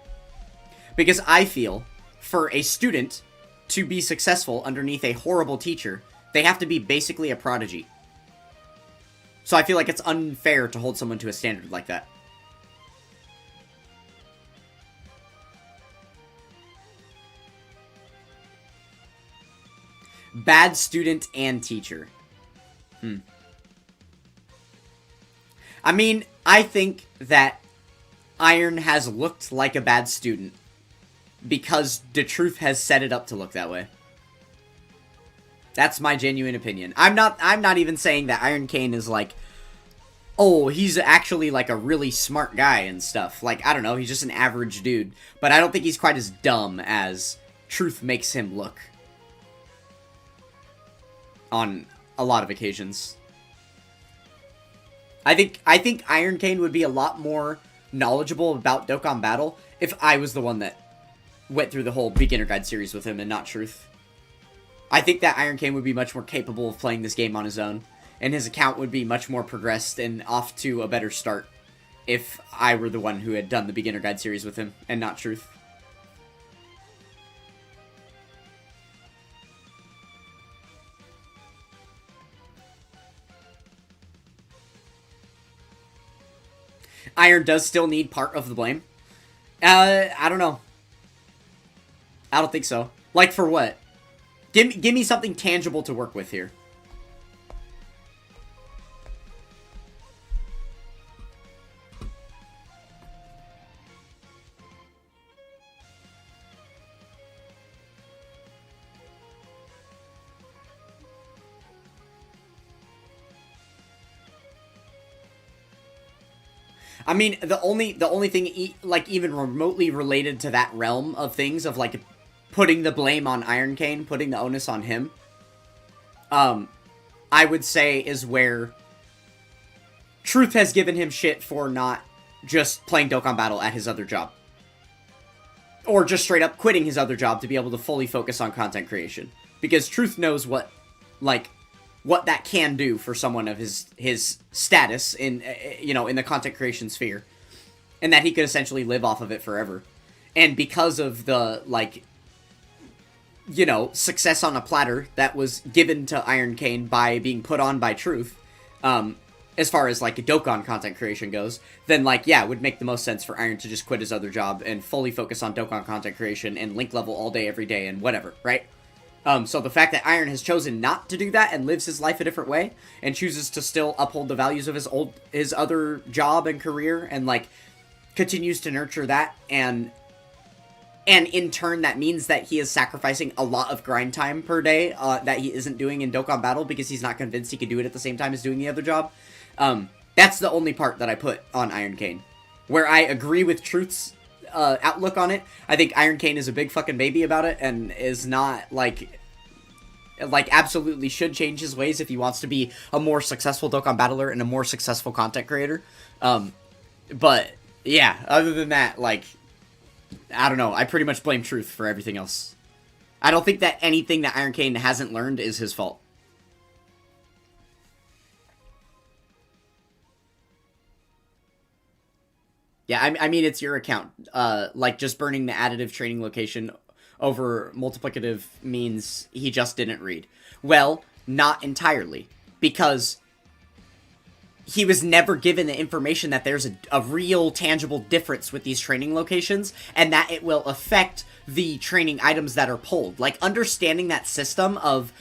Because I feel, for a student to be successful underneath a horrible teacher, they have to be basically a prodigy. So I feel like it's unfair to hold someone to a standard like that. Bad student and teacher. I mean, I think that Iron has looked like a bad student because the truth has set it up to look that way. That's my genuine opinion. I'm not even saying that Iron Cane is like, oh, he's actually like a really smart guy and stuff. Like, I don't know, he's just an average dude. But I don't think he's quite as dumb as truth makes him look. On a lot of occasions. I think Iron Cane would be a lot more knowledgeable about Dokkan Battle if I was the one that went through the whole beginner guide series with him and not Truth. I think that Iron Cane would be much more capable of playing this game on his own, and his account would be much more progressed and off to a better start if I were the one who had done the beginner guide series with him and not Truth. Iron does still need part of the blame. I don't know. I don't think so. Like, for what? Give me something tangible to work with here. I mean, the only thing, like, even remotely related to that realm of things, of, like, putting the blame on Iron Cane, putting the onus on him, I would say is where Truth has given him shit for not just playing Dokkan Battle at his other job. Or just straight up quitting his other job to be able to fully focus on content creation. Because Truth knows what that can do for someone of his status in, you know, in the content creation sphere. And that he could essentially live off of it forever. And because of the, like, you know, success on a platter that was given to Iron Cane by being put on by Truth, as far as, like, Dokkan content creation goes, then, like, yeah, it would make the most sense for Iron to just quit his other job and fully focus on Dokkan content creation and link level all day, every day, and whatever, right? So the fact that Iron has chosen not to do that and lives his life a different way and chooses to still uphold the values of his other job and career and, like, continues to nurture that, and in turn that means that he is sacrificing a lot of grind time per day that he isn't doing in Dokkan Battle because he's not convinced he could do it at the same time as doing the other job. That's the only part that I put on Iron Cane. Where I agree with Truth's outlook on it. I think Iron Cane is a big fucking baby about it and is not, like absolutely should change his ways if he wants to be a more successful Dokkan battler and a more successful content creator. But yeah, other than that, like, I don't know, I pretty much blame Truth for everything else. I don't think that anything that Iron Cane hasn't learned is his fault. Yeah, I mean, it's your account. Like, just burning the additive training location over multiplicative means he just didn't read. Well, not entirely. Because he was never given the information that there's a real tangible difference with these training locations, and that it will affect the training items that are pulled. Like, understanding that system of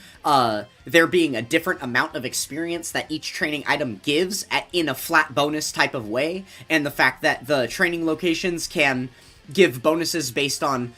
there being a different amount of experience that each training item gives in a flat bonus type of way, and the fact that the training locations can give bonuses based on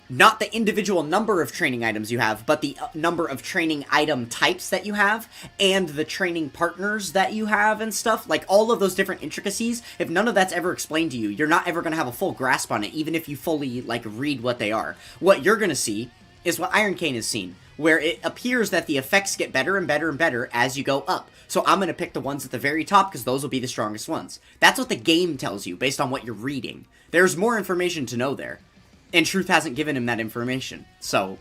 not the individual number of training items you have, but the number of training item types that you have, and the training partners that you have and stuff. Like, all of those different intricacies, if none of that's ever explained to you, you're not ever going to have a full grasp on it, even if you fully, like, read what they are. What you're going to see is what Iron Cane has seen, where it appears that the effects get better and better and better as you go up. So I'm going to pick the ones at the very top, because those will be the strongest ones. That's what the game tells you, based on what you're reading. There's more information to know there. And Truth hasn't given him that information, so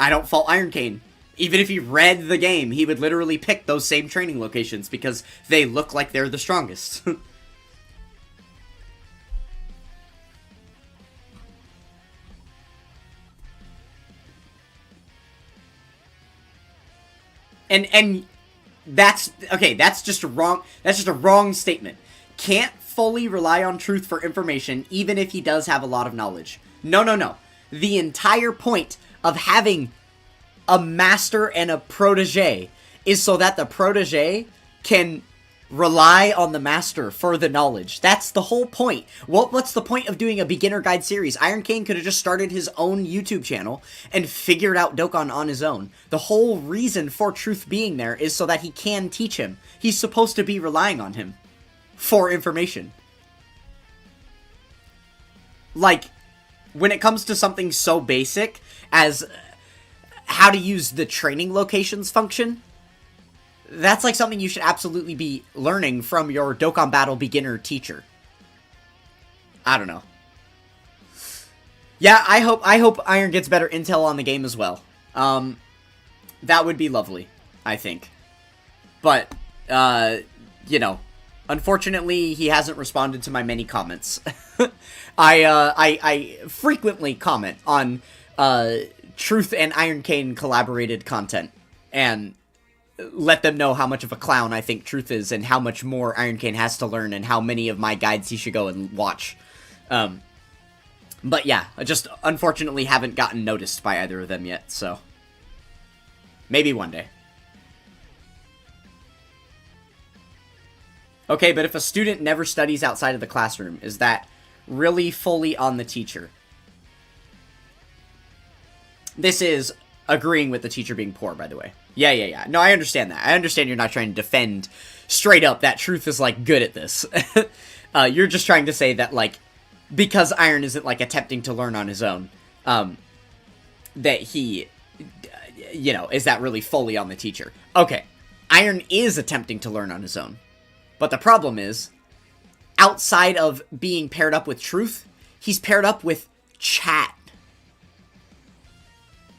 I don't fault Iron Cane. Even if he read the game, he would literally pick those same training locations because they look like they're the strongest. And that's okay, that's just a wrong statement. Can't fully rely on Truth for information, even if he does have a lot of knowledge. No. The entire point of having a master and a protege is so that the protege can rely on the master for the knowledge. That's the whole point. What's the point of doing a beginner guide series? Iron Cane could have just started his own YouTube channel and figured out Dokkan on his own. The whole reason for Truth being there is so that he can teach him. He's supposed to be relying on him for information. Like, when it comes to something so basic as how to use the training locations function, that's like something you should absolutely be learning from your Dokkan Battle beginner teacher. I don't know. Yeah, I hope Iron gets better intel on the game as well. That would be lovely, I think. But, you know, unfortunately, he hasn't responded to my many comments. I frequently comment on Truth and Iron Cane collaborated content, and let them know how much of a clown I think Truth is, and how much more Iron Cane has to learn, and how many of my guides he should go and watch. But yeah, I just unfortunately haven't gotten noticed by either of them yet, so maybe one day. Okay, but if a student never studies outside of the classroom, is that really fully on the teacher? This is agreeing with the teacher being poor, by the way. Yeah. No, I understand that. I understand you're not trying to defend straight up that Truth is, like, good at this. You're just trying to say that, like, because Iron isn't, like, attempting to learn on his own, that he, you know, is that really fully on the teacher? Okay, Iron is attempting to learn on his own. But the problem is, outside of being paired up with Truth, he's paired up with chat.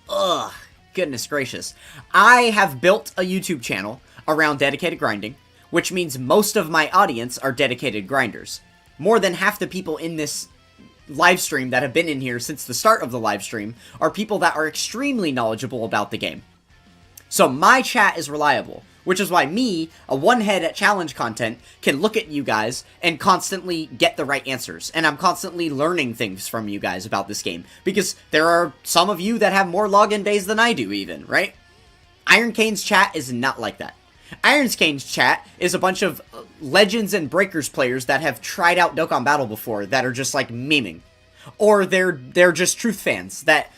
Ugh, goodness gracious. I have built a YouTube channel around dedicated grinding, which means most of my audience are dedicated grinders. More than half the people in this live stream that have been in here since the start of the live stream are people that are extremely knowledgeable about the game. So my chat is reliable, which is why me, a one-head at challenge content, can look at you guys and constantly get the right answers. And I'm constantly learning things from you guys about this game, because there are some of you that have more login days than I do even, right? Iron Cane's chat is not like that. Iron Cane's chat is a bunch of Legends and Breakers players that have tried out Dokkan Battle before that are just like memeing. Or they're just Truth fans that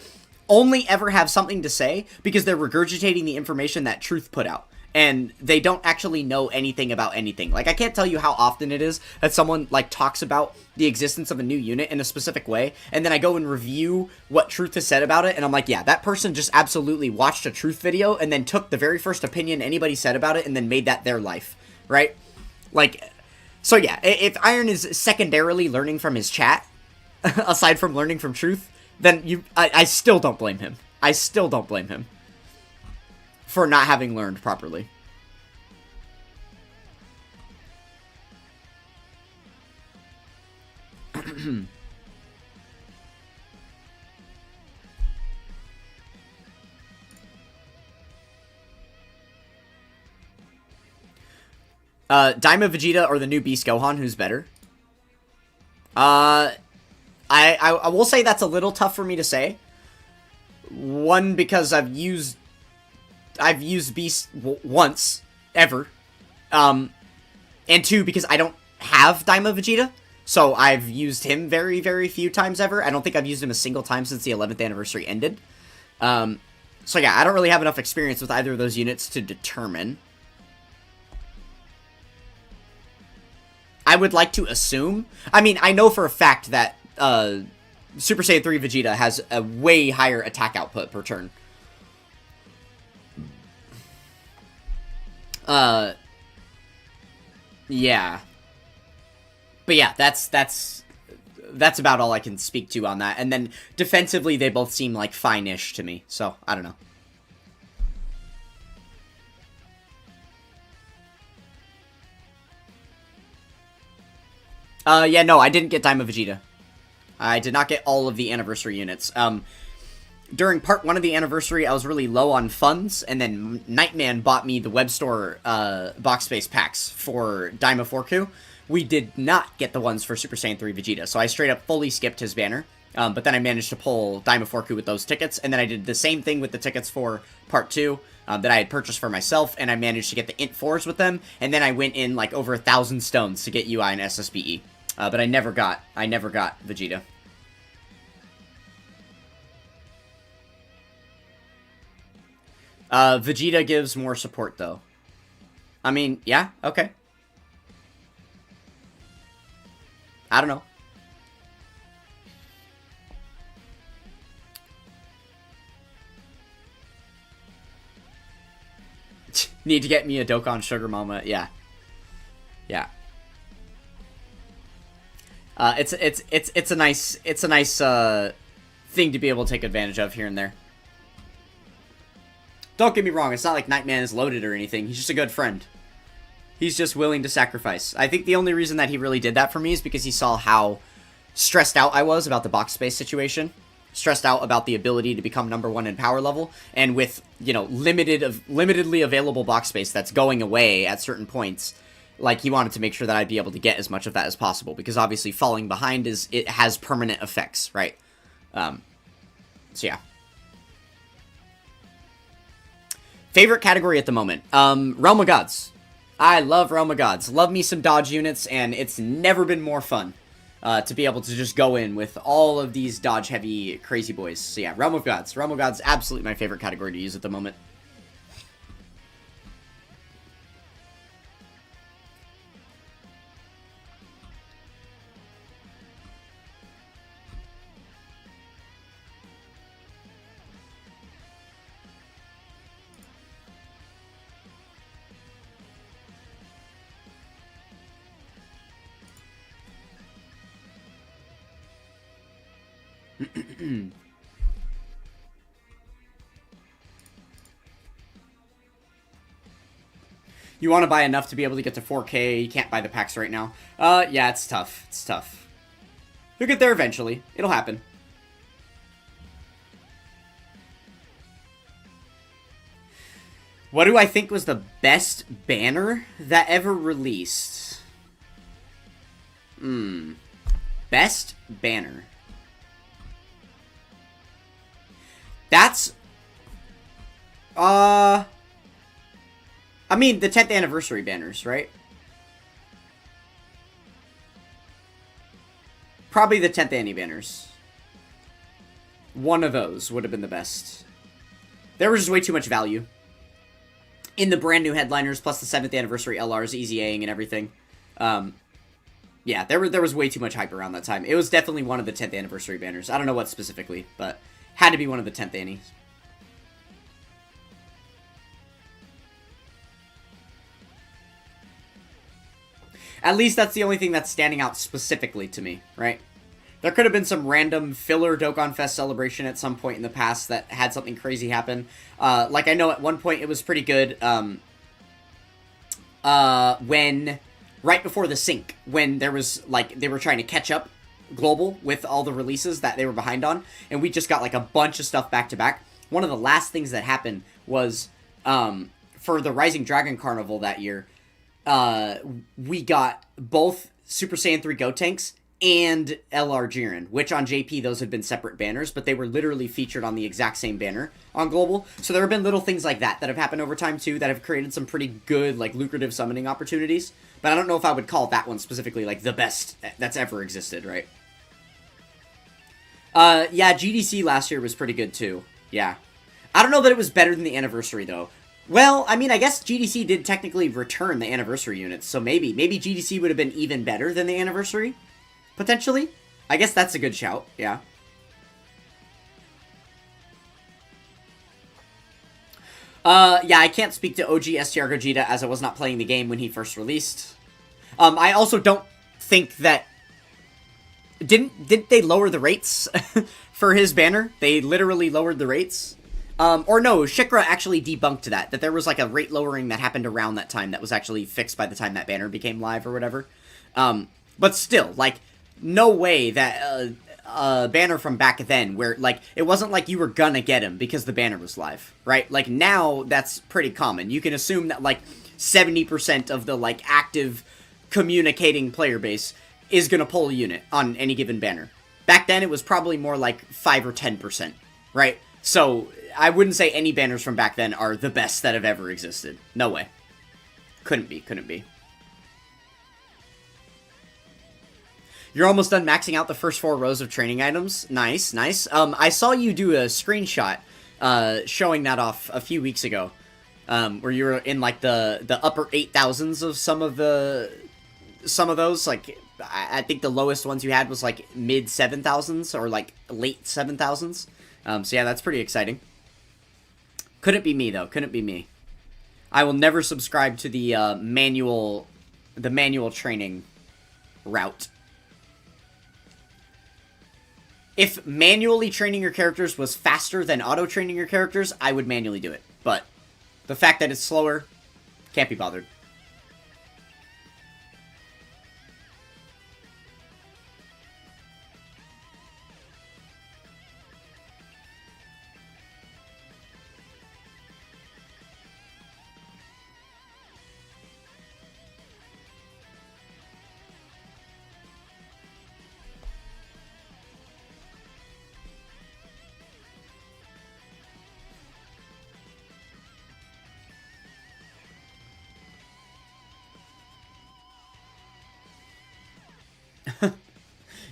only ever have something to say because they're regurgitating the information that Truth put out. And they don't actually know anything about anything. Like, I can't tell you how often it is that someone, like, talks about the existence of a new unit in a specific way, and then I go and review what Truth has said about it, and I'm like, yeah, that person just absolutely watched a Truth video, and then took the very first opinion anybody said about it, and then made that their life, right? Like, so yeah, if Iron is secondarily learning from his chat, aside from learning from Truth, then I still don't blame him. I still don't blame him for not having learned properly. Daima Vegeta or the new Beast Gohan, who's better? I will say that's a little tough for me to say. One, because I've used Beast once, ever. And two, because I don't have Daima Vegeta. So I've used him very, very few times ever. I don't think I've used him a single time since the 11th anniversary ended. So yeah, I don't really have enough experience with either of those units to determine. I would like to assume. I mean, I know for a fact that Super Saiyan 3 Vegeta has a way higher attack output per turn. Yeah. But yeah, that's about all I can speak to on that. And then defensively, they both seem like fine-ish to me. So, I don't know. Yeah, no, I didn't get Daima Vegeta. I did not get all of the anniversary units. During part 1 of the anniversary, I was really low on funds, and then Nightman bought me the web store box space packs for Daima Forku. We did not get the ones for Super Saiyan 3 Vegeta, so I straight up fully skipped his banner. But then I managed to pull Daima Forku with those tickets, and then I did the same thing with the tickets for part 2 that I had purchased for myself, and I managed to get the Int 4s with them, and then I went in like over 1,000 stones to get UI and SSBE. But I never got Vegeta. Vegeta gives more support, though. I mean, yeah, okay. I don't know. Need to get me a Dokkan Sugar Mama, yeah. Yeah. It's a nice thing to be able to take advantage of here and there. Don't get me wrong, it's not like Nightman is loaded or anything. He's just a good friend. He's just willing to sacrifice. I think the only reason that he really did that for me is because he saw how stressed out I was about the box space situation. Stressed out about the ability to become #1 in power level. And with, you know, limitedly available box space that's going away at certain points, like, he wanted to make sure that I'd be able to get as much of that as possible. Because obviously falling behind it has permanent effects, right? So yeah. Favorite category at the moment? Realm of Gods. I love Realm of Gods. Love me some dodge units, and it's never been more fun to be able to just go in with all of these dodge-heavy crazy boys. So yeah, Realm of Gods. Realm of Gods, absolutely my favorite category to use at the moment. You want to buy enough to be able to get to 4K. You can't buy the packs right now. Yeah, it's tough. It's tough. You'll get there eventually. It'll happen. What do I think was the best banner that ever released? Best banner. That's... I mean, the 10th anniversary banners, right? Probably the 10th Annie banners. One of those would have been the best. There was just way too much value. In the brand new headliners, plus the 7th anniversary LRs, easy A-ing and everything. Yeah, there was way too much hype around that time. It was definitely one of the 10th anniversary banners. I don't know what specifically, but had to be one of the 10th Annies. At least that's the only thing that's standing out specifically to me, right? There could have been some random filler Dokkan Fest celebration at some point in the past that had something crazy happen. Like, I know at one point it was pretty good, when, right before the sync, when there was, like, they were trying to catch up global with all the releases that they were behind on, and we just got, like, a bunch of stuff back to back. One of the last things that happened was, for the Rising Dragon Carnival that year, we got both Super Saiyan 3 Gotenks and LR Jiren, which on JP those had been separate banners, but they were literally featured on the exact same banner on Global. So there have been little things like that have happened over time too that have created some pretty good, like, lucrative summoning opportunities. But I don't know if I would call that one specifically, like, the best that's ever existed, right? Yeah, GDC last year was pretty good too. Yeah. I don't know that it was better than the anniversary though. Well, I mean, I guess GDC did technically return the anniversary units, so maybe GDC would have been even better than the anniversary. Potentially? I guess that's a good shout, yeah. Yeah, I can't speak to OG STR Gogeta as I was not playing the game when he first released. I also don't think that... Didn't they lower the rates for his banner? They literally lowered the rates. Or no, Shikra actually debunked that there was like a rate lowering that happened around that time that was actually fixed by the time that banner became live or whatever. But still, like, no way that a banner from back then where, like, it wasn't like you were gonna get him because the banner was live, right? Like, now that's pretty common. You can assume that, like, 70% of the, like, active communicating player base is gonna pull a unit on any given banner. Back then, it was probably more like 5 or 10%, right? So, I wouldn't say any banners from back then are the best that have ever existed. No way. Couldn't be. You're almost done maxing out the first 4 rows of training items. Nice, nice. I saw you do a screenshot showing that off a few weeks ago. Where you were in, like, the upper 8,000s of some of those. Like, I think the lowest ones you had was, like, mid 7,000s or, like, late 7,000s. So yeah, that's pretty exciting. Couldn't be me, though. Couldn't be me. I will never subscribe to the manual training route. If manually training your characters was faster than auto-training your characters, I would manually do it. But the fact that it's slower, can't be bothered.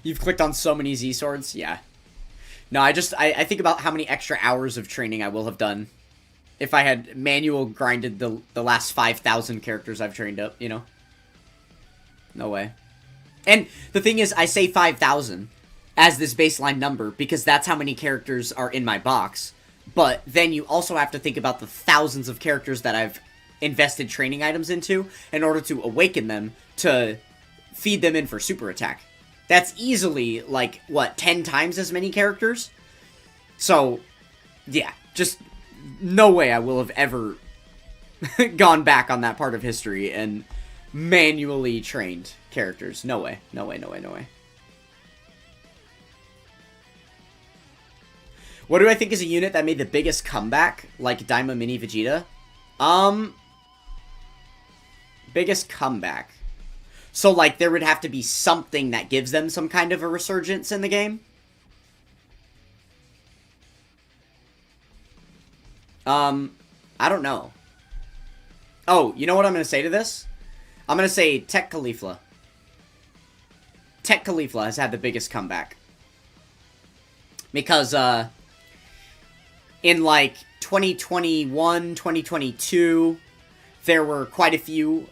You've clicked on so many Z swords? Yeah. No, I think about how many extra hours of training I will have done if I had manual grinded the last 5,000 characters I've trained up, you know? No way. And the thing is, I say 5,000 as this baseline number because that's how many characters are in my box. But then you also have to think about the thousands of characters that I've invested training items into in order to awaken them to feed them in for super attack. That's easily, like, what, 10 times as many characters? So, yeah, just no way I will have ever gone back on that part of history and manually trained characters. No way. No way, no way, no way. What do I think is a unit that made the biggest comeback, like Daima Mini Vegeta? Biggest comeback. So, like, there would have to be something that gives them some kind of a resurgence in the game? I don't know. Oh, you know what I'm going to say to this? I'm going to say Tech Caulifla. Tech Caulifla has had the biggest comeback. Because, in, like, 2021, 2022... there were quite a few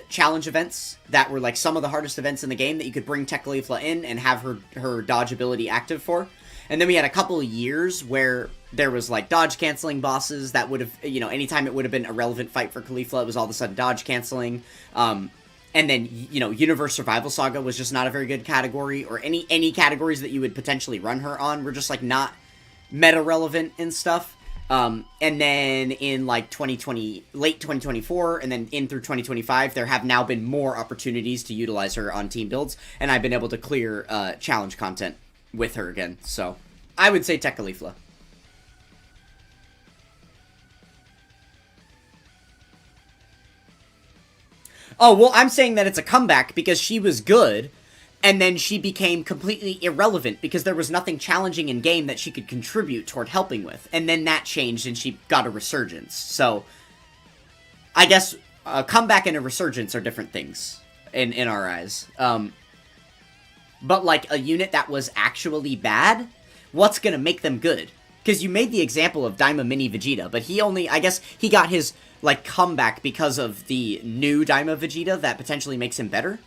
challenge events that were, like, some of the hardest events in the game that you could bring Tech Caulifla in and have her dodge ability active for. And then we had a couple of years where there was, like, dodge canceling bosses that would have, you know, anytime it would have been a relevant fight for Caulifla, it was all of a sudden dodge canceling. And then, you know, Universe Survival Saga was just not a very good category, or any categories that you would potentially run her on were just, like, not meta relevant and stuff. And then in, like, late 2024, and then in through 2025, there have now been more opportunities to utilize her on team builds, and I've been able to clear, challenge content with her again, so I would say Tech Caulifla. Oh, well, I'm saying that it's a comeback because she was good, and then she became completely irrelevant because there was nothing challenging in game that she could contribute toward helping with. And then that changed and she got a resurgence. So, I guess a comeback and a resurgence are different things in our eyes. But, like, a unit that was actually bad, what's gonna make them good? Because you made the example of Daima Mini Vegeta, but he only, I guess, he got his, like, comeback because of the new Daima Vegeta that potentially makes him better?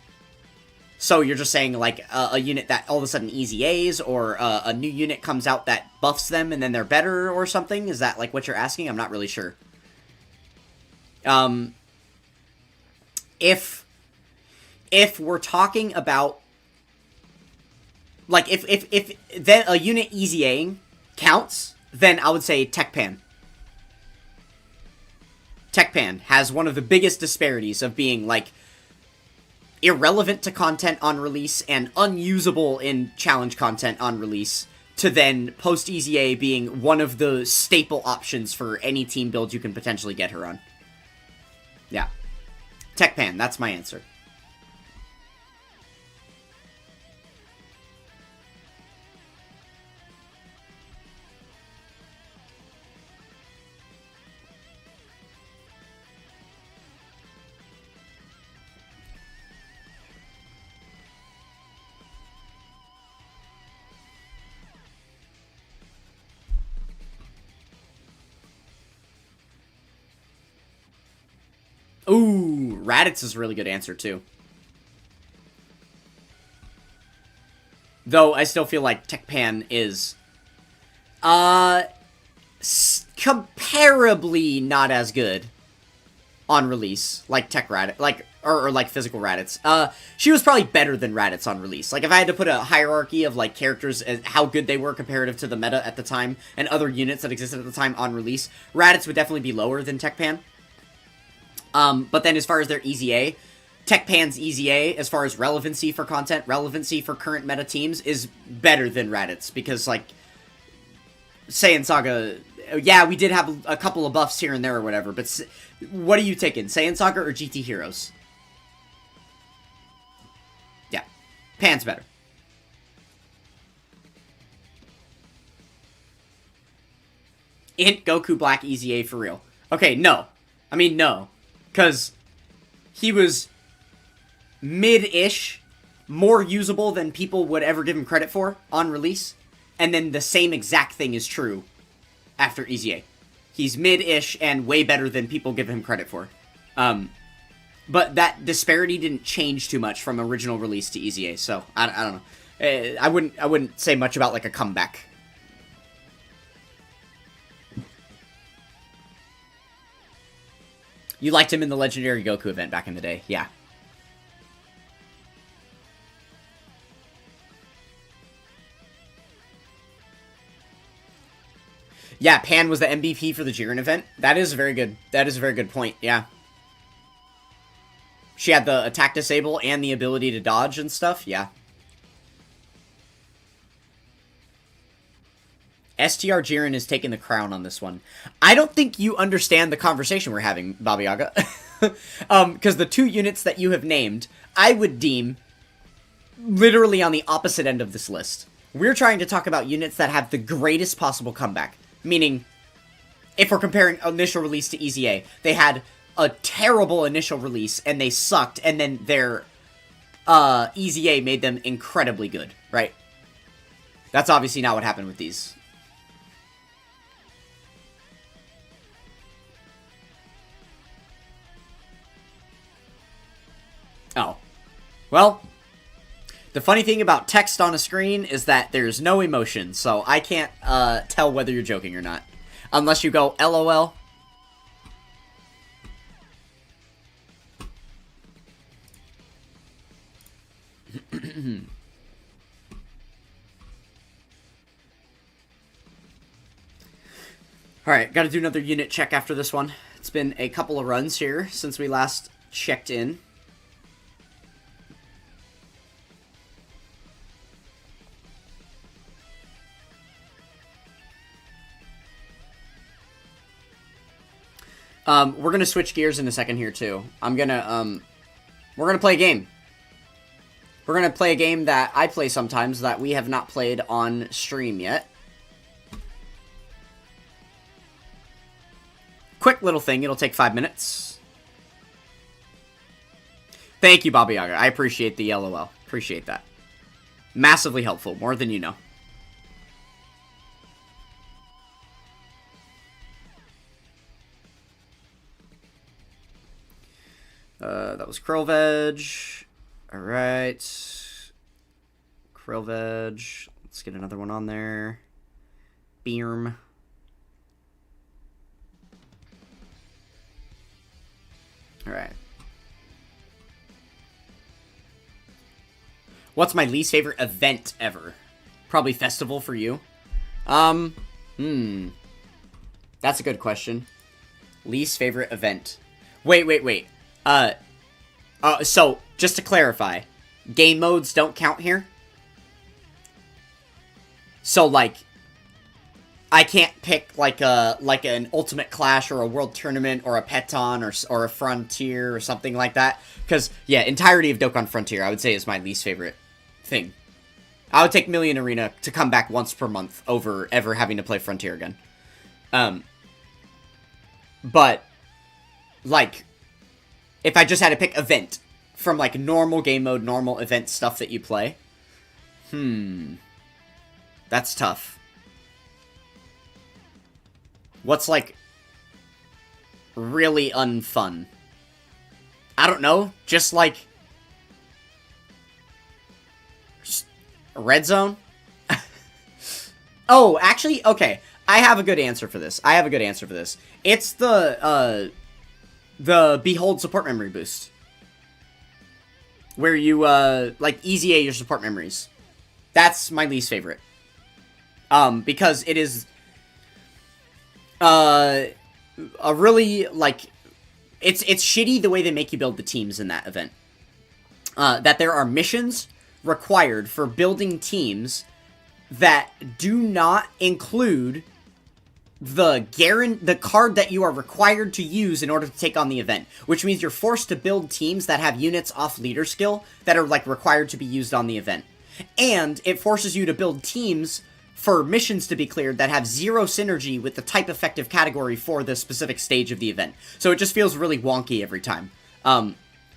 So you're just saying, like, a unit that all of a sudden easy A's, or a new unit comes out that buffs them and then they're better or something? Is that, like, what you're asking? I'm not really sure. If we're talking about, like, if then a unit easy A'ing counts, then I would say Tekpan. Tekpan has one of the biggest disparities of being, like, irrelevant to content on release and unusable in challenge content on release, to then post easy A being one of the staple options for any team build you can potentially get her on. Yeah. Tekpan, that's my answer. Ooh, Raditz is a really good answer, too. Though, I still feel like Tekpan is, comparably not as good on release, like Tech Raditz, like, or like Physical Raditz. She was probably better than Raditz on release. Like, if I had to put a hierarchy of, like, characters, as how good they were comparative to the meta at the time, and other units that existed at the time on release, Raditz would definitely be lower than Tekpan. But then as far as their easy A, Tekpan's easy A, as far as relevancy for content, relevancy for current meta teams, is better than Raditz, because, like, Saiyan Saga, yeah, we did have a couple of buffs here and there or whatever, but what are you taking, Saiyan Saga or GT Heroes? Yeah, Pan's better. Int Goku Black easy A for real. Okay, no. I mean, no. Because he was mid-ish, more usable than people would ever give him credit for on release. And then the same exact thing is true after Easy A. He's mid-ish and way better than people give him credit for. But that disparity didn't change too much from original release to Easy A, so I don't know. I wouldn't say much about, like, a comeback. You liked him in the Legendary Goku event back in the day, yeah. Yeah, Pan was the MVP for the Jiren event. That is a very good point, yeah. She had the attack disable and the ability to dodge and stuff, yeah. STR Jiren is taking the crown on this one. I don't think you understand the conversation we're having, Baba Yaga. Because the two units that you have named, I would deem literally on the opposite end of this list. We're trying to talk about units that have the greatest possible comeback. Meaning, if we're comparing initial release to Easy A, they had a terrible initial release, and they sucked, and then their Easy A made them incredibly good, right? That's obviously not what happened with these. Oh. Well, the funny thing about text on a screen is that there's no emotion, so I can't tell whether you're joking or not. Unless you go, LOL. Alright, gotta do another unit check after this one. It's been a couple of runs here since we last checked in. We're gonna switch gears in a second here, too. I'm gonna, we're gonna play a game. We're gonna play a game that I play sometimes that we have not played on stream yet. Quick little thing, it'll take 5 minutes. Thank you, Baba Yaga. I appreciate the LOL. Appreciate that. Massively helpful, more than you know. That was Krill Veg. Alright. Krill Veg. Let's get another one on there. Beerm. Alright. What's my least favorite event ever? Probably festival for you. That's a good question. Least favorite event. Wait. So, just to clarify, game modes don't count here? So, like, I can't pick, like, an Ultimate Clash or a World Tournament or a Peton or a Frontier or something like that? Because, yeah, entirety of Dokkan Frontier, I would say, is my least favorite thing. I would take Million Arena to come back once per month over ever having to play Frontier again. But, like, if I just had to pick event from, like, normal game mode, normal event stuff that you play, that's tough. What's, like, really unfun? I don't know, just, like, Red Zone? Oh, actually, okay, I have a good answer for this. It's the Behold support memory boost. Where you, like, easy A your support memories. That's my least favorite. Because it is, a really, like, it's shitty the way they make you build the teams in that event. That there are missions required for building teams that do not include the card that you are required to use in order to take on the event, which means you're forced to build teams that have units off leader skill that are, like, required to be used on the event. And it forces you to build teams for missions to be cleared that have zero synergy with the type effective category for the specific stage of the event. So it just feels really wonky every time.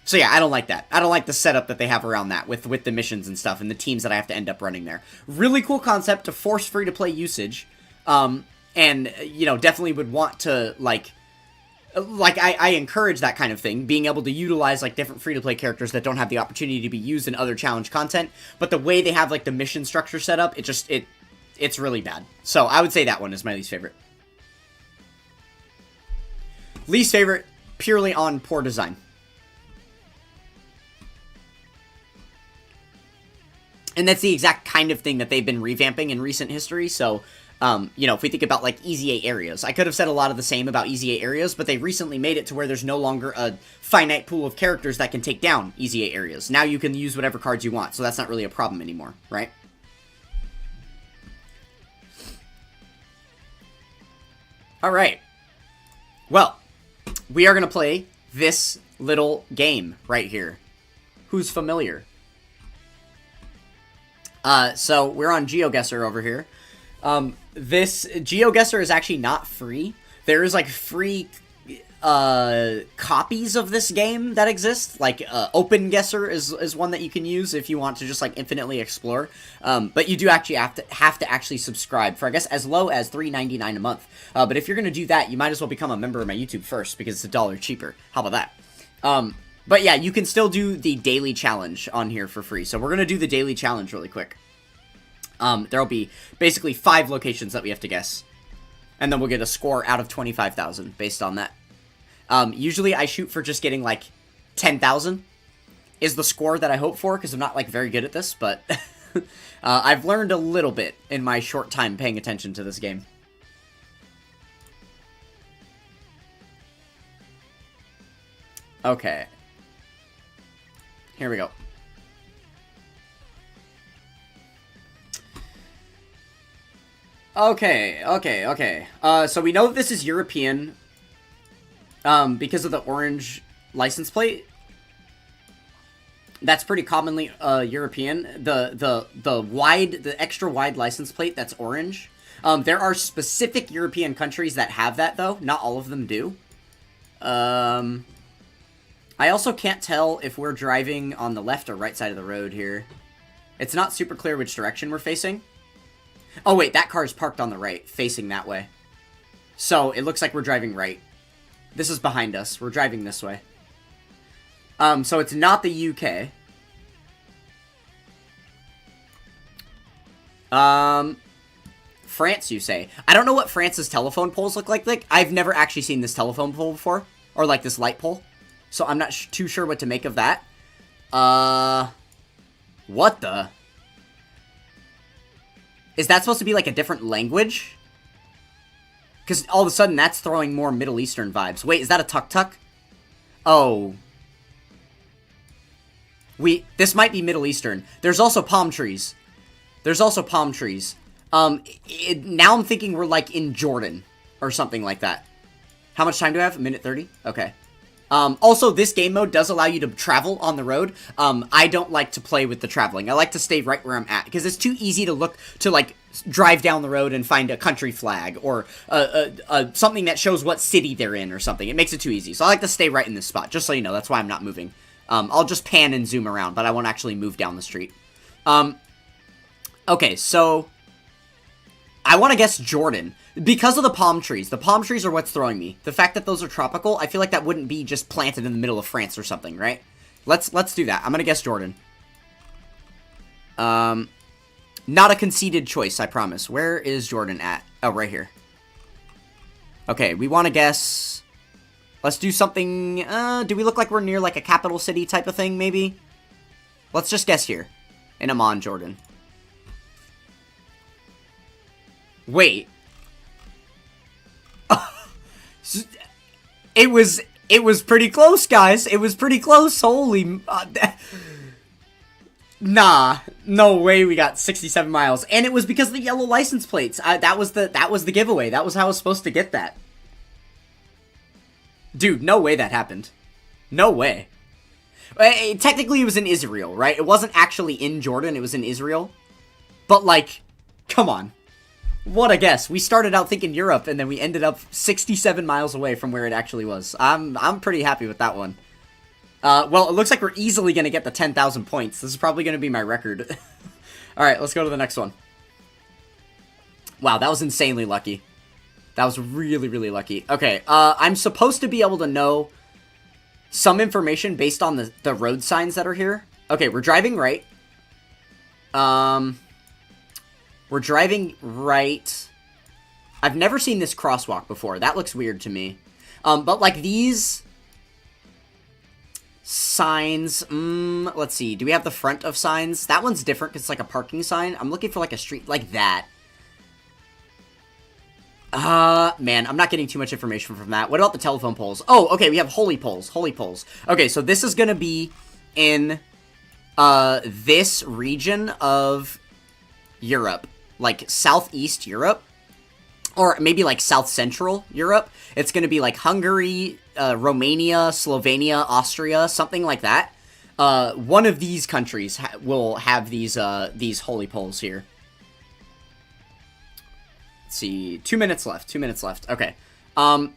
So yeah, I don't like that. I don't like the setup that they have around that with the missions and stuff and the teams that I have to end up running there. Really cool concept to force free-to-play usage. And, you know, definitely would want to, like, I encourage that kind of thing, being able to utilize, like, different free-to-play characters that don't have the opportunity to be used in other challenge content, but the way they have, like, the mission structure set up, it's really bad. So, I would say that one is my least favorite. Least favorite, purely on poor design. And that's the exact kind of thing that they've been revamping in recent history, so, you know, if we think about, like, Easy A areas, I could have said a lot of the same about Easy A areas, but they recently made it to where there's no longer a finite pool of characters that can take down Easy A areas. Now you can use whatever cards you want, so that's not really a problem anymore, right? Alright. Well, we are going to play this little game right here. Who's familiar? So we're on GeoGuessr over here. This GeoGuessr is actually not free. There is, like, free, copies of this game that exist. Like, OpenGuessr is one that you can use if you want to just, like, infinitely explore. But you do actually have to actually subscribe for, I guess, as low as $3.99 a month. But if you're gonna do that, you might as well become a member of my YouTube first, because it's $1 cheaper. How about that? But yeah, you can still do the daily challenge on here for free. So we're going to do the daily challenge really quick. There'll be basically 5 locations that we have to guess. And then we'll get a score out of 25,000 based on that. Usually I shoot for just getting, like, 10,000 is the score that I hope for, because I'm not, like, very good at this, but I've learned a little bit in my short time paying attention to this game. Okay. Here we go. Okay. So we know that this is European, because of the orange license plate. That's pretty commonly European. The extra wide license plate that's orange. There are specific European countries that have that though. Not all of them do. I also can't tell if we're driving on the left or right side of the road here. It's not super clear which direction we're facing. Oh wait, that car is parked on the right, facing that way. So it looks like we're driving right. This is behind us. We're driving this way. So it's not the UK. France, you say? I don't know what France's telephone poles look like. I've never actually seen this telephone pole before. Or, like, this light pole. So I'm not too sure what to make of that. What the? Is that supposed to be, like, a different language? Because all of a sudden, that's throwing more Middle Eastern vibes. Wait, is that a tuk-tuk? Oh. This might be Middle Eastern. There's also palm trees. Now I'm thinking we're, like, in Jordan. Or something like that. How much time do I have? 1:30? Okay. Also, this game mode does allow you to travel on the road. I don't like to play with the traveling. I like to stay right where I'm at. Because it's too easy to like, drive down the road and find a country flag. Or something that shows what city they're in or something. It makes it too easy. So I like to stay right in this spot. Just so you know, that's why I'm not moving. I'll just pan and zoom around, but I won't actually move down the street. Okay, so I want to guess Jordan. Because of the palm trees. The palm trees are what's throwing me. The fact that those are tropical, I feel like that wouldn't be just planted in the middle of France or something, right? Let's do that. I'm gonna guess Jordan. Not a conceded choice, I promise. Where is Jordan at? Oh, right here. Okay, we want to guess... Let's do something... do we look like we're near, like, a capital city type of thing, maybe? Let's just guess here. In Amman, Jordan. Wait. It was pretty close, guys. It was pretty close. Holy... nah. No way we got 67 miles. And it was because of the yellow license plates. That was the giveaway. That was how I was supposed to get that. Dude, no way that happened. No way. Technically, it was in Israel, right? It wasn't actually in Jordan. It was in Israel. But, like, come on. What a guess. We started out thinking Europe, and then we ended up 67 miles away from where it actually was. I'm pretty happy with that one. Well, it looks like we're easily going to get the 10,000 points. This is probably going to be my record. Alright, let's go to the next one. Wow, that was insanely lucky. That was really, really lucky. Okay, I'm supposed to be able to know some information based on the road signs that are here. Okay, we're driving right. We're driving right. I've never seen this crosswalk before. That looks weird to me. But, like, these signs... let's see. Do we have the front of signs? That one's different because it's, like, a parking sign. I'm looking for, like, a street like that. Man, I'm not getting too much information from that. What about the telephone poles? Oh, okay, we have holy poles. Holy poles. Okay, so this is gonna be in, this region of Europe. Like, Southeast Europe, or maybe, like, South Central Europe. It's going to be, like, Hungary, Romania, Slovenia, Austria, something like that. One of these countries will have these holy poles here. Let's see, 2 minutes left, 2 minutes left. Okay. I'm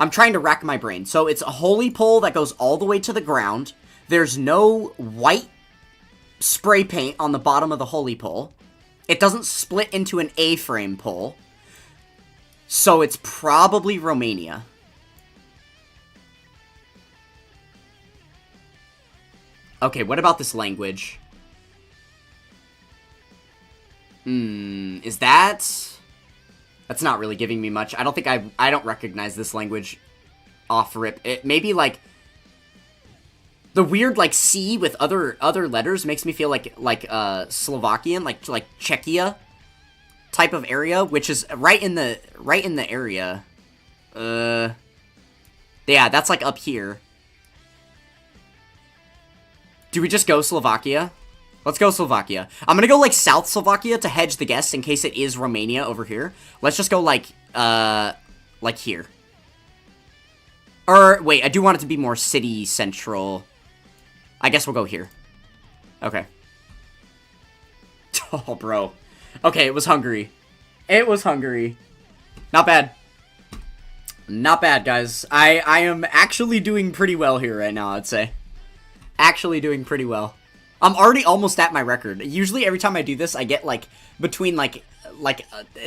trying to rack my brain. So, it's a holy pole that goes all the way to the ground. There's no white spray paint on the bottom of the holy pole. It doesn't split into an A-frame pole. So it's probably Romania. Okay, what about this language? Is that... That's not really giving me much. I don't think I don't recognize this language off rip. It maybe like... The weird, like, C with other letters makes me feel like Slovakian, like Czechia type of area, which is right in the area. Yeah, that's, like, up here. Do we just go Slovakia? Let's go Slovakia. I'm gonna go, like, South Slovakia to hedge the guess in case it is Romania over here. Let's just go, like here. Or, wait, I do want it to be more city central. I guess we'll go here. Okay. Oh, bro. Okay, it was Hungary. It was Hungary. Not bad. Not bad, guys. I am actually doing pretty well here right now, I'd say. Actually doing pretty well. I'm already almost at my record. Usually every time I do this, I get, like, between, like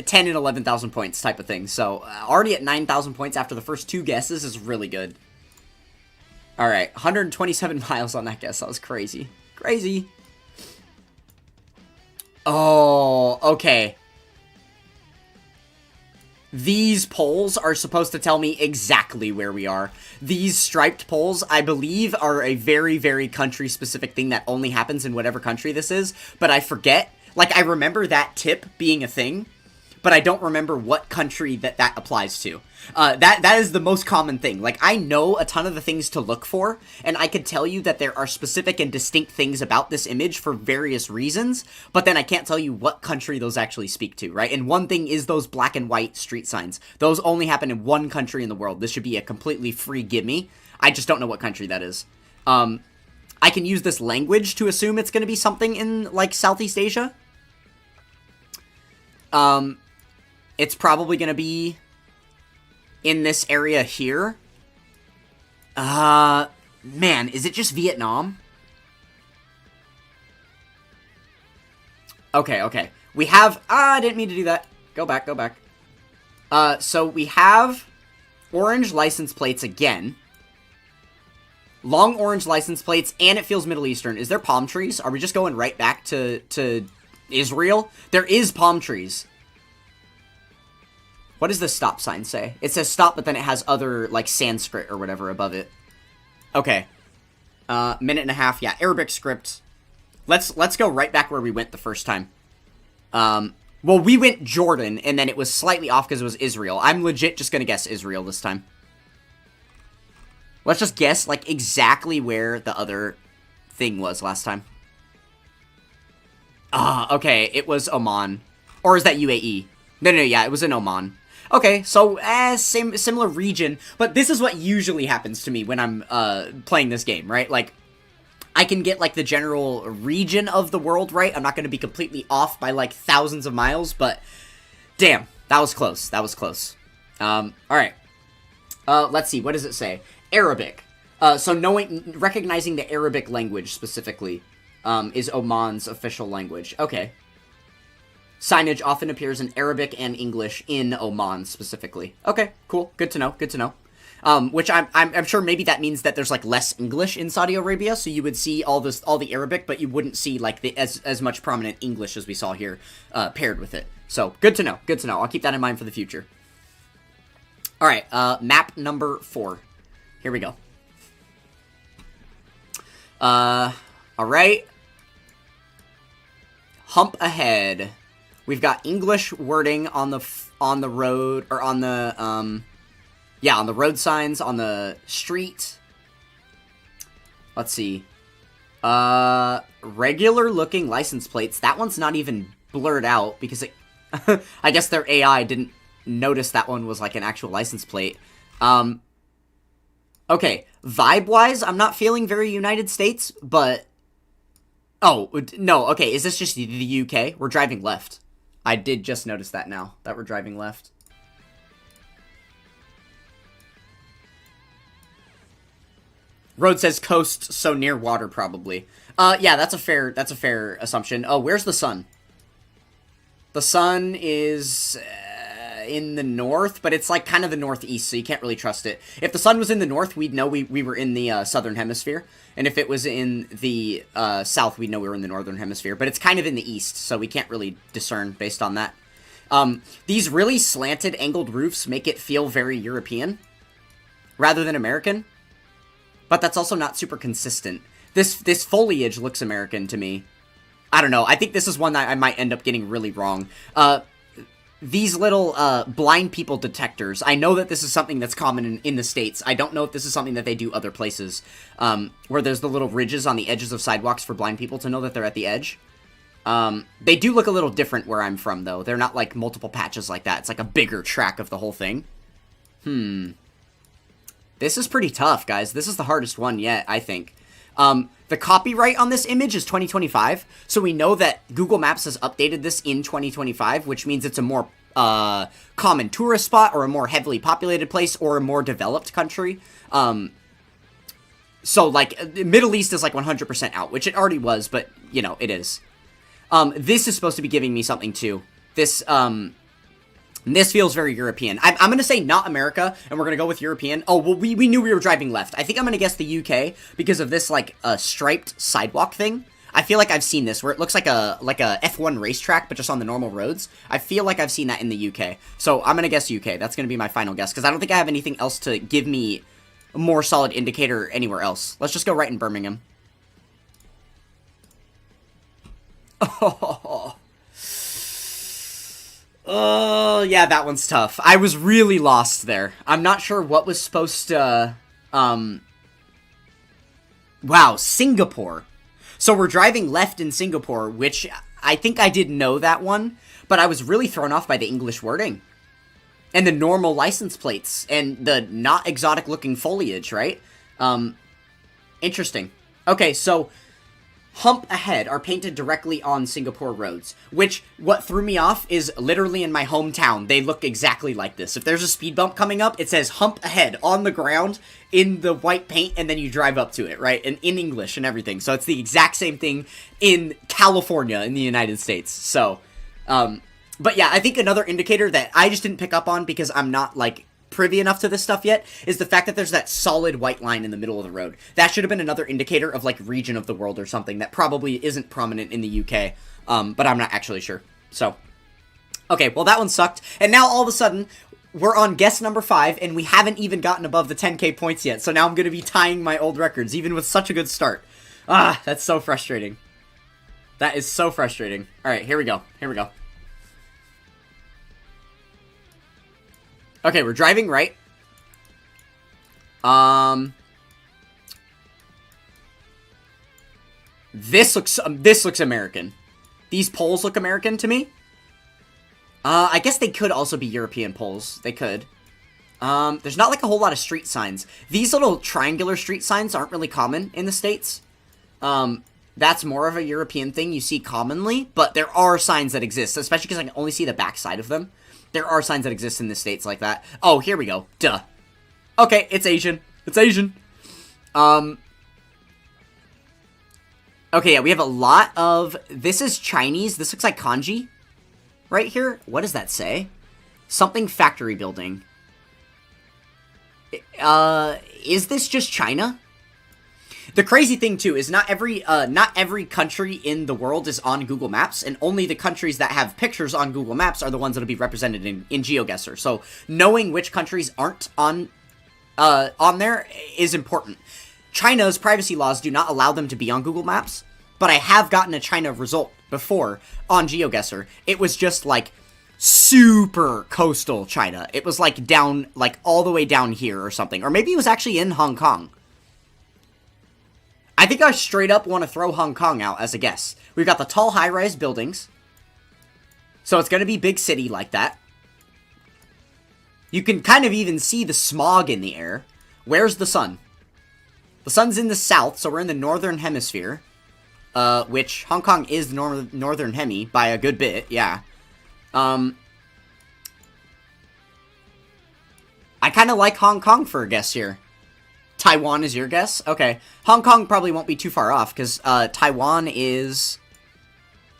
10 and 11,000 points type of thing. So, already at 9,000 points after the first 2 guesses is really good. Alright, 127 miles on that guess. That was crazy. Crazy. Oh, okay. These poles are supposed to tell me exactly where we are. These striped poles, I believe, are a very, very country-specific thing that only happens in whatever country this is, but I forget. Like, I remember that tip being a thing, but I don't remember what country that applies to. That is the most common thing. Like, I know a ton of the things to look for, and I could tell you that there are specific and distinct things about this image for various reasons, but then I can't tell you what country those actually speak to, right? And one thing is those black and white street signs. Those only happen in one country in the world. This should be a completely free gimme. I just don't know what country that is. I can use this language to assume it's going to be something in, like, Southeast Asia. It's probably going to be in this area here. Man, is it just Vietnam? Okay. We have, I didn't mean to do that. Go back. So we have orange license plates again. Long orange license plates, and it feels Middle Eastern. Is there palm trees? Are we just going right back to Israel? There is palm trees. What does the stop sign say? It says stop, but then it has other, like, Sanskrit or whatever above it. Okay. Minute and a half. Yeah, Arabic script. Let's go right back where we went the first time. Well, we went Jordan, and then it was slightly off because it was Israel. I'm legit just gonna guess Israel this time. Let's just guess, like, exactly where the other thing was last time. Okay, it was Oman. Or is that UAE? No, yeah, it was in Oman. Okay, so, similar region, but this is what usually happens to me when I'm, playing this game, right? Like, I can get, like, the general region of the world right. I'm not gonna be completely off by, like, thousands of miles, but, damn, that was close. Alright. Let's see, what does it say? Arabic. So recognizing the Arabic language, specifically, is Oman's official language. Okay. Signage often appears in Arabic and English in Oman, specifically. Okay, cool. Good to know. Which I'm sure maybe that means that there's, like, less English in Saudi Arabia, so you would see all the Arabic, but you wouldn't see, like, as much prominent English as we saw here, paired with it. So, good to know. I'll keep that in mind for the future. Alright, map number 4. Here we go. Alright. Hump ahead. We've got English wording on the road, or on the, on the road signs, on the street. Let's see. Regular looking license plates. That one's not even blurred out, because it, I guess their AI didn't notice that one was, like, an actual license plate. Okay, vibe-wise, I'm not feeling very United States, but... Oh, no, okay, is this just the UK? We're driving left. I did just notice that now, that we're driving left. Road says coast, so near water, probably. Yeah, that's a fair assumption. Oh, where's the sun? The sun is... in the north, but it's, like, kind of the northeast, so you can't really trust it. If the sun was in the north, we'd know we were in the southern hemisphere, and if it was in the south, we'd know we were in the northern hemisphere, but it's kind of in the east, so we can't really discern based on that. These really slanted, angled roofs make it feel very European, rather than American, but that's also not super consistent. This foliage looks American to me. I don't know, I think this is one that I might end up getting really wrong. These little, blind people detectors, I know that this is something that's common in the States. I don't know if this is something that they do other places, where there's the little ridges on the edges of sidewalks for blind people to know that they're at the edge. They do look a little different where I'm from, though. They're not, like, multiple patches like that. It's like a bigger track of the whole thing. This is pretty tough, guys. This is the hardest one yet, I think. The copyright on this image is 2025, so we know that Google Maps has updated this in 2025, which means it's a more common tourist spot, or a more heavily populated place, or a more developed country. So, like, Middle East is, like, 100% out, which it already was, but, you know, it is. This is supposed to be giving me something, too. This feels very European. I'm going to say not America, and we're going to go with European. Oh, well, we knew we were driving left. I think I'm going to guess the UK, because of this, like, striped sidewalk thing. I feel like I've seen this, where it looks like a F1 racetrack, but just on the normal roads. I feel like I've seen that in the UK. So, I'm going to guess UK. That's going to be my final guess, because I don't think I have anything else to give me a more solid indicator anywhere else. Let's just go right in Birmingham. Oh, yeah, that one's tough. I was really lost there. I'm not sure what was supposed to, Wow, Singapore. So we're driving left in Singapore, which I think I did know that one, but I was really thrown off by the English wording. And the normal license plates, and the not exotic-looking foliage, right? Interesting. Okay, so hump ahead are painted directly on Singapore roads, which, what threw me off is literally in my hometown, they look exactly like this. If there's a speed bump coming up, it says hump ahead on the ground in the white paint, and then you drive up to it, right? And in English and everything. So it's the exact same thing in California in the United States. So, but yeah, I think another indicator that I just didn't pick up on because I'm not, like, privy enough to this stuff yet is the fact that there's that solid white line in the middle of the road. That should have been another indicator of, like, region of the world or something that probably isn't prominent in the UK, but I'm not actually sure. So, okay, well, that one sucked. And now, all of a sudden, we're on guess number 5, and we haven't even gotten above the 10k points yet, so now I'm going to be tying my old records, even with such a good start. Ah, that's so frustrating. That is so frustrating. Alright, here we go. Here we go. Okay, we're driving right. This looks American. These poles look American to me. I guess they could also be European poles. They could. There's not like a whole lot of street signs. These little triangular street signs aren't really common in the States. That's more of a European thing you see commonly, but there are signs that exist, especially because I can only see the back side of them. There are signs that exist in the States like that. Oh, here we go. Duh. Okay, it's Asian. It's Asian. Okay, yeah, we have a lot of... This is Chinese. This looks like kanji. Right here. What does that say? Something factory building. Is this just China? The crazy thing, too, is not every country in the world is on Google Maps, and only the countries that have pictures on Google Maps are the ones that will be represented in GeoGuessr. So, knowing which countries aren't on there is important. China's privacy laws do not allow them to be on Google Maps, but I have gotten a China result before on GeoGuessr. It was just, like, super coastal China. It was, like, down, like, all the way down here or something. Or maybe it was actually in Hong Kong. I think I straight up want to throw Hong Kong out as a guess. We've got the tall high-rise buildings. So it's going to be big city like that. You can kind of even see the smog in the air. Where's the sun? The sun's in the south, so we're in the northern hemisphere. Which Hong Kong is the northern hemi by a good bit, yeah. I kind of like Hong Kong for a guess here. Taiwan is your guess? Okay. Hong Kong probably won't be too far off, because Taiwan is...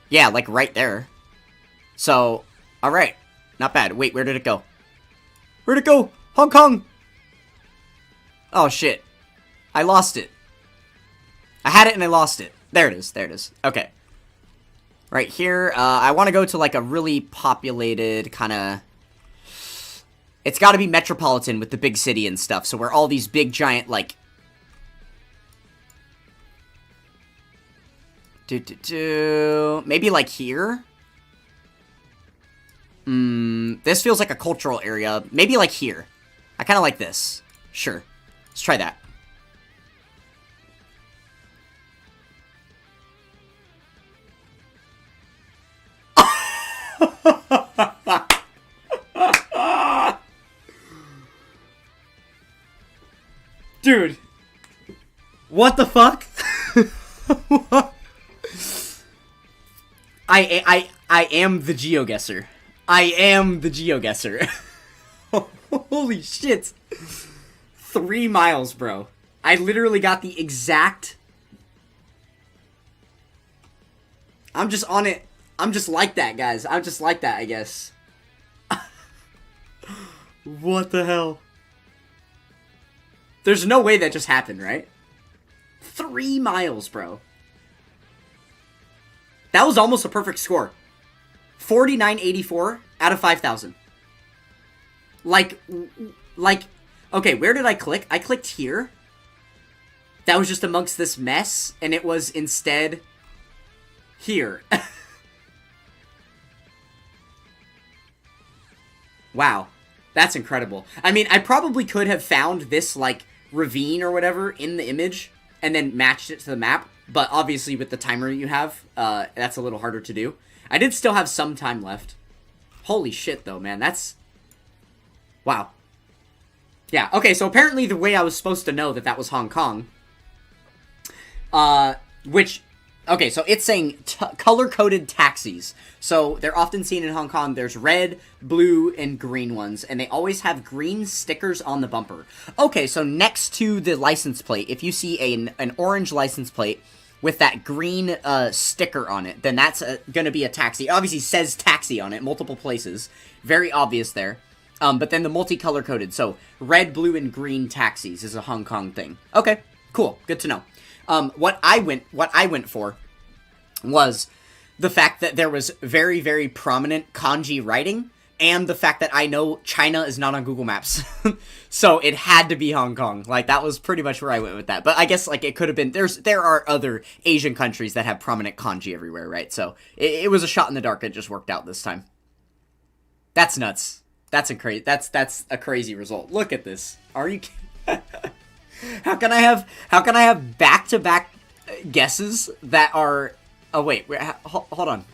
Yeah, like right there. So, alright. Not bad. Wait, where did it go? Where'd it go? Hong Kong! Oh, shit. I lost it. I had it and I lost it. There it is. There it is. Okay. Right here. I want to go to, like, a really populated kind of... It's got to be metropolitan with the big city and stuff. So where all these big giant, like... Maybe like here? This feels like a cultural area. Maybe like here. I kind of like this. Sure. Let's try that. Dude. What the fuck? I am the GeoGuessr. I am the GeoGuessr. Holy shit. 3 miles, bro. I literally got the exact... I'm just on it. I'm just like that, guys. I'm just like that, I guess. What the hell? There's no way that just happened, right? 3 miles, bro. That was almost a perfect score. 4984 out of 5,000. Like, okay, where did I click? I clicked here. That was just amongst this mess, and it was instead here. Wow. That's incredible. I mean, I probably could have found this, like, ravine or whatever in the image and then matched it to the map, but obviously with the timer you have, that's a little harder to do. I did still have some time left. Holy shit, though, man. That's... Wow. Yeah, okay, so apparently the way I was supposed to know that that was Hong Kong, which... Okay, so it's saying color-coded taxis. So they're often seen in Hong Kong. There's red, blue, and green ones, and they always have green stickers on the bumper. Okay, so next to the license plate, if you see an orange license plate with that green sticker on it, then that's going to be a taxi. It obviously says taxi on it, multiple places. Very obvious there. But then the multicolor-coded, so red, blue, and green taxis is a Hong Kong thing. Okay, cool, good to know. What I went for was the fact that there was very, very prominent kanji writing, and the fact that I know China is not on Google Maps. So it had to be Hong Kong. Like, that was pretty much where I went with that. But I guess, like, it could have been... There are other Asian countries that have prominent kanji everywhere, right? So it was a shot in the dark. It just worked out this time. That's nuts. That's a crazy result. Look at this. Are you... How can I have back-to-back guesses that are... Oh, wait, hold on.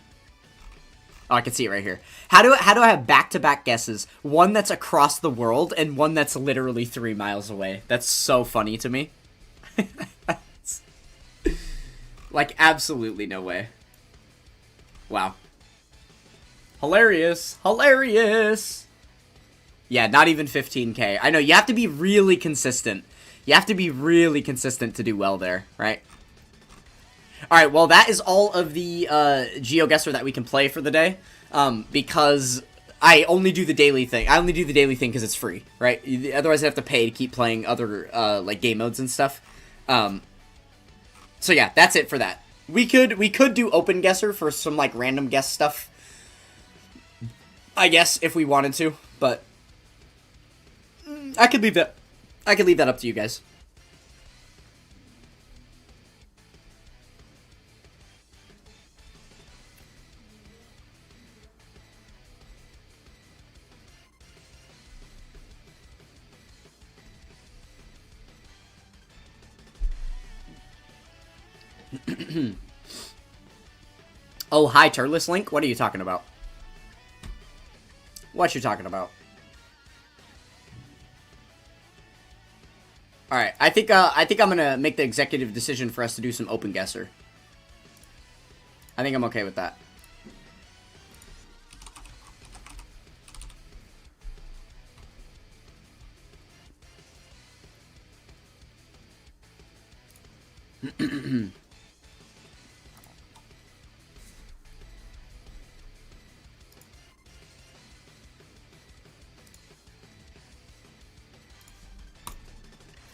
Oh, I can see it right here. How do I have back-to-back guesses? One that's across the world and one that's literally 3 miles away. That's so funny to me. Like, absolutely no way. Wow. Hilarious. Hilarious. Yeah, not even 15K. I know, you have to be really consistent. You have to be really consistent to do well there, right? Alright, well, that is all of the GeoGuessr that we can play for the day, because I only do the daily thing. I only do the daily thing because it's free, right? Otherwise, I have to pay to keep playing other, like, game modes and stuff. So, yeah, that's it for that. We could do Open Guesser for some, like, random guess stuff, I guess, if we wanted to, but I could leave that up to you guys. Oh, hi, Turles Link. What are you talking about? What you talking about? Alright, I think I'm gonna make the executive decision for us to do some Open Guesser. I think I'm okay with that.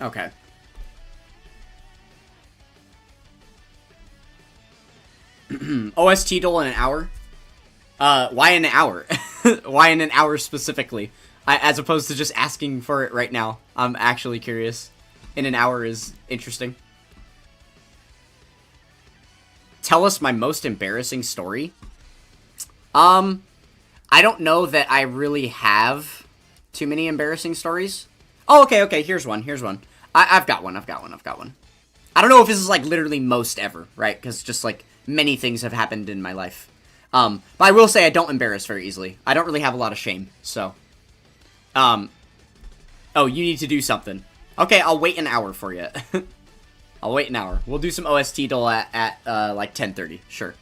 Okay. OST dole in an hour? Why in an hour? Why in an hour specifically? As opposed to just asking for it right now. I'm actually curious. In an hour is interesting. Tell us my most embarrassing story? I don't know that I really have too many embarrassing stories. Oh, okay, here's one. I've got one. I don't know if this is, like, literally most ever, right? Because just, like, many things have happened in my life. But I will say I don't embarrass very easily. I don't really have a lot of shame, so. Oh, you need to do something. Okay, I'll wait an hour for you. I'll wait an hour. We'll do some OST duel at like 10:30. Sure.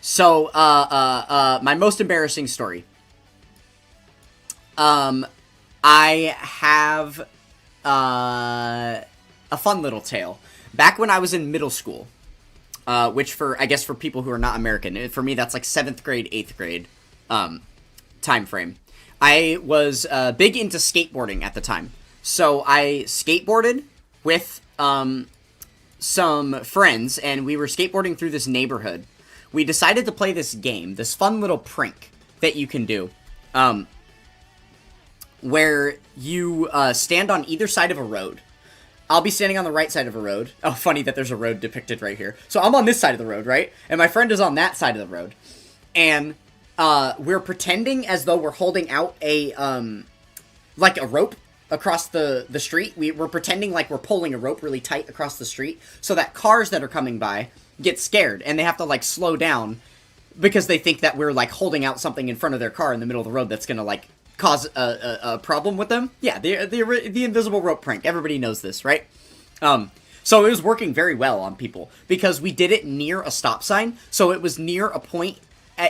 So, my most embarrassing story. I have, a fun little tale. Back when I was in middle school, which I guess for people who are not American, for me that's like 7th grade, 8th grade, time frame. I was, big into skateboarding at the time. So I skateboarded with, some friends, and we were skateboarding through this neighborhood. We decided to play this game, this fun little prank that you can do, where you stand on either side of a road. I'll be standing on the right side of a road. Oh, funny that there's a road depicted right here. So I'm on this side of the road, right? And my friend is on that side of the road. And we're pretending as though we're holding out a, like a rope across the street. We're pretending like we're pulling a rope really tight across the street so that cars that are coming by get scared and they have to like slow down because they think that we're like holding out something in front of their car in the middle of the road that's gonna like cause a problem with them. Yeah, the invisible rope prank. Everybody knows this, right? So it was working very well on people because we did it near a stop sign. So it was near a point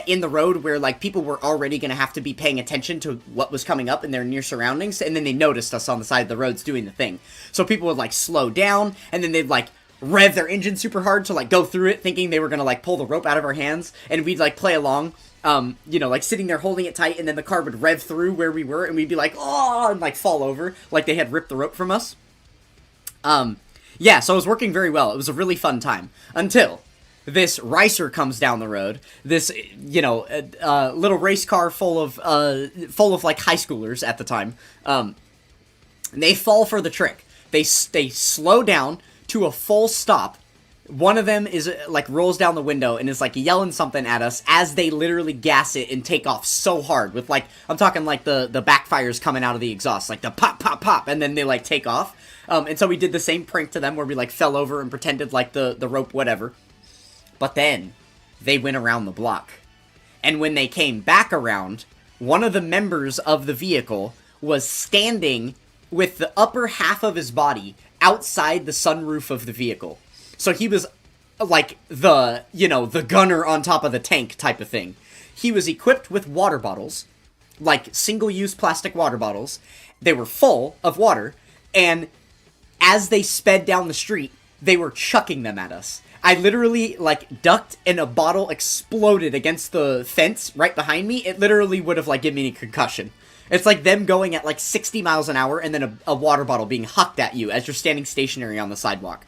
in the road where like people were already going to have to be paying attention to what was coming up in their near surroundings, and then they noticed us on the side of the roads doing the thing. So people would like slow down, and then they'd like rev their engine super hard to like go through it, thinking they were going to like pull the rope out of our hands, and we'd like play along. You know, like sitting there holding it tight, and then the car would rev through where we were, and we'd be like, oh, and like fall over, like they had ripped the rope from us. Yeah, so it was working very well. It was a really fun time. Until this ricer comes down the road, this, you know, little race car full of like high schoolers at the time. And they fall for the trick. They slow down to a full stop. One of them is, like, rolls down the window and is, like, yelling something at us as they literally gas it and take off so hard with, like, I'm talking, like, the backfires coming out of the exhaust, like, the pop, pop, pop, and then they, like, take off. And so we did the same prank to them where we, like, fell over and pretended, like, the rope, whatever. But then they went around the block. And when they came back around, one of the members of the vehicle was standing with the upper half of his body outside the sunroof of the vehicle. So he was, like, the gunner on top of the tank type of thing. He was equipped with water bottles, like, single-use plastic water bottles. They were full of water, and as they sped down the street, they were chucking them at us. I literally, like, ducked, and a bottle exploded against the fence right behind me. It literally would have, like, given me a concussion. It's like them going at like 60 miles an hour and then a water bottle being hucked at you as you're standing stationary on the sidewalk.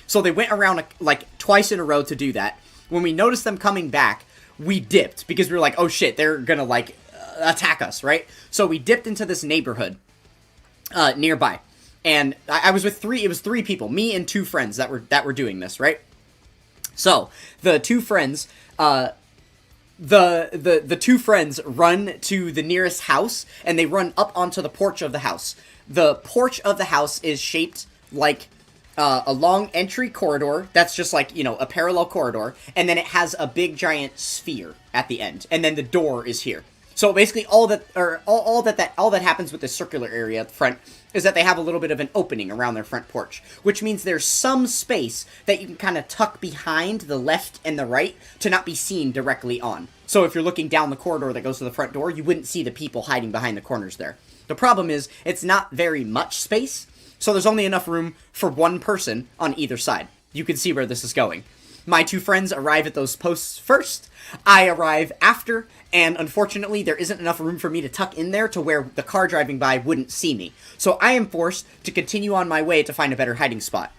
So they went around like twice in a row to do that. When we noticed them coming back, we dipped because we were like, oh shit, they're gonna like attack us, right? So we dipped into this neighborhood nearby. And I was with it was three people, me and two friends that were doing this, right? So the two friends, The two friends run to the nearest house, and they run up onto the porch of the house. The porch of the house is shaped like a long entry corridor that's just like, you know, a parallel corridor, and then it has a big giant sphere at the end, and then the door is here. So basically all that happens with this circular area at the front is that they have a little bit of an opening around their front porch, which means there's some space that you can kind of tuck behind the left and the right to not be seen directly on. So if you're looking down the corridor that goes to the front door, you wouldn't see the people hiding behind the corners there. The problem is, it's not very much space, so there's only enough room for one person on either side. You can see where this is going. My two friends arrive at those posts first. I arrive after, and unfortunately there isn't enough room for me to tuck in there to where the car driving by wouldn't see me. So I am forced to continue on my way to find a better hiding spot.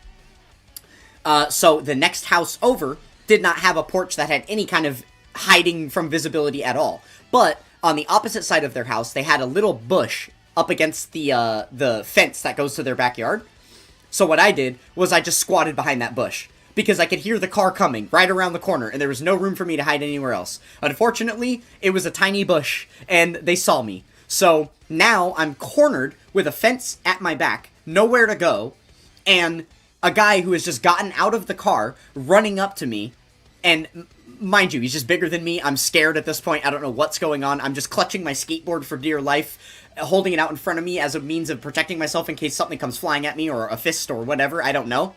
So the next house over did not have a porch that had any kind of hiding from visibility at all. But on the opposite side of their house, they had a little bush up against the fence that goes to their backyard. So what I did was I just squatted behind that bush, because I could hear the car coming right around the corner, and there was no room for me to hide anywhere else. Unfortunately, it was a tiny bush, and they saw me. So now I'm cornered with a fence at my back, nowhere to go, and a guy who has just gotten out of the car running up to me, and mind you, he's just bigger than me. I'm scared at this point. I don't know what's going on. I'm just clutching my skateboard for dear life, holding it out in front of me as a means of protecting myself in case something comes flying at me, or a fist or whatever. I don't know.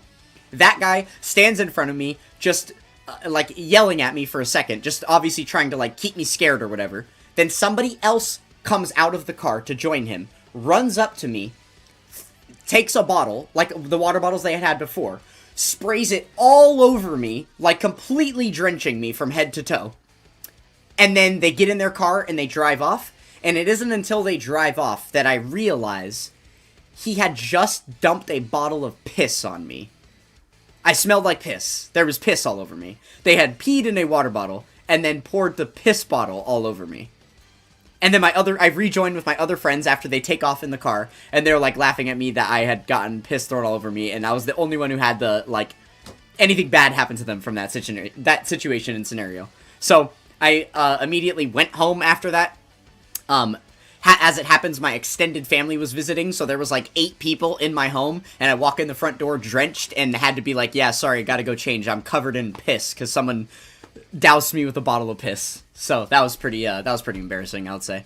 That guy stands in front of me, just, like, yelling at me for a second, just obviously trying to, like, keep me scared or whatever. Then somebody else comes out of the car to join him, runs up to me, takes a bottle, like the water bottles they had before, sprays it all over me, like completely drenching me from head to toe. And then they get in their car and they drive off, and it isn't until they drive off that I realize he had just dumped a bottle of piss on me. I smelled like piss. There was piss all over me. They had peed in a water bottle and then poured the piss bottle all over me. And then I rejoined with my other friends after they take off in the car, and they're, like, laughing at me that I had gotten piss thrown all over me, and I was the only one who had the, like, anything bad happen to them from that situation and scenario. So, I, immediately went home after that. As it happens, my extended family was visiting, so there was, like, 8 people in my home, and I walk in the front door drenched, and had to be like, yeah, sorry, gotta go change, I'm covered in piss, because someone doused me with a bottle of piss. So that was pretty embarrassing, I would say.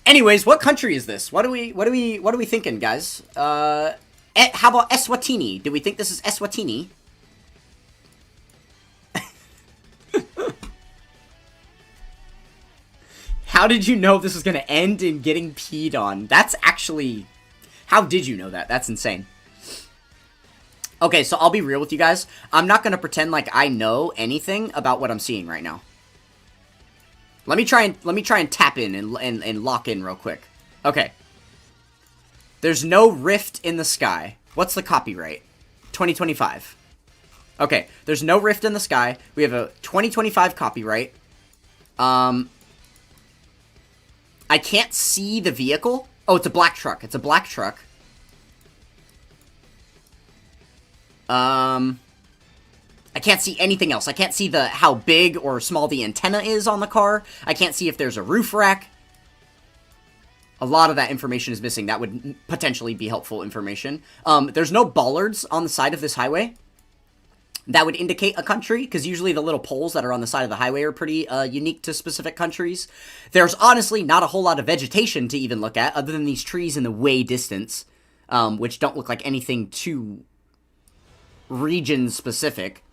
Anyways, what country is this? What are we thinking, guys? How about Eswatini? Do we think this is Eswatini? How did you know this was gonna end in getting peed on? That's actually... How did you know that? That's insane. Okay, so I'll be real with you guys. I'm not going to pretend like I know anything about what I'm seeing right now. Let me try and tap in and lock in real quick. Okay. There's no rift in the sky. What's the copyright? 2025. Okay, there's no rift in the sky. We have a 2025 copyright. I can't see the vehicle. Oh, it's a black truck. It's a black truck. I can't see anything else. I can't see how big or small the antenna is on the car. I can't see if there's a roof rack. A lot of that information is missing. That would potentially be helpful information. There's no bollards on the side of this highway. That would indicate a country, because usually the little poles that are on the side of the highway are pretty unique to specific countries. There's honestly not a whole lot of vegetation to even look at, other than these trees in the way distance, which don't look like anything too region-specific.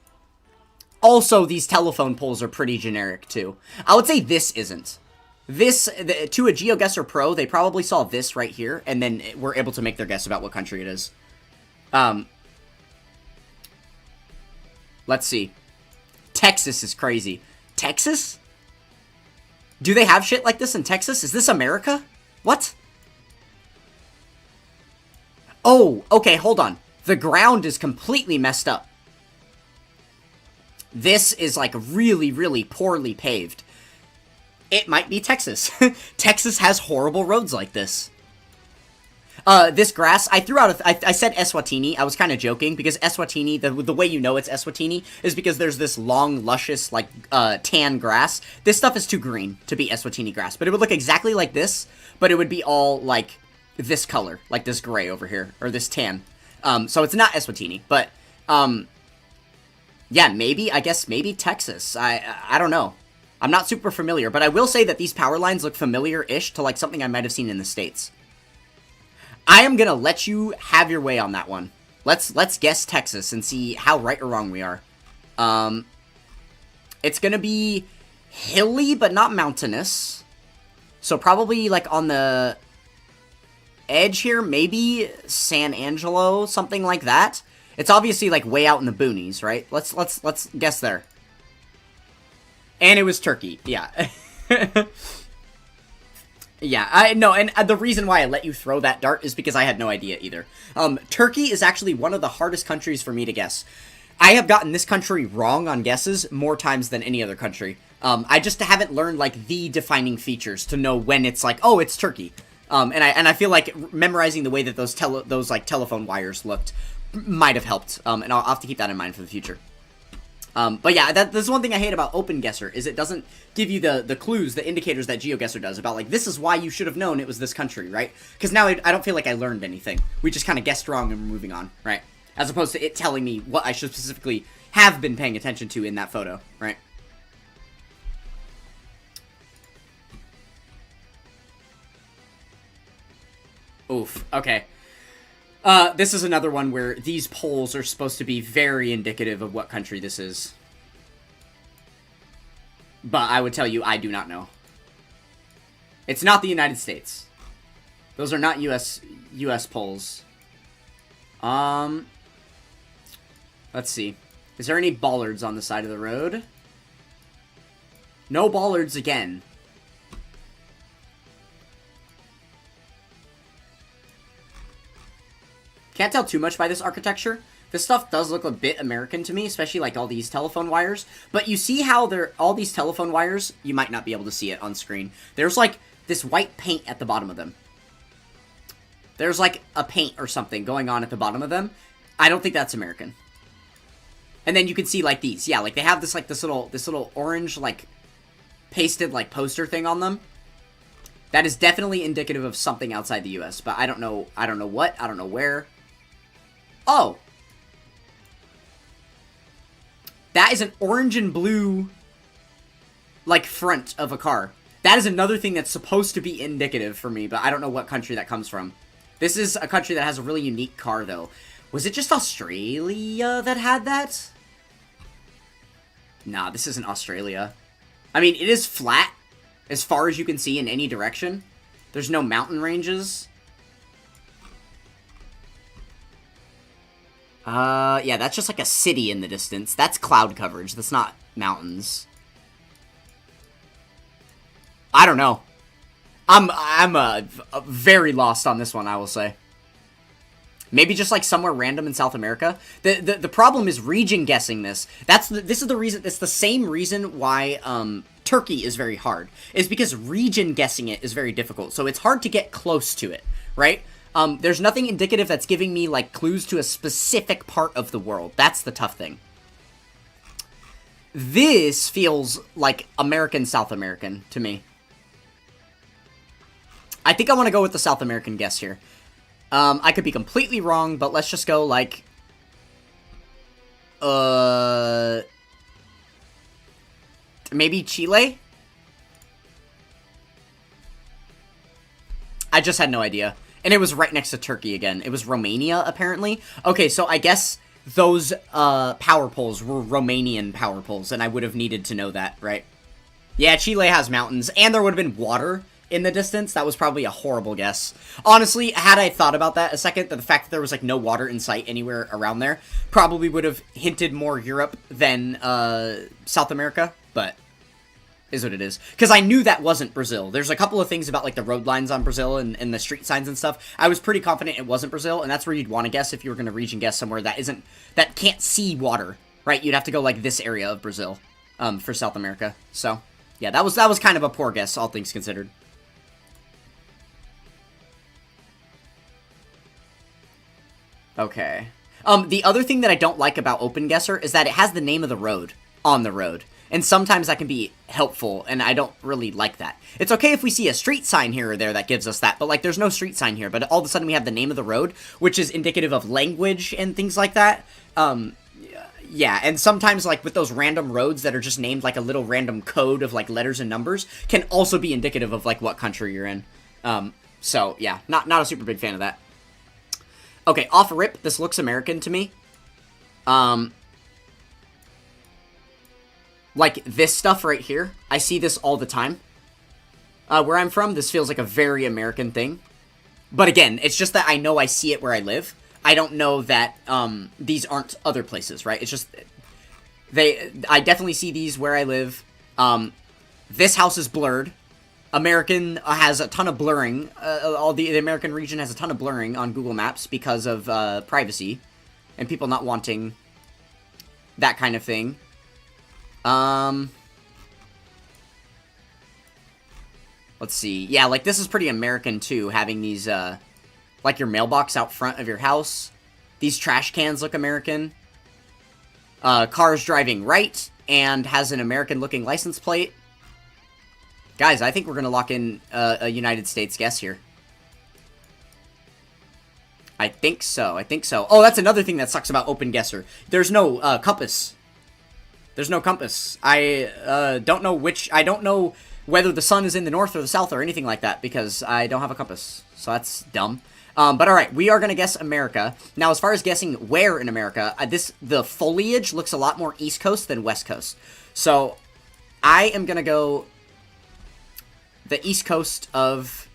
Also, these telephone poles are pretty generic, too. I would say this isn't. This, to a GeoGuessr Pro, they probably saw this right here, and then were able to make their guess about what country it is. Let's see. Texas is crazy. Texas? Do they have shit like this in Texas? Is this America? What? Oh, okay, hold on. The ground is completely messed up. This is, like, really, really poorly paved. It might be Texas. Texas has horrible roads like this. This grass, I threw out I said Eswatini. I was kind of joking, because Eswatini, the way you know it's Eswatini is because there's this long, luscious, like, tan grass. This stuff is too green to be Eswatini grass, but it would look exactly like this, but it would be all, like, this color, like this gray over here, or this tan. So it's not Eswatini, but, yeah, I guess maybe Texas. I don't know. I'm not super familiar, but I will say that these power lines look familiar-ish to, like, something I might have seen in the States. I am gonna let you have your way on that one. Let's guess Texas and see how right or wrong we are. It's gonna be hilly, but not mountainous. So probably, like, on the edge here, maybe San Angelo, something like that. It's obviously, like, way out in the boonies, right? Let's guess there. And it was Turkey, yeah. Yeah, I know, and the reason why I let you throw that dart is because I had no idea either. Turkey is actually one of the hardest countries for me to guess. I have gotten this country wrong on guesses more times than any other country. I just haven't learned, like, the defining features to know when it's like, oh, it's Turkey. And I feel like memorizing the way that those telephone wires looked might have helped. And I'll have to keep that in mind for the future. But yeah, that's one thing I hate about OpenGuessr, is it doesn't give you the clues, the indicators that GeoGuessr does about, like, this is why you should have known it was this country, right? Because now I don't feel like I learned anything. We just kind of guessed wrong and we're moving on, right? as opposed to it telling me what I should specifically have been paying attention to in that photo, right? Oof, okay. This is another one where these polls are supposed to be very indicative of what country this is. But I would tell you, I do not know. It's not the United States. Those are not US polls. Let's see. Is there any bollards on the side of the road? No bollards again. Can't tell too much by this architecture. This stuff does look a bit American to me, especially like all these telephone wires. But you see how all these telephone wires, you might not be able to see it on screen. There's like this white paint at the bottom of them. There's like a paint or something going on at the bottom of them. I don't think that's American. And then you can see like these. Yeah, like they have this like this little orange like pasted like poster thing on them. That is definitely indicative of something outside the US, but I don't know what, I don't know where. Oh. That is an orange and blue like front of a car. That is another thing that's supposed to be indicative for me, but I don't know what country that comes from. This is a country that has a really unique car, though. Was it just Australia that had that? Nah, this isn't Australia. I mean, it is flat, as far as you can see in any direction. There's no mountain ranges. Yeah, that's just like a city in the distance. That's cloud coverage. That's not mountains. I don't know. I'm very lost on this one, I will say. Maybe just like somewhere random in South America. The problem is region guessing this. This is the reason. It's the same reason why Turkey is very hard. Is because region guessing it is very difficult. So it's hard to get close to it, right? There's nothing indicative that's giving me like clues to a specific part of the world. That's the tough thing. This feels like American South American to me. I think I want to go with the South American guess here. I could be completely wrong, but let's just go like... maybe Chile? I just had no idea. And it was right next to Turkey again. It was Romania, apparently. Okay, so I guess those power poles were Romanian power poles, and I would have needed to know that, right? Yeah, Chile has mountains, and there would have been water in the distance. That was probably a horrible guess. Honestly, had I thought about that a second, the fact that there was like no water in sight anywhere around there probably would have hinted more Europe than South America, but is what it is. Because I knew that wasn't Brazil. There's a couple of things about like the road lines on Brazil and the street signs and stuff. I was pretty confident it wasn't Brazil, and that's where you'd want to guess if you were going to region guess somewhere that can't see water, right? You'd have to go like this area of Brazil for South America. So yeah, that was kind of a poor guess, all things considered. Okay. The other thing that I don't like about OpenGuesser is that it has the name of the road on the road. And sometimes that can be helpful, and I don't really like that. It's okay if we see a street sign here or there that gives us that, but like there's no street sign here, but all of a sudden we have the name of the road, which is indicative of language and things like that. Yeah, and sometimes like with those random roads that are just named like a little random code of like letters and numbers can also be indicative of like what country you're in. So yeah, not a super big fan of that. Okay, off rip, this looks American to me. Like this stuff right here, I see this all the time. Where I'm from, this feels like a very American thing. But again, it's just that I know I see it where I live. I don't know that these aren't other places, right? It's just I definitely see these where I live. This house is blurred. American has a ton of blurring. The American region has a ton of blurring on Google Maps because of privacy and people not wanting that kind of thing. Let's see. Yeah, like this is pretty American too, having these like your mailbox out front of your house. These trash cans look American. Cars driving right and has an American looking license plate. Guys, I think we're going to lock in a United States guess here. I think so. I think so. Oh, that's another thing that sucks about Open Guesser. There's no compass. There's no compass. I don't know which... I don't know whether the sun is in the north or the south or anything like that because I don't have a compass. So that's dumb. But alright, we are going to guess America. Now, as far as guessing where in America, the foliage looks a lot more East Coast than West Coast. So, I am going to go the East Coast of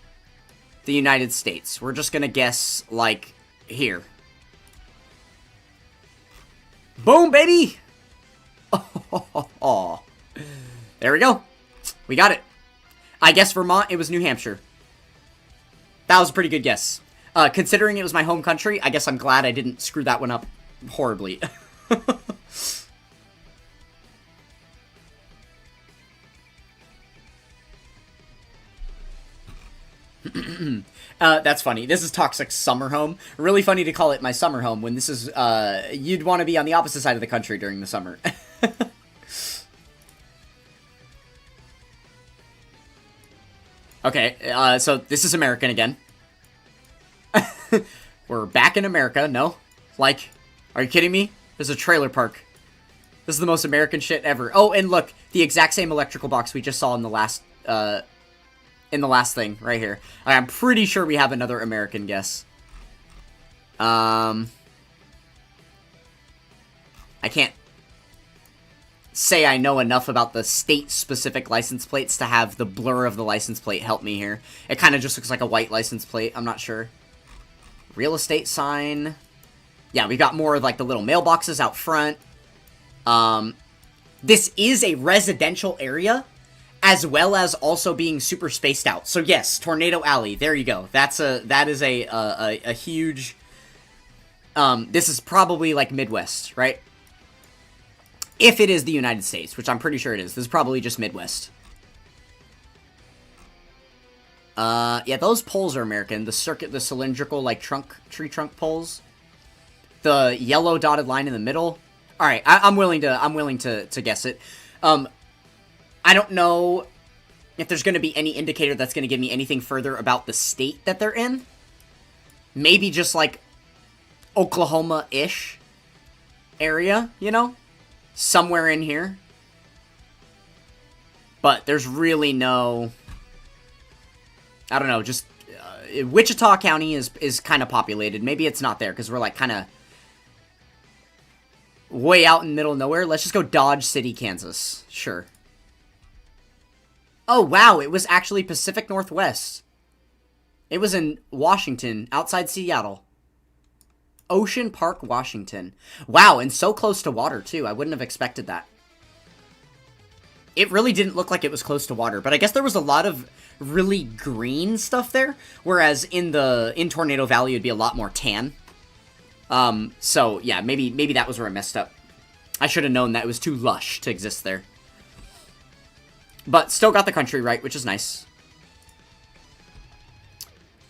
the United States. We're just going to guess, like, here. Boom, baby! Oh, there we go. We got it. I guess Vermont, it was New Hampshire. That was a pretty good guess. Considering it was my home country, I guess I'm glad I didn't screw that one up horribly. That's funny. This is Toxic's summer home. Really funny to call it my summer home when this is, you'd want to be on the opposite side of the country during the summer. Okay, so this is American again. We're back in America, no? Like, are you kidding me? There's a trailer park. This is the most American shit ever. Oh, and look, the exact same electrical box we just saw in the last thing, right here. I'm pretty sure we have another American guess. I can't say I know enough about the state-specific license plates to have the blur of the license plate help me here. It kind of just looks like a white license plate, I'm not sure. Real estate sign. Yeah, we got more of like the little mailboxes out front. This is a residential area, as well as also being super spaced out. So yes, Tornado Alley. There you go. That is a huge. This is probably like Midwest, right? If it is the United States, which I'm pretty sure it is. This is probably just Midwest. Yeah, those poles are American. The cylindrical, like, tree trunk poles. The yellow dotted line in the middle. Alright, I'm willing to guess it. I don't know if there's going to be any indicator that's going to give me anything further about the state that they're in. Maybe just, like, Oklahoma-ish area, you know? Somewhere in here. But there's really no... I don't know, just... Wichita County is kind of populated. Maybe it's not there, because we're, like, kind of... way out in the middle of nowhere. Let's just go Dodge City, Kansas. Sure. Oh, wow, it was actually Pacific Northwest. It was in Washington, outside Seattle. Ocean Park, Washington. Wow, and so close to water, too. I wouldn't have expected that. It really didn't look like it was close to water, but I guess there was a lot of really green stuff there, whereas in Tornado Valley, it'd be a lot more tan. So, yeah, maybe that was where I messed up. I should have known that it was too lush to exist there. But still got the country right, which is nice.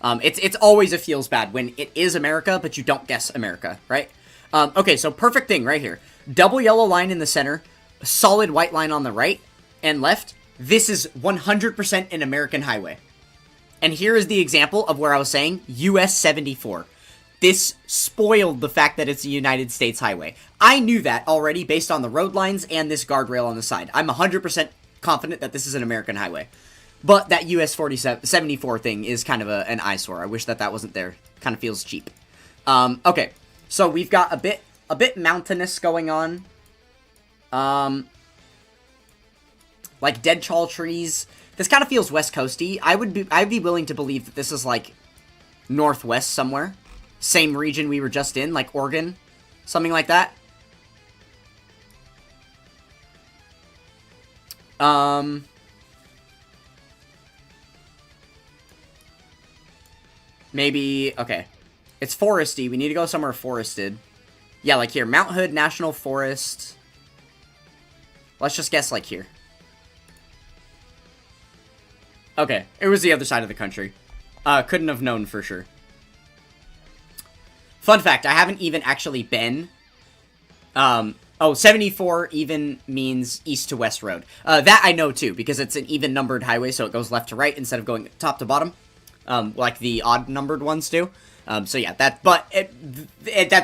It's always a feels bad when it is America, but you don't guess America, right? Okay, so perfect thing right here. Double yellow line in the center, solid white line on the right and left. This is 100% an American highway. And here is the example of where I was saying US 74. This spoiled the fact that it's a United States highway. I knew that already based on the road lines and this guardrail on the side. I'm 100% confident that this is an American highway. But that US 74 thing is kind of an eyesore. I wish that wasn't there. Kind of feels cheap. Okay, so we've got a bit mountainous going on. Like dead tall trees. This kind of feels West Coasty. I'd be willing to believe that this is like Northwest somewhere. Same region we were just in, like Oregon. Something like that. Maybe, okay. It's foresty. We need to go somewhere forested. Yeah, like here. Mount Hood National Forest. Let's just guess like here. Okay, it was the other side of the country. Couldn't have known for sure. Fun fact, I haven't even actually been. 74 even means east to west road. That I know too, because it's an even numbered highway, so it goes left to right instead of going top to bottom. Like the odd numbered ones do. So yeah, that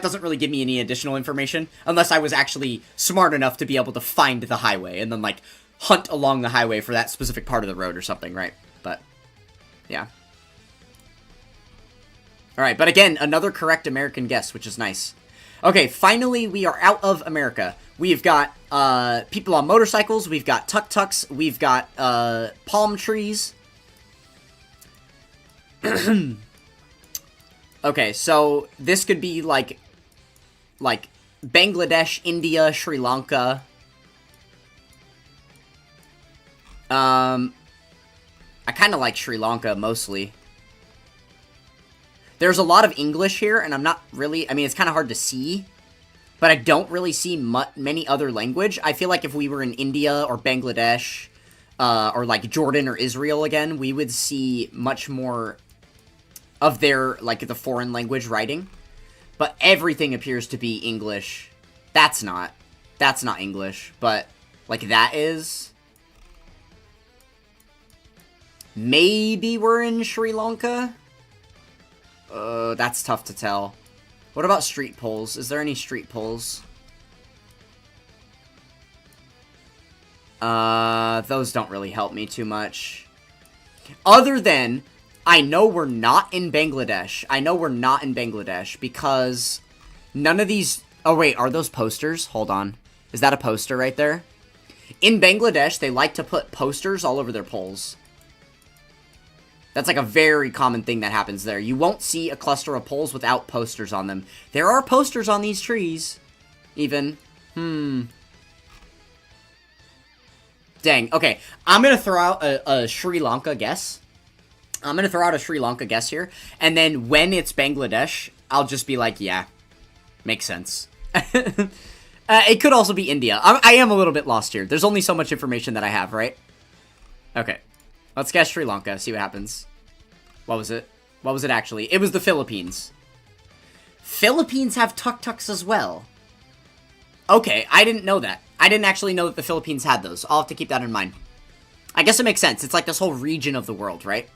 doesn't really give me any additional information unless I was actually smart enough to be able to find the highway and then like hunt along the highway for that specific part of the road or something, right? But yeah. All right, but again, another correct American guess, which is nice. Okay, finally we are out of America. We've got people on motorcycles, we've got tuk-tuks, we've got palm trees. Okay, so this could be like Bangladesh, India, Sri Lanka. I kind of like Sri Lanka mostly. There's a lot of English here, and I'm not really... I mean, it's kind of hard to see, but I don't really see many other language. I feel like if we were in India or Bangladesh, or like Jordan or Israel again, we would see much more of their, like, the foreign language writing. But everything appears to be English. That's not English, but, like, that is... Maybe we're in Sri Lanka? That's tough to tell. What about street poles? Is there any street poles? Those don't really help me too much. Other than, I know we're not in Bangladesh. I know we're not in Bangladesh because none of these... Oh, wait, are those posters? Hold on. Is that a poster right there? In Bangladesh, they like to put posters all over their poles. That's like a very common thing that happens there. You won't see a cluster of poles without posters on them. There are posters on these trees, even. Dang. Okay, I'm going to throw out a Sri Lanka guess. I'm going to throw out a Sri Lanka guess here. And then when it's Bangladesh, I'll just be like, yeah, makes sense. It could also be India. I am a little bit lost here. There's only so much information that I have, right? Okay. Let's guess Sri Lanka, see what happens. What was it? What was it actually? It was the Philippines. Philippines have tuk-tuks as well. Okay, I didn't know that. I didn't actually know that the Philippines had those. I'll have to keep that in mind. I guess it makes sense. It's like this whole region of the world, right?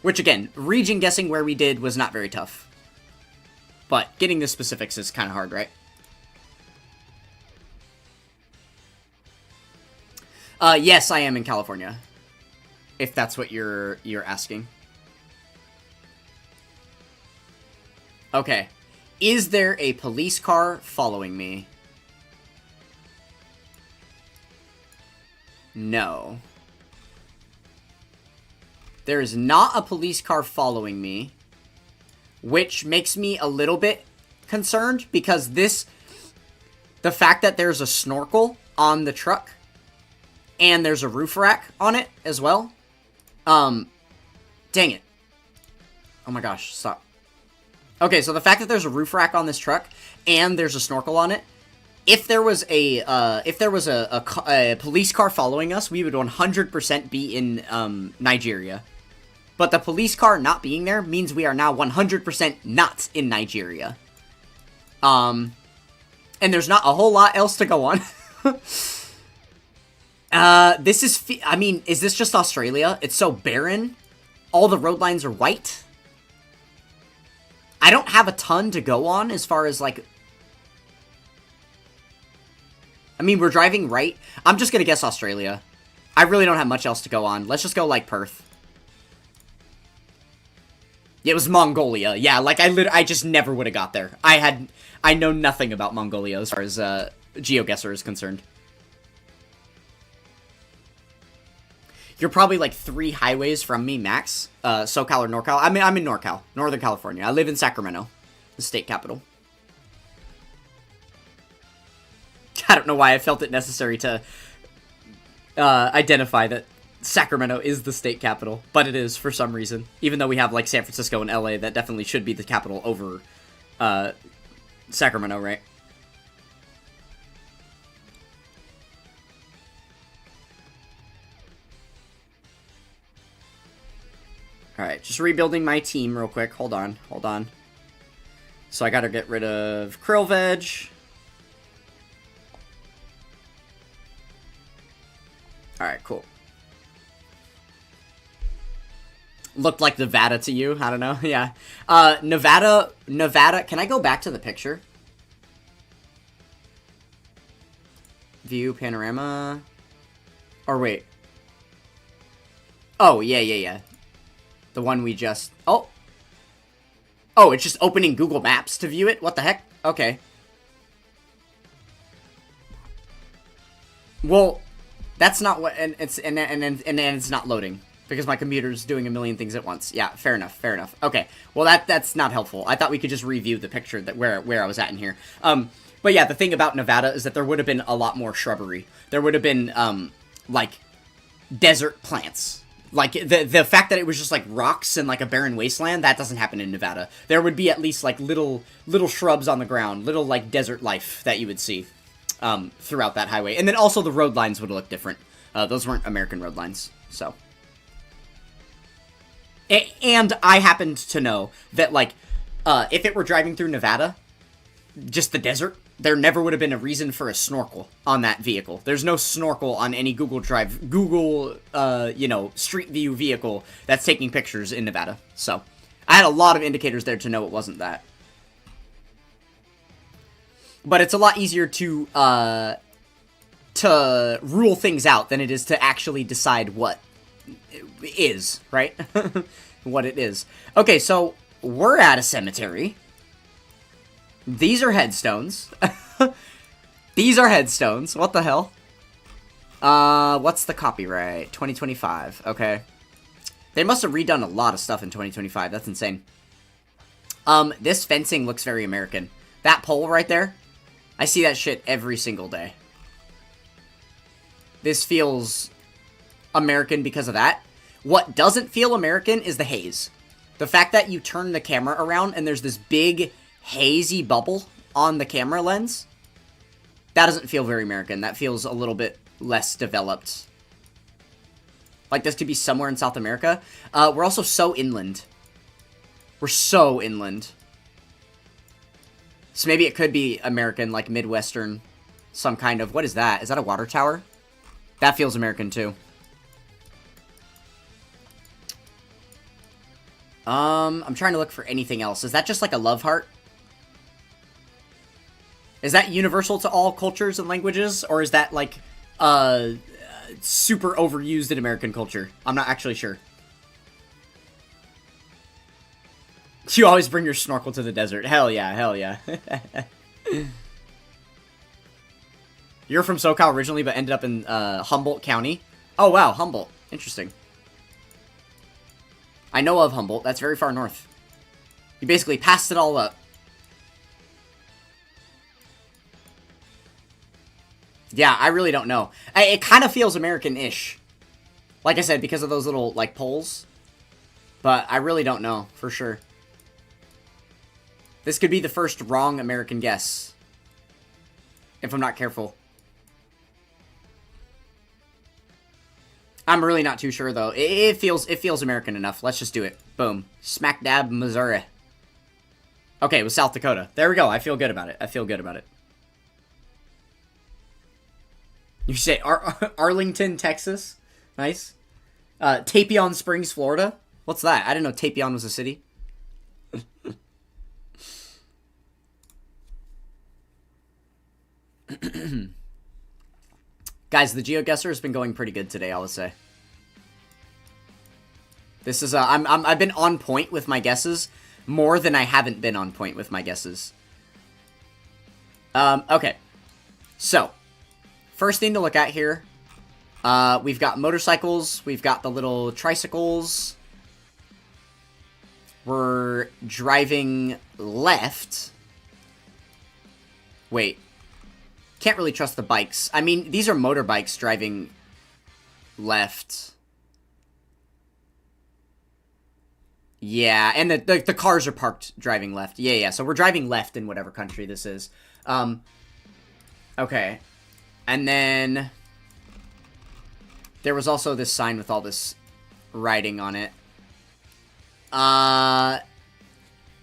Which, again, region guessing where we did was not very tough. But getting the specifics is kind of hard, right? Yes, I am in California. If that's what you're asking. Okay. Is there a police car following me? No. There is not a police car following me, which makes me a little bit concerned because the fact that there's a snorkel on the truck and there's a roof rack on it as well. Dang it. Oh my gosh, stop. Okay, so the fact that there's a roof rack on this truck and there's a snorkel on it, if there was a police car following us, we would 100% be in Nigeria. But the police car not being there means we are now 100% not in Nigeria. And there's not a whole lot else to go on. This is, I mean, is this just Australia? It's so barren. All the road lines are white. I don't have a ton to go on as far as, like... I mean, we're driving right. I'm just gonna guess Australia. I really don't have much else to go on. Let's just go, like, Perth. It was Mongolia. Yeah, like, I just never would have got there. I know nothing about Mongolia as far as, GeoGuessr is concerned. You're probably like 3 highways from me, max. SoCal or NorCal. I mean, I'm in NorCal, Northern California. I live in Sacramento, the state capital. I don't know why I felt it necessary to identify that Sacramento is the state capital, but it is for some reason. Even though we have like San Francisco and LA, that definitely should be the capital over Sacramento, right? Alright, just rebuilding my team real quick. Hold on. So I gotta get rid of Krill Veg. Alright, cool. Looked like Nevada to you? I don't know. Yeah. Nevada. Can I go back to the picture? View, panorama. Or wait. Oh, yeah. The one we just... Oh! Oh, it's just opening Google Maps to view it? What the heck? Okay. Well, that's not what... And it's not loading. Because my computer's doing a million things at once. Yeah, fair enough. Okay. Well, that's not helpful. I thought we could just review the picture that where I was at in here. But yeah, the thing about Nevada is that there would have been a lot more shrubbery. There would have been, like, desert plants. Like, the fact that it was just, like, rocks and, like, a barren wasteland, that doesn't happen in Nevada. There would be at least, like, little shrubs on the ground, little, like, desert life that you would see throughout that highway. And then also the road lines would look different. Those weren't American road lines, so... And I happened to know that, like, if it were driving through Nevada, just the desert, there never would have been a reason for a snorkel on that vehicle. There's no snorkel on any Google, Street View vehicle that's taking pictures in Nevada. So, I had a lot of indicators there to know it wasn't that. But it's a lot easier to rule things out than it is to actually decide what is, right? What it is. Okay, so we're at a cemetery. These are headstones. These are headstones. What the hell? What's the copyright? 2025. Okay. They must have redone a lot of stuff in 2025. That's insane. This fencing looks very American. That pole right there, I see that shit every single day. This feels American because of that. What doesn't feel American is the haze. The fact that you turn the camera around and there's this big hazy bubble on the camera lens, that doesn't feel very American. That feels a little bit less developed. Like this could be somewhere in South America. We're also so inland. We're so inland. So maybe it could be American, like Midwestern, some kind of... What is that? Is that a water tower? That feels American too. I'm trying to look for anything else. Is that just like a love heart? Is that universal to all cultures and languages? Or is that like, super overused in American culture? I'm not actually sure. You always bring your snorkel to the desert. Hell yeah, hell yeah. You're from SoCal originally, but ended up in, Humboldt County. Oh wow, Humboldt. Interesting. I know of Humboldt. That's very far north. You basically passed it all up. Yeah, I really don't know. It kind of feels American-ish. Like I said, because of those little, like, poles. But I really don't know, for sure. This could be the first wrong American guess. If I'm not careful. I'm really not too sure, though. It feels American enough. Let's just do it. Boom. Smack dab, Missouri. Okay, it was South Dakota. There we go. I feel good about it. I feel good about it. You say Arlington, Texas? Nice. Tapion Springs, Florida? What's that? I didn't know Tapion was a city. Guys, the GeoGuessr has been going pretty good today, I would say. This is, I've been on point with my guesses more than I haven't been on point with my guesses. Okay. So, first thing to look at here, we've got motorcycles, we've got the little tricycles. We're driving left. Wait. Can't really trust the bikes. I mean, these are motorbikes driving left. Yeah, and the cars are parked driving left. Yeah, so we're driving left in whatever country this is. Okay. And then there was also this sign with all this writing on it.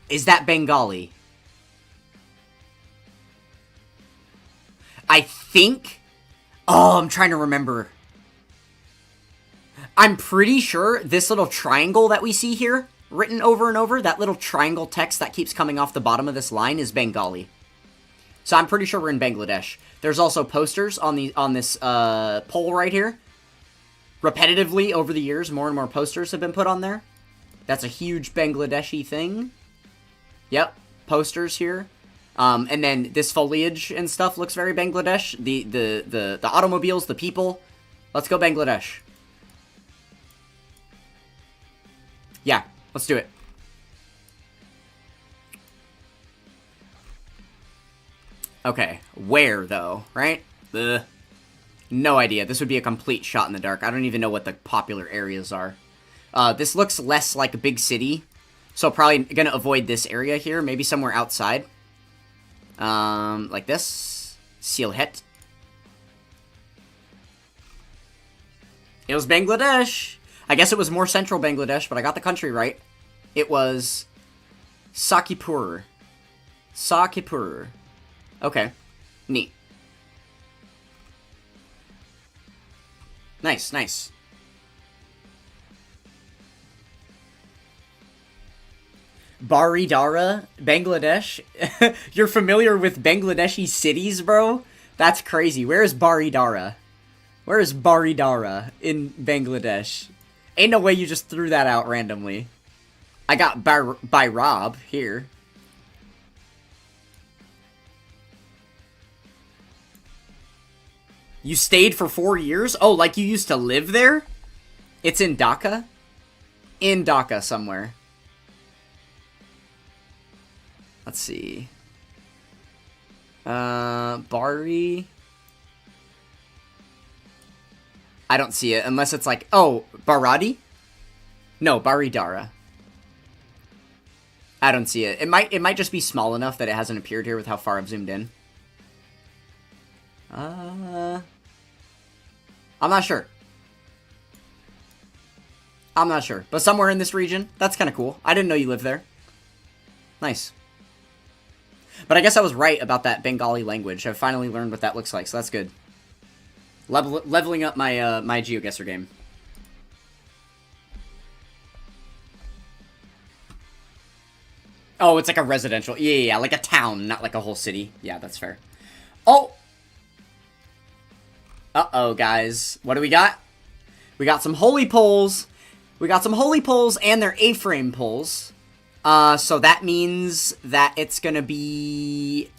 Is that Bengali? I think... Oh, I'm trying to remember. I'm pretty sure this little triangle that we see here, written over and over, that little triangle text that keeps coming off the bottom of this line is Bengali. So I'm pretty sure we're in Bangladesh. There's also posters on this pole right here. Repetitively over the years, more and more posters have been put on there. That's a huge Bangladeshi thing. Yep, posters here. And then this foliage and stuff looks very Bangladesh. The automobiles, the people. Let's go Bangladesh. Yeah, let's do it. Okay, where though, right? Ugh. No idea. This would be a complete shot in the dark. I don't even know what the popular areas are. This looks less like a big city, so probably gonna avoid this area here. Maybe somewhere outside. Like this. Sylhet. It was Bangladesh. I guess it was more central Bangladesh, but I got the country right. It was Sakipur. Sakipur. Okay. Neat. Nice, nice. Baridara, Bangladesh. You're familiar with Bangladeshi cities, bro? That's crazy. Where is Baridara? Where is Baridara in Bangladesh? Ain't no way you just threw that out randomly. I got by Rob here. You stayed for 4 years? Oh, like you used to live there? It's in Dhaka? In Dhaka somewhere. Let's see. Bari. I don't see it unless it's like, oh, Baradi? No, Baridara. I don't see it. It might just be small enough that it hasn't appeared here with how far I've zoomed in. I'm not sure. I'm not sure. But somewhere in this region. That's kind of cool. I didn't know you lived there. Nice. But I guess I was right about that Bengali language. I've finally learned what that looks like, so that's good. Leveling up my my GeoGuessr game. Oh, it's like a residential. Yeah, like a town, not like a whole city. Yeah, that's fair. Oh! Uh-oh, guys. What do we got? We got some holy poles. We got some holy poles, and they're A-frame poles. So that means that it's gonna be...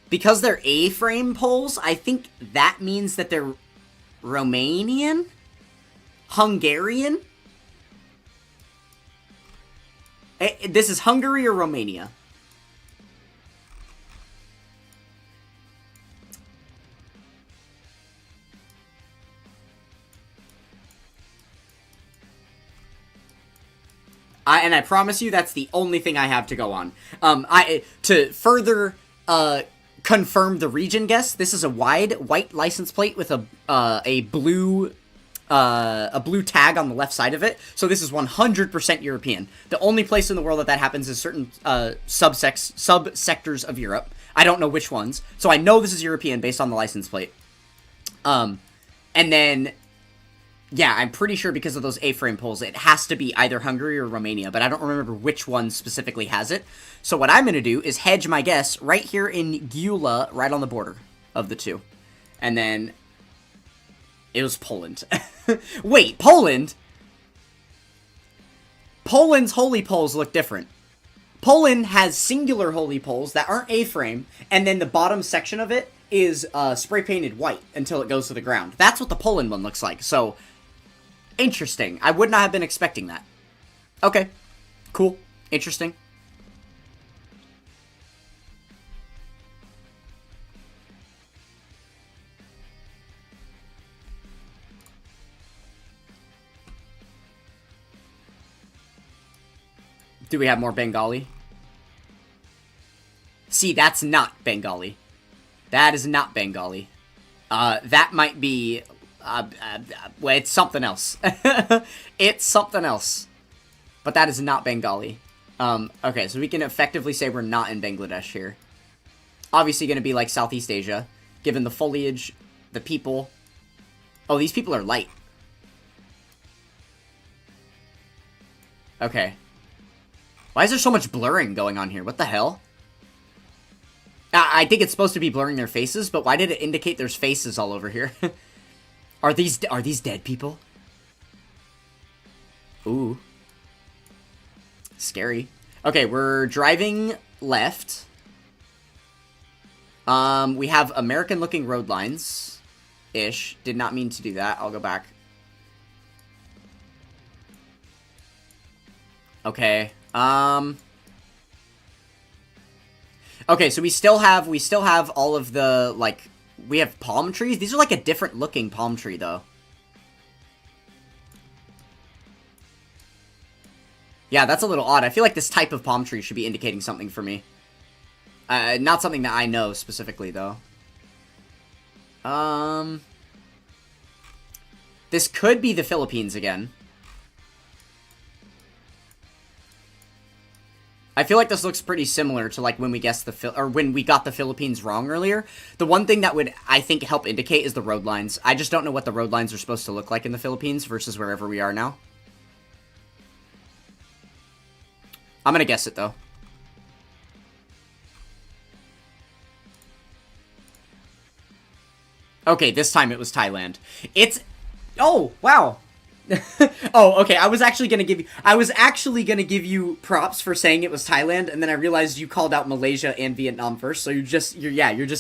Because they're A-frame poles, I think that means that they're Romanian? Hungarian? This is Hungary or Romania? And I promise you that's the only thing I have to go on. To further confirm the region guess, this is a wide white license plate with a blue tag on the left side of it. So this is 100% European. The only place in the world that happens is certain subsectors of Europe. I don't know which ones. So I know this is European based on the license plate. And then, yeah, I'm pretty sure because of those A-frame poles, it has to be either Hungary or Romania, but I don't remember which one specifically has it. So what I'm going to do is hedge my guess right here in Gyula, right on the border of the two. And then it was Poland. Wait, Poland? Poland's holy poles look different. Poland has singular holy poles that aren't A-frame, and then the bottom section of it is spray painted white until it goes to the ground. That's what the Poland one looks like. So, interesting. I would not have been expecting that. Okay. Cool. Interesting. Do we have more Bengali? See, that's not Bengali. That is not Bengali. That might be... well, it's something else. It's something else. But that is not Bengali. Okay, so we can effectively say we're not in Bangladesh here. Obviously going to be like Southeast Asia, given the foliage, the people. Oh, these people are light. Okay. Why is there so much blurring going on here? What the hell? I think it's supposed to be blurring their faces, but why did it indicate there's faces all over here? Are these dead people? Ooh. Scary. Okay, we're driving left. We have American-looking road lines-ish. Did not mean to do that. I'll go back. Okay. Okay, so we still have all of the, like, we have palm trees. These are, like, a different-looking palm tree, though. Yeah, that's a little odd. I feel like this type of palm tree should be indicating something for me. Not something that I know specifically, though. This could be the Philippines again. I feel like this looks pretty similar to, like, when we guessed when we got the Philippines wrong earlier. The one thing that would, I think, help indicate is the road lines. I just don't know what the road lines are supposed to look like in the Philippines versus wherever we are now. I'm gonna guess it, though. Okay, this time it was Thailand. It's... Oh, wow. Oh, okay, I was actually gonna give you props for saying it was Thailand, and then I realized you called out Malaysia and Vietnam first, so you're just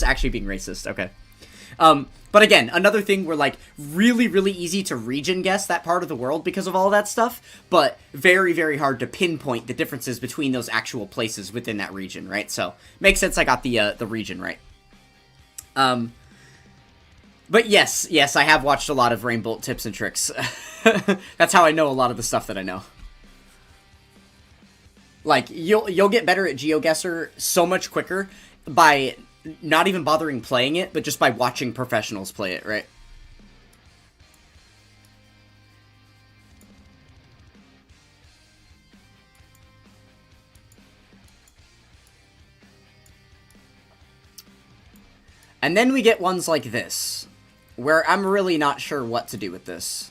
actually being racist. Okay. But again, another thing where, like, really, really easy to region guess that part of the world because of all of that stuff, but very, very hard to pinpoint the differences between those actual places within that region, right? So, makes sense I got the region right. But yes, I have watched a lot of Rainbolt tips and tricks. That's how I know a lot of the stuff that I know. Like, you'll get better at GeoGuessr so much quicker by not even bothering playing it, but just by watching professionals play it, right? And then we get ones like this, where I'm really not sure what to do with this.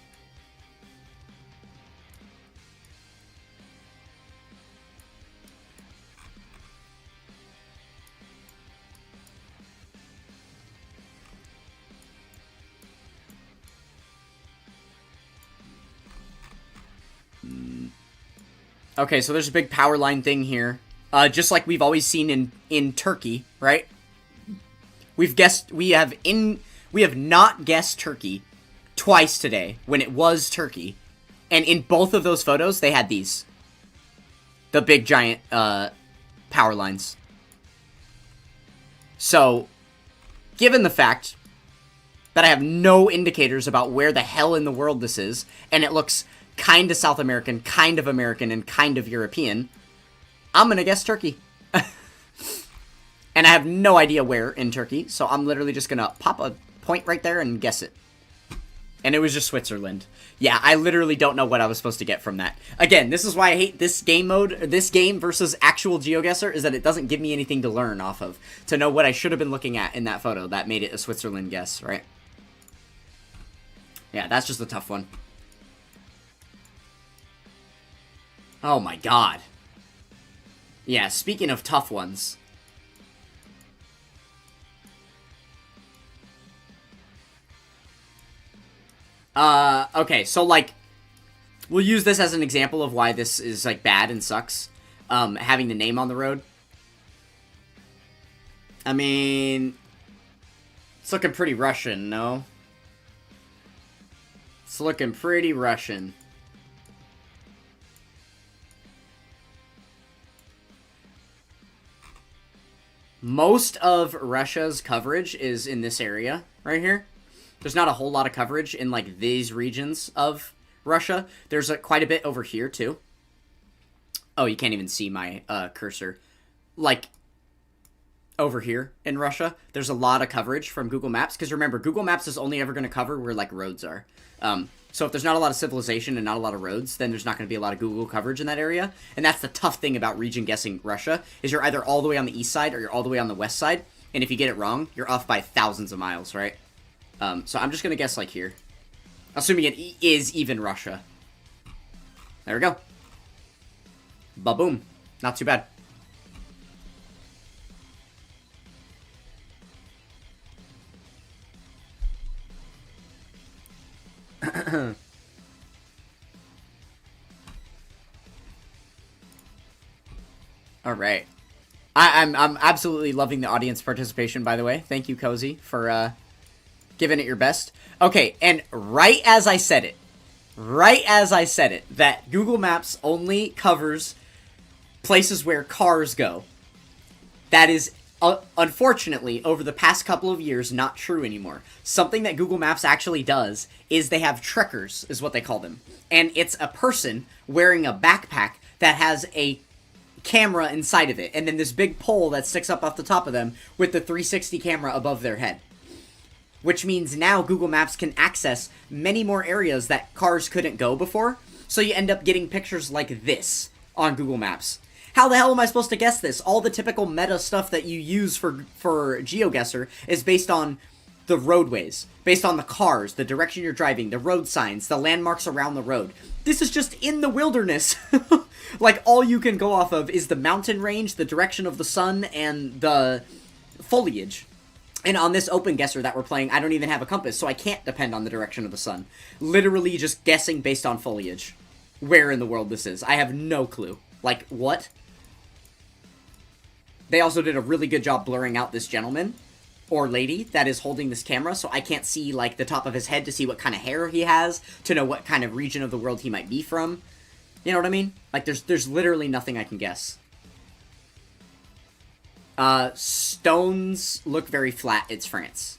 Okay, so there's a big power line thing here. Just like we've always seen in Turkey, right? We have not guessed Turkey twice today when it was Turkey. And in both of those photos, they had these. The big giant power lines. So, given the fact that I have no indicators about where the hell in the world this is, and it looks kind of South American, kind of American, and kind of European, I'm gonna guess Turkey. And I have no idea where in Turkey, so I'm literally just gonna pop a point right there and guess it. And it was just Switzerland. Yeah, I literally don't know what I was supposed to get from that. Again, this is why I hate this game mode, this game versus actual GeoGuessr, is that it doesn't give me anything to learn off of, to know what I should have been looking at in that photo that made it a Switzerland guess, right? Yeah, that's just a tough one. Oh my god. Yeah, speaking of tough ones. Okay, so, like, we'll use this as an example of why this is, like, bad and sucks, having the name on the road. I mean, it's looking pretty Russian, no? It's looking pretty Russian. Most of Russia's coverage is in this area, right here. There's not a whole lot of coverage in, like, these regions of Russia. There's quite a bit over here, too. Oh, you can't even see my cursor. Like, over here in Russia, there's a lot of coverage from Google Maps. Because remember, Google Maps is only ever going to cover where, like, roads are. So if there's not a lot of civilization and not a lot of roads, then there's not going to be a lot of Google coverage in that area. And that's the tough thing about region guessing Russia, is you're either all the way on the east side or you're all the way on the west side. And if you get it wrong, you're off by thousands of miles, right? So I'm just gonna guess, like, here. Assuming it is even Russia. There we go. Ba-boom. Not too bad. All right. I'm absolutely loving the audience participation, by the way. Thank you, Cozy, for giving it your best. Okay, and right as I said it, that Google Maps only covers places where cars go. That is, unfortunately, over the past couple of years, not true anymore. Something that Google Maps actually does is they have trekkers, is what they call them. And it's a person wearing a backpack that has a camera inside of it, and then this big pole that sticks up off the top of them with the 360 camera above their head. Which means now Google Maps can access many more areas that cars couldn't go before, so you end up getting pictures like this on Google Maps. How the hell am I supposed to guess this? All the typical meta stuff that you use for GeoGuessr is based on the roadways, based on the cars, the direction you're driving, the road signs, the landmarks around the road. This is just in the wilderness. Like, all you can go off of is the mountain range, the direction of the sun, and the foliage. And on this open guesser that we're playing, I don't even have a compass, so I can't depend on the direction of the sun. Literally just guessing based on foliage. Where in the world this is. I have no clue. Like, what? They also did a really good job blurring out this gentleman or lady that is holding this camera, so I can't see, like, the top of his head to see what kind of hair he has, to know what kind of region of the world he might be from. You know what I mean? Like, there's literally nothing I can guess. Stones look very flat. It's France.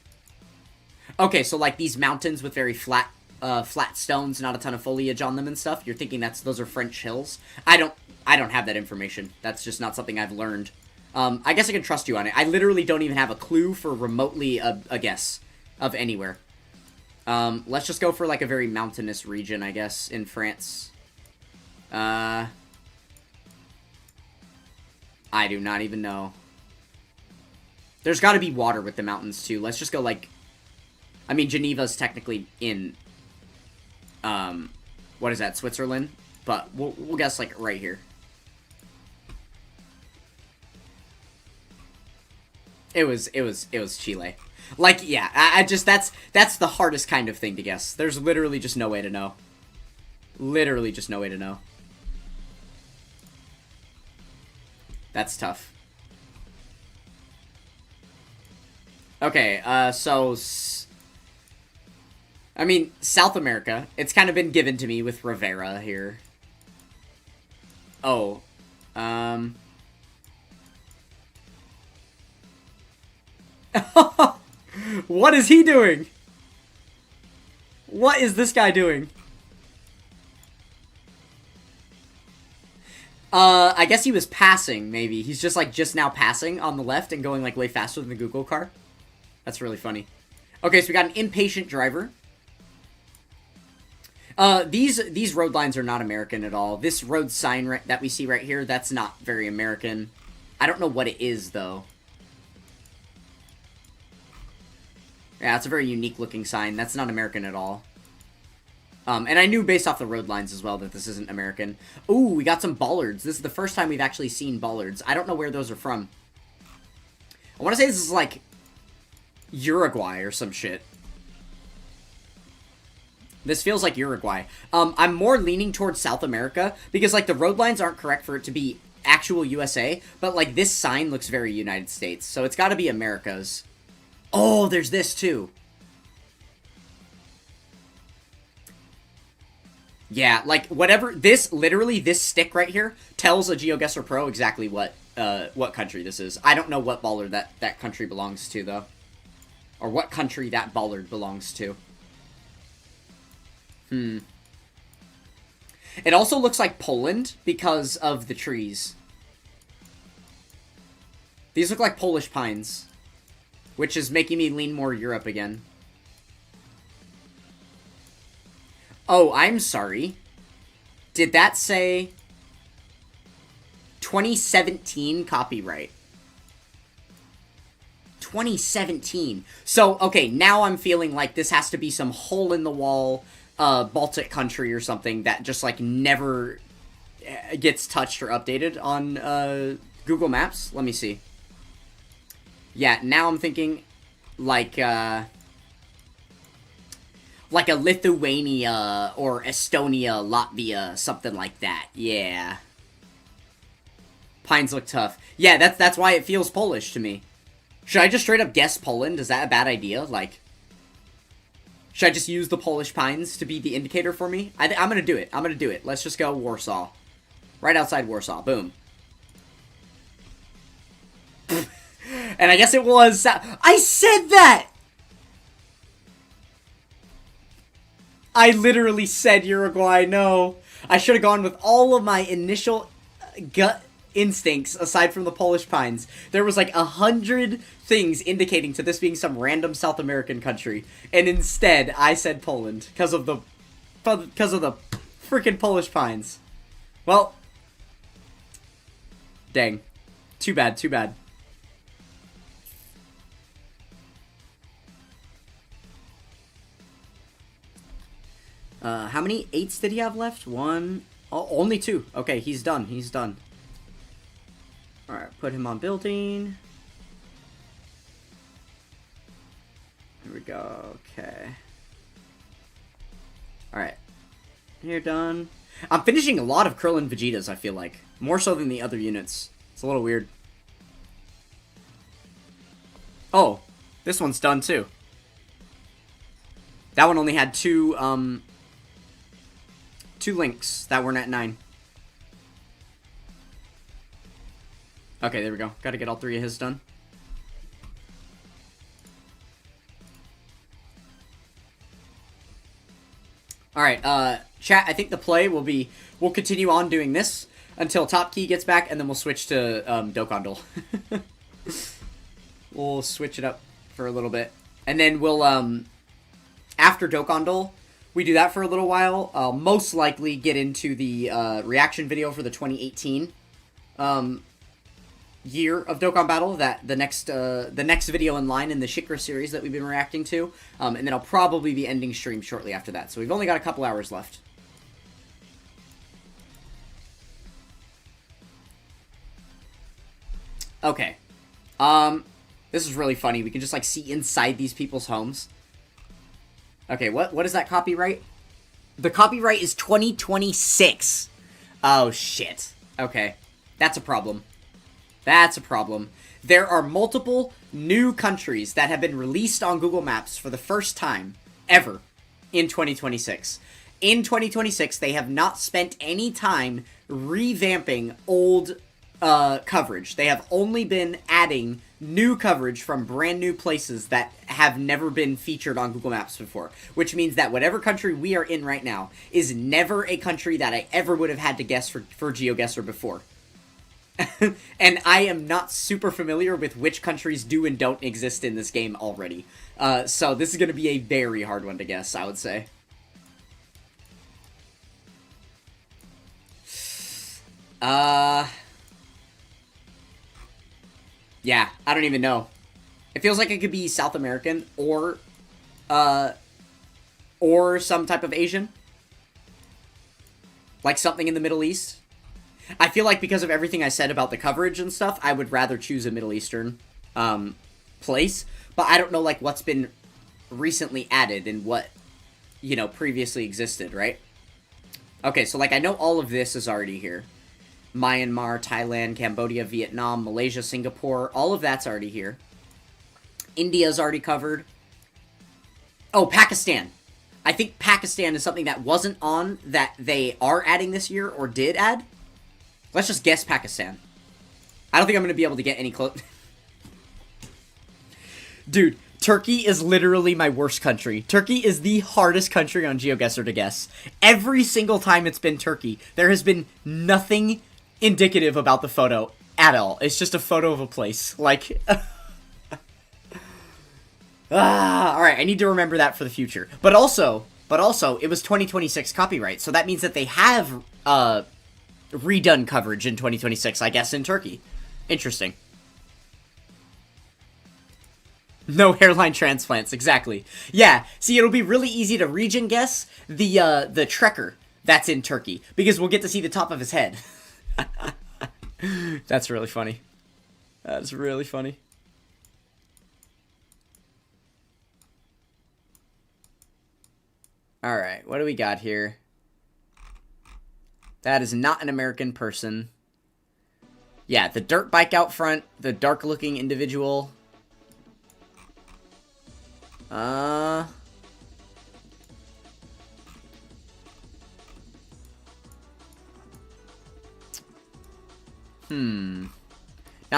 Okay, so, like, these mountains with very flat stones, not a ton of foliage on them and stuff, you're thinking those are French hills? I don't have that information. That's just not something I've learned. I guess I can trust you on it. I literally don't even have a clue for remotely a guess of anywhere. Let's just go for, like, a very mountainous region, I guess, in France. I do not even know. There's got to be water with the mountains, too. Let's just go, like... I mean, Geneva's technically in... what is that, Switzerland? But we'll guess, like, right here. It was Chile. Like, yeah, I just, that's the hardest kind of thing to guess. There's literally just no way to know. Literally just no way to know. That's tough. Okay, so... I mean, South America. It's kind of been given to me with Rivera here. Oh. What is he doing? What is this guy doing? I guess he was passing, maybe. He's just, like, just now passing on the left and going, like, way faster than the Google car. That's really funny. Okay, so we got an impatient driver. These road lines are not American at all. This road sign that we see right here, that's not very American. I don't know what it is, though. Yeah, it's a very unique looking sign. That's not American at all. And I knew based off the road lines as well that this isn't American. Ooh, we got some bollards. This is the first time we've actually seen bollards. I don't know where those are from. I want to say this is like Uruguay or some shit. This feels like Uruguay. I'm more leaning towards South America because, like, the road lines aren't correct for it to be actual USA, but, like, this sign looks very United States, so it's got to be America's. Oh, there's this too. Yeah, like, whatever, literally, this stick right here tells a GeoGuessr Pro exactly what country this is. I don't know what bollard that country belongs to, though. Or what country that bollard belongs to. It also looks like Poland because of the trees. These look like Polish pines, which is making me lean more Europe again. Oh, I'm sorry. Did that say 2017 copyright? 2017. So, okay, now I'm feeling like this has to be some hole-in-the-wall Baltic country or something that just, like, never gets touched or updated on Google Maps. Let me see. Yeah, now I'm thinking, like a Lithuania or Estonia, Latvia, something like that. Yeah. Pines look tough. Yeah, that's why it feels Polish to me. Should I just straight up guess Poland? Is that a bad idea? Like, should I just use the Polish pines to be the indicator for me? I'm gonna do it. I'm gonna do it. Let's just go Warsaw. Right outside Warsaw. Boom. And I guess it was... I said that! I literally said Uruguay, no. I should have gone with all of my initial gut instincts, aside from the Polish pines. There was like 100 things indicating to this being some random South American country. And instead, I said Poland, because of the freaking Polish pines. Well, dang. Too bad, too bad. How many 8s did he have left? One. Oh, only 2. Okay, he's done. He's done. Alright, put him on building. Here we go. Okay. Alright. You're done. I'm finishing a lot of Krillin Vegetas, I feel like. More so than the other units. It's a little weird. Oh, this one's done too. That one only had 2 links that weren't at 9. Okay, there we go. Gotta get all 3 of his done. Alright, chat, I think the play will be... We'll continue on doing this until Top Key gets back, and then we'll switch to Dokkan. We'll switch it up for a little bit. And then we'll, after Dokkan, we do that for a little while. I'll most likely get into the reaction video for the 2018 year of Dokkan Battle, that the next video in line in the Shikra series that we've been reacting to, and then I'll probably be ending stream shortly after that. So we've only got a couple hours left. Okay. This is really funny. We can just, like, see inside these people's homes. Okay, what is that copyright? The copyright is 2026. Oh, shit. Okay. That's a problem. That's a problem. There are multiple new countries that have been released on Google Maps for the first time ever in 2026. In 2026, they have not spent any time revamping old coverage. They have only been adding new coverage from brand new places that have never been featured on Google Maps before, which means that whatever country we are in right now is never a country that I ever would have had to guess for GeoGuessr before. And I am not super familiar with which countries do and don't exist in this game already. So this is going to be a very hard one to guess, I would say. Yeah, I don't even know. It feels like it could be South American or some type of Asian. Like something in the Middle East. I feel like because of everything I said about the coverage and stuff, I would rather choose a Middle Eastern place. But I don't know, like, what's been recently added and what, you know, previously existed, right? Okay, so, like, I know all of this is already here. Myanmar, Thailand, Cambodia, Vietnam, Malaysia, Singapore, all of that's already here. India's already covered. Oh, Pakistan. I think Pakistan is something that wasn't on that they are adding this year or did add. Let's just guess Pakistan. I don't think I'm going to be able to get any close. Dude, Turkey is literally my worst country. Turkey is the hardest country on GeoGuessr to guess. Every single time it's been Turkey, there has been nothing indicative about the photo at all. It's just a photo of a place. Like... alright, I need to remember that for the future. But also, it was 2026 copyright, so that means that they have, redone coverage in 2026, I guess, in Turkey. Interesting. No hairline transplants, exactly. Yeah, see, it'll be really easy to region guess the Trekker that's in Turkey, because we'll get to see the top of his head. That's really funny. That's really funny. Alright, what do we got here? That is not an American person. Yeah, the dirt bike out front, the dark-looking individual. Not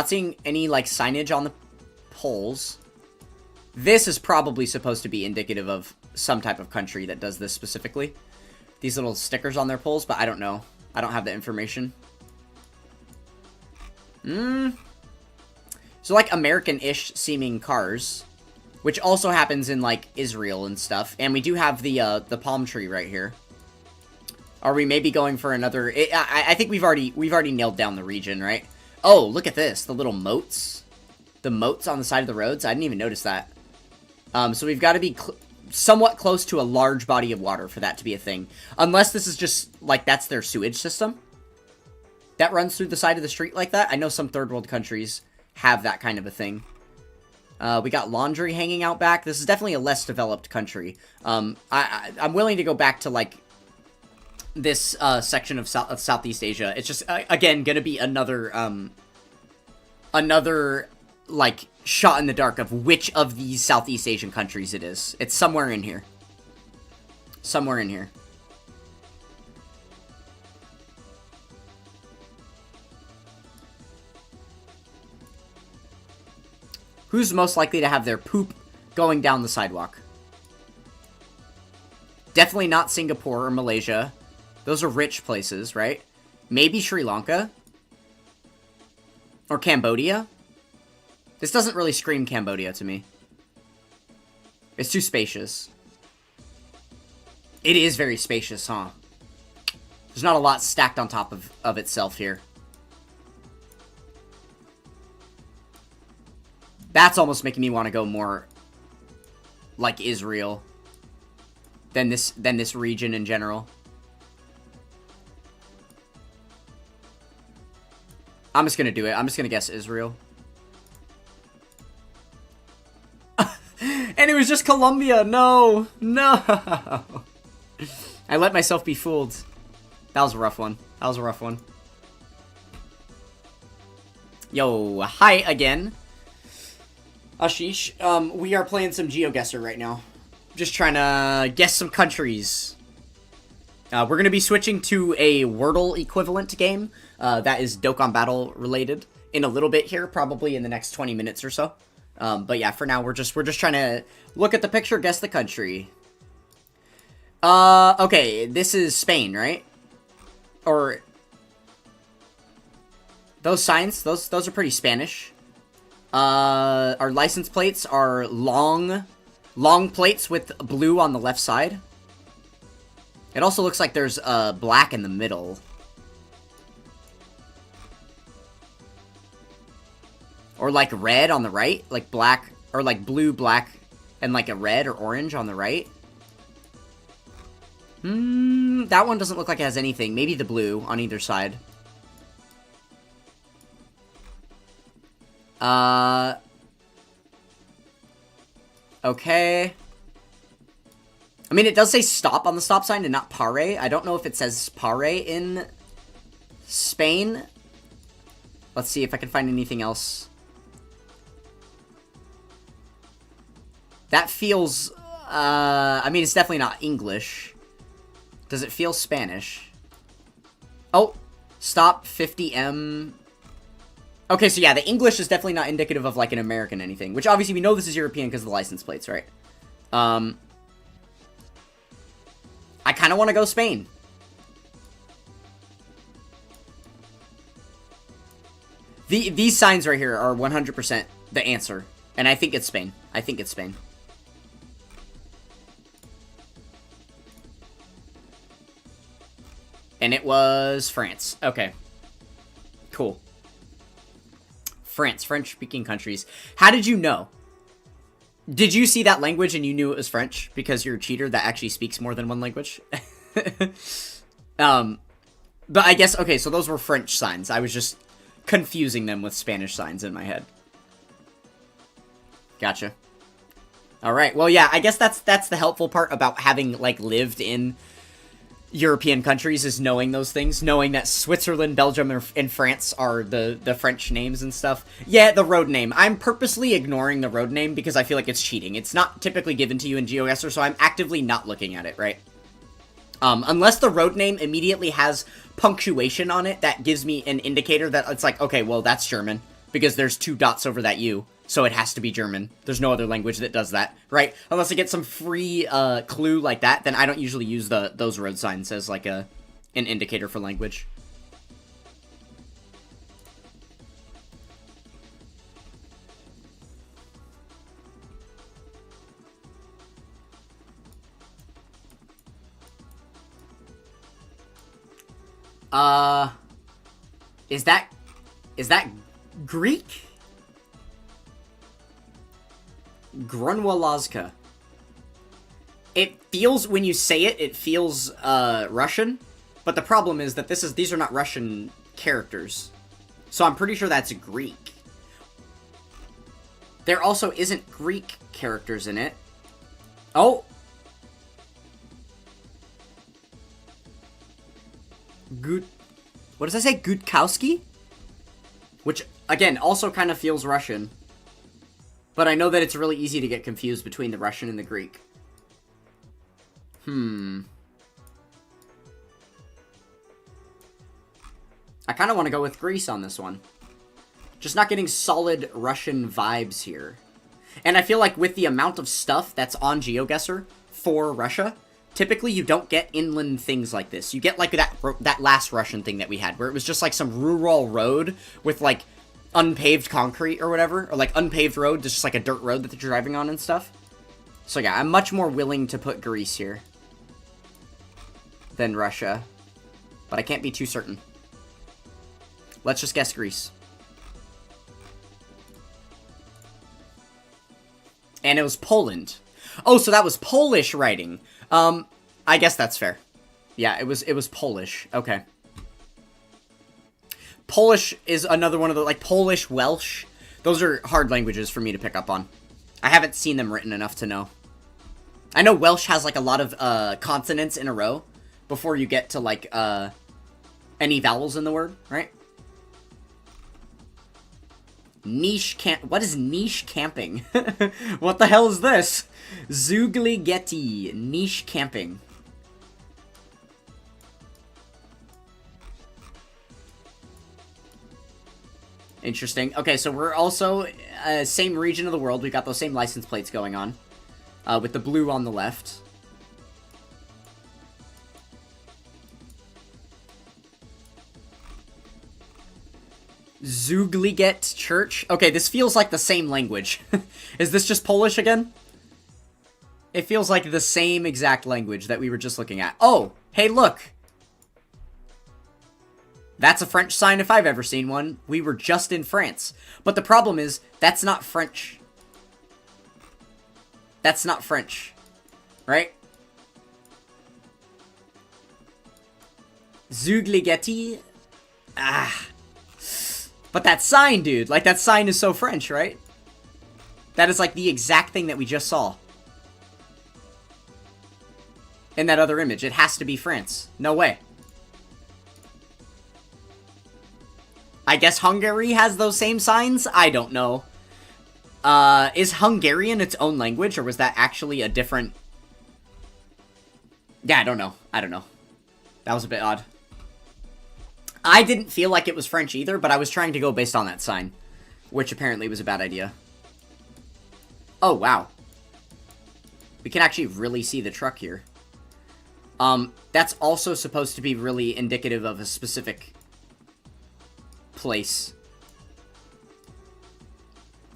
seeing any, like, signage on the poles. This is probably supposed to be indicative of some type of country that does this specifically. These little stickers on their poles, but I don't know. I don't have the information. So, like, American-ish seeming cars. Which also happens in, like, Israel and stuff. And we do have the palm tree right here. Are we maybe going for another... I think we've already nailed down the region, right? Oh, look at this. The little moats. The moats on the side of the roads. I didn't even notice that. So we've got to be somewhat close to a large body of water for that to be a thing. Unless this is just, like, that's their sewage system. That runs through the side of the street like that. I know some third world countries have that kind of a thing. We got laundry hanging out back. This is definitely a less developed country. I'm willing to go back to, like, this section of Southeast Asia. It's just, again, gonna be another, like, shot in the dark of which of these Southeast Asian countries it is. It's somewhere in here. Somewhere in here. Who's most likely to have their poop going down the sidewalk? Definitely not Singapore or Malaysia. Those are rich places, right? Maybe Sri Lanka? Or Cambodia? This doesn't really scream Cambodia to me. It's too spacious. It is very spacious, huh? There's not a lot stacked on top of itself here. That's almost making me want to go more like Israel than this region in general. I'm just gonna do it. I'm just gonna guess Israel. And it was just Colombia. No. No. I let myself be fooled. That was a rough one. That was a rough one. Yo, hi again. Ashish, we are playing some GeoGuessr right now. Just trying to guess some countries. We're going to be switching to a Wordle equivalent game that is Dokkan Battle related in a little bit here, probably in the next 20 minutes or so. But yeah, for now, we're just trying to look at the picture, guess the country. Okay, this is Spain, right? Or... Those signs, those are pretty Spanish. Our license plates are long plates with blue on the left side. It also looks like there's black in the middle. Or like red on the right, like black, or like blue, black, and like a red or orange on the right. That one doesn't look like it has anything. Maybe the blue on either side. Okay. I mean, it does say stop on the stop sign and not pare. I don't know if it says pare in Spain. Let's see if I can find anything else. That feels, I mean, it's definitely not English. Does it feel Spanish? Oh, stop 50M. Okay, so yeah, the English is definitely not indicative of, like, an American anything. Which, obviously, we know this is European because of the license plates, right? I kind of want to go Spain. These signs right here are 100% the answer. And I think it's Spain. I think it's Spain. And it was France. Okay. Cool. France, French-speaking countries. How did you know? Did you see that language and you knew it was French because you're a cheater that actually speaks more than one language? But I guess, okay, so those were French signs. I was just confusing them with Spanish signs in my head. Gotcha. Alright, well, yeah, I guess that's the helpful part about having, like, lived in European countries, is knowing those things. Knowing that Switzerland, Belgium, and France are the French names and stuff. Yeah, the road name. I'm purposely ignoring the road name because I feel like it's cheating. It's not typically given to you in GeoGuessr, so I'm actively not looking at it, right? Unless the road name immediately has punctuation on it that gives me an indicator that it's like, okay, well, that's German, because there's 2 dots over that U, so it has to be German. There's no other language that does that, right? Unless I get some free clue like that, then I don't usually use those road signs as like an indicator for language. Is that Greek? Grunwaldzka. It feels, when you say it, it feels, Russian. But the problem is that these are not Russian characters. So I'm pretty sure that's Greek. There also isn't Greek characters in it. Oh! What does I say? Gutkowski? Which, again, also kind of feels Russian. But I know that it's really easy to get confused between the Russian and the Greek. I kind of want to go with Greece on this one. Just not getting solid Russian vibes here. And I feel like with the amount of stuff that's on GeoGuessr for Russia, typically you don't get inland things like this. You get like that last Russian thing that we had, where it was just like some rural road with like unpaved concrete or whatever, or like unpaved road, just like a dirt road that you're driving on and stuff. So yeah, I'm much more willing to put Greece here than Russia, but I can't be too certain. Let's just guess Greece. And it was Poland. Oh, so that was Polish writing. I guess that's fair. Yeah, it was Polish. Okay. Polish is another one of the, like, Polish, Welsh. Those are hard languages for me to pick up on. I haven't seen them written enough to know. I know Welsh has, like, a lot of, consonants in a row before you get to, like, any vowels in the word, right? What is niche camping? What the hell is this? Zugligeti. Niche camping. Interesting. Okay, so we're also same region of the world. We've got those same license plates going on. With the blue on the left. Zugliget Church. Okay, this feels like the same language. Is this just Polish again? It feels like the same exact language that we were just looking at. Oh, hey, look. That's a French sign if I've ever seen one. We were just in France. But the problem is, that's not French. That's not French. Right? Zugligeti. Ah. But that sign, dude. Like, that sign is so French, right? That is, like, the exact thing that we just saw. In that other image. It has to be France. No way. I guess Hungary has those same signs? I don't know. Is Hungarian its own language, or was that actually a different... Yeah, I don't know. I don't know. That was a bit odd. I didn't feel like it was French either, but I was trying to go based on that sign. Which apparently was a bad idea. Oh, wow. We can actually really see the truck here. That's also supposed to be really indicative of a specific place.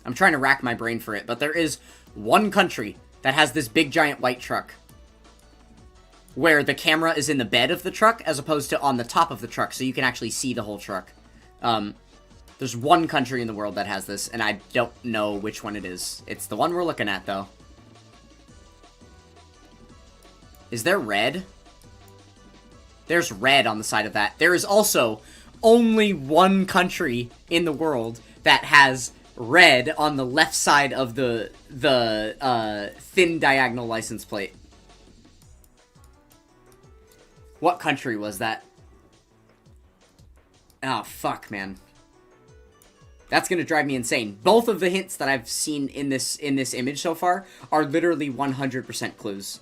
I'm trying to rack my brain for it, but there is one country that has this big giant white truck where the camera is in the bed of the truck as opposed to on the top of the truck, so you can actually see the whole truck. There's one country in the world that has this, and I don't know which one it is. It's the one we're looking at, though. Is there red? There's red on the side of that. There is also only one country in the world that has red on the left side of the thin diagonal license plate. What country was that? Oh, fuck, man. That's gonna drive me insane. Both of the hints that I've seen in this image so far are literally 100% clues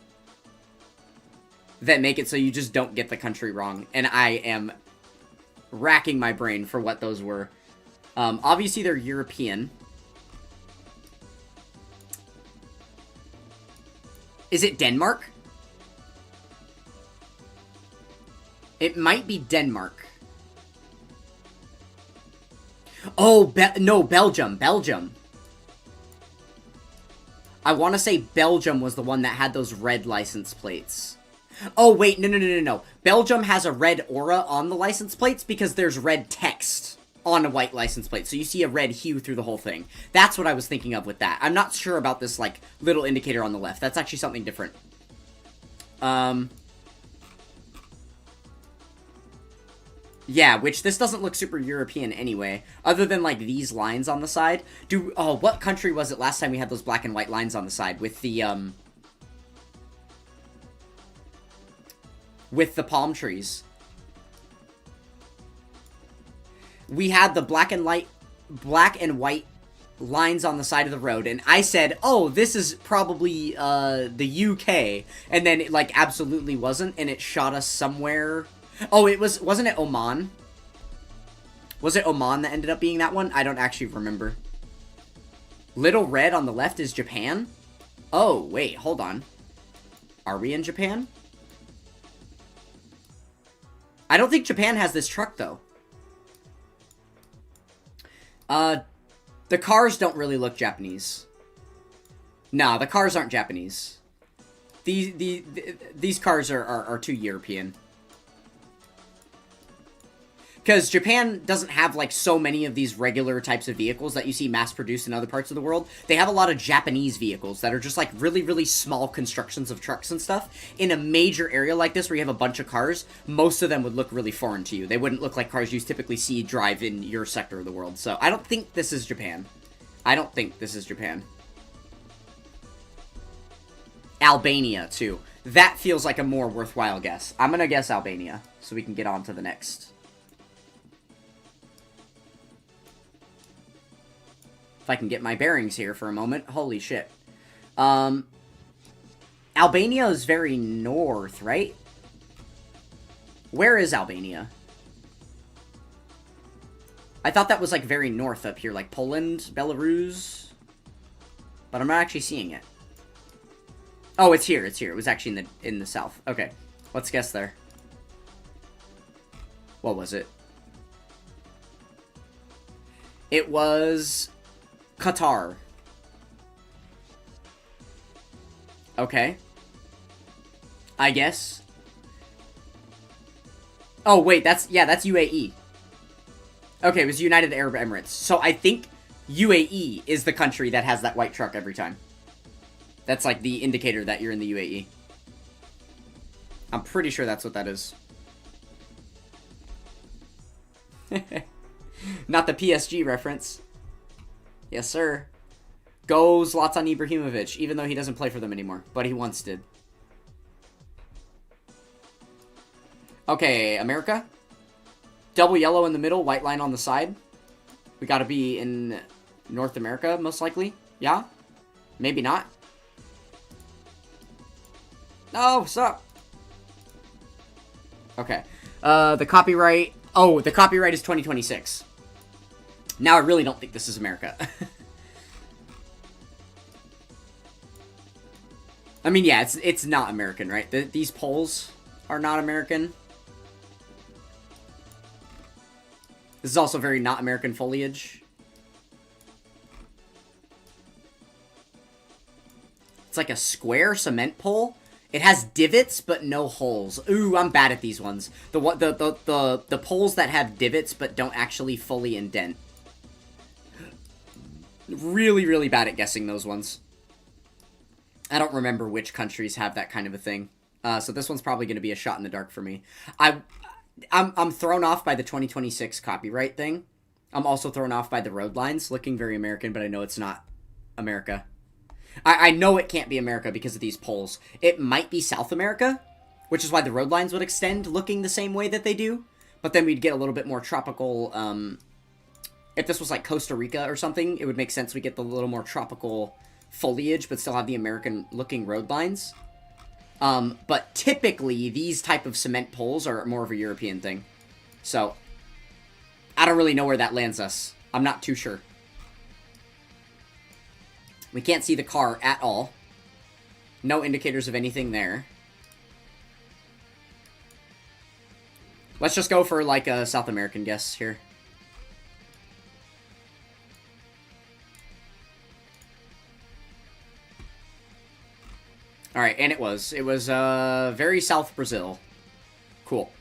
that make it so you just don't get the country wrong. And I am racking my brain for what those were. Obviously, they're European. Is it Denmark? It might be Denmark. Oh, no, Belgium. Belgium. I want to say Belgium was the one that had those red license plates. Oh, wait, no. Belgium has a red aura on the license plates because there's red text on a white license plate. So you see a red hue through the whole thing. That's what I was thinking of with that. I'm not sure about this, like, little indicator on the left. That's actually something different. Yeah, which this doesn't look super European anyway, other than, like, these lines on the side. Oh, what country was it last time we had those black and white lines on the side with the palm trees? We had the black and white lines on the side of the road, and I said, oh, this is probably, the UK, and then it, like, absolutely wasn't, and it shot us somewhere. Oh, wasn't it Oman? Was it Oman that ended up being that one? I don't actually remember. Little red on the left is Japan? Oh, wait, hold on. Are we in Japan? I don't think Japan has this truck, though. The cars don't really look Japanese. Nah, the cars aren't Japanese. These cars are too European. Because Japan doesn't have, like, so many of these regular types of vehicles that you see mass-produced in other parts of the world. They have a lot of Japanese vehicles that are just, like, really, really small constructions of trucks and stuff. In a major area like this where you have a bunch of cars, most of them would look really foreign to you. They wouldn't look like cars you typically see drive in your sector of the world. So, I don't think this is Japan. I don't think this is Japan. Albania, too. That feels like a more worthwhile guess. I'm gonna guess Albania, so we can get on to the next. If I can get my bearings here for a moment. Holy shit. Albania is very north, right? Where is Albania? I thought that was, like, very north up here, like Poland, Belarus. But I'm not actually seeing it. Oh, it's here, it's here. It was actually in the south. Okay, let's guess there. What was it? It was Qatar. Okay. I guess. Oh, wait, that's UAE. Okay, it was United Arab Emirates. So I think UAE is the country that has that white truck every time. That's like the indicator that you're in the UAE. I'm pretty sure that's what that is. Not the PSG reference. Yes, sir. Go Zlatan Ibrahimovic, even though he doesn't play for them anymore. But he once did. Okay, America. Double yellow in the middle, white line on the side. We gotta be in North America, most likely. Yeah? Maybe not. No, what's up? Okay. The copyright... Oh, the copyright is 2026. Now I really don't think this is America. I mean, yeah, it's not American, right? These poles are not American. This is also very not American foliage. It's like a square cement pole. It has divots, but no holes. Ooh, I'm bad at these ones. The poles that have divots, but don't actually fully indent. Really, really bad at guessing those ones. I don't remember which countries have that kind of a thing. So this one's probably going to be a shot in the dark for me. I'm thrown off by the 2026 copyright thing. I'm also thrown off by the road lines looking very American, but I know it's not America. I know it can't be America because of these poles. It might be South America, which is why the road lines would extend looking the same way that they do. But then we'd get a little bit more tropical. If this was like Costa Rica or something, it would make sense we get the little more tropical foliage, but still have the American-looking road lines. But typically, these type of cement poles are more of a European thing. So, I don't really know where that lands us. I'm not too sure. We can't see the car at all. No indicators of anything there. Let's just go for, like, a South American guess here. Alright, and it was. It was, very South Brazil. Cool.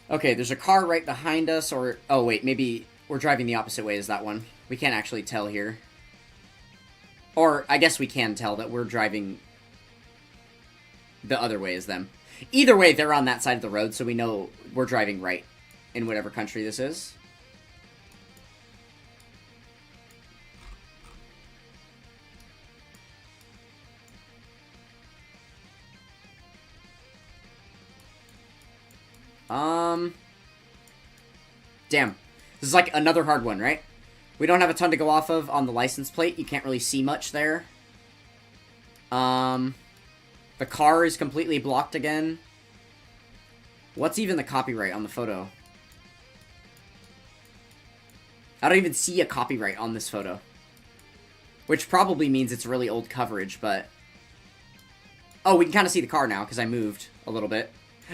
Okay, there's a car right behind us, or... Oh, wait, maybe we're driving the opposite way as that one. We can't actually tell here. Or, I guess we can tell that we're driving the other way as them. Either way, they're on that side of the road, so we know we're driving right in whatever country this is. Damn. This is like another hard one, right? We don't have a ton to go off of on the license plate. You can't really see much there. The car is completely blocked again. What's even the copyright on the photo? I don't even see a copyright on this photo. Which probably means it's really old coverage, but... Oh, we can kind of see the car now, because I moved a little bit.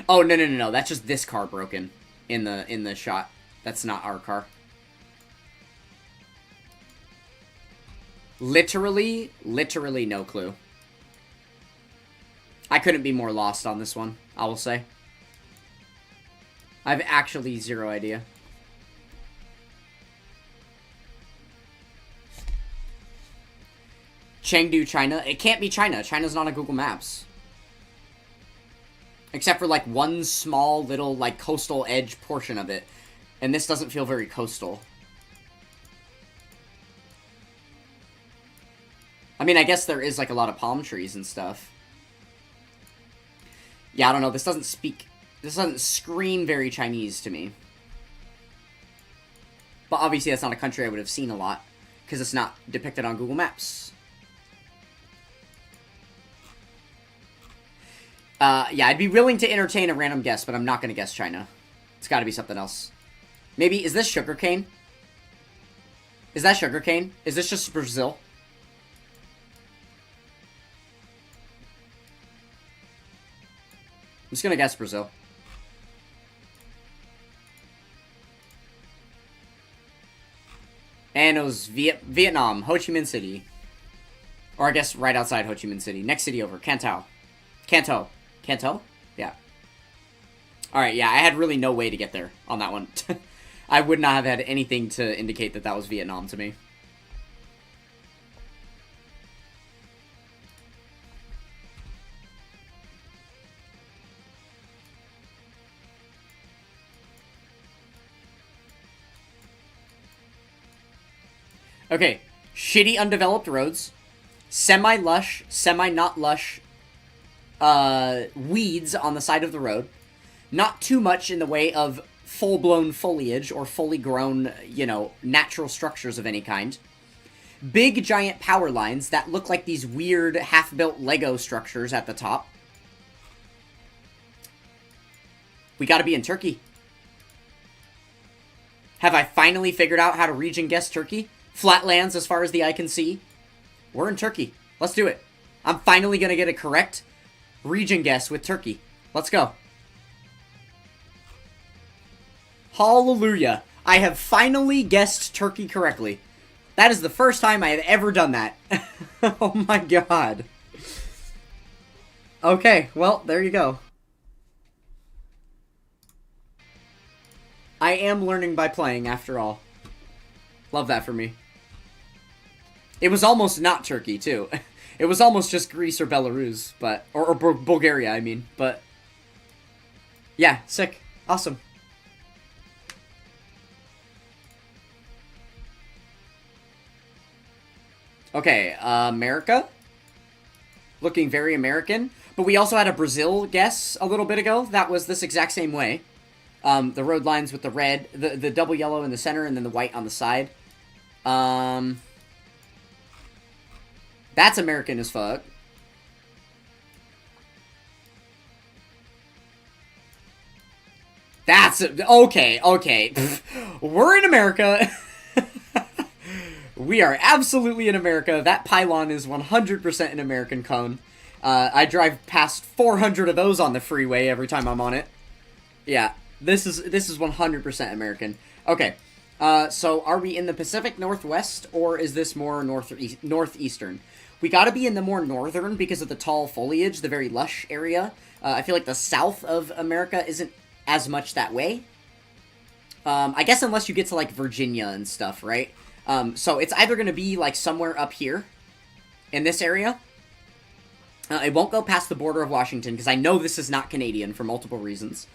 Oh, no. That's just this car broken in the shot. That's not our car. Literally no clue. I couldn't be more lost on this one, I will say. I have actually zero idea. Chengdu, China. It can't be China. China's not on Google Maps. Except for, like, one small little, like, coastal edge portion of it. And this doesn't feel very coastal. I mean, I guess there is, like, a lot of palm trees and stuff. Yeah, I don't know. This doesn't scream very Chinese to me. But obviously that's not a country I would have seen a lot. Because it's not depicted on Google Maps. Yeah, I'd be willing to entertain a random guess, but I'm not going to guess China. It's got to be something else. Maybe, is this sugarcane? Is that sugarcane? Is this just Brazil? I'm just going to guess Brazil. And it was Vietnam, Ho Chi Minh City. Or I guess right outside Ho Chi Minh City. Next city over, Canton. Canton? Yeah. Alright, yeah, I had really no way to get there on that one. I would not have had anything to indicate that that was Vietnam to me. Okay, shitty undeveloped roads, semi-lush, semi-not lush weeds on the side of the road, not too much in the way of full-blown foliage or fully grown, you know, natural structures of any kind. Big giant power lines that look like these weird half-built Lego structures at the top. We gotta be in Turkey. Have I finally figured out how to region guess Turkey? Flatlands as far as the eye can see. We're in Turkey. Let's do it. I'm finally gonna get a correct region guess with Turkey. Let's go. Hallelujah. I have finally guessed Turkey correctly. That is the first time I have ever done that. Oh my god. Okay, well, there you go. I am learning by playing, after all. Love that for me. It was almost not Turkey, too. It was almost just Greece or Belarus, but... Or Bulgaria, I mean. But... Yeah, sick. Awesome. Okay, America. Looking very American. But we also had a Brazil guess a little bit ago. That was this exact same way. The road lines with the red, the double yellow in the center, and then the white on the side. That's American as fuck. That's... Okay, okay. We're in America. We are absolutely in America. That pylon is 100% an American cone. I drive past 400 of those on the freeway every time I'm on it. Yeah, this is 100% American. Okay, so are we in the Pacific Northwest, or is this more northeastern? We gotta be in the more northern because of the tall foliage, the very lush area. I feel like the south of America isn't as much that way. I guess unless you get to, like, Virginia and stuff, right? So it's either going to be, like, somewhere up here in this area. It won't go past the border of Washington, because I know this is not Canadian for multiple reasons.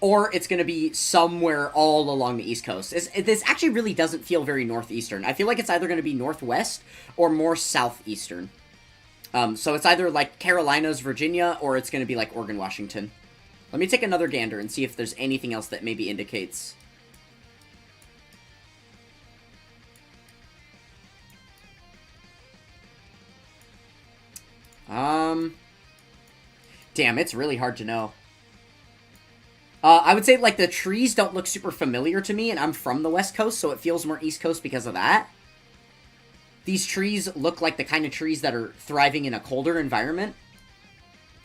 Or it's going to be somewhere all along the East Coast. This actually really doesn't feel very northeastern. I feel like it's either going to be northwest or more southeastern. So it's either, like, Carolinas, Virginia, or it's going to be, like, Oregon, Washington. Let me take another gander and see if there's anything else that maybe indicates... Damn, it's really hard to know. I would say, like, the trees don't look super familiar to me, and I'm from the West Coast, so it feels more East Coast because of that. These trees look like the kind of trees that are thriving in a colder environment,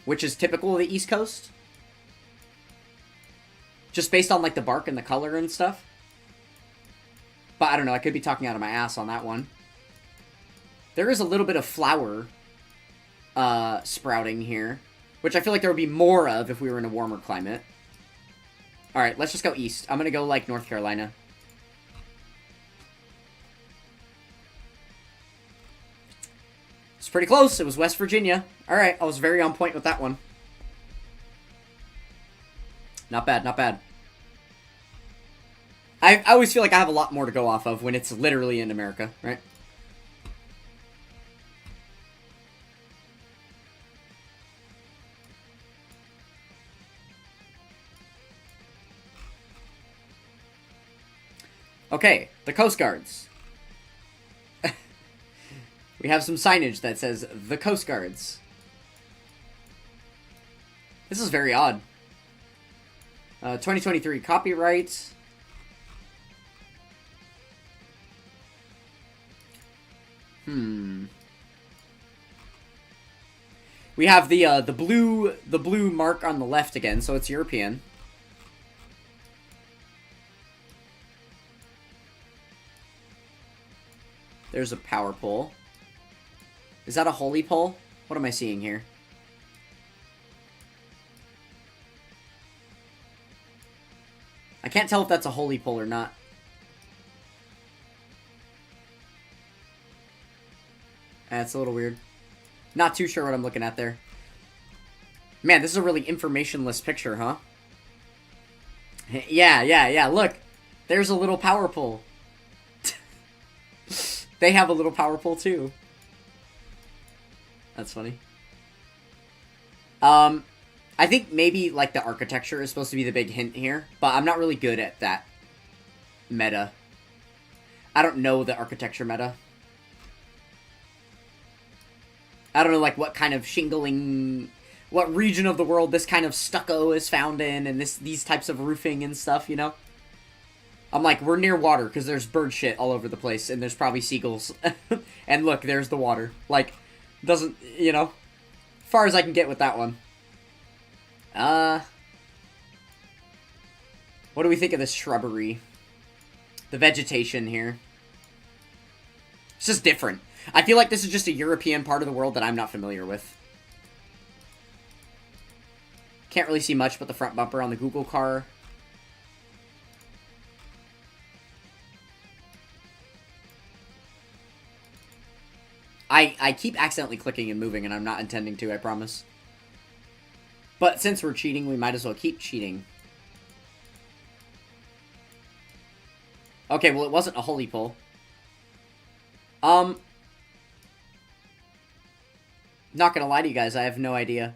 which is typical of the East Coast. Just based on, like, the bark and the color and stuff. But I don't know, I could be talking out of my ass on that one. There is a little bit of flower sprouting here, which I feel like there would be more of if we were in a warmer climate. Alright, let's just go east. I'm gonna go, like, North Carolina. It's pretty close. It was West Virginia. Alright, I was very on point with that one. Not bad, not bad. I always feel like I have a lot more to go off of when it's literally in America, right? Okay, the Coast Guards. We have some signage that says, the Coast Guards. This is very odd. 2023, copyright. We have the blue mark on the left again, so it's European. There's a power pole. Is that a holy pole? What am I seeing here? I can't tell if that's a holy pole or not. That's a little weird. Not too sure what I'm looking at there. Man, this is a really informationless picture, huh? Yeah, look. There's a little power pole. They have a little power pole, too. That's funny. I think maybe, like, the architecture is supposed to be the big hint here, but I'm not really good at that meta. I don't know the architecture meta. I don't know, like, what kind of shingling, what region of the world this kind of stucco is found in, and these types of roofing and stuff, you know? I'm like, we're near water, because there's bird shit all over the place, and there's probably seagulls. And look, there's the water. Like, doesn't, you know, far as I can get with that one. What do we think of this shrubbery? The vegetation here. It's just different. I feel like this is just a European part of the world that I'm not familiar with. Can't really see much but the front bumper on the Google car. I keep accidentally clicking and moving, and I'm not intending to, I promise. But since we're cheating, we might as well keep cheating. Okay, well, it wasn't a holy pull. Not gonna lie to you guys, I have no idea.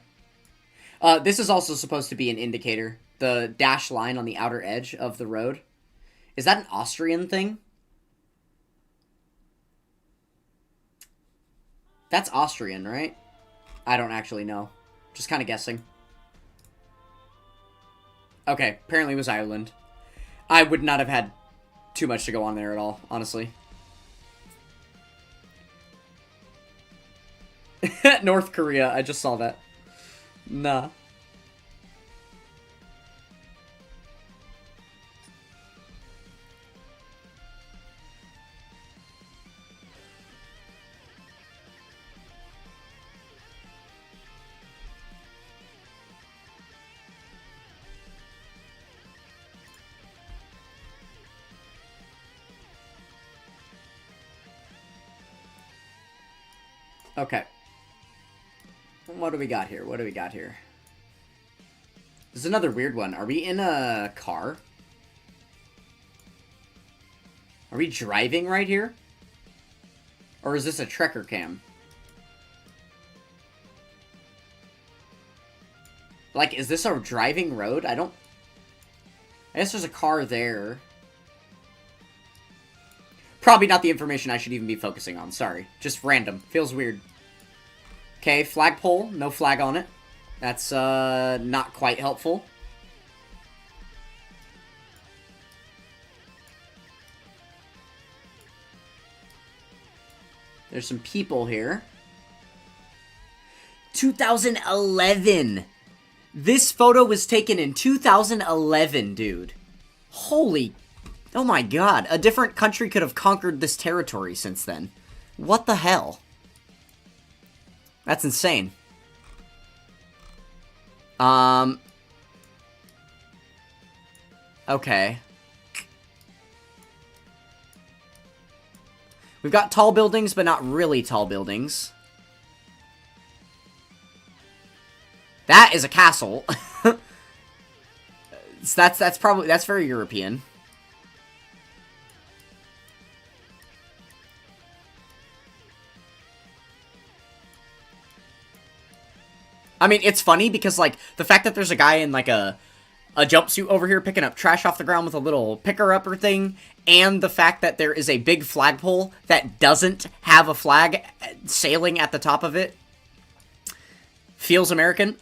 This is also supposed to be an indicator. The dashed line on the outer edge of the road. Is that an Austrian thing? That's Austrian, right? I don't actually know. Just kind of guessing. Okay, apparently it was Ireland. I would not have had too much to go on there at all, honestly. North Korea, I just saw that. Nah. Okay. What do we got here? What do we got here? This is another weird one. Are we in a car? Are we driving right here? Or is this a trekker cam? Like, is this a driving road? I guess there's a car there. Probably not the information I should even be focusing on. Sorry. Just random. Feels weird. Okay, flagpole. No flag on it. That's, not quite helpful. There's some people here. 2011! This photo was taken in 2011, dude. Holy... Oh my god, a different country could have conquered this territory since then. What the hell? That's insane. Okay. We've got tall buildings, but not really tall buildings. That is a castle. That's probably, that's very European. I mean, it's funny because, like, the fact that there's a guy in, like, a jumpsuit over here picking up trash off the ground with a little picker-upper thing, and the fact that there is a big flagpole that doesn't have a flag sailing at the top of it feels American.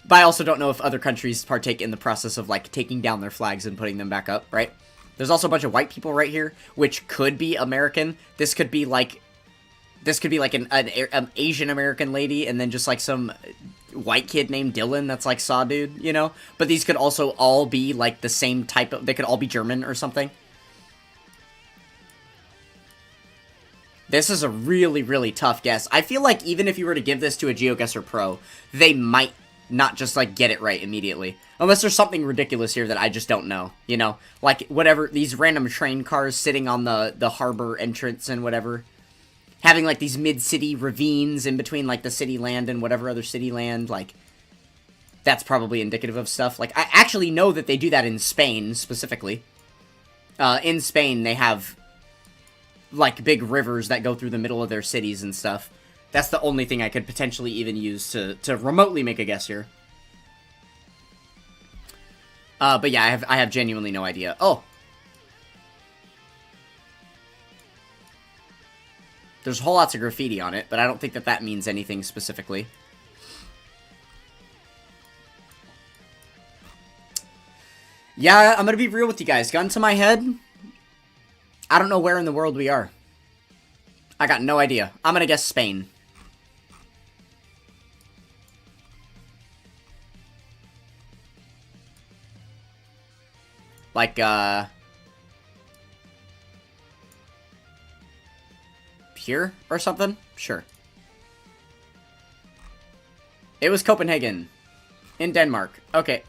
But I also don't know if other countries partake in the process of, like, taking down their flags and putting them back up, right? There's also a bunch of white people right here, which could be American. This could be, like... This could be, like, an Asian-American lady, and then just, like, some white kid named Dylan that's, like, Saw Dude, you know? But these could also all be, like, the same type of... They could all be German or something. This is a really, really tough guess. I feel like even if you were to give this to a GeoGuessr Pro, they might not just, like, get it right immediately. Unless there's something ridiculous here that I just don't know, you know? Like, whatever, these random train cars sitting on the harbor entrance and whatever. Having, like, these mid-city ravines in between, like, the city land and whatever other city land, like, that's probably indicative of stuff. Like, I actually know that they do that in Spain, specifically. In Spain, they have, like, big rivers that go through the middle of their cities and stuff. That's the only thing I could potentially even use to remotely make a guess here. But yeah, I have genuinely no idea. Oh! There's whole lots of graffiti on it, but I don't think that that means anything specifically. Yeah, I'm gonna be real with you guys. Gun to my head, I don't know where in the world we are. I got no idea. I'm gonna guess Spain. Like, here or something? Sure. It was Copenhagen. In Denmark. Okay.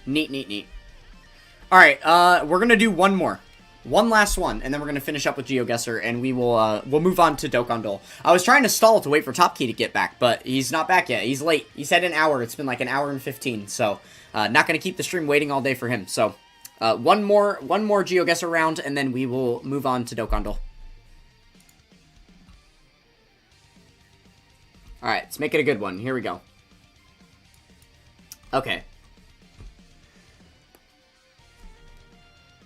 Neat, neat, neat. Alright, we're gonna do one more. One last one, and then we're gonna finish up with GeoGuessr, and we'll move on to Dokkan Dole. I was trying to stall to wait for Top Key to get back, but he's not back yet. He's late. He said an hour. It's been like an hour and 15, so not gonna keep the stream waiting all day for him. So one more GeoGuessr round, and then we will move on to Dokkan Dole. All right, let's make it a good one. Here we go. Okay.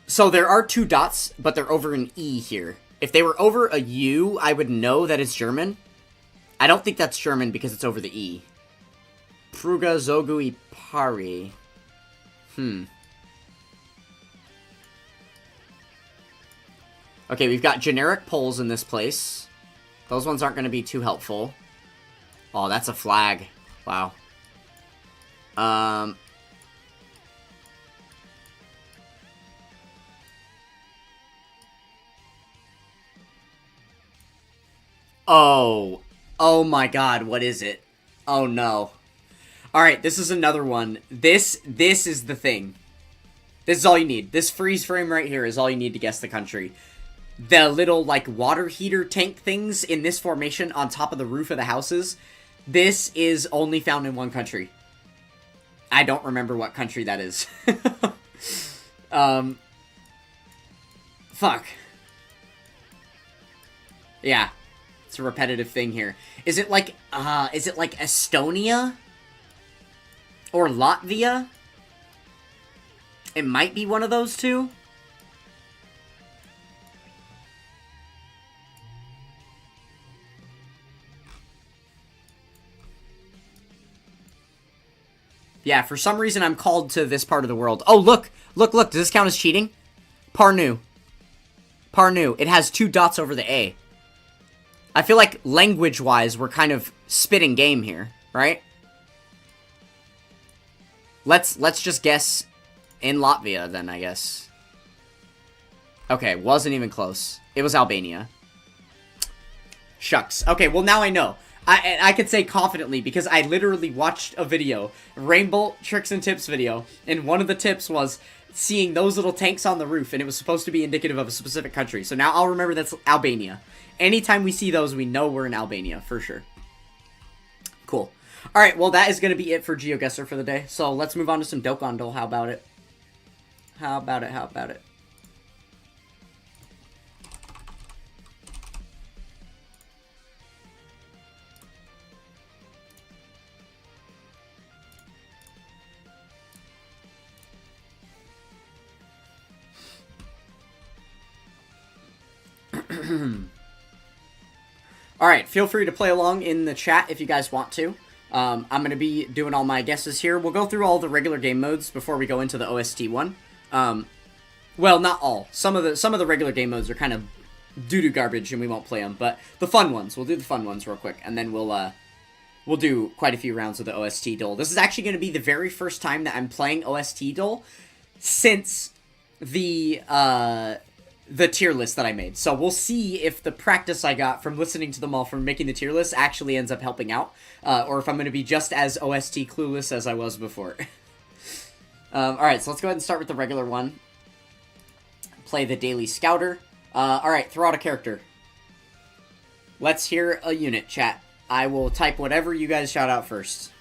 So there are 2 dots, but they're over an E here. If they were over a U, I would know that it's German. I don't think that's German because it's over the E. Pruga Zogui Pari. Okay, we've got generic polls in this place. Those ones aren't going to be too helpful. Oh, that's a flag. Wow. Oh my god, what is it? Oh no. Alright, this is another one. This is the thing. This is all you need. This freeze frame right here is all you need to guess the country. The little, like, water heater tank things in this formation on top of the roof of the houses, this is only found in one country. I don't remember what country that is. Fuck. Yeah. It's a repetitive thing here. Is it like Estonia? Or Latvia? It might be one of those two. Yeah, for some reason I'm called to this part of the world. Oh, look! Look, look! Does this count as cheating? Parnu. Parnu. It has 2 dots over the A. I feel like language-wise, we're kind of spitting game here, right? Let's just guess in Latvia, then, I guess. Okay, wasn't even close. It was Albania. Shucks. Okay, well, now I know. I could say confidently, because I literally watched a video, Rainbow Tricks and Tips video, and one of the tips was seeing those little tanks on the roof, and it was supposed to be indicative of a specific country. So now I'll remember that's Albania. Anytime we see those, we know we're in Albania, for sure. Cool. Alright, well, that is going to be it for GeoGuessr for the day. So let's move on to some Dokkan Dole. How about it? How about it? How about it? Alright, feel free to play along in the chat if you guys want to. I'm going to be doing all my guesses here. We'll go through all the regular game modes before we go into the OST one. Well, not all. Some of the regular game modes are kind of doo-doo garbage and we won't play them, but the fun ones. We'll do the fun ones real quick, and then we'll do quite a few rounds of the OST Dole. This is actually going to be the very first time that I'm playing OST Dole since the tier list that I made. So we'll see if the practice I got from listening to them all from making the tier list actually ends up helping out, or if I'm going to be just as OST clueless as I was before. Alright, so let's go ahead and start with the regular one. Play the Daily Scouter. Alright, throw out a character. Let's hear a unit, chat. I will type whatever you guys shout out first.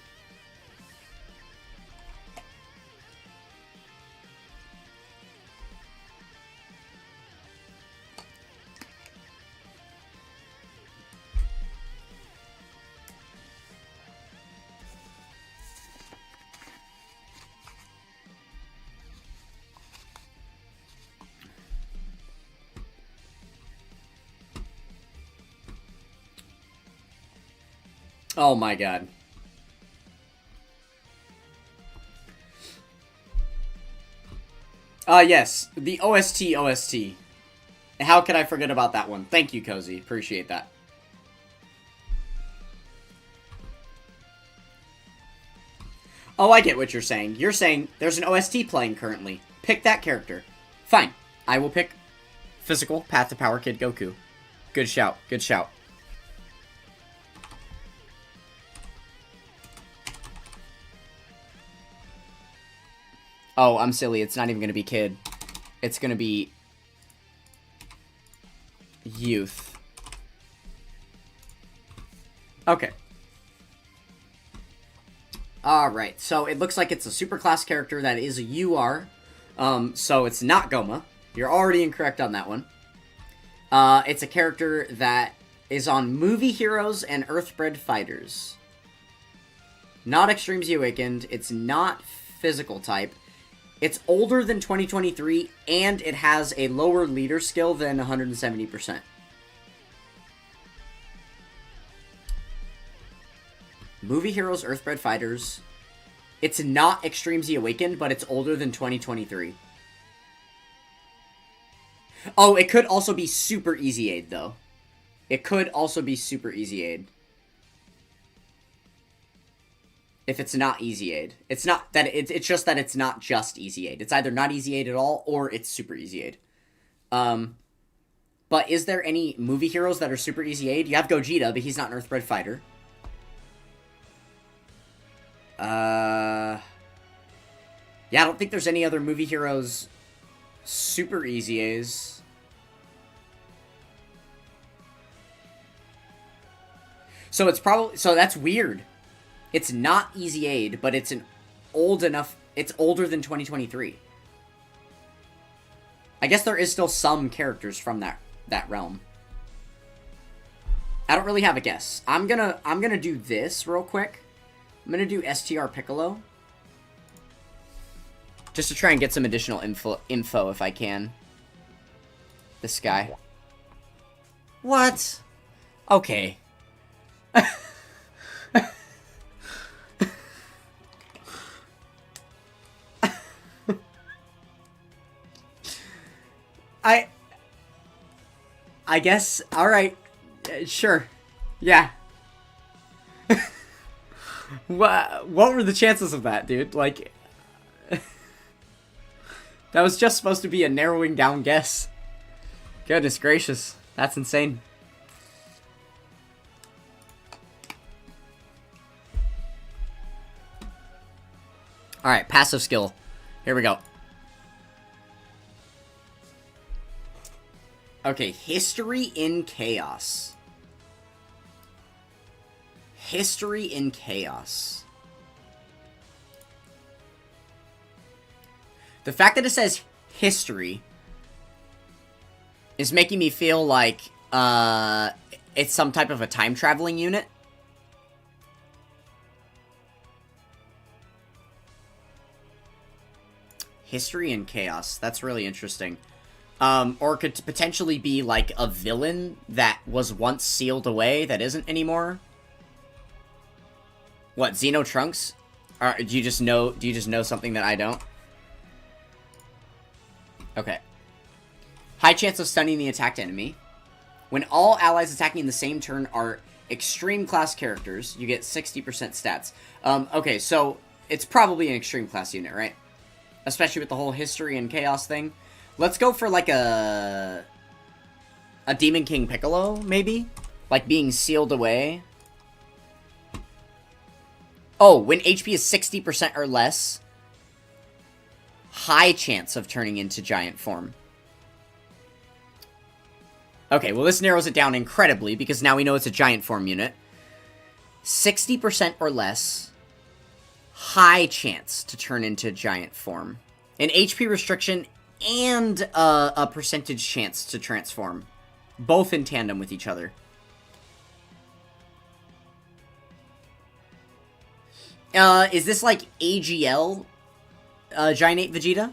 Oh my god. Yes, the OST. How could I forget about that one? Thank you, Cozy. Appreciate that. Oh, I get what you're saying. You're saying there's an OST playing currently. Pick that character. Fine. I will pick Physical Path to Power Kid Goku. Good shout. Good shout. Oh, I'm silly. It's not even going to be Kid. It's going to be youth. Okay. Alright, so it looks like it's a superclass character that is a UR. So it's not Goma. You're already incorrect on that one. It's a character that is on Movie Heroes and Earthbred Fighters. Not Extreme Z Awakened. It's not physical type. It's older than 2023, and it has a lower leader skill than 170%. Movie Heroes, Earthbred Fighters. It's not Extreme Z Awakened, but it's older than 2023. Oh, it could also be Super Easy Aid, though. It could also be Super Easy Aid. If it's not Easy Aid. It's not that it's just that it's not just Easy Aid. It's either not Easy Aid at all, or it's Super Easy Aid. But is there any movie heroes that are Super Easy Aid? You have Gogeta, but he's not an Earthbred Fighter. Yeah, I don't think there's any other movie heroes Super Easy A's. So it's probably... So that's weird. It's not Easy Aid, but it's an old enough... It's older than 2023. I guess there is still some characters from that realm. I don't really have a guess. I'm gonna do this real quick. I'm gonna do STR Piccolo. Just to try and get some additional info if I can. This guy. What? Okay. I guess, alright, sure, yeah. What were the chances of that, dude? Like, that was just supposed to be a narrowing down guess. Goodness gracious, that's insane. Alright, passive skill. Here we go. Okay, History in Chaos. History in Chaos. The fact that it says history is making me feel like it's some type of a time traveling unit. History in Chaos. That's really interesting. Or could potentially be like a villain that was once sealed away that isn't anymore. What, Xeno Trunks? Or do you just know something that I don't? Okay. High chance of stunning the attacked enemy. When all allies attacking in the same turn are extreme class characters, you get 60% stats. Okay, so it's probably an extreme class unit, right? Especially with the whole history and chaos thing. Let's go for like a Demon King Piccolo, maybe? Like being sealed away. Oh, when HP is 60% or less, high chance of turning into giant form. Okay, well this narrows it down incredibly, because now we know it's a giant form unit. 60% or less, high chance to turn into giant form. An HP restriction and a percentage chance to transform. Both in tandem with each other. Is this like AGL? Giant Ape Vegeta?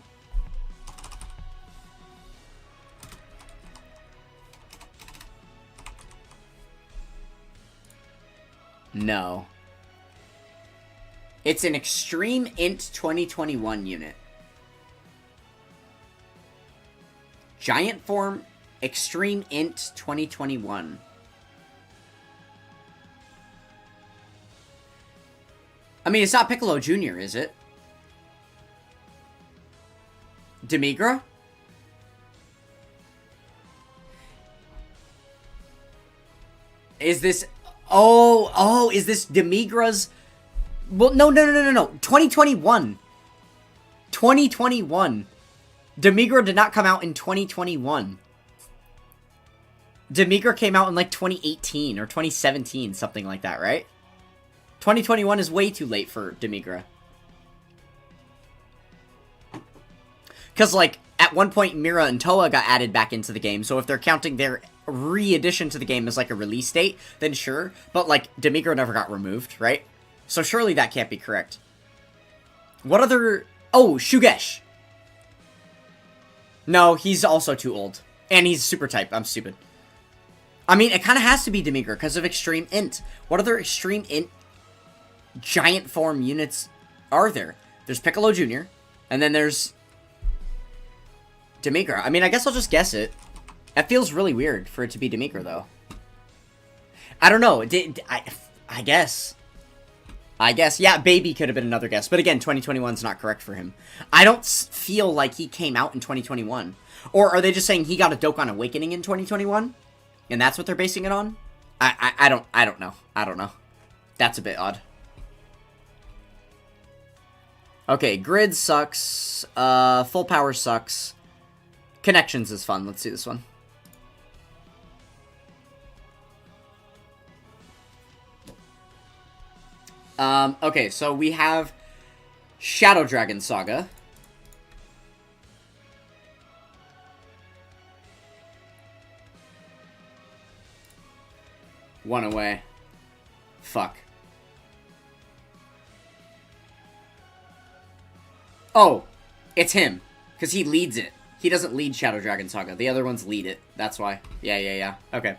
No. It's an Extreme Int 2021 unit. Giant Form, Extreme Int 2021. I mean, it's not Piccolo Jr., is it? Demigra? Is this... Oh, is this Demigra's... Well, no. 2021. 2021. Demigra did not come out in 2021. Demigra came out in like 2018 or 2017, something like that, right? 2021 is way too late for Demigra. Because, like, at one point, Mira and Toa got added back into the game, so if they're counting their re-addition to the game as, like, a release date, then sure. But, like, Demigra never got removed, right? So surely that can't be correct. What other... Oh, Shugesh! No, he's also too old. And he's super type. I'm stupid. I mean, it kind of has to be Demigra because of Extreme Int. What other Extreme Int giant form units are there? There's Piccolo Jr., and then there's Demigra. I mean, I guess I'll just guess it. That feels really weird for it to be Demigra, though. I don't know. I guess. Yeah, Baby could have been another guess. But again, 2021's not correct for him. I don't feel like he came out in 2021. Or are they just saying he got a Dokkan Awakening in 2021? And that's what they're basing it on? I don't know. I don't know. That's a bit odd. Okay, Grid sucks. Full Power sucks. Connections is fun. Let's see this one. Okay, so we have Shadow Dragon Saga. One away. Fuck. Oh, it's him. Because he leads it. He doesn't lead Shadow Dragon Saga. The other ones lead it. That's why. Yeah. Okay.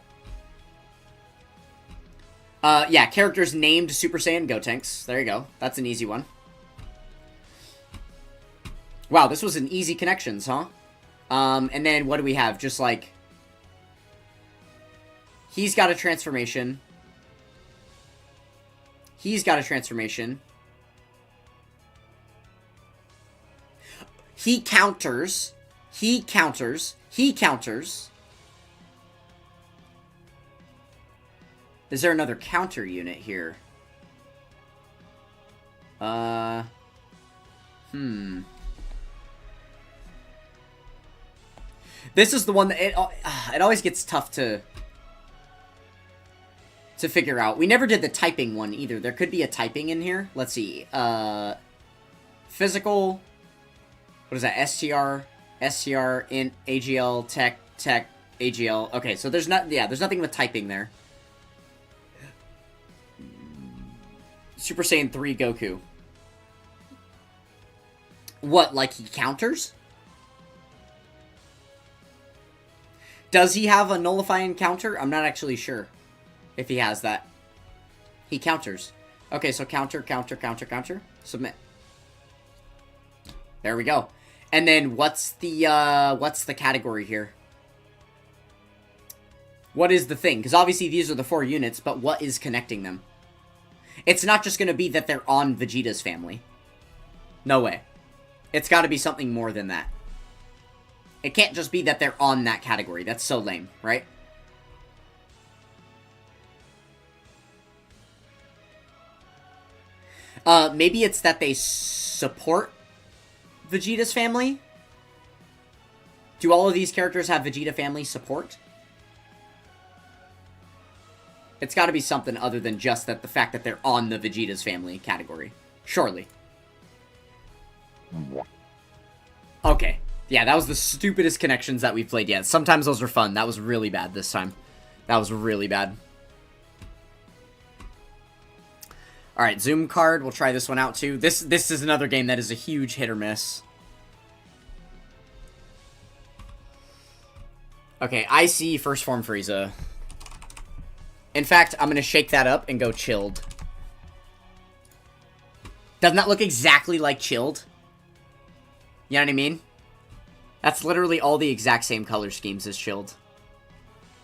Yeah, characters named Super Saiyan Gotenks. There you go. That's an easy one. Wow, this was an easy connections, huh? And then what do we have? Just like... He's got a transformation. He's got a transformation. He counters. He counters. He counters. Is there another counter unit here? This is the one that... It always gets tough to figure out. We never did the typing one either. There could be a typing in here. Let's see. Physical... What is that? STR, int, AGL, tech, AGL. Okay, so there's not... Yeah, there's nothing with typing there. Super Saiyan 3 Goku. What, like he counters? Does he have a nullifying counter? I'm not actually sure if he has that. He counters. Okay, so counter. Submit. There we go. And then what's the category here? What is the thing? Because obviously these are the 4 units, but what is connecting them? It's not just going to be that they're on Vegeta's family. No way. It's got to be something more than that. It can't just be that they're on that category. That's so lame, right? Maybe it's that they support Vegeta's family? Do all of these characters have Vegeta family support? It's got to be something other than just that the fact that they're on the Vegeta's family category. Surely. Okay. Yeah, that was the stupidest connections that we've played yet. Sometimes those are fun. That was really bad this time. That was really bad. Alright, Zoom card. We'll try this one out too. This is another game that is a huge hit or miss. Okay, I see First Form Frieza. In fact, I'm going to shake that up and go Chilled. Doesn't that look exactly like Chilled? You know what I mean? That's literally all the exact same color schemes as Chilled.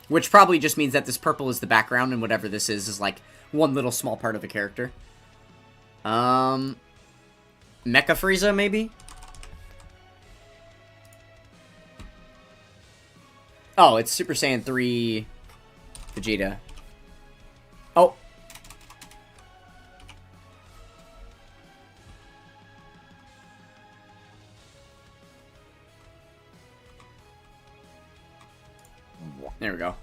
Which probably just means that this purple is the background and whatever this is like one little small part of a character. Mecha Frieza, maybe? Oh, it's Super Saiyan 3 Vegeta. Oh. There we go.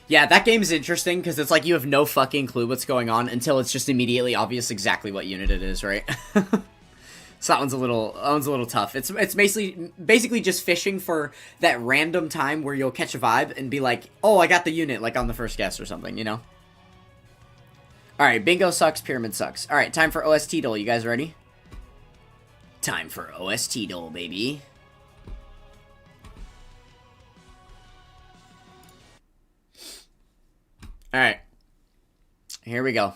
Yeah, that game is interesting because it's like you have no fucking clue what's going on until it's just immediately obvious exactly what unit it is, right? So that one's a little tough. It's basically just fishing for that random time where you'll catch a vibe and be like, oh, I got the unit, like on the first guess or something, you know? Alright, bingo sucks, pyramid sucks. Alright, time for OST Dole. You guys ready? Time for OST Dole, baby. Alright. Here we go.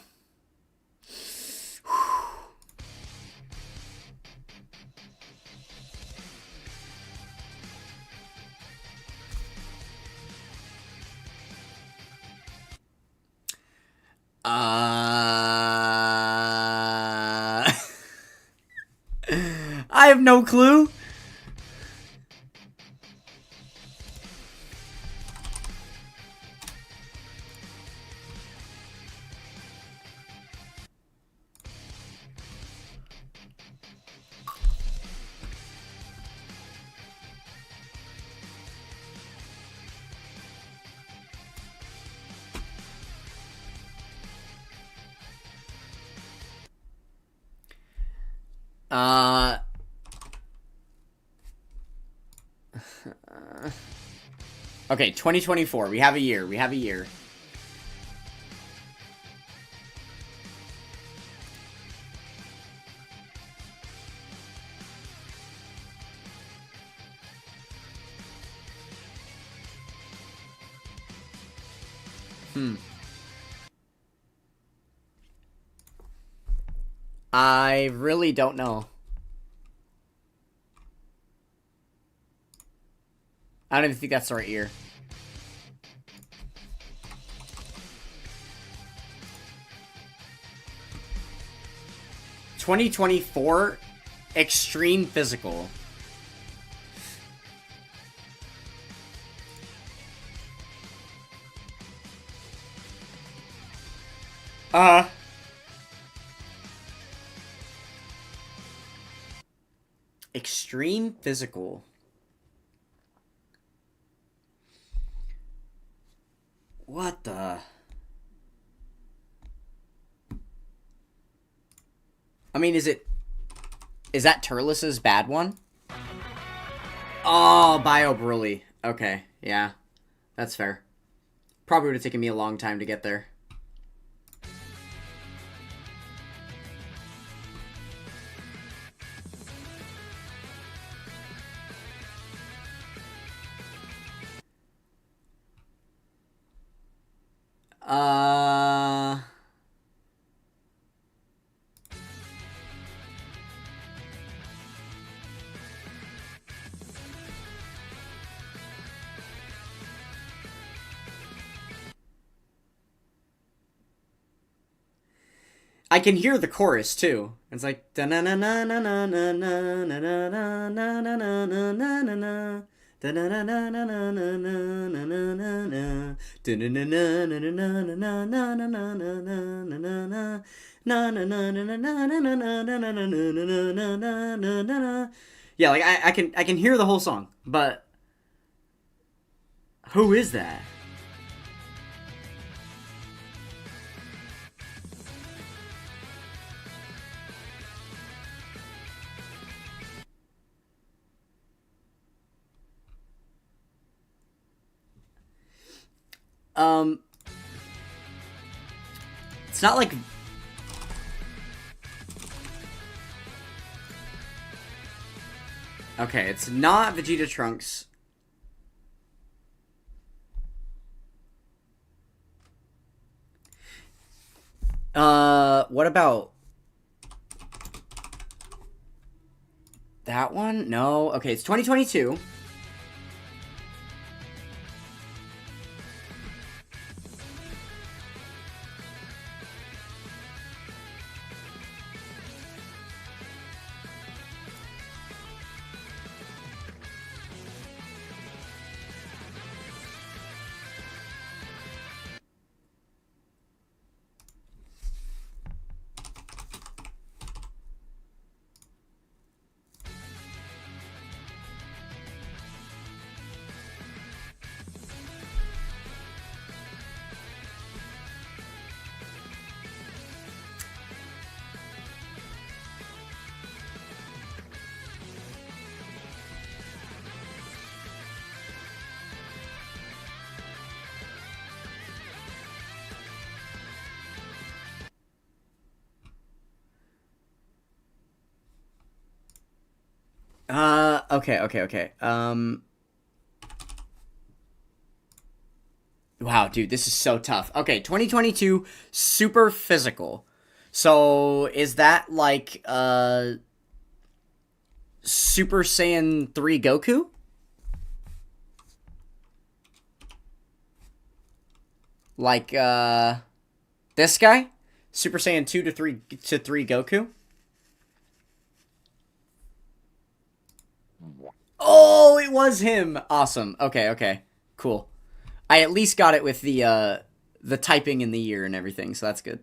I have no clue. Okay, 2024. We have a year. We have a year. I really don't know. I don't even think that's the right year. (2024) Extreme Physical. Extreme Physical. What the? I mean, is that Turles's bad one? Oh, Bio Broly. Okay, yeah. That's fair. Probably would have taken me a long time to get there. I can hear the chorus too. It's like yeah, like I can hear the whole song, but who is that? It's not like... Okay, it's not Vegeta Trunks. What about... that one? No. Okay, it's 2022. Okay. Wow, dude, this is so tough. Okay, 2022 super physical. So is that like Super Saiyan 3 Goku? Like this guy? Super Saiyan 2 to 3 Goku? Oh, it was him. Awesome. Okay. Cool. I at least got it with the typing in the year and everything, so that's good.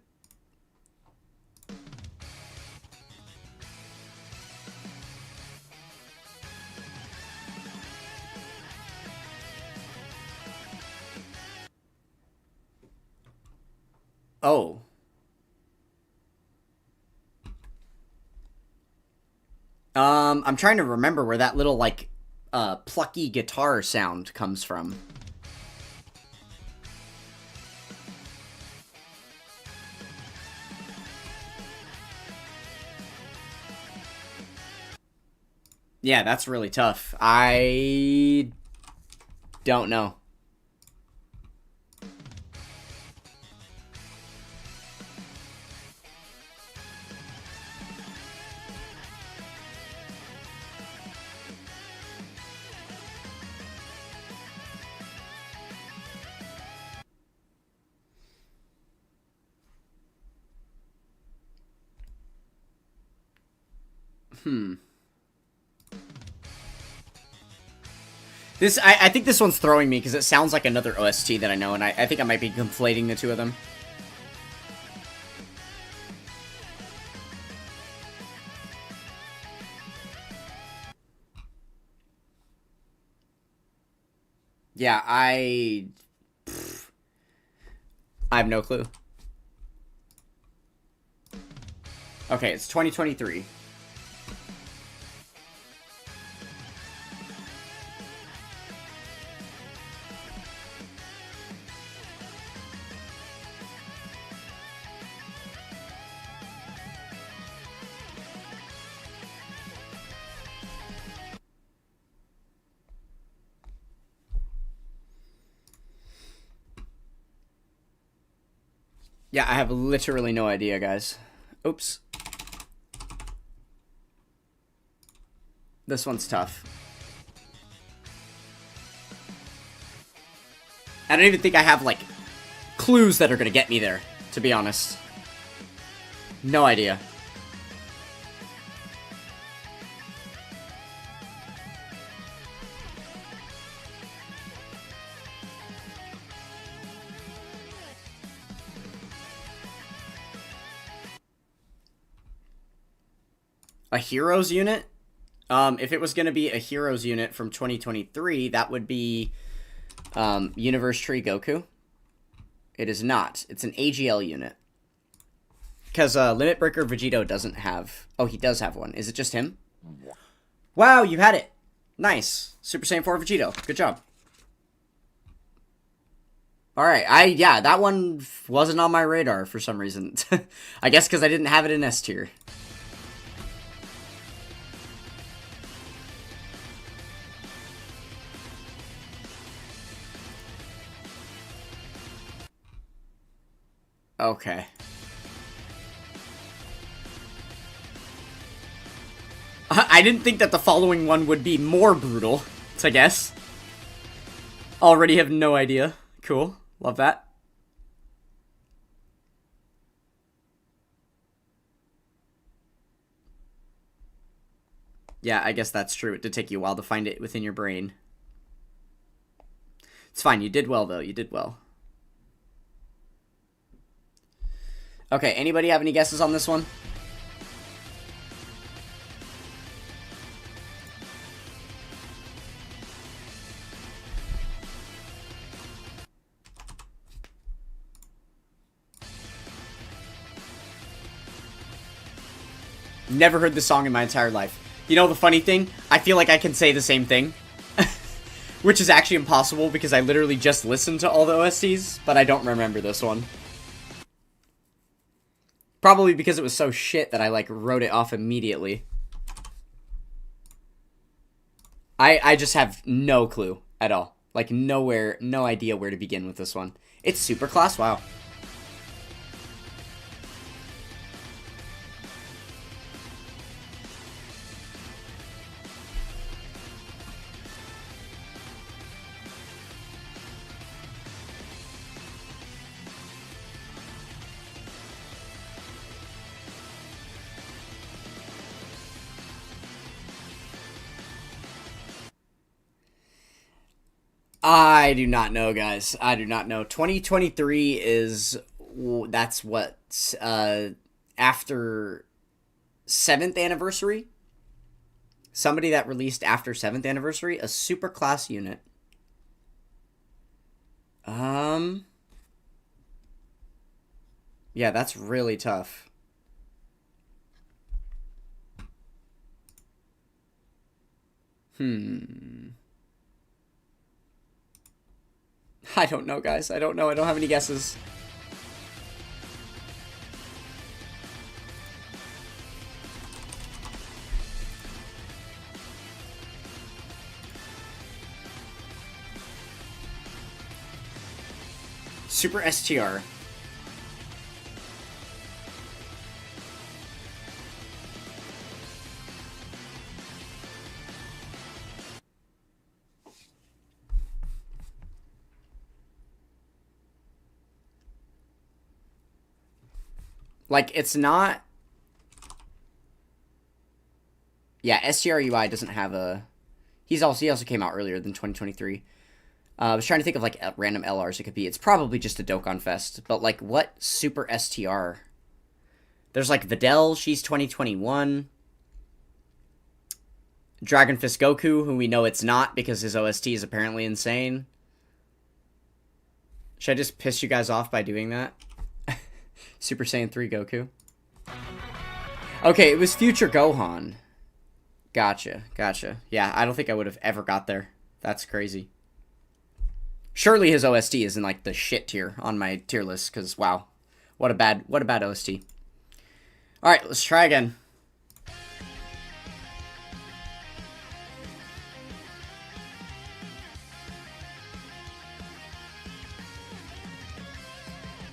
Oh. I'm trying to remember where that little, like, plucky guitar sound comes from. Yeah, that's really tough. I don't know. I think this one's throwing me because it sounds like another OST that I know, and I think I might be conflating the two of them. Yeah, I have no clue. Okay, it's 2023. Yeah, I have literally no idea, guys. Oops. This one's tough. I don't even think I have, like, clues that are gonna get me there, to be honest. No idea. A heroes unit? If it was going to be a heroes unit from 2023, that would be Universe Tree Goku. It is not. It's an AGL unit. Because Limit Breaker Vegito doesn't have... Oh, he does have one. Is it just him? Wow, you had it. Nice. Super Saiyan 4 Vegito. Good job. Alright, yeah, that one wasn't on my radar for some reason. I guess because I didn't have it in S tier. Okay. I didn't think that the following one would be more brutal, I guess. Already have no idea. Cool. Love that. Yeah, I guess that's true. It did take you a while to find it within your brain. It's fine. You did well, though. You did well. Okay, anybody have any guesses on this one? Never heard this song in my entire life. You know the funny thing? I feel like I can say the same thing. Which is actually impossible because I literally just listened to all the OSTs, but I don't remember this one. Probably because it was so shit that I, like, wrote it off immediately. I just have no clue at all. Like, nowhere, no idea where to begin with this one. It's super class, wow. I do not know, guys. I do not know. 2023 is, that's what, after 7th anniversary? Somebody that released after 7th anniversary? A super class unit. Yeah, that's really tough. I don't know, guys. I don't know. I don't have any guesses. Super STR. Like, it's not... Yeah, STRUI doesn't have a... He also came out earlier than 2023. I was trying to think of, like, random LRs it could be. It's probably just a Dokkan Fest. But, like, what Super STR? There's, like, Videl. She's 2021. Dragon Fist Goku, who we know it's not because his OST is apparently insane. Should I just piss you guys off by doing that? Super Saiyan 3 Goku. Okay, it was Future Gohan. Gotcha. Yeah, I don't think I would have ever got there. That's crazy. Surely his OST is in, like, the shit tier on my tier list, because, wow. What a bad OST. Alright, let's try again.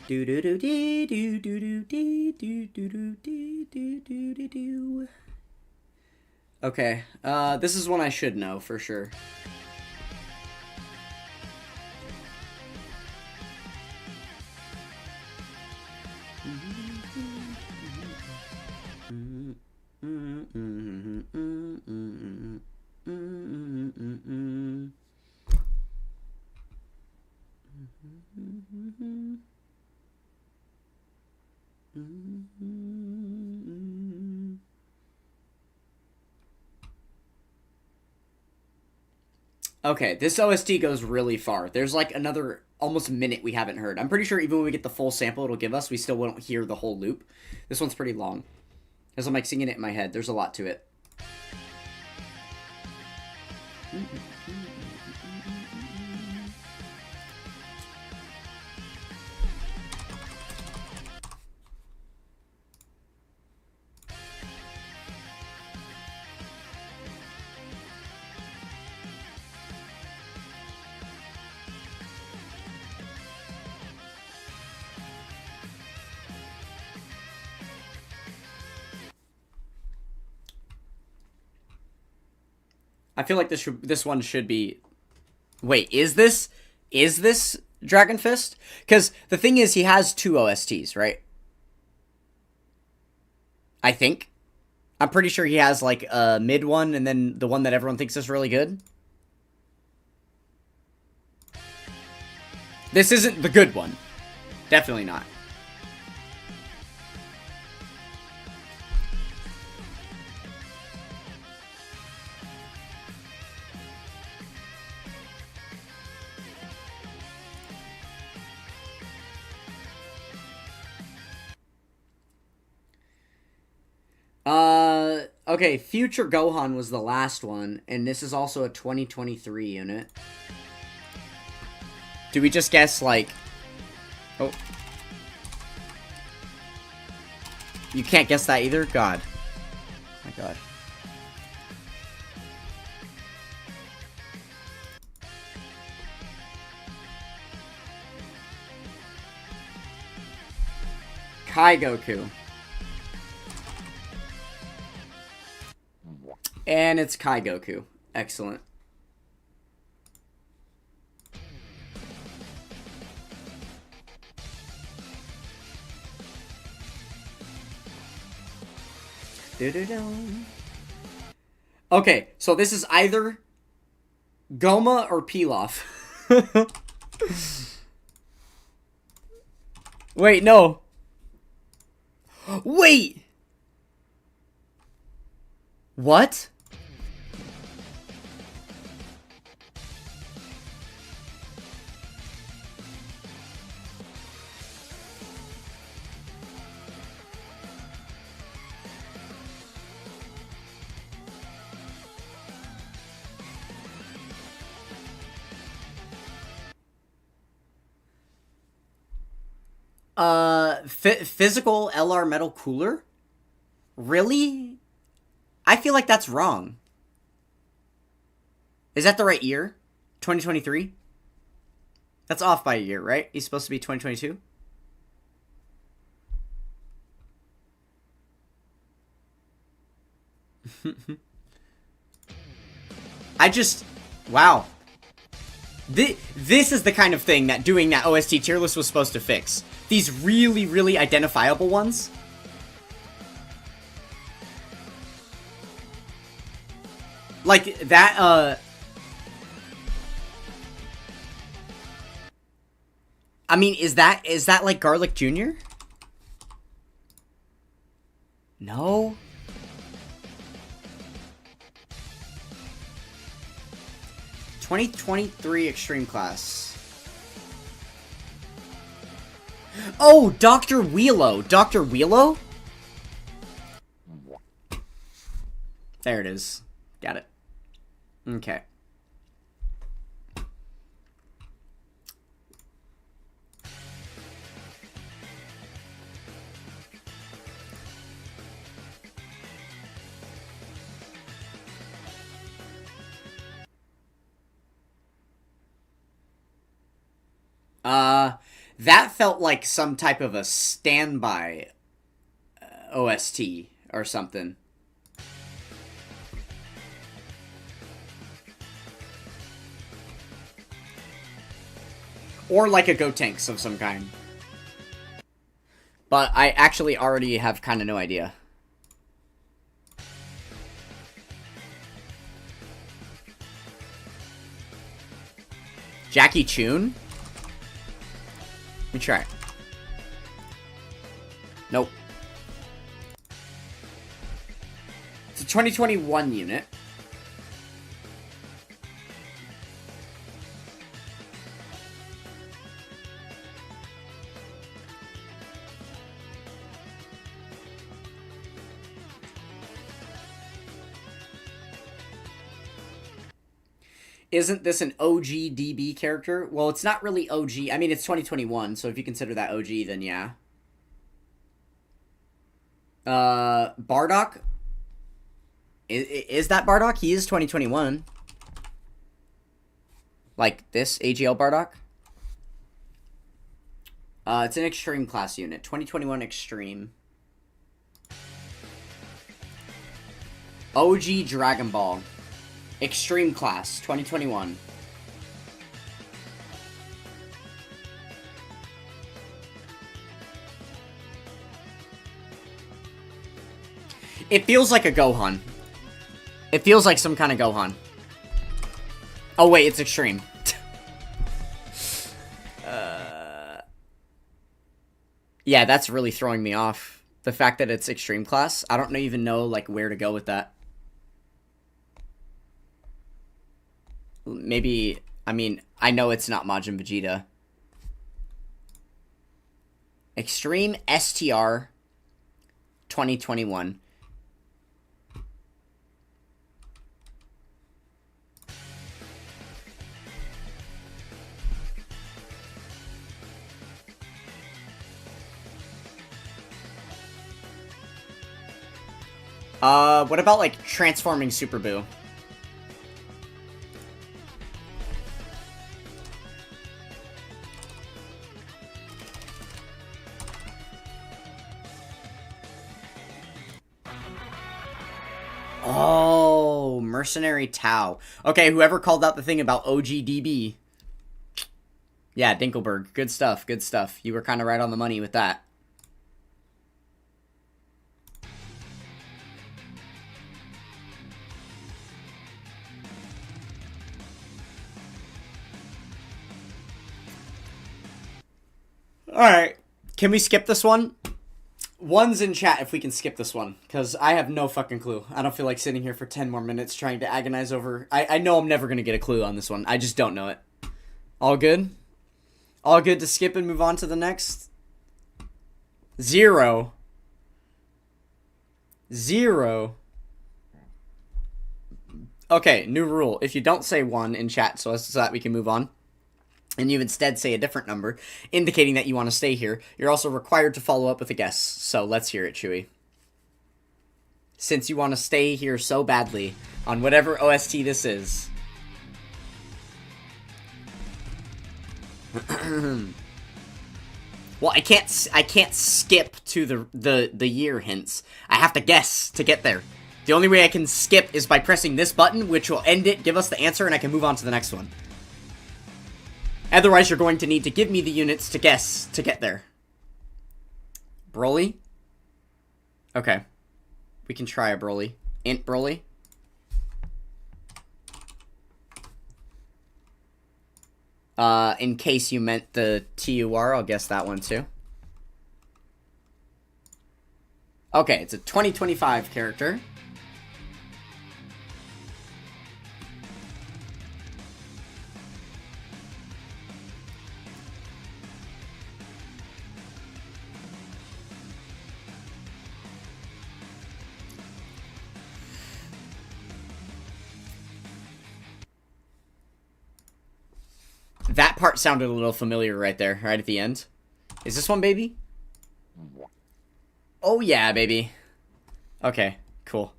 Do do do do do do do do do do do do do do. Okay, this is one I should know for sure. Okay, this OST goes really far. There's like another almost minute we haven't heard. I'm pretty sure even when we get the full sample it'll give us, we still won't hear the whole loop. This one's pretty long. As I'm like singing it in my head, there's a lot to it. I feel like this one should be... Wait, is this Dragon Fist? Because the thing is, he has 2 OSTs, right? I think. I'm pretty sure he has, like, a mid one, and then the one that everyone thinks is really good. This isn't the good one. Definitely not. Okay, Future Gohan was the last one, and this is also a 2023 unit. Do we just guess, like... Oh. You can't guess that either? God. Oh my god. Kai Goku. And it's Kai Goku. Excellent. Okay, so this is either Goma or Pilaf. Wait, no. Wait! What? Physical LR metal cooler? Really? I feel like that's wrong. Is that the right year? 2023? That's off by a year, right? He's supposed to be 2022? Wow. This is the kind of thing that doing that OST tier list was supposed to fix. These really, really identifiable ones. Like, that, I mean, is that like Garlic Jr.? No? '23 Extreme Class. Oh, Dr. Wheelo. Dr. Wheelo? There it is. Got it. Okay. That felt like some type of a standby OST or something. Or like a Gotenks of some kind. But I actually already have kind of no idea. Jackie Chun? Let me try. Nope. It's a 2021 unit. Isn't this an OG DB character? Well, it's not really OG. I mean, it's 2021, so if you consider that OG, then yeah. Bardock? Is that Bardock? He is 2021. Like this AGL Bardock? It's an Extreme class unit. 2021 Extreme. OG Dragon Ball. Extreme class, 2021. It feels like a Gohan. It feels like some kind of Gohan. Oh wait, it's Extreme. Yeah, that's really throwing me off. The fact that it's Extreme class. I don't even know like where to go with that. Maybe, I mean, I know it's not Majin Vegeta. Extreme STR 2021. What about, like, Transforming Super Buu? Oh, Mercenary Tau. Okay, whoever called out the thing about OGDB. Yeah, Dinkelberg. Good stuff, good stuff. You were kind of right on the money with that. Alright, can we skip this one? One's in chat if we can skip this one, because I have no fucking clue. I don't feel like sitting here for 10 more minutes trying to agonize over... I know I'm never going to get a clue on this one. I just don't know it. All good? All good to skip and move on to the next? 0. 0. Okay, new rule. If you don't say 1 in chat so that we can move on, and you instead say a different number, indicating that you want to stay here, you're also required to follow up with a guess. So let's hear it, Chewy. Since you want to stay here so badly on whatever OST this is. Well, I can't skip to the year hints. I have to guess to get there. The only way I can skip is by pressing this button, which will end it, give us the answer, and I can move on to the next one. Otherwise, you're going to need to give me the units to guess to get there. Broly? Okay. We can try a Broly. Int Broly? In case you meant the TUR, I'll guess that one too. Okay, it's a 2025 character. That part sounded a little familiar right there, right at the end. Is this one, baby? Oh, yeah, baby. Okay, cool.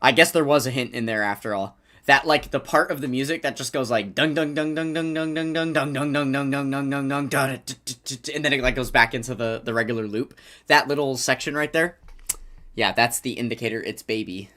I guess there was a hint in there after all. That, like, the part of the music that just goes like dung dung dung dung dung dung dung dung dung dung dung dung dung dung dung dung, and then it like goes back into the regular loop. That little section right there. Yeah, that's the indicator it's baby.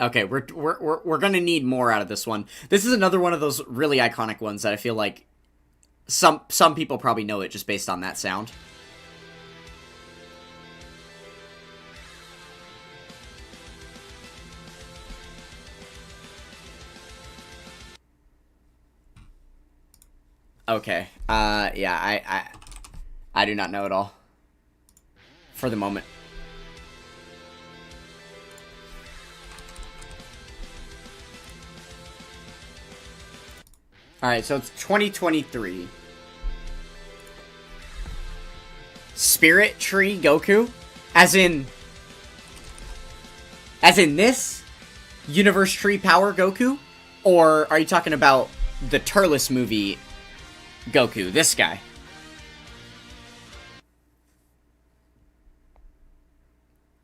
Okay, we're gonna need more out of this one. This is another one of those really iconic ones that I feel like some people probably know it just based on that sound. Okay. Yeah, I do not know at all. For the moment. Alright, so it's 2023. Spirit Tree Goku? As in this? Universe Tree Power Goku? Or are you talking about the Turles movie Goku? This guy?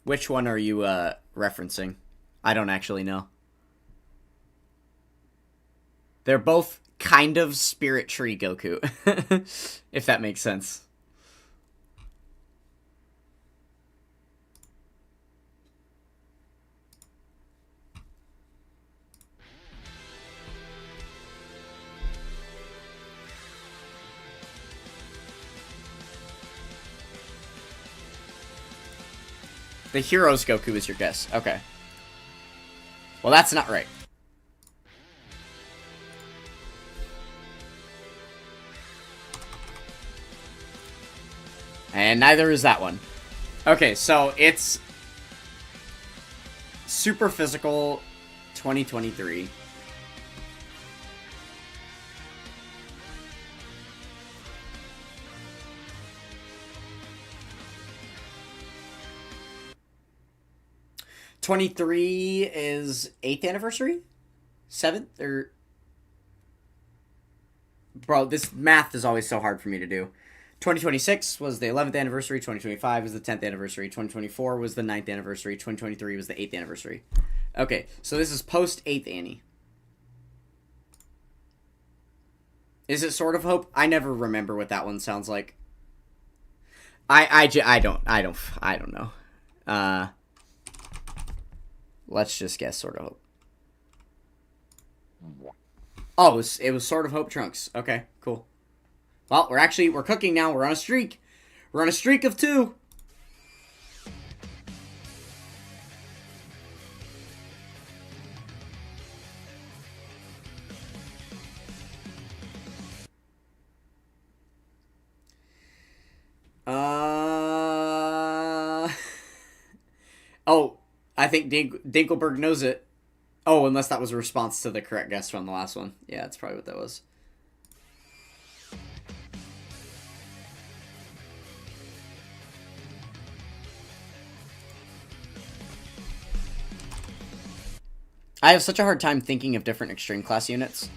Which one are you, referencing? I don't actually know. They're both kind of Spirit Tree Goku, if that makes sense. The Heroes Goku is your guess. Okay. Well, that's not right. And neither is that one. Okay, so it's Super Physical 2023. '23 is 8th anniversary? 7th? Or... Bro, this math is always so hard for me to do. 2026 was the 11th anniversary, 2025 was the 10th anniversary, 2024 was the 9th anniversary, 2023 was the 8th anniversary. Okay, so this is post 8th Annie. Is it Sword of Hope? I never remember what that one sounds like. I don't know. Let's just guess Sword of Hope. Oh, it was Sword of Hope Trunks. Okay, cool. Well, we're cooking now. We're on a streak. We're on a streak of 2. Oh, I think Dinkelberg knows it. Oh, unless that was a response to the correct guess from the last one. Yeah, that's probably what that was. I have such a hard time thinking of different extreme class units.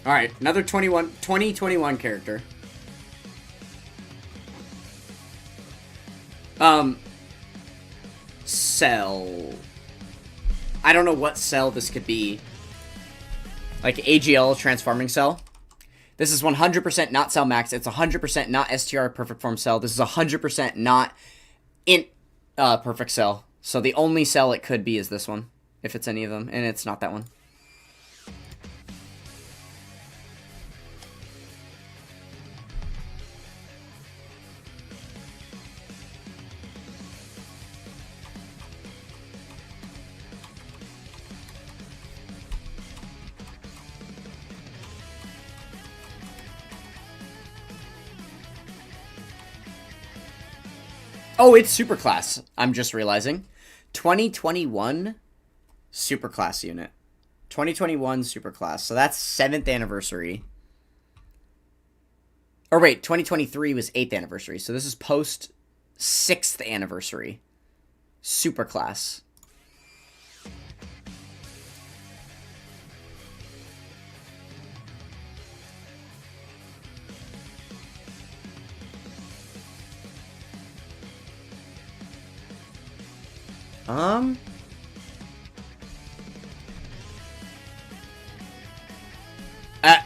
Alright, another 2021 character. Cell. I don't know what cell this could be. Like AGL transforming cell. This is 100% not Cell Max. It's 100% not STR Perfect Form Cell. This is 100% not Int Perfect Cell. So the only cell it could be is this one, if it's any of them, and it's not that one. Oh, it's Superclass. I'm just realizing. 2021 Superclass unit. 2021 Superclass. So that's 7th anniversary. Or wait, 2023 was 8th anniversary. So this is post 6th anniversary. Superclass.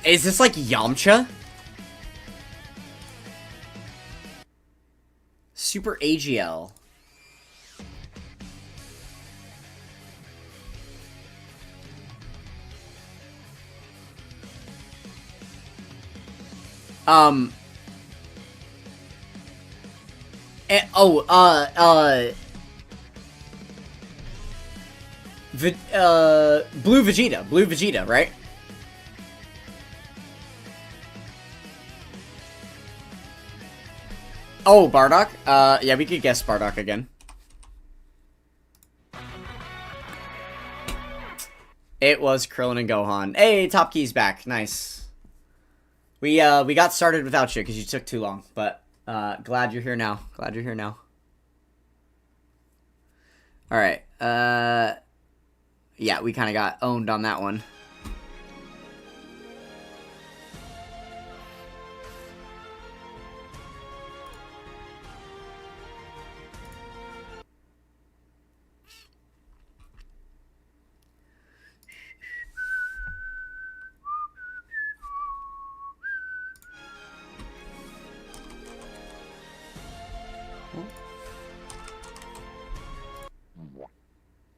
Is this like Yamcha? Super AGL. Blue Vegeta, right? Oh, Bardock? Yeah, we could guess Bardock again. It was Krillin and Gohan. Hey, Top Key's back. Nice. We got started without you because you took too long, but glad you're here now. Glad you're here now. All right. Yeah, we kind of got owned on that one.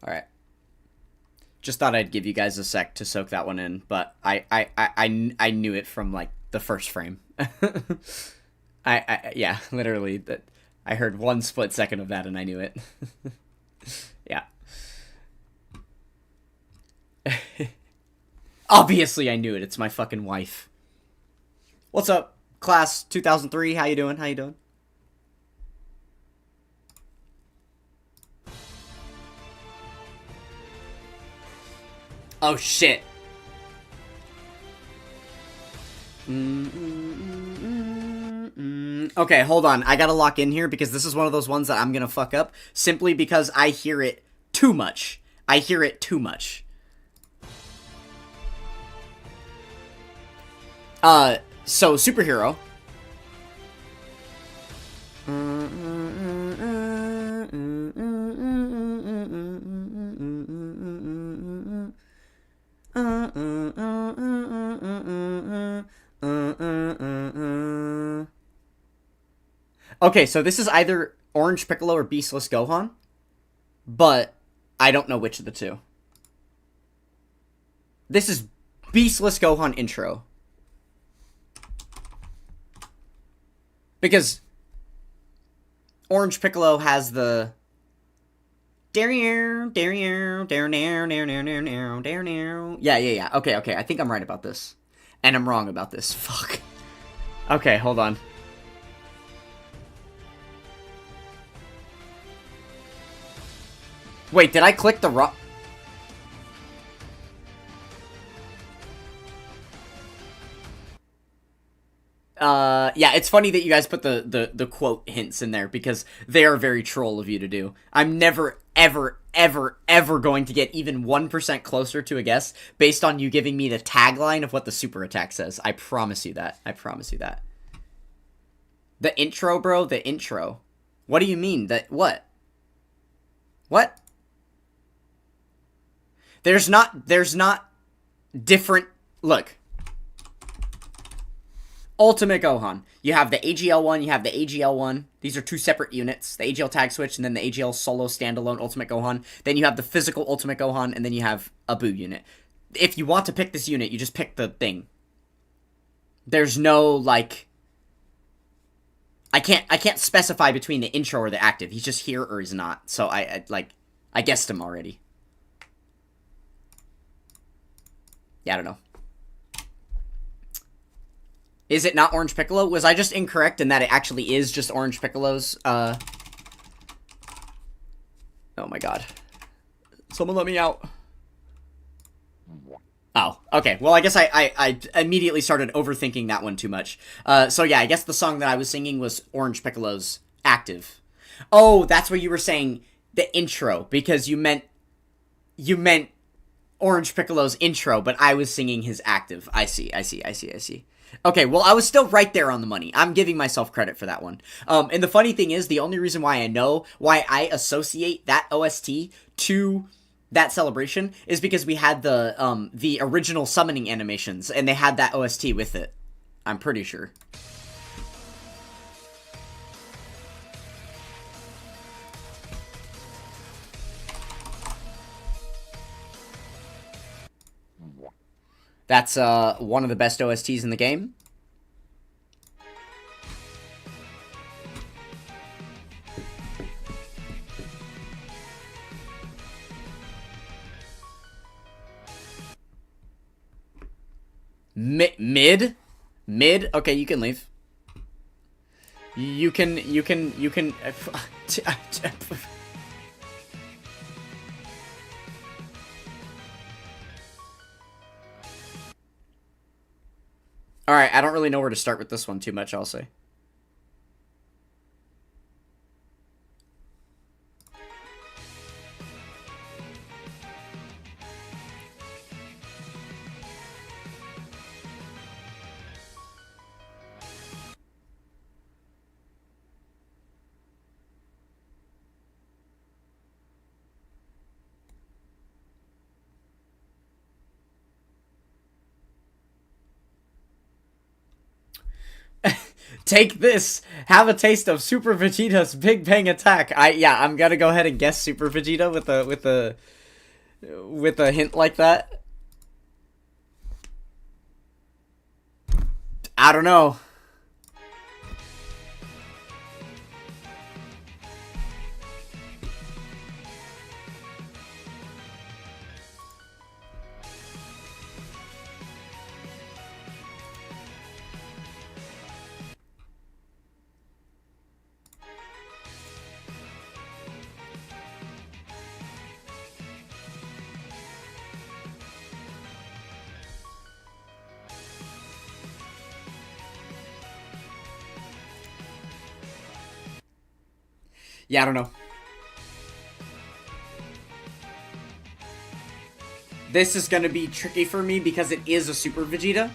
All right. Just thought I'd give you guys a sec to soak that one in, but I knew it from like the first frame. Yeah, literally that. I heard one split second of that and I knew it. Yeah. Obviously I knew it. It's my fucking wife. What's up, class 2003? How you doing? How you doing? Oh, shit. Okay, hold on. I gotta lock in here because this is one of those ones that I'm gonna fuck up simply because I hear it too much. I hear it too much. So superhero. Okay, so this is either Orange Piccolo or Beastless Gohan, but I don't know which of the two. This is Beastless Gohan intro. Because Orange Piccolo has the... Yeah. Okay. I think I'm right about this. And I'm wrong about this. Fuck. Okay, hold on. Wait, did I click the wrong... Yeah, it's funny that you guys put the quote hints in there, because they are very troll of you to do. I'm never, ever going to get even 1% closer to a guess based on you giving me the tagline of what the super attack says. I promise you that. I promise you that. The intro, bro, the intro. What do you mean? That what? What? There's not different... Look. Ultimate Gohan. You have the AGL one, you have the AGL one. These are two separate units. The AGL tag switch, and then the AGL solo standalone Ultimate Gohan. Then you have the physical Ultimate Gohan, and then you have a Buu unit. If you want to pick this unit, you just pick the thing. There's no, like... I can't specify between the intro or the active. He's just here or he's not. So I guessed him already. Yeah, I don't know. Is it not Orange Piccolo? Was I just incorrect in that it actually is just Orange Piccolo's, Oh my god. Someone let me out. Oh, okay. Well, I guess I immediately started overthinking that one too much. So yeah, I guess the song that I was singing was Orange Piccolo's Active. Oh, that's what you were saying, the intro, because you meant Orange Piccolo's intro, but I was singing his Active. I see. Okay, well, I was still right there on the money. I'm giving myself credit for that one. And the funny thing is, the only reason why I associate that OST to that celebration is because we had the original summoning animations, and they had that OST with it. I'm pretty sure. That's one of the best OSTs in the game. Mid? Okay, you can leave. You can Alright, I don't really know where to start with this one too much, I'll say. Take this. Have a taste of Super Vegeta's Big Bang Attack. I'm gonna go ahead and guess Super Vegeta with a hint like that. I don't know. Yeah, I don't know. This is gonna be tricky for me because it is a Super Vegeta.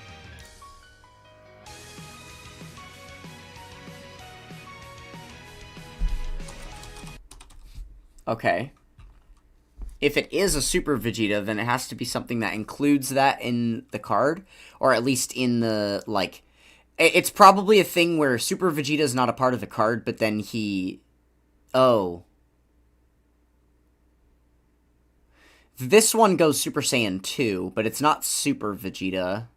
Okay. If it is a Super Vegeta, then it has to be something that includes that in the card. Or at least in the, like... It's probably a thing where Super Vegeta is not a part of the card, but then he... Oh. This one goes Super Saiyan 2, but it's not Super Vegeta.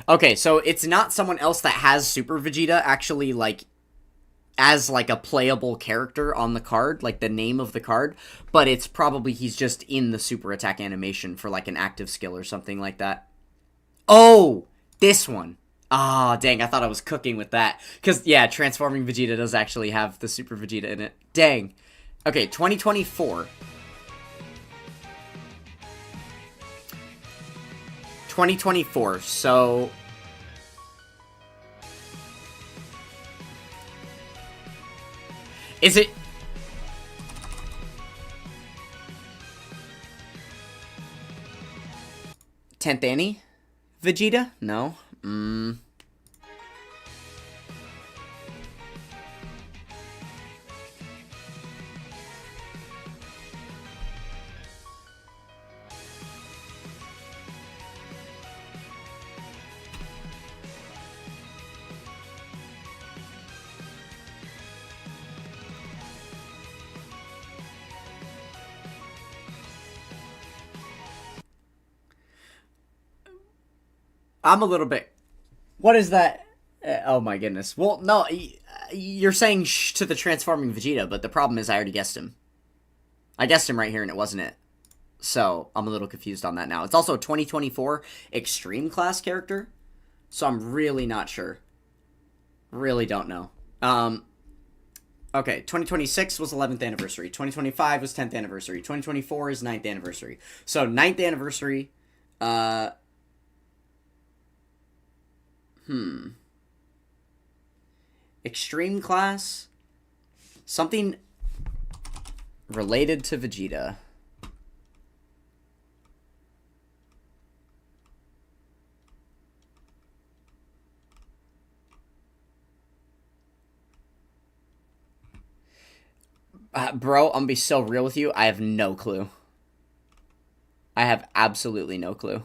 Okay, so it's not someone else that has Super Vegeta actually, like, as, like, a playable character on the card, like, the name of the card, but it's probably he's just in the super attack animation for, like, an active skill or something like that. Oh! This one. Ah, dang, I thought I was cooking with that. Because, yeah, Transforming Vegeta does actually have the Super Vegeta in it. Dang. Okay, 2024. 2024, so... Is it... 10th Annie? Vegeta? No. I'm a little bit... What is that? Oh my goodness. Well, no, you're saying shh to the Transforming Vegeta, but the problem is I already guessed him. I guessed him right here and it wasn't it. So, I'm a little confused on that now. It's also a 2024 Extreme Class character, so I'm really not sure. Really don't know. Okay, 2026 was 11th anniversary. 2025 was 10th anniversary. 2024 is 9th anniversary. So, 9th anniversary, Extreme Class? Something related to Vegeta. Bro, I'm gonna be so real with you. I have no clue. I have absolutely no clue.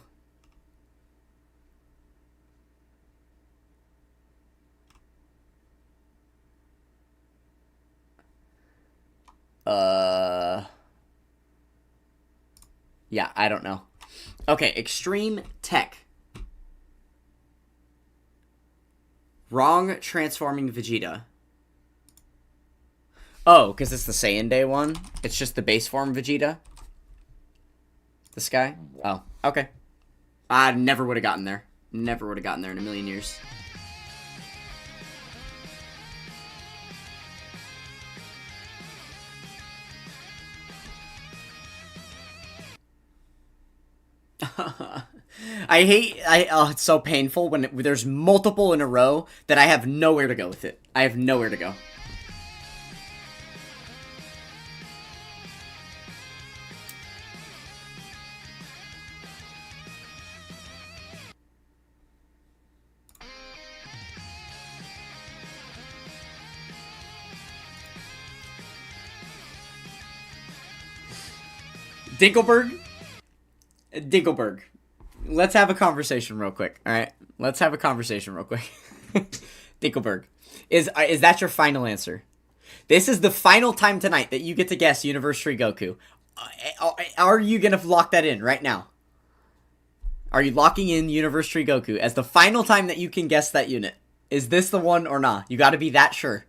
Yeah, I don't know. Okay, Extreme Tech. Wrong Transforming Vegeta. Oh, because it's the Saiyan Day one? It's just the base form Vegeta? This guy? Oh, okay. I never would have gotten there. Never would have gotten there in a million years. Oh, it's so painful when there's multiple in a row that I have nowhere to go with it. I have nowhere to go. Dinkelberg? Dinkelberg. Let's have a conversation real quick, alright? Let's have a conversation real quick. Dinkelberg. Is that your final answer? This is the final time tonight that you get to guess University Goku. Are you gonna lock that in right now? Are you locking in University Goku as the final time that you can guess that unit? Is this the one or not? You gotta be that sure.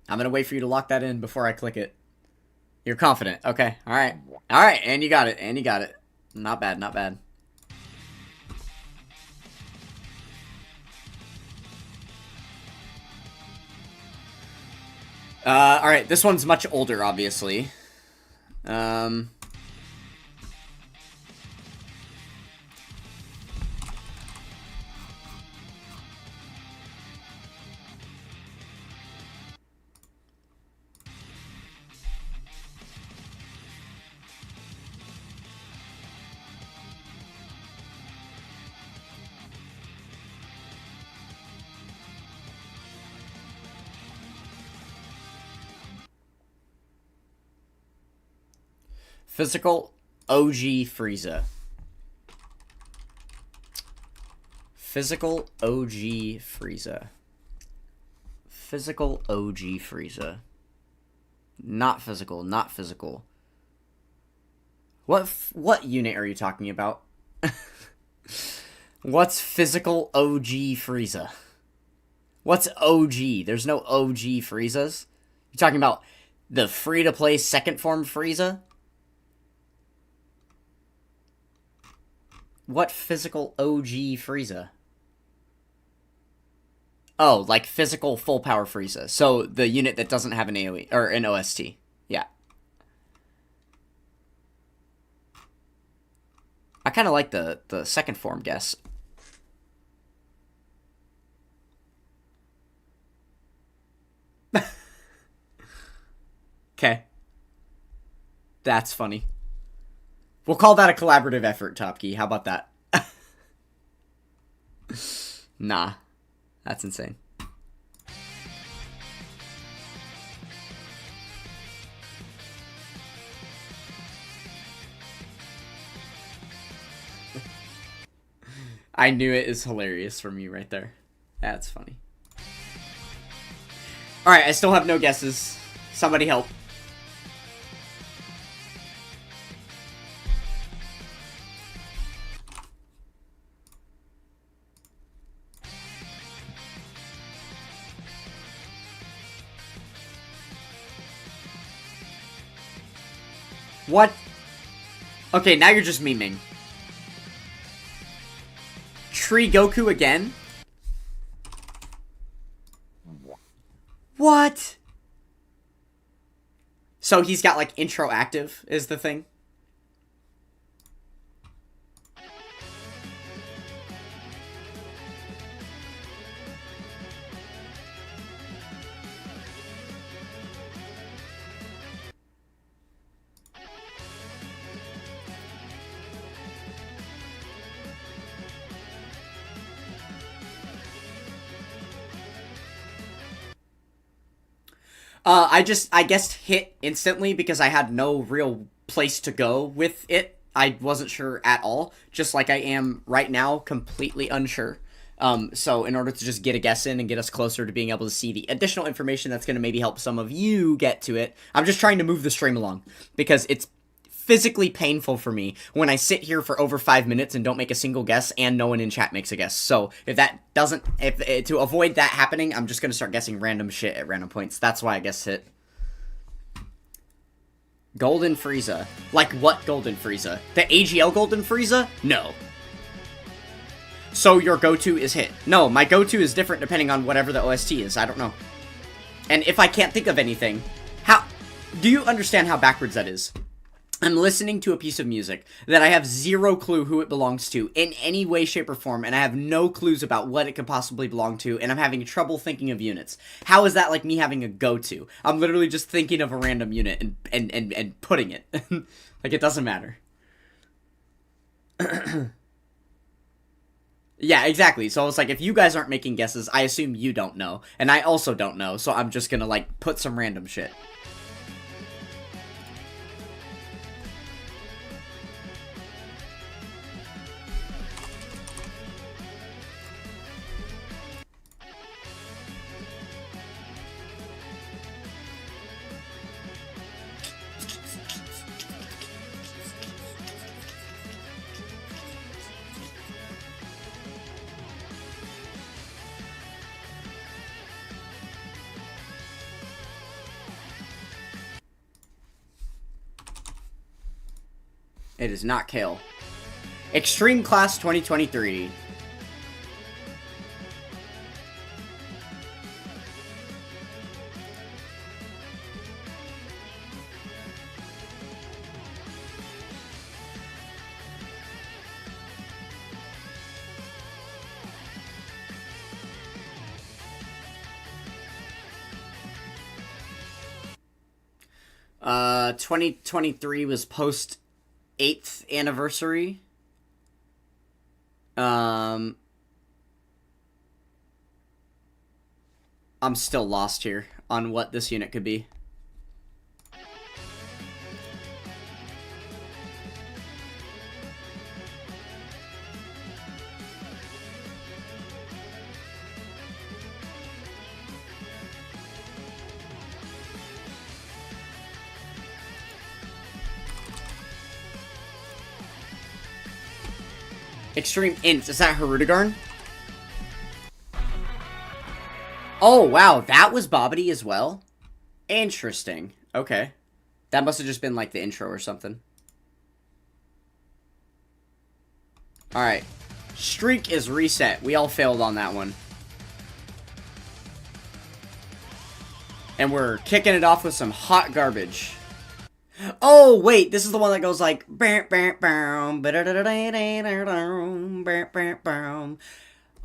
I'm gonna wait for you to lock that in before I click it. You're confident. Okay. Alright. Alright, and you got it. And you got it. Not bad, not bad. Alright, this one's much older, obviously. Physical OG Frieza. Physical OG Frieza. Physical OG Frieza. Not physical, not physical. What unit are you talking about? What's physical OG Frieza? What's OG? There's no OG Friezas. You talking about the free-to-play second form Frieza? What physical OG Frieza? Oh, like physical full power Frieza. So the unit that doesn't have an AoE or an OST. Yeah. I kind of like the second form guess. Okay. That's funny. We'll call that a collaborative effort, Topkey. How about that? Nah. That's insane. I knew it is hilarious from you right there. That's funny. Alright, I still have no guesses. Somebody help. What? Okay, now you're just memeing. Tree Goku again? What? So he's got, like, intro active, is the thing? I guessed hit instantly because I had no real place to go with it. I wasn't sure at all, just like I am right now, completely unsure. So in order to just get a guess in and get us closer to being able to see the additional information that's going to maybe help some of you get to it, I'm just trying to move the stream along because it's physically painful for me when I sit here for over 5 minutes and don't make a single guess and no one in chat makes a guess. So if that doesn't, to avoid that happening, I'm just going to start guessing random shit at random points. That's why I guess hit. Golden Frieza. Like what Golden Frieza? The AGL Golden Frieza? No. So your go-to is hit. No, my go-to is different depending on whatever the OST is. I don't know. And if I can't think of anything, how... Do you understand how backwards that is? I'm listening to a piece of music that I have zero clue who it belongs to in any way, shape, or form, and I have no clues about what it could possibly belong to, and I'm having trouble thinking of units. How is that like me having a go-to? I'm literally just thinking of a random unit and putting it. Like, it doesn't matter. Yeah, exactly. So it's like, if you guys aren't making guesses, I assume you don't know, and I also don't know, so I'm just gonna, like, put some random shit. It is not Kale. Extreme Class 2023. 2023 was post 8th anniversary. I'm still lost here on what this unit could be. Extreme Ints. Is that Harudegarn? Oh, wow. That was Bobbity as well? Interesting. Okay. That must have just been like the intro or something. Alright. Streak is reset. We all failed on that one. And we're kicking it off with some hot garbage. Oh, wait, this is the one that goes like...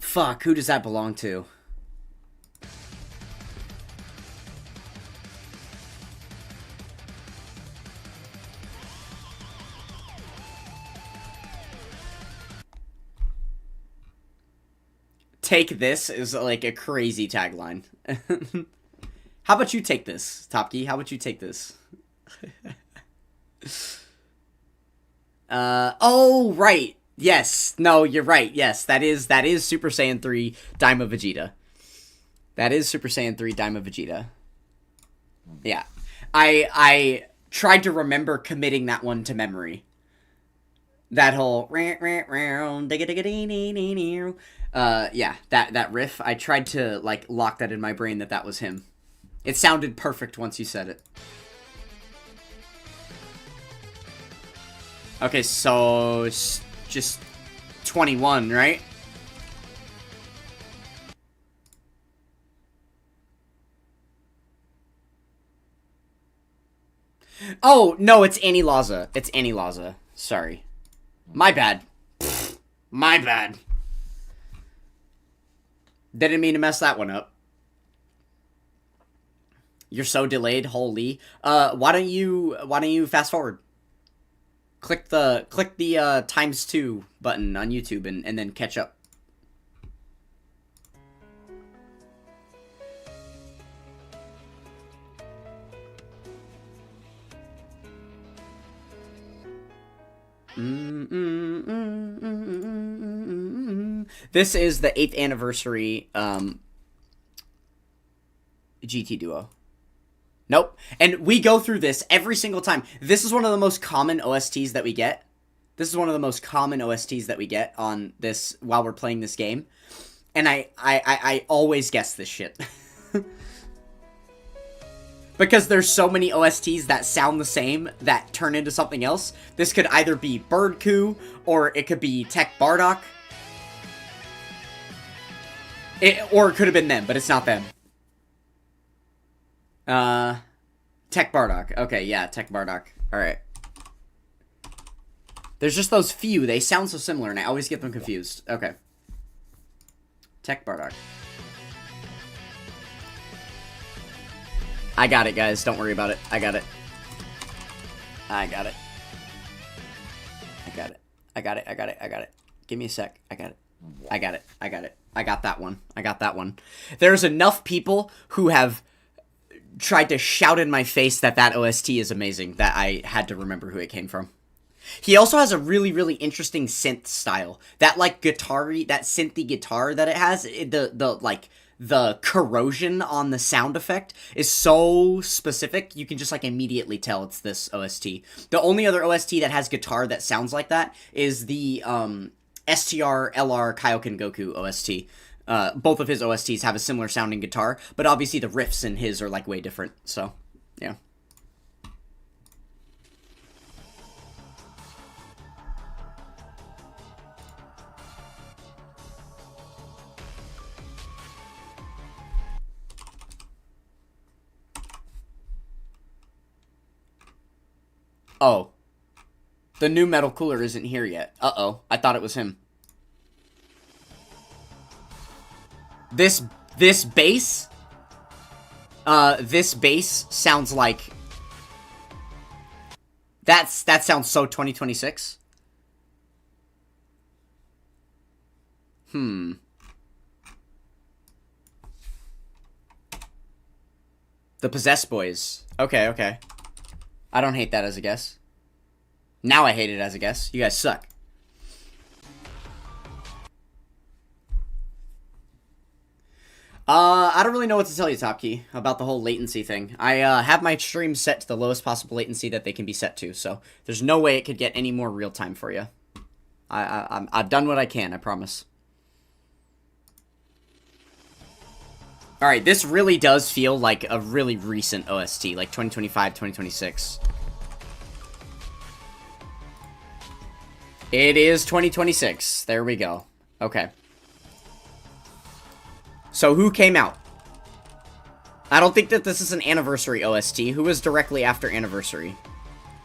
Fuck, who does that belong to? Take this is like a crazy tagline. How about you take this, Topkey? How about you take this? Oh, right. Yes. No, you're right. Yes, that is Super Saiyan 3 Daima Vegeta. That is Super Saiyan 3 Daima Vegeta. Yeah. I tried to remember committing that one to memory. That whole yeah, that riff, I tried to like lock that in my brain that was him. It sounded perfect once you said it. Okay, so it's just 21, right? Oh, no, it's Annie Laza. It's Annie Laza. Sorry. My bad. My bad. Didn't mean to mess that one up. You're so delayed, holy. Why don't you fast forward? Click the ×2 button on YouTube and then catch up. This is the 8th anniversary GT Duo. Nope. And we go through this every single time. This is one of the most common OSTs that we get. This is one of the most common OSTs that we get on this while we're playing this game. And I always guess this shit. Because there's so many OSTs that sound the same that turn into something else. This could either be Bird Coup or it could be Tech Bardock. Or it could have been them, but it's not them. Tech Bardock. Okay, yeah, Tech Bardock. Alright. There's just those few. They sound so similar, and I always get them confused. Okay. Tech Bardock. I got it, guys. Don't worry about it. I got it. I got it. I got it. I got it. I got it. I got it. Give me a sec. I got it. I got it. I got it. I got that one. I got that one. There's enough people who have tried to shout in my face that OST is amazing that I had to remember who it came from. He also has a really, really interesting synth style. That, like, guitar-y, that synthy guitar that it has, the corrosion on the sound effect is so specific, you can just, like, immediately tell it's this OST. The only other OST that has guitar that sounds like that is the, STR LR Kaioken Goku OST. Both of his OSTs have a similar sounding guitar, but obviously the riffs in his are, like, way different, so, yeah. Oh. The new metal cooler isn't here yet. Uh-oh. I thought it was him. This bass sounds like That sounds so 2026. The Possessed Boys. Okay, okay. I don't hate that as a guess. Now I hate it as a guess. You guys suck. I don't really know what to tell you, Top Key, about the whole latency thing. I have my stream set to the lowest possible latency that they can be set to, so there's no way it could get any more real time for you. I've done what I can, I promise. Alright, this really does feel like a really recent OST, like 2025, 2026. It is 2026. There we go. Okay. So who came out? I don't think that this is an Anniversary OST. Who was directly after Anniversary?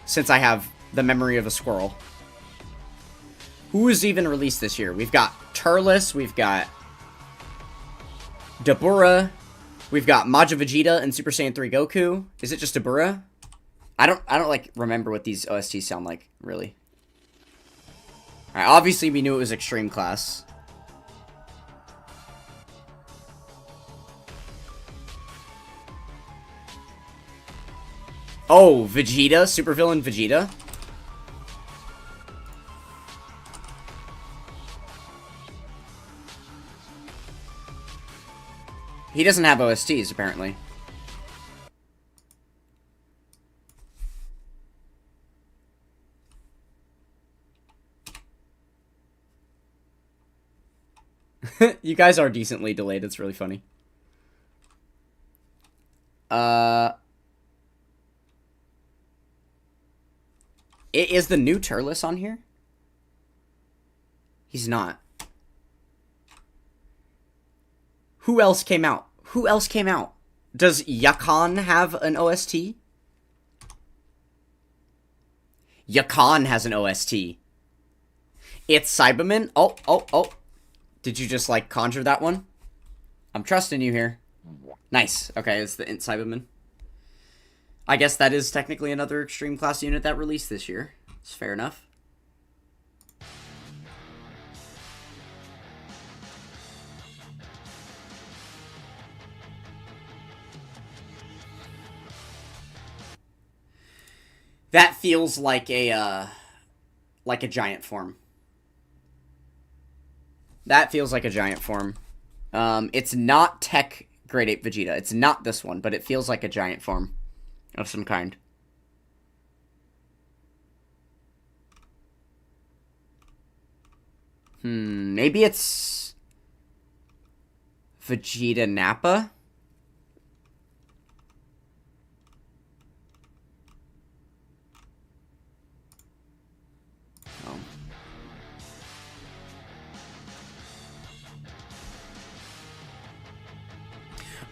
Since I have the memory of a squirrel. Who was even released this year? We've got Turles, we've got Dabura, we've got Majin Vegeta and Super Saiyan 3 Goku. Is it just Dabura? I don't like remember what these OSTs sound like, really. Alright, obviously we knew it was Extreme Class. Oh, Vegeta? Supervillain Vegeta? He doesn't have OSTs, apparently. You guys are decently delayed. It's really funny. Is the new Turles on here? He's not. Who else came out? Who else came out? Does Yakan have an OST? Yakan has an OST. It's Cyberman. Oh. Did you just, like, conjure that one? I'm trusting you here. Nice. Okay, it's the Int Cyberman. I guess that is technically another Extreme Class unit that released this year. It's fair enough. That feels like a giant form. That feels like a giant form. It's not Tech Grade 8 Vegeta. It's not this one, but it feels like a giant form of some kind. Maybe it's Vegeta Nappa? Oh.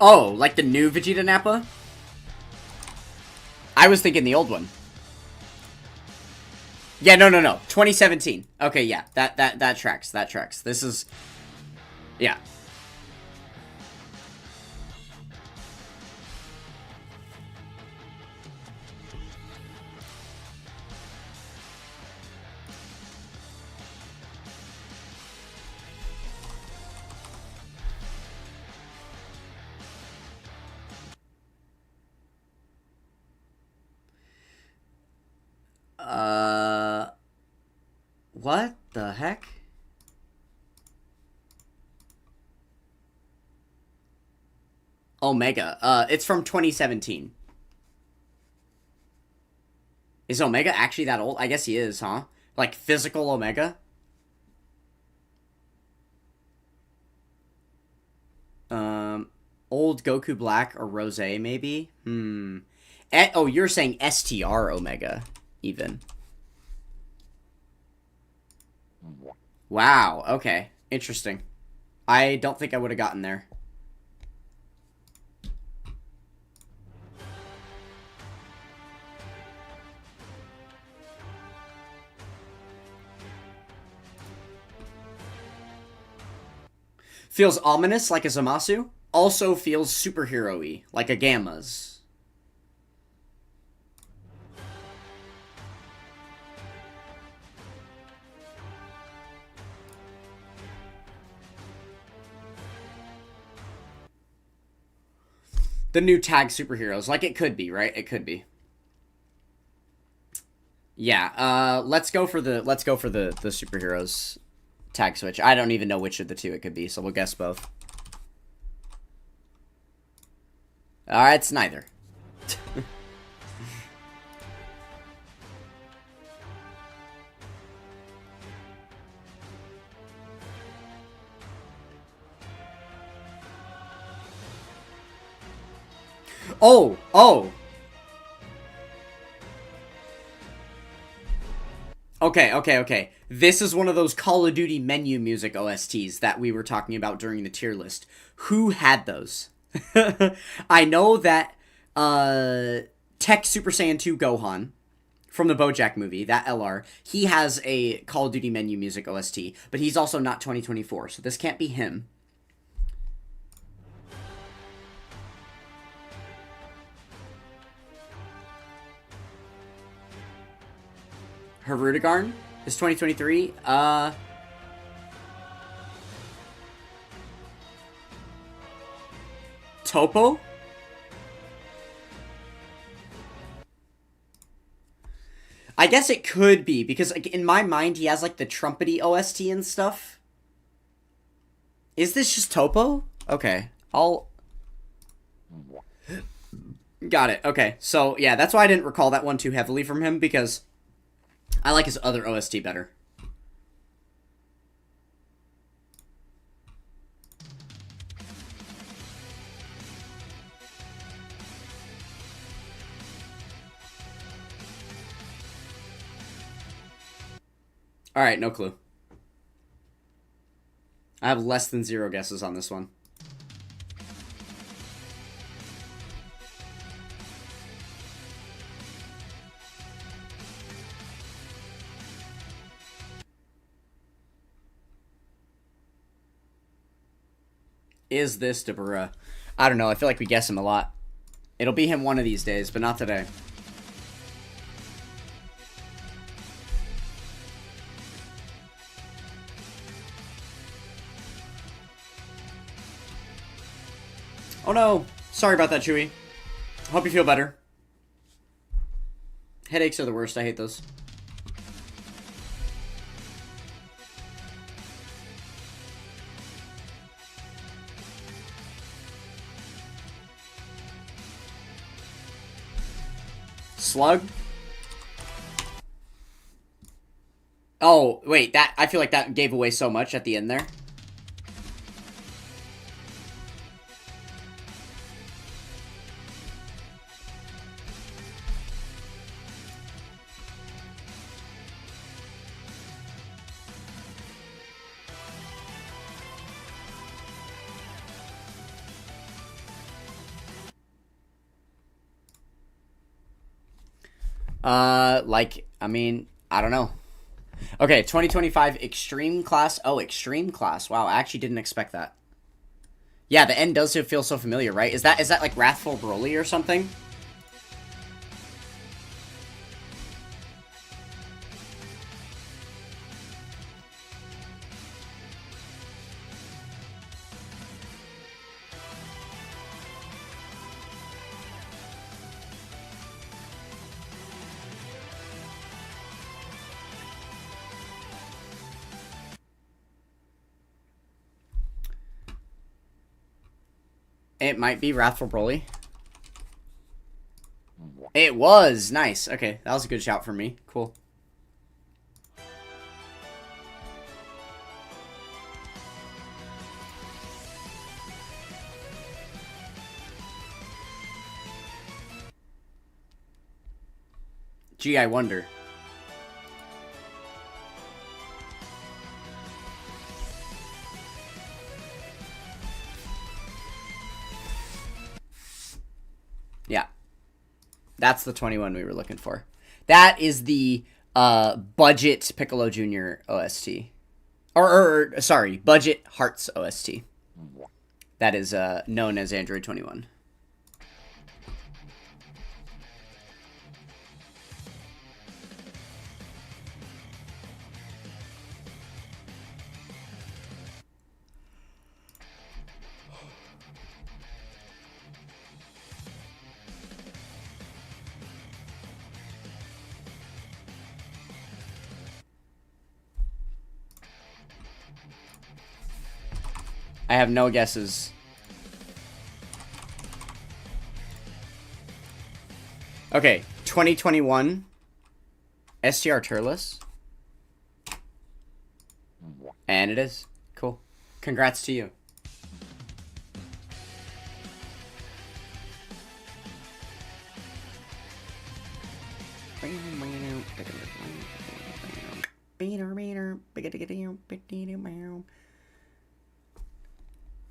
Oh, like the new Vegeta Nappa? I was thinking the old one. Yeah, no. 2017. Okay, yeah. That tracks. That tracks. This is... Yeah. What the heck? Omega. It's from 2017. Is Omega actually that old? I guess he is, huh? Like, physical Omega? Old Goku Black or Rose, maybe? Oh, you're saying STR Omega, even. Wow, okay. Interesting. I don't think I would have gotten there. Feels ominous like a Zamasu. Also feels superhero-y, like a Gamma's. The new tag superheroes. Like, it could be, right? It could be. Yeah, let's go for the superheroes tag switch. I don't even know which of the two it could be, so we'll guess both. Alright, it's neither. Oh! Oh! Okay. This is one of those Call of Duty menu music OSTs that we were talking about during the tier list. Who had those? I know that Tech Super Saiyan 2 Gohan from the BoJack movie, that LR, he has a Call of Duty menu music OST, but he's also not 2024, so this can't be him. Herudigarn is 2023. Topo? I guess it could be, because like, in my mind he has like the trumpety OST and stuff. Is this just Topo? Okay, Got it, okay. So, yeah, that's why I didn't recall that one too heavily from him, because I like his other OST better. Alright, no clue. I have less than 0 guesses on this one. Is this Dabura? I don't know. I feel like we guess him a lot. It'll be him one of these days, but not today. Oh no! Sorry about that, Chewy. Hope you feel better. Headaches are the worst. I hate those. Slug? Oh, wait, that I feel like that gave away so much at the end there. I mean, I don't know. Okay, 2025 Extreme Class. Oh, Extreme Class. Wow, I actually didn't expect that. Yeah, the end does feel so familiar, right? Is that like Wrathful Broly or something? It might be Wrathful Broly. It was! Nice. Okay, that was a good shout from me. Cool. Gee, I wonder. Yeah. That's the 21 we were looking for. That is the budget Piccolo Jr. OST. Or sorry, budget Hearts OST. That is known as Android 21. I have no guesses. Okay, 2021 STR Turles. And it is. Cool. Congrats to you.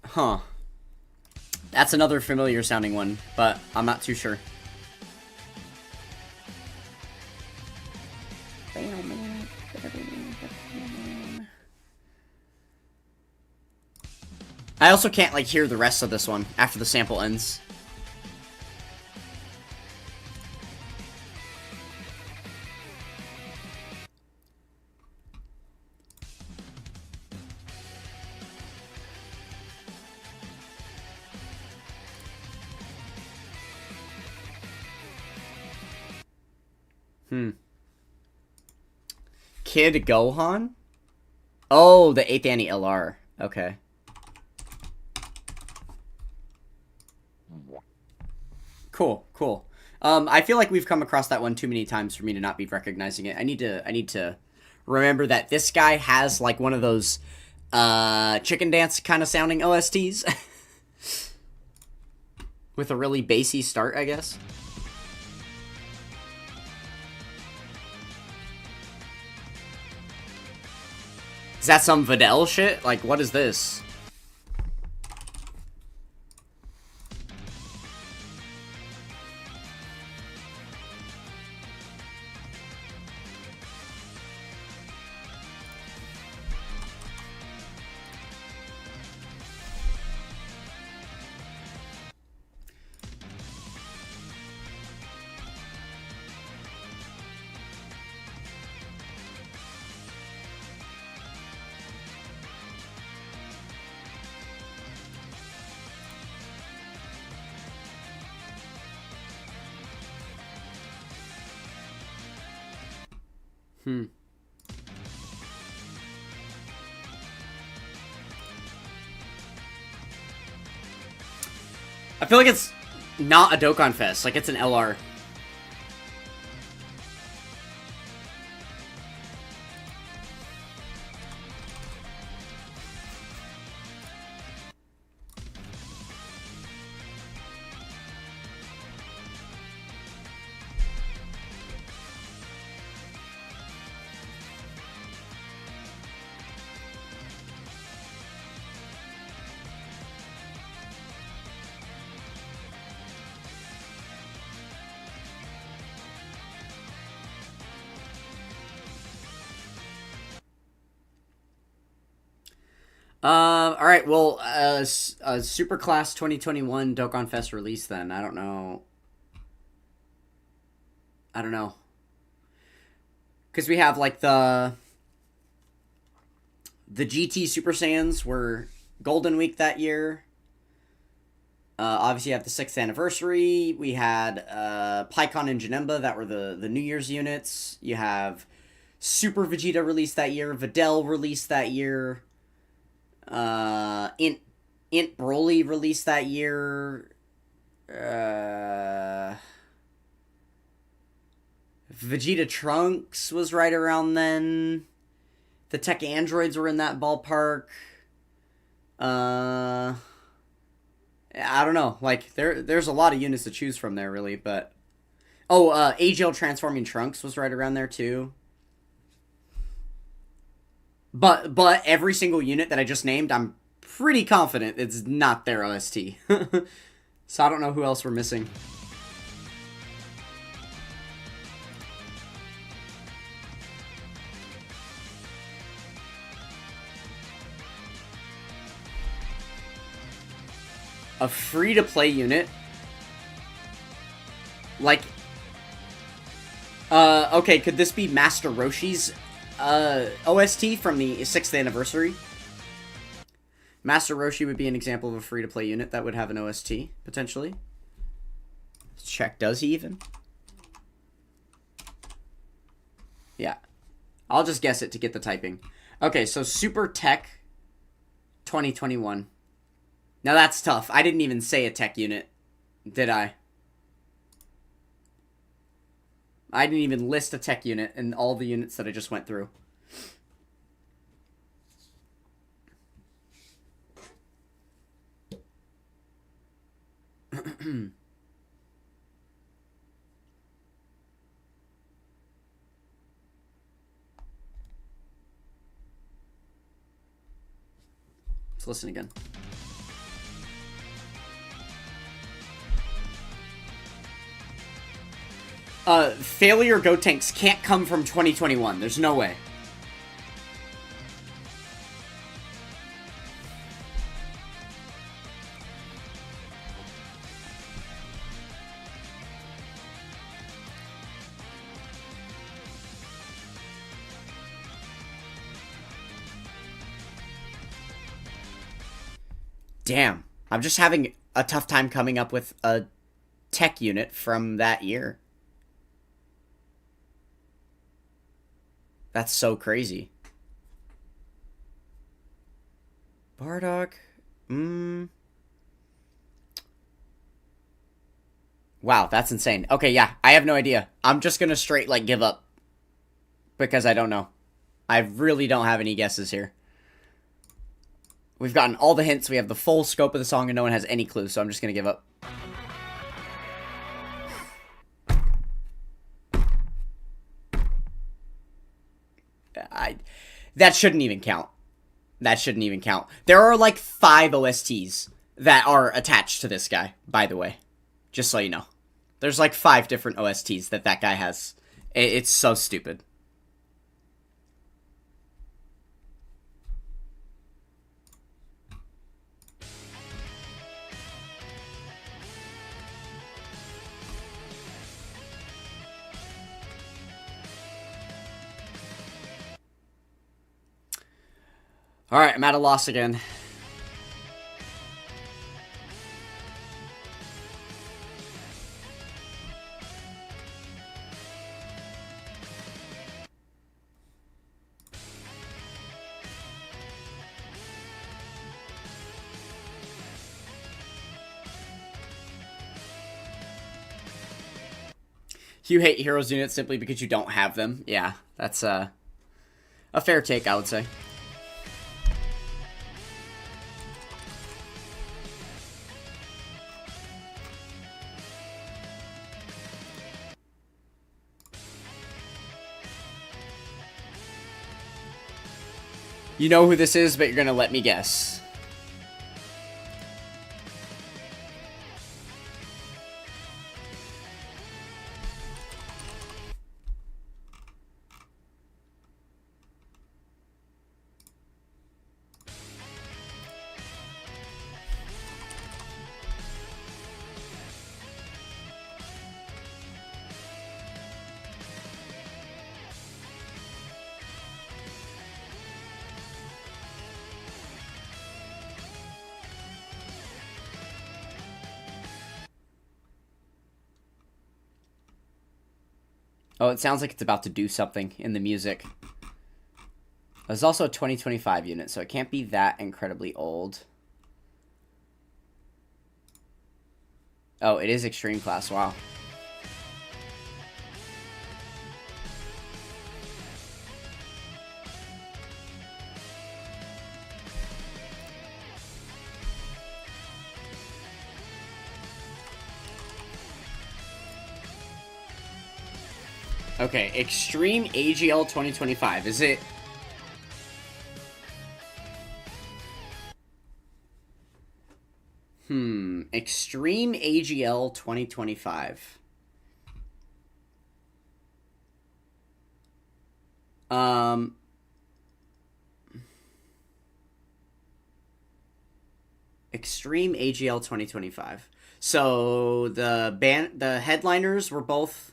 Huh. That's another familiar sounding one, but I'm not too sure. I also can't, like, hear the rest of this one after the sample ends. Kid Gohan? Oh, the 8th Annie LR. Okay. Cool, cool. I feel like we've come across that one too many times for me to not be recognizing it. I need to remember that this guy has like one of those chicken dance kind of sounding OSTs with a really bassy start, I guess. Is that some Videl shit? Like, what is this? I feel like it's not a Dokkan Fest. Like, it's an LR. Alright, well, Super Class 2021 Dokkan Fest release then. I don't know. Because we have, like, the GT Super Saiyans were Golden Week that year. Obviously, you have the 6th anniversary. We had Pikkon and Janemba that were the New Year's units. You have Super Vegeta released that year. Videl released that year. Int Broly released that year. Vegeta Trunks was right around then. The Tech Androids were in that ballpark. I don't know. Like, there's a lot of units to choose from there, really, but... Oh, AGL Transforming Trunks was right around there, too. But every single unit that I just named, I'm pretty confident it's not their OST. So I don't know who else we're missing. A free-to-play unit? Like... okay, could this be Master Roshi's OST from the 6th anniversary? Master Roshi would be an example of a free-to-play unit that would have an OST, potentially. Let's check, does he even? Yeah. I'll just guess it to get the typing. Okay, so Super Tech 2021. Now that's tough. I didn't even say a tech unit, did I? I didn't even list a tech unit in all the units that I just went through. Let's listen again. Failure Go Tanks can't come from 2021. There's no way. Damn. I'm just having a tough time coming up with a tech unit from that year. That's so crazy. Bardock. Wow, that's insane. Okay, yeah, I have no idea. I'm just gonna straight, like, give up. Because I don't know. I really don't have any guesses here. We've gotten all the hints, we have the full scope of the song, and no one has any clue, so I'm just gonna give up. That shouldn't even count. That shouldn't even count. There are like 5 OSTs that are attached to this guy, by the way. Just so you know. There's like 5 different OSTs that guy has. It's so stupid. Alright, I'm at a loss again. You hate Heroes units simply because you don't have them. Yeah, that's a fair take, I would say. You know who this is, but you're gonna let me guess. Oh, it sounds like it's about to do something in the music. There's also a 2025 unit, so it can't be that incredibly old. Oh, it is Extreme Class, wow. Okay, Extreme AGL 2025. Is it... Extreme AGL 2025. Extreme AGL 2025. So the headliners were both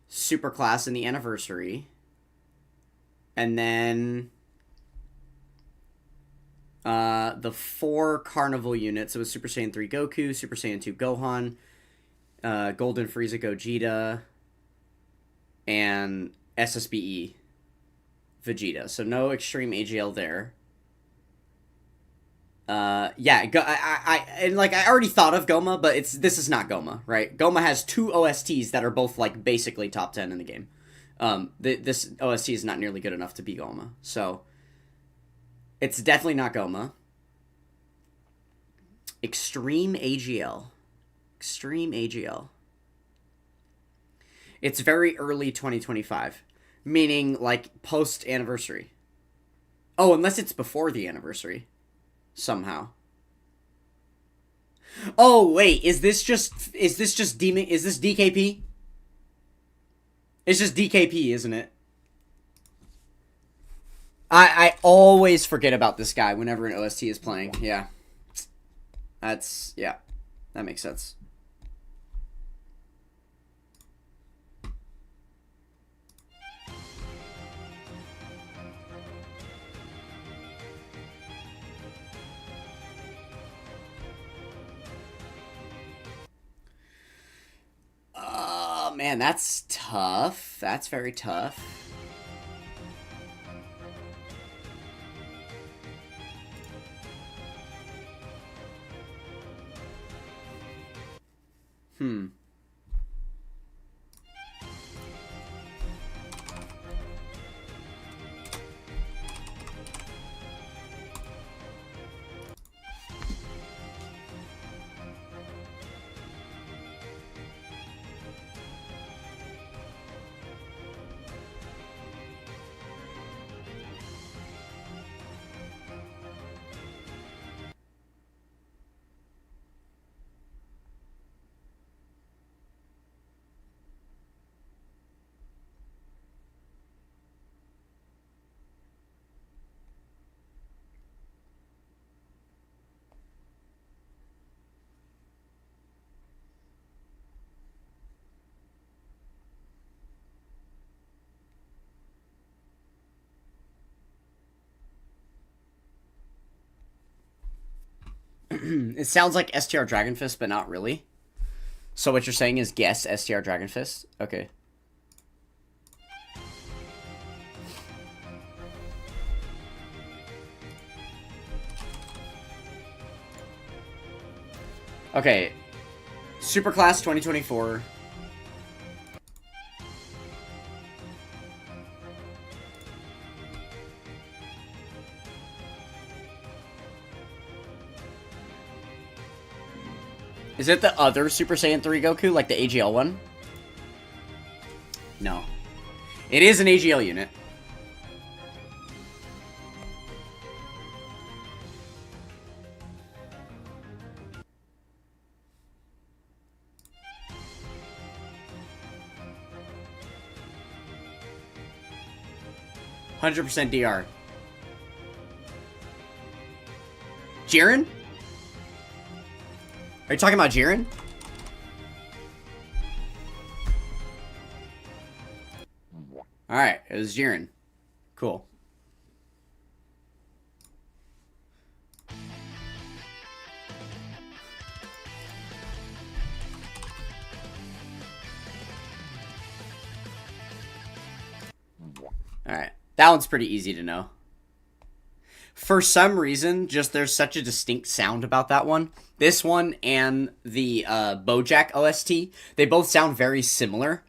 Superclass in the anniversary, and then the 4 Carnival units. It was Super Saiyan 3 Goku, Super Saiyan 2 Gohan, Golden Frieza Gogeta, and SSBE Vegeta. So no Extreme AGL there. Yeah, and like I already thought of Goma, but this is not Goma, right? Goma has two OSTs that are both like basically top 10 in the game. This OST is not nearly good enough to be Goma, so it's definitely not Goma. Extreme AGL. Extreme AGL. It's very early 2025, meaning like post anniversary. Oh, unless it's before the anniversary. Somehow. Oh, wait, is this just Demon? Is this DKP? It's just DKP, isn't it? I always forget about this guy whenever an OST is playing. Yeah. Yeah. That makes sense. Oh, man, that's tough. That's very tough. It sounds like STR Dragonfist, but not really. So what you're saying is guess STR Dragonfist? Okay. Okay. Superclass 2024. Is it the other Super Saiyan 3 Goku, like the AGL one? No. It is an AGL unit. %, DR. Jiren? Are you talking about Jiren? Alright, it was Jiren. Cool. Alright, that one's pretty easy to know. For some reason, just there's such a distinct sound about that one. This one and the Bojack OST, they both sound very similar.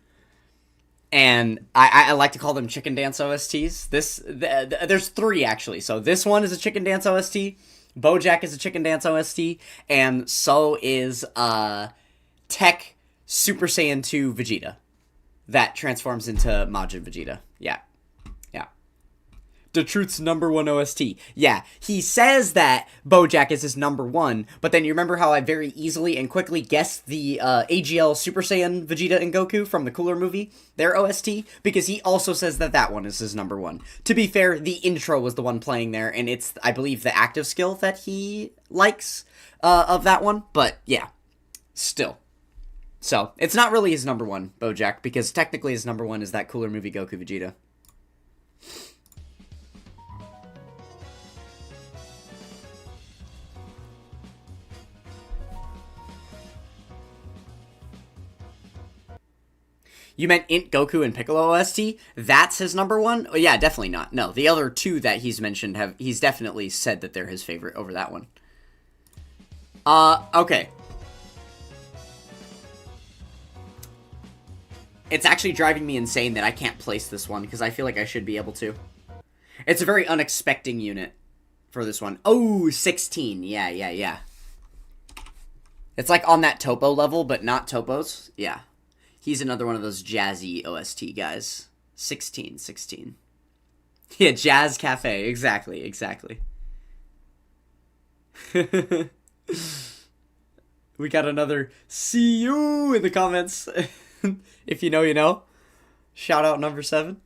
And I like to call them chicken dance OSTs. There's three, actually. So this one is a chicken dance OST, Bojack is a chicken dance OST, and so is Tech Super Saiyan 2 Vegeta. That transforms into Majin Vegeta. Yeah. The Truth's #1 OST. Yeah, he says that Bojack is his #1, but then you remember how I very easily and quickly guessed the AGL Super Saiyan Vegeta and Goku from the Cooler movie, their OST, because he also says that that one is his #1. To be fair, the intro was the one playing there, and it's, I believe, the active skill that he likes of that one, but yeah, still. So, it's not really his #1, Bojack, because technically his #1 is that Cooler movie Goku Vegeta. You meant Int Goku and Piccolo OST? That's his #1? Oh, yeah, definitely not. No, the other two that he's mentioned he's definitely said that they're his favorite over that one. Okay. It's actually driving me insane that I can't place this one, because I feel like I should be able to. It's a very unexpected unit for this one. Oh, 16. Yeah. It's like on that Topo level, but not Topos. Yeah. He's another one of those jazzy OST guys. 16. Yeah, Jazz Cafe. Exactly. We got another see you in the comments. If you know, you know. Shout out number 7.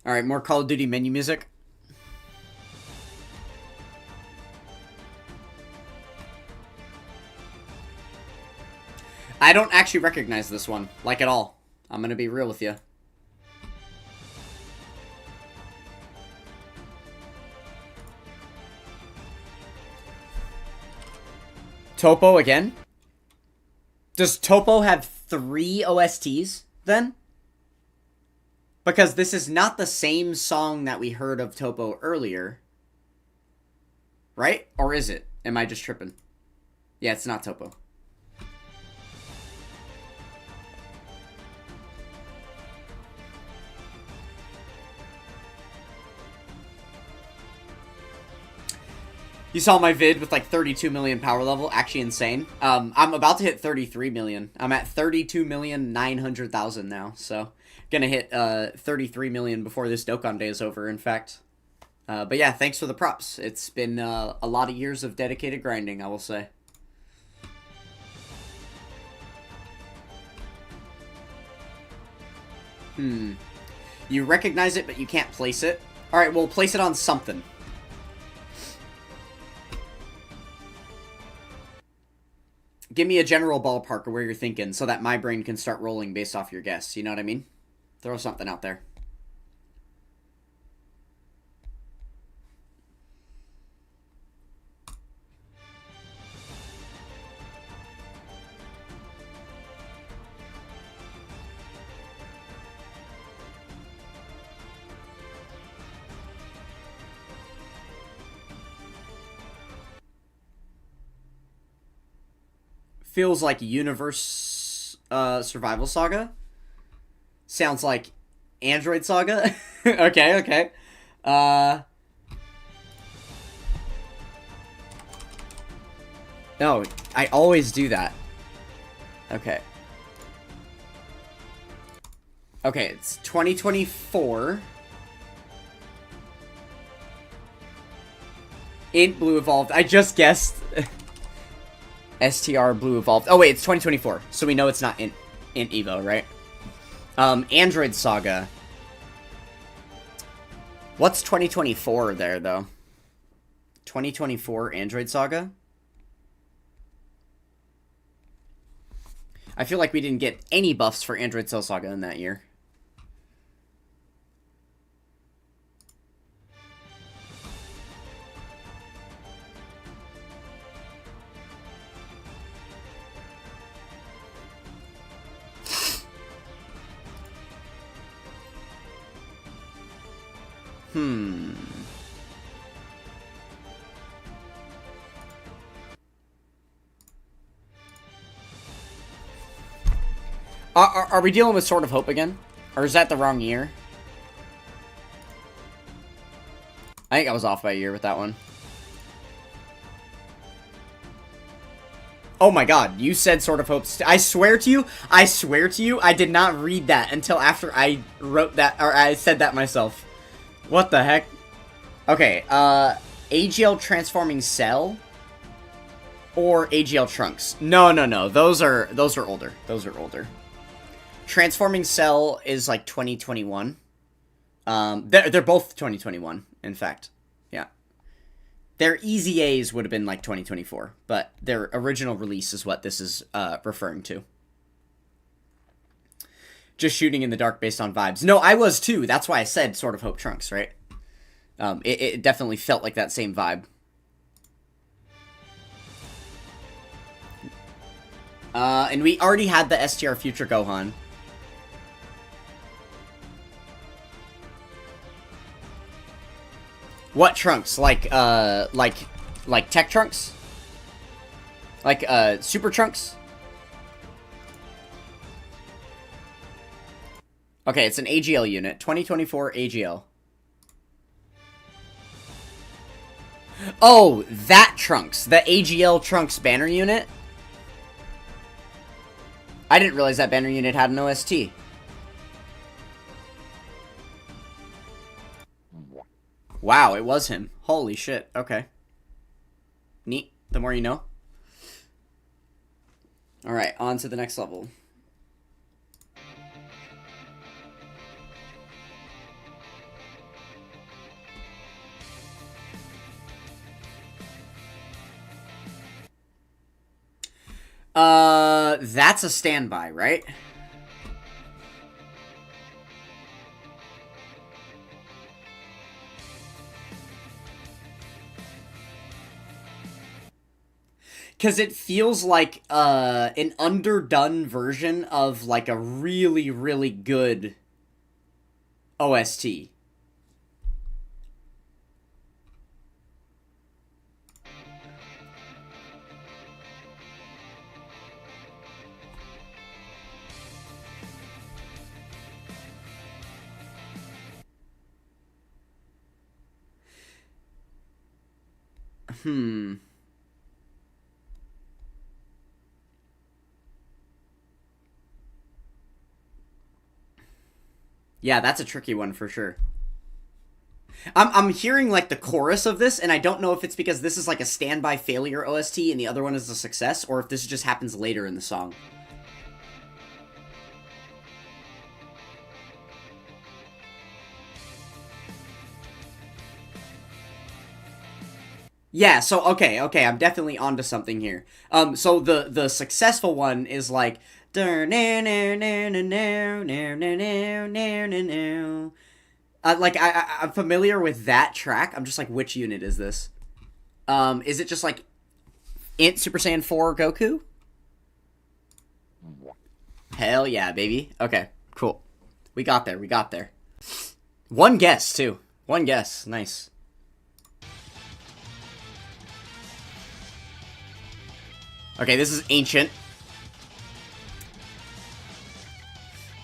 Alright, more Call of Duty menu music. I don't actually recognize this one, like at all. I'm gonna be real with you. Topo again? Does Topo have 3 OSTs, then? Because this is not the same song that we heard of Topo earlier. Right? Or is it? Am I just tripping? Yeah, it's not Topo. You saw my vid with like 32 million power level. Actually insane. I'm about to hit 33 million. I'm at 32,900,000 now. So, gonna hit 33 million before this Dokkan day is over, in fact. But yeah, thanks for the props. It's been a lot of years of dedicated grinding, I will say. You recognize it, but you can't place it. Alright, well, place it on something. Give me a general ballpark of where you're thinking so that my brain can start rolling based off your guess. You know what I mean? Throw something out there. Feels like Universe Survival Saga. Sounds like Android Saga. Okay. No, I always do that. Okay. Okay, it's 2024. Int Blue Evolved. I just guessed. STR Blue Evolved. Oh wait, it's 2024, so we know it's not Int Evo, right? Android Saga. What's 2024 there, though? 2024 Android Saga? I feel like we didn't get any buffs for Android Cell Saga in that year. Are we dealing with Sword of Hope again? Or is that the wrong year? I think I was off by a year with that one. Oh my god, you said Sword of Hope. I swear to you, I did not read that until after I wrote that, or I said that myself. What the heck? Okay, AGL Transforming Cell or AGL Trunks. No. Those are older. Those are older. Transforming Cell is like 2021. They're both 2021, in fact. Yeah. Their Easy A's would have been like 2024, but their original release is what this is referring to. Just shooting in the dark based on vibes. No, I was too. That's why I said Sword of Hope Trunks, right? It definitely felt like that same vibe. And we already had the STR Future Gohan. What Trunks? Like Tech Trunks? Like, Super Trunks? Okay, it's an AGL unit. 2024 AGL. Oh, that Trunks. The AGL Trunks banner unit? I didn't realize that banner unit had an OST. Wow, it was him. Holy shit. Okay. Neat. The more you know. Alright, on to the next level. That's a standby, right? Because it feels like, an underdone version of, like, a really, really good OST. Yeah, that's a tricky one for sure. I'm hearing, like, the chorus of this, and I don't know if it's because this is, like, a standby failure OST and the other one is a success, or if this just happens later in the song. Yeah, so, okay, I'm definitely onto something here. So the successful one is, like... like, I'm familiar with that track. I'm just like, which unit is this? Is it just, like, Int Super Saiyan 4 Goku? Hell yeah, baby. Okay, cool. We got there. One guess, too. One guess. Nice. Okay, this is ancient.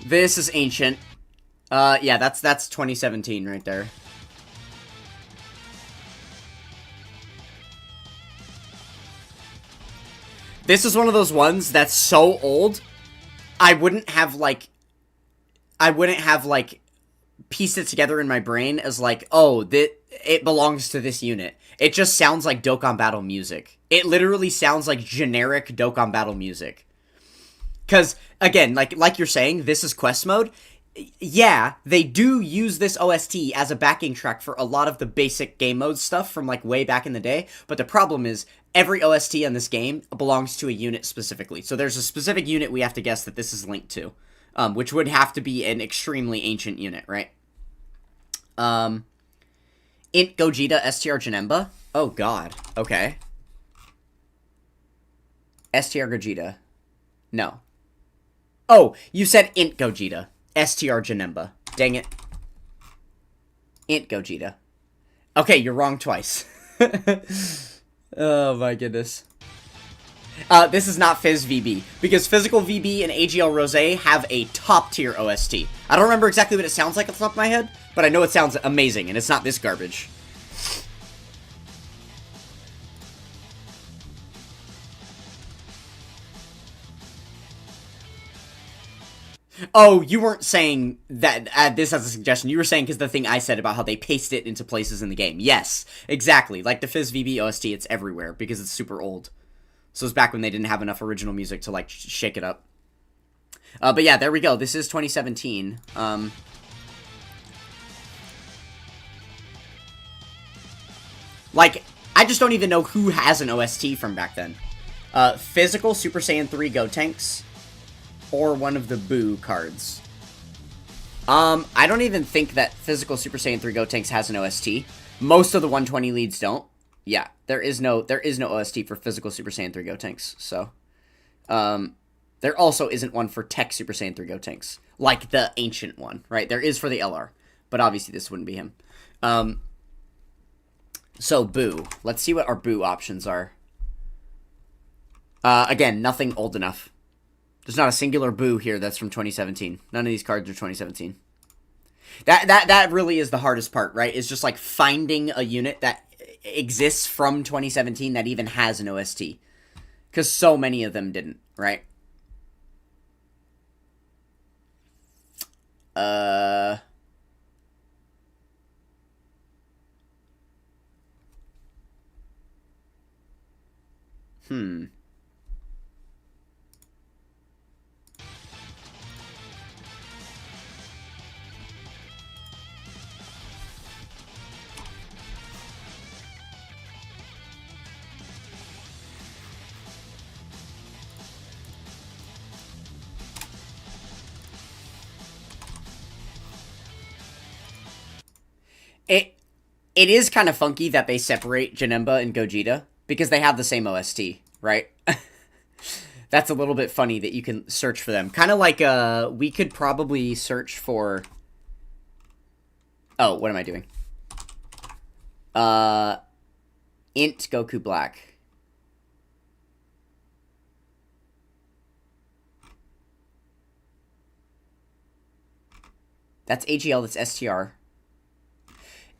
This is ancient. Yeah, that's 2017 right there. This is one of those ones that's so old, I wouldn't have, like, pieced it together in my brain as, like, oh, it belongs to this unit. It just sounds like Dokkan Battle music. It literally sounds like generic Dokkan Battle music. Because, again, like you're saying, this is quest mode. Yeah, they do use this OST as a backing track for a lot of the basic game mode stuff from, like, way back in the day. But the problem is, every OST on this game belongs to a unit specifically. So there's a specific unit we have to guess that this is linked to. Which would have to be an extremely ancient unit, right? Int Gogeta STR Janemba? Oh, God. Okay. STR Gogeta. No. Oh, you said Int Gogeta. STR Janemba. Dang it. Int Gogeta. Okay, you're wrong twice. Oh my goodness. This is not Fizz VB, because Physical VB and AGL Rose have a top-tier OST. I don't remember exactly what it sounds like off the top of my head, but I know it sounds amazing, and it's not this garbage. Oh, you weren't saying that this as a suggestion. You were saying because the thing I said about how they paste it into places in the game. Yes, exactly. Like the Fizz VB OST, it's everywhere because it's super old. So it's back when they didn't have enough original music to, like, shake it up. But yeah, there we go. This is 2017. Like, I just don't even know who has an OST from back then. Physical Super Saiyan 3 Gotenks. Or one of the Boo cards. I don't even think that Physical Super Saiyan 3 Gotenks has an OST. Most of the 120 leads don't. Yeah, there is no OST for Physical Super Saiyan 3 Gotenks, so. There also isn't one for Tech Super Saiyan 3 Gotenks, like the ancient one, right? There is for the LR, but obviously this wouldn't be him. So, Boo. Let's see what our Boo options are. Again, nothing old enough. There's not a singular Boo here that's from 2017. None of these cards are 2017. That really is the hardest part, right? Is just like finding a unit that exists from 2017 that even has an OST. Because so many of them didn't, right? It is kind of funky that they separate Janemba and Gogeta, because they have the same OST, right? That's a little bit funny that you can search for them. Kind of like, we could probably search for... Oh, what am I doing? Int Goku Black. That's AGL, that's STR.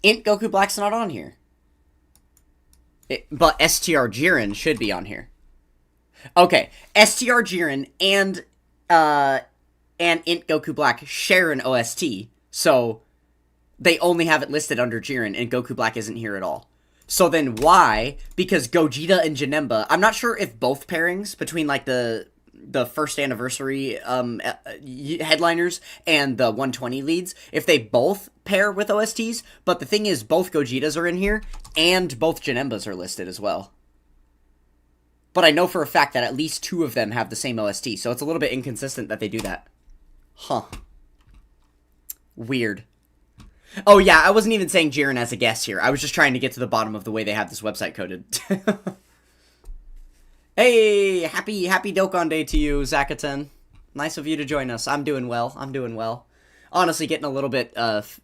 Int Goku Black's not on here. But STR Jiren should be on here. Okay, STR Jiren and Int Goku Black share an OST, so they only have it listed under Jiren, and Goku Black isn't here at all. So then why? Because Gogeta and Janemba, I'm not sure if both pairings between like the first anniversary headliners and the 120 leads, if they both pair with OSTs, but the thing is both Gogetas are in here and both Janembas are listed as well. But I know for a fact that at least two of them have the same OST, so it's a little bit inconsistent that they do that. Huh. Weird. Oh yeah, I wasn't even saying Jiren as a guest here. I was just trying to get to the bottom of the way they have this website coded. Hey, happy Dokkan Day to you, Zakaten. Nice of you to join us. I'm doing well. Honestly, getting a little bit of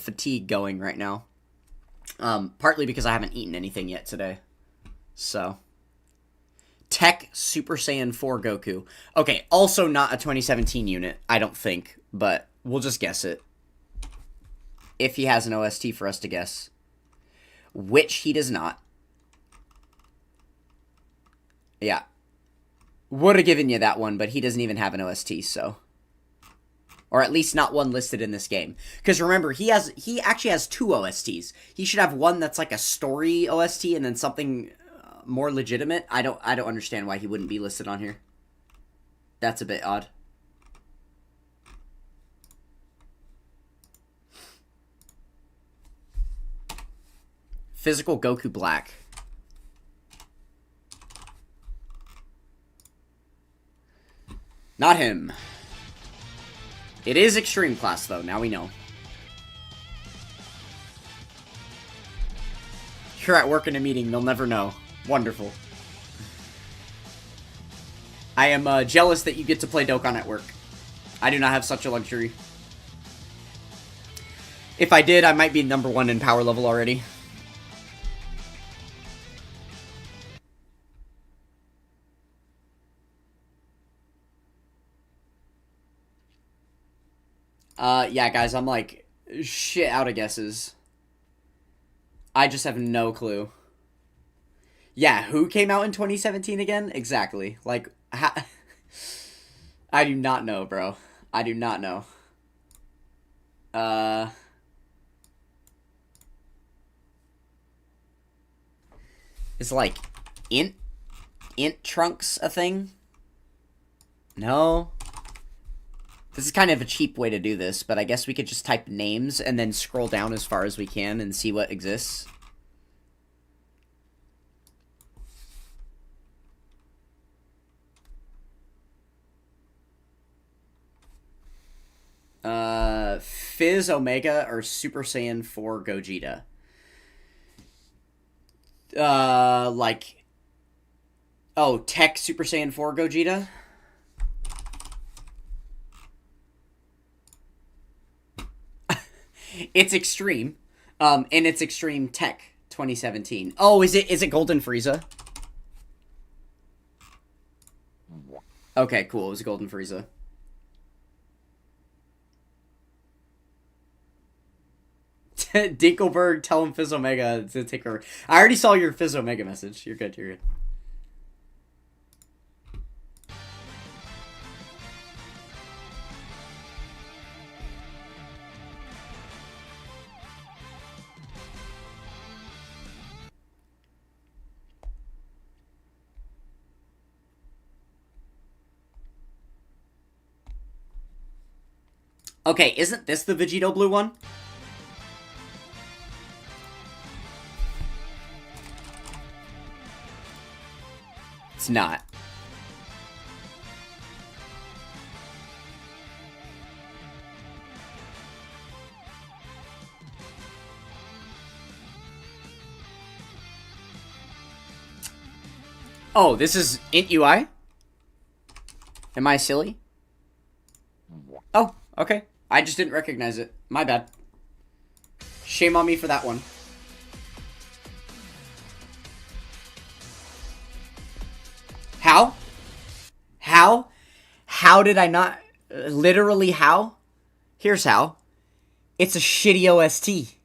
fatigue going right now. Partly because I haven't eaten anything yet today. So, Tech Super Saiyan 4 Goku. Okay, also not a 2017 unit, I don't think, but we'll just guess it. If he has an OST for us to guess. Which he does not. Yeah. Would have given you that one, but he doesn't even have an OST, so. Or at least not one listed in this game. Because remember, he actually has two OSTs. He should have one that's like a story OST and then something more legitimate. I don't understand why he wouldn't be listed on here. That's a bit odd. Physical Goku Black. Not him. It is Extreme Class, though. Now we know. You're at work in a meeting. They'll never know. Wonderful. I am jealous that you get to play Dokkan at work. I do not have such a luxury. If I did, I might be #1 in power level already. Yeah, guys, I'm like shit out of guesses. I just have no clue. Yeah, who came out in 2017 again? Exactly. Like, I do not know, bro. I do not know. Is like int Trunks a thing? No. This is kind of a cheap way to do this, but I guess we could just type names and then scroll down as far as we can and see what exists. Fizz Omega or Super Saiyan 4 Gogeta? Like... Oh, Tech Super Saiyan 4 Gogeta? It's Extreme. And it's Extreme Tech 2017. Oh, is it Golden Frieza? Okay, cool. It was Golden Frieza. Dinkelberg, tell him Fizz Omega to take over. I already saw your Fizz Omega message. You're good, you're good. Okay, isn't this the Vegito Blue one? It's not. Oh, this is int UI? Am I silly? Oh, okay. I just didn't recognize it. My bad. Shame on me for that one. How? How? How did I not... literally how? Here's how. It's a shitty OST.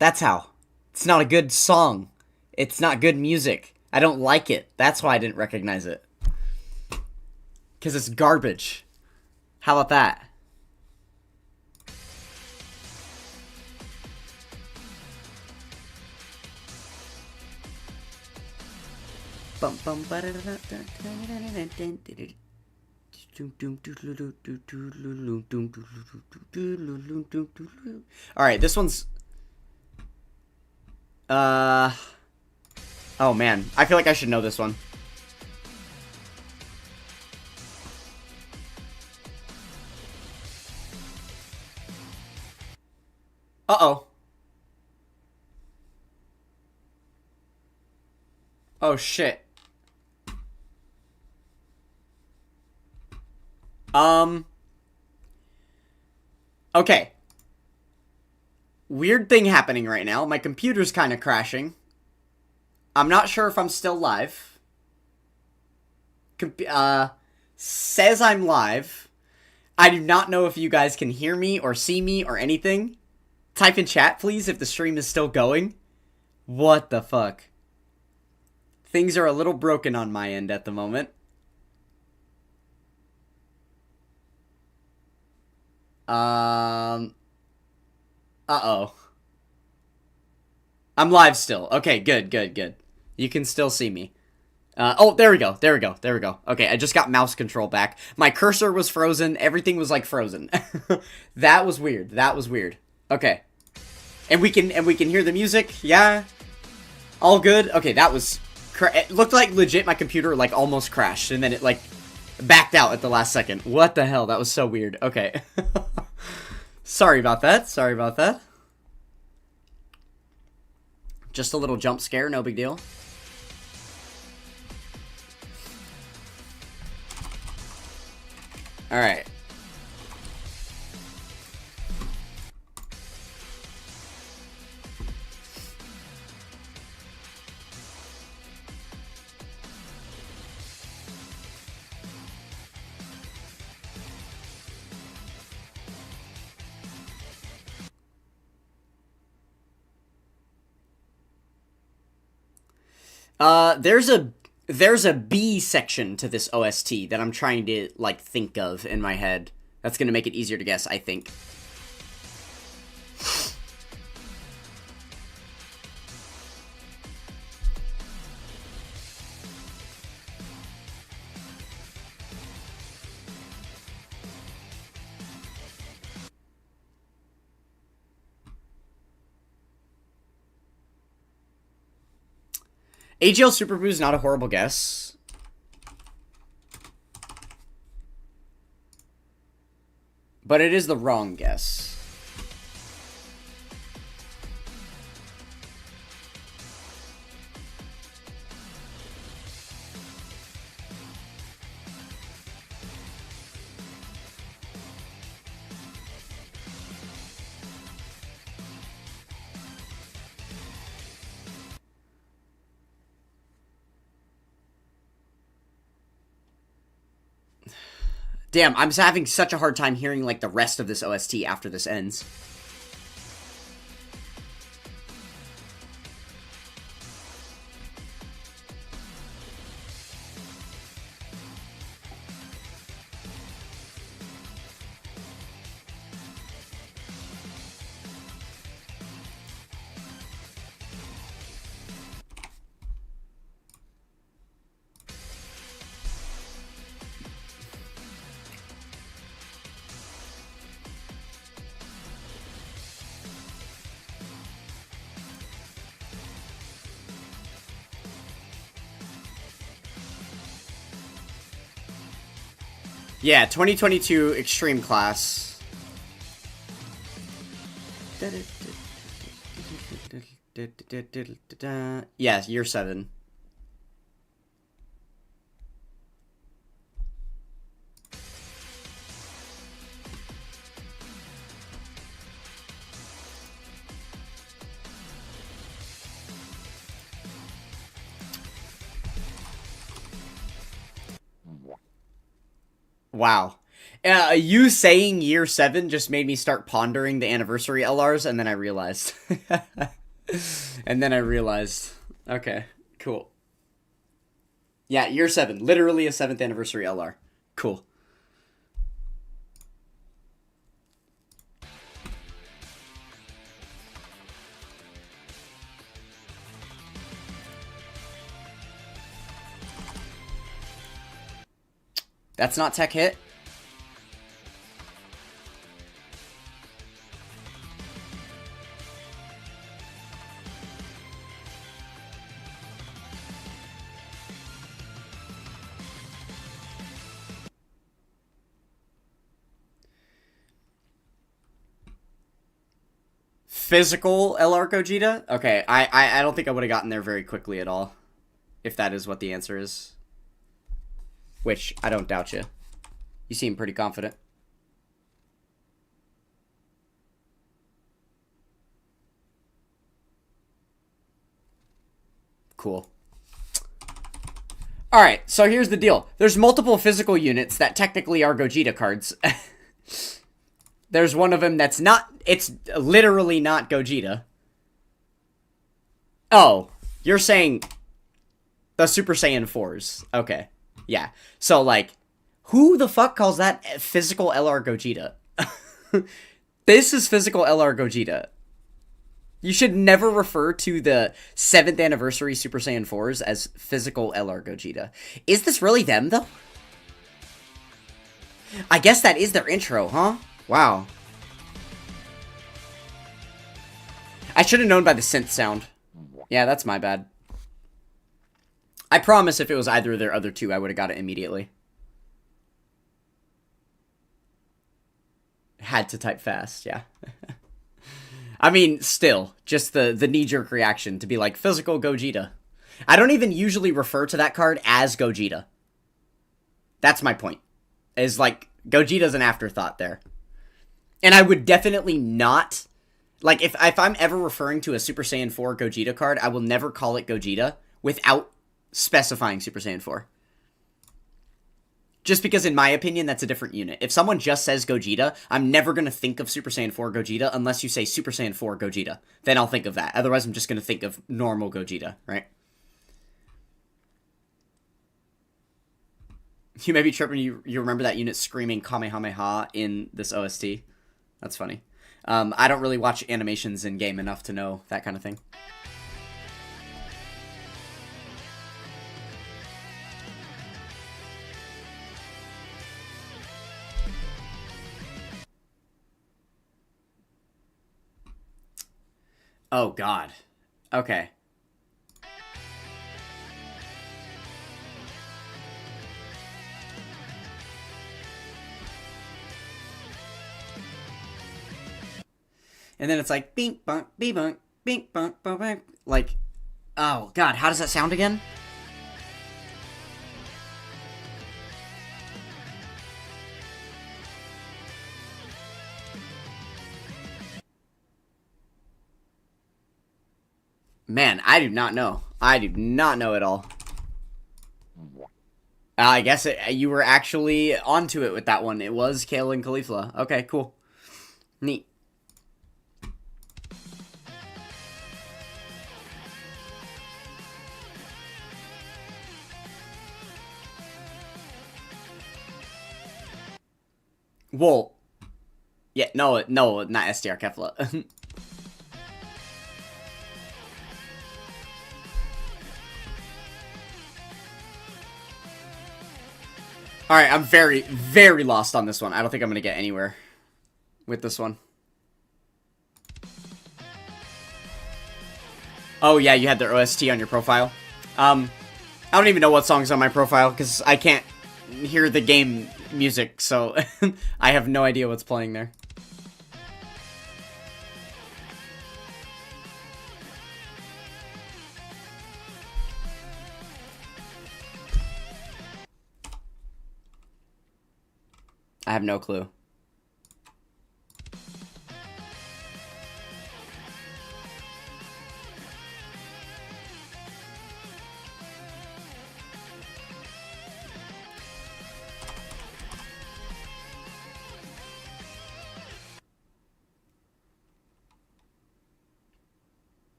That's how. It's not a good song. It's not good music. I don't like it. That's why I didn't recognize it. Because it's garbage. How about that? Alright, this one's... Oh man, I feel like I should know this one. Uh-oh. Oh shit. Okay. Weird thing happening right now. My computer's kind of crashing. I'm not sure if I'm still live. Says I'm live. I do not know if you guys can hear me or see me or anything. Type in chat, please, if the stream is still going. What the fuck? Things are a little broken on my end at the moment. Uh-oh. I'm live still. Okay, good, good, good. You can still see me. Oh, there we go, there we go, there we go. Okay, I just got mouse control back. My cursor was frozen. Everything was, like, frozen. That was weird. That was weird. Okay. And we can hear the music. Yeah. All good. Okay, that was... It looked like legit my computer, like, almost crashed. And then it, like, backed out at the last second. What the hell? That was so weird. Okay. Sorry about that. Sorry about that. Just a little jump scare. No big deal. Alright. There's a B section to this OST that I'm trying to, like, think of in my head. That's gonna make it easier to guess, I think. AGL Super Boo is not a horrible guess. But it is the wrong guess. Damn, I'm having such a hard time hearing, like, the rest of this OST after this ends. Yeah, 2022 Extreme Class. Yeah, year 7. Wow. You saying year 7 just made me start pondering the anniversary LRs, and then I realized. Okay, cool. Yeah, year 7. Literally a 7th anniversary LR. Cool. That's not tech hit? Physical LR Gogeta? Okay, I don't think I would have gotten there very quickly at all. If that is what the answer is. Which, I don't doubt you. You seem pretty confident. Cool. Alright, so here's the deal. There's multiple physical units that technically are Gogeta cards. There's one of them that's not... It's literally not Gogeta. Oh, you're saying the Super Saiyan 4s. Okay. Yeah. So, like, who the fuck calls that physical LR Gogeta? This is physical LR Gogeta. You should never refer to the 7th anniversary Super Saiyan 4s as physical LR Gogeta. Is this really them, though? I guess that is their intro, huh? Wow. I should have known by the synth sound. Yeah, that's my bad. I promise if it was either of their other two, I would have got it immediately. Had to type fast, yeah. I mean, still, just the knee-jerk reaction to be like, physical Gogeta. I don't even usually refer to that card as Gogeta. That's my point. Is like, Gogeta's an afterthought there. And I would definitely not... Like, if I'm ever referring to a Super Saiyan 4 Gogeta card, I will never call it Gogeta without specifying Super Saiyan 4. Just because, in my opinion, that's a different unit. If someone just says Gogeta, I'm never going to think of Super Saiyan 4 Gogeta unless you say Super Saiyan 4 Gogeta. Then I'll think of that. Otherwise, I'm just going to think of normal Gogeta, right? You may be tripping, you remember that unit screaming Kamehameha in this OST? That's funny. I don't really watch animations in-game enough to know that kind of thing. Oh, God. Okay. And then it's like, bink, bunk, bee bunk, bink, bunk, bunk, bunk. Like, oh, God, how does that sound again? Man, I do not know. I do not know at all. I guess you were actually onto it with that one. It was Kale and Caulifla. Okay, cool. Neat. Well, yeah, no, not STR Kefla. Alright, I'm very, very lost on this one. I don't think I'm gonna get anywhere with this one. Oh, yeah, you had their OST on your profile. I don't even know what song's on my profile, because I can't hear the game music, so I have no idea what's playing there. I have no clue.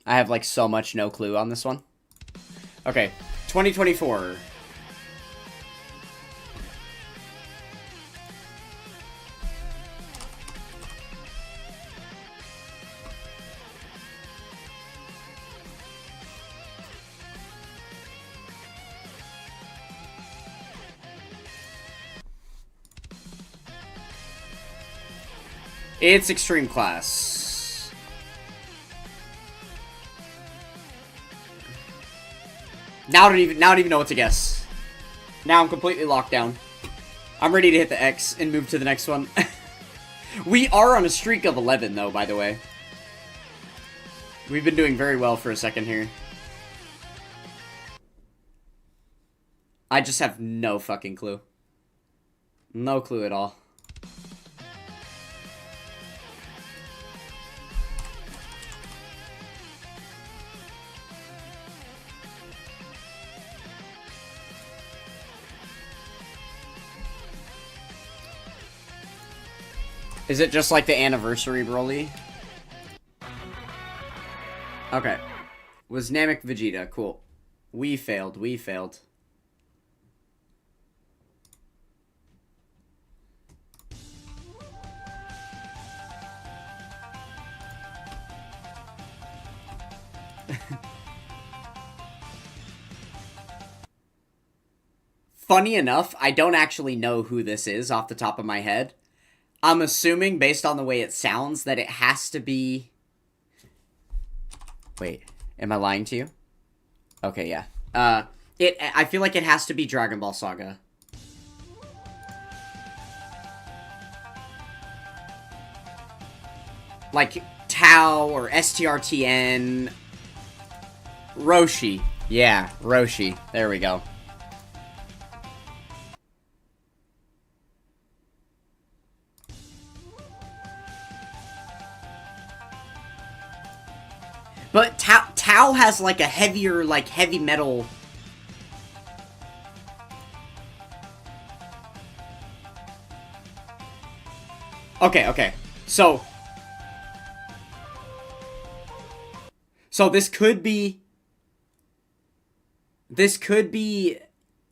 I have, like, so much no clue on this one. Okay, 2024. It's Extreme Class. Now I don't even know what to guess. Now I'm completely locked down. I'm ready to hit the X and move to the next one. We are on a streak of 11, though, by the way. We've been doing very well for a second here. I just have no fucking clue. No clue at all. Is it just like the anniversary Broly? Okay. Was Namek Vegeta. Cool. We failed. We failed. Funny enough, I don't actually know who this is off the top of my head. I'm assuming, based on the way it sounds, that it has to be... Wait, am I lying to you? Okay, yeah. I feel like it has to be Dragon Ball Saga. Like, Tao or STRTN. Roshi. Yeah, Roshi. There we go. But Tao has, like, a heavier, like, heavy metal... Okay, okay. So this could be... This could be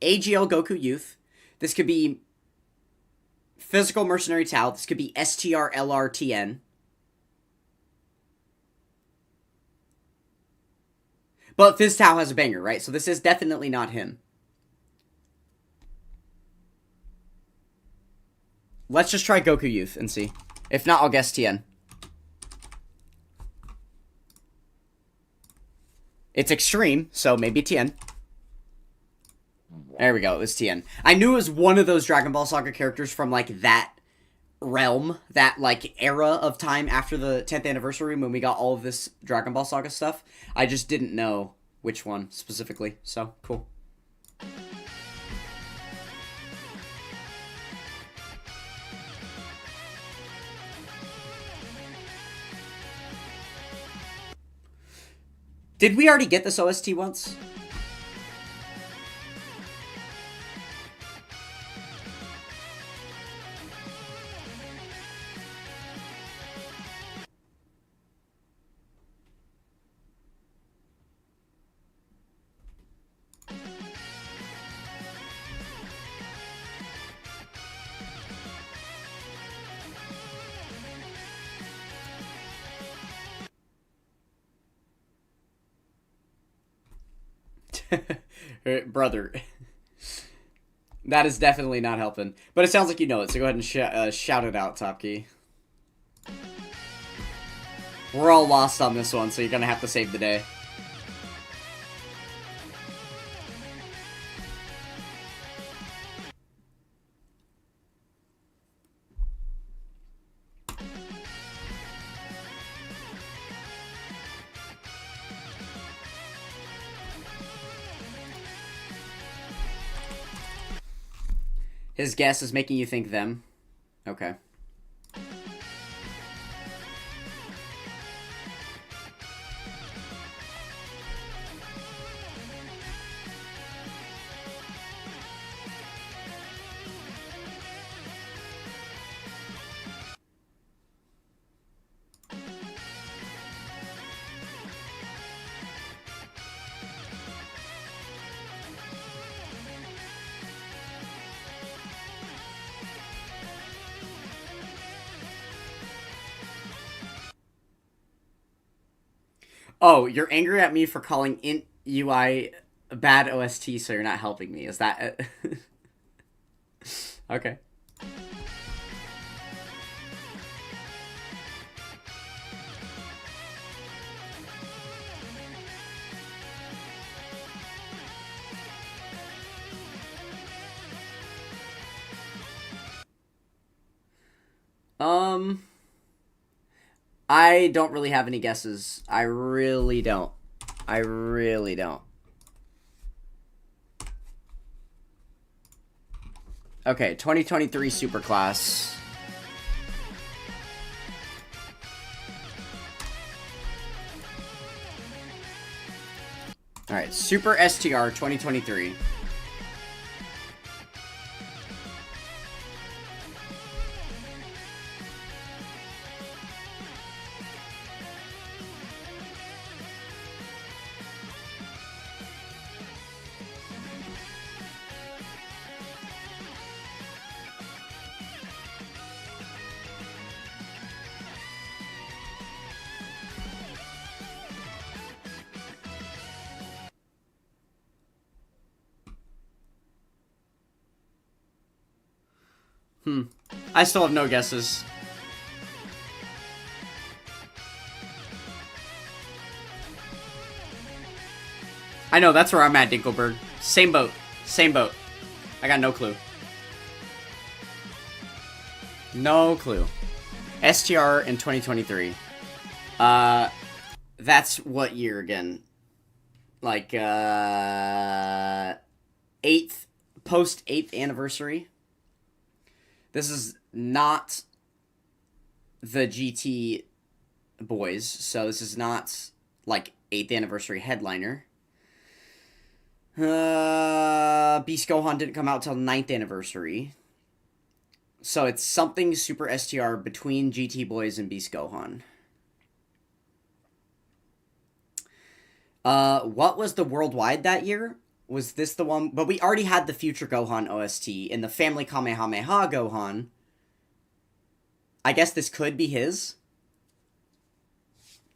AGL Goku Youth. This could be Physical Mercenary Tao. This could be STRLRTN. But Fizz Tao has a banger, right? So this is definitely not him. Let's just try Goku Youth and see. If not, I'll guess TN. It's Extreme, so maybe TN. There we go, it was TN. I knew it was one of those Dragon Ball Saga characters from, like, that realm, that, like, era of time after the 10th anniversary when we got all of this Dragon Ball Saga stuff. I just didn't know which one specifically, so cool. Did we already get this OST once? Brother. That is definitely not helping. But it sounds like you know it, so go ahead and shout it out, Top Key. We're all lost on this one, so you're gonna have to save the day. His guess is making you think them. Okay. Oh, you're angry at me for calling int UI a bad OST, so you're not helping me. Is that... Okay. I don't really have any guesses. I really don't. I really don't. Okay, 2023 Superclass. Alright, Super STR 2023. I still have no guesses. I know, that's where I'm at, Dinkelberg. Same boat. Same boat. I got no clue. No clue. STR in 2023. That's what year again? Like, post 8th anniversary. This is not the GT boys, so this is not, like, 8th anniversary headliner. Beast Gohan didn't come out till 9th anniversary. So it's something Super STR between GT Boys and Beast Gohan. What was the worldwide that year? Was this the one? But we already had the Future Gohan OST in the Family Kamehameha Gohan. I guess this could be his.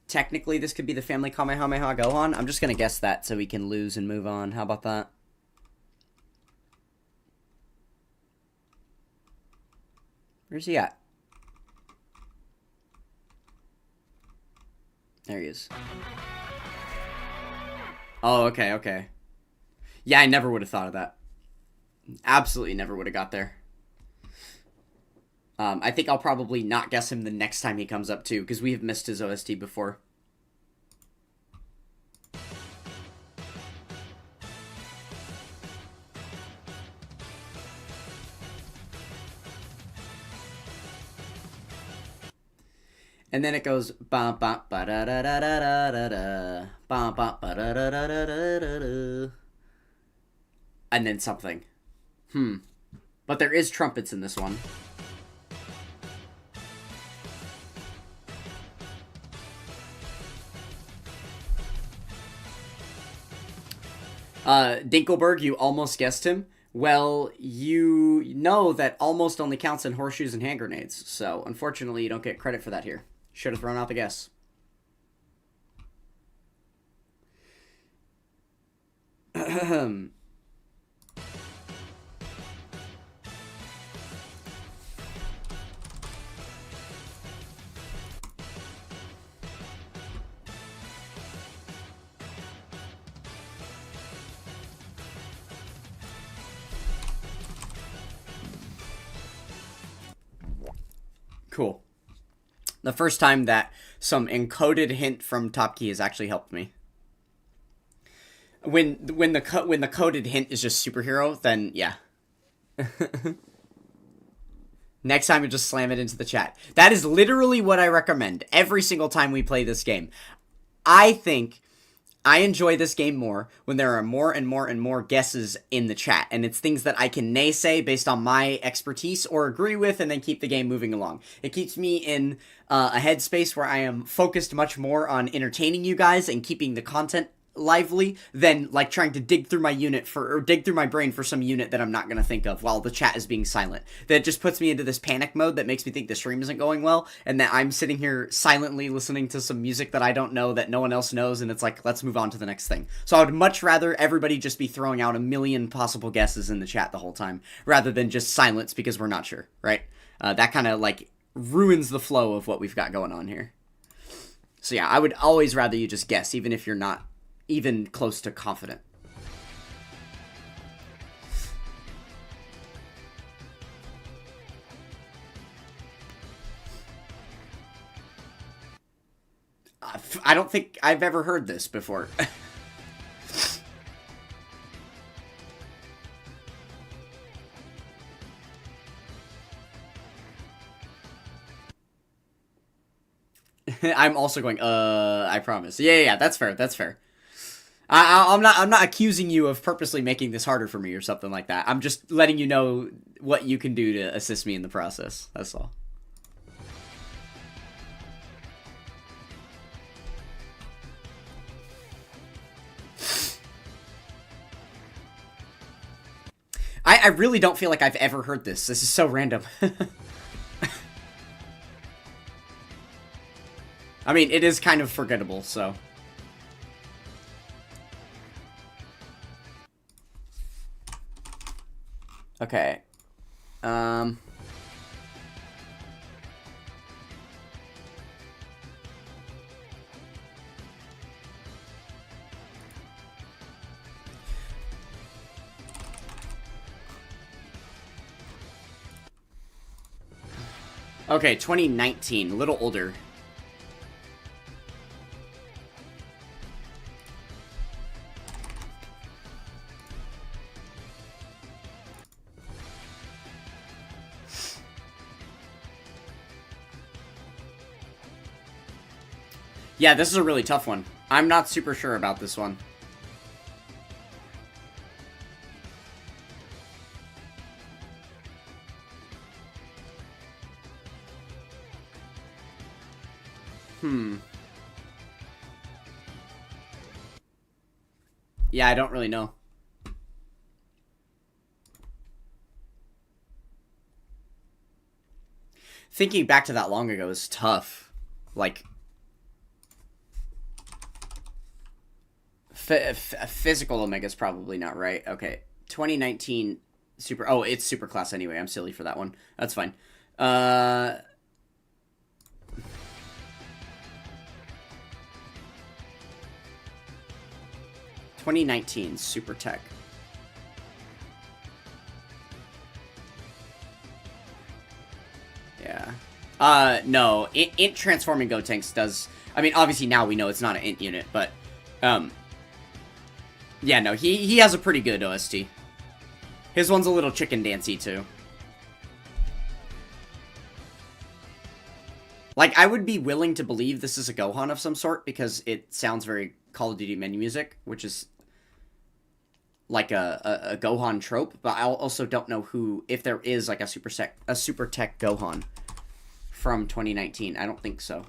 Technically, this could be the Family Kamehameha Gohan. I'm just going to guess that so we can lose and move on. How about that? Where's he at? There he is. Oh, okay, okay. Yeah, I never would have thought of that. Absolutely never would have got there. I think I'll probably not guess him the next time he comes up, too, because we have missed his OST before. And then it goes bum bum ba da da da da da da da bum bum ba da da da da da da, and then something. But there is trumpets in this one. Dinkelberg, you almost guessed him. Well, you know that almost only counts in horseshoes and hand grenades, so unfortunately you don't get credit for that here. Should have thrown out the guess. Cool. The first time that some encoded hint from Top Key has actually helped me. When the coded hint is just superhero, then yeah. Next time you just slam it into the chat. That is literally what I recommend every single time we play this game. I think I enjoy this game more when there are more and more and more guesses in the chat, and it's things that I can naysay based on my expertise or agree with, and then keep the game moving along. It keeps me in a headspace where I am focused much more on entertaining you guys and keeping the content lively than like trying to dig through my brain for some unit that I'm not gonna think of while the chat is being silent. That just puts me into this panic mode that makes me think the stream isn't going well, and that I'm sitting here silently listening to some music that I don't know, that no one else knows, and it's like, let's move on to the next thing. So I would much rather everybody just be throwing out a million possible guesses in the chat the whole time, rather than just silence because we're not sure, right? That kind of like ruins the flow of what we've got going on here. So yeah, I would always rather you just guess, even if you're not even close to confident. I don't think I've ever heard this before. I'm also going, I promise. Yeah, that's fair, that's fair. I'm not accusing you of purposely making this harder for me or something like that. I'm just letting you know what you can do to assist me in the process. That's all. I really don't feel like I've ever heard this. This is so random. I mean, it is kind of forgettable, so... Okay. Okay, 2019, a little older. Yeah, this is a really tough one. I'm not super sure about this one. Yeah, I don't really know. Thinking back to that long ago is tough. Like... physical Omega's probably not right. Okay. 2019 super... Oh, it's super class anyway. I'm silly for that one. That's fine. 2019 super tech. Yeah. No. Int transforming Gotenks does... I mean, obviously now we know it's not an int unit, but... Yeah, no, he has a pretty good OST. His one's a little chicken dancey, too. Like, I would be willing to believe this is a Gohan of some sort, because it sounds very Call of Duty menu music, which is like a Gohan trope, but I also don't know if there is like a super tech Gohan from 2019. I don't think so.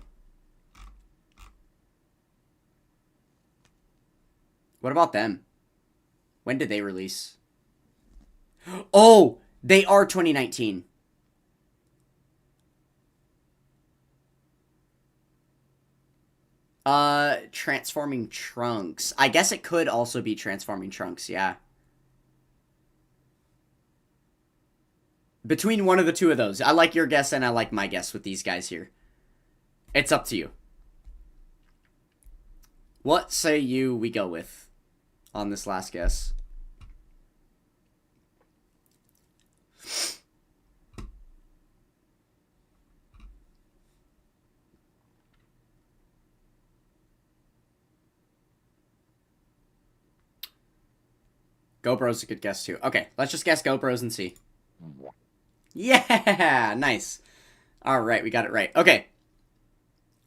What about them? When did they release? Oh, they are 2019. Transforming Trunks. I guess it could also be Transforming Trunks, yeah. Between one of the two of those. I like your guess and I like my guess with these guys here. It's up to you. What say you we go with on this last guess? GoPro's a good guess too. Okay, let's just guess GoPros and see. Yeah, nice. All right, we got it right. Okay,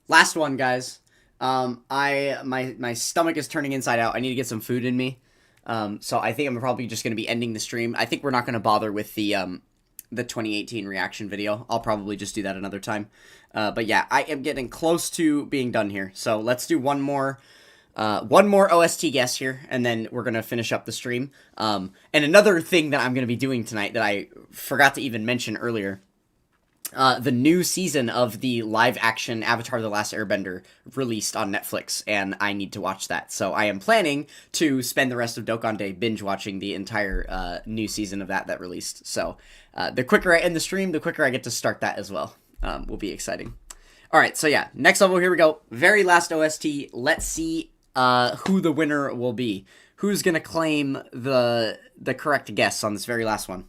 last one, guys. My stomach is turning inside out. I need to get some food in me. So I think I'm probably just gonna be ending the stream. I think we're not gonna bother with the 2018 reaction video. I'll probably just do that another time. But yeah, I am getting close to being done here. So let's do one more OST guess here, and then we're gonna finish up the stream. And another thing that I'm gonna be doing tonight that I forgot to even mention earlier, the new season of the live-action Avatar: The Last Airbender released on Netflix, and I need to watch that. So I am planning to spend the rest of Dokkan Day binge-watching the entire new season of that released. So the quicker I end the stream, the quicker I get to start that as well. Will be exciting. Alright, so yeah, next level, here we go. Very last OST. Let's see who the winner will be. Who's gonna claim the correct guess on this very last one?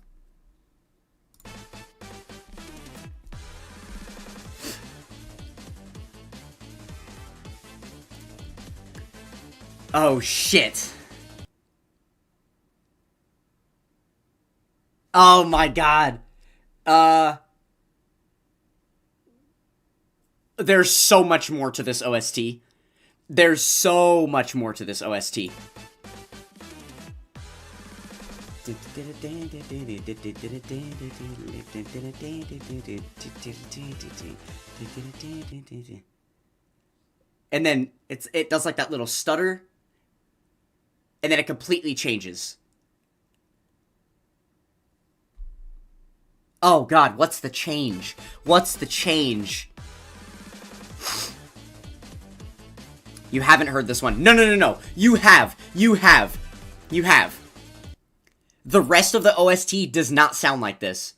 Oh, shit. Oh, my God. There's so much more to this OST. There's so much more to this OST. And then it does like that little stutter. And then it completely changes. Oh God, what's the change? What's the change? You haven't heard this one. No. You have. The rest of the OST does not sound like this.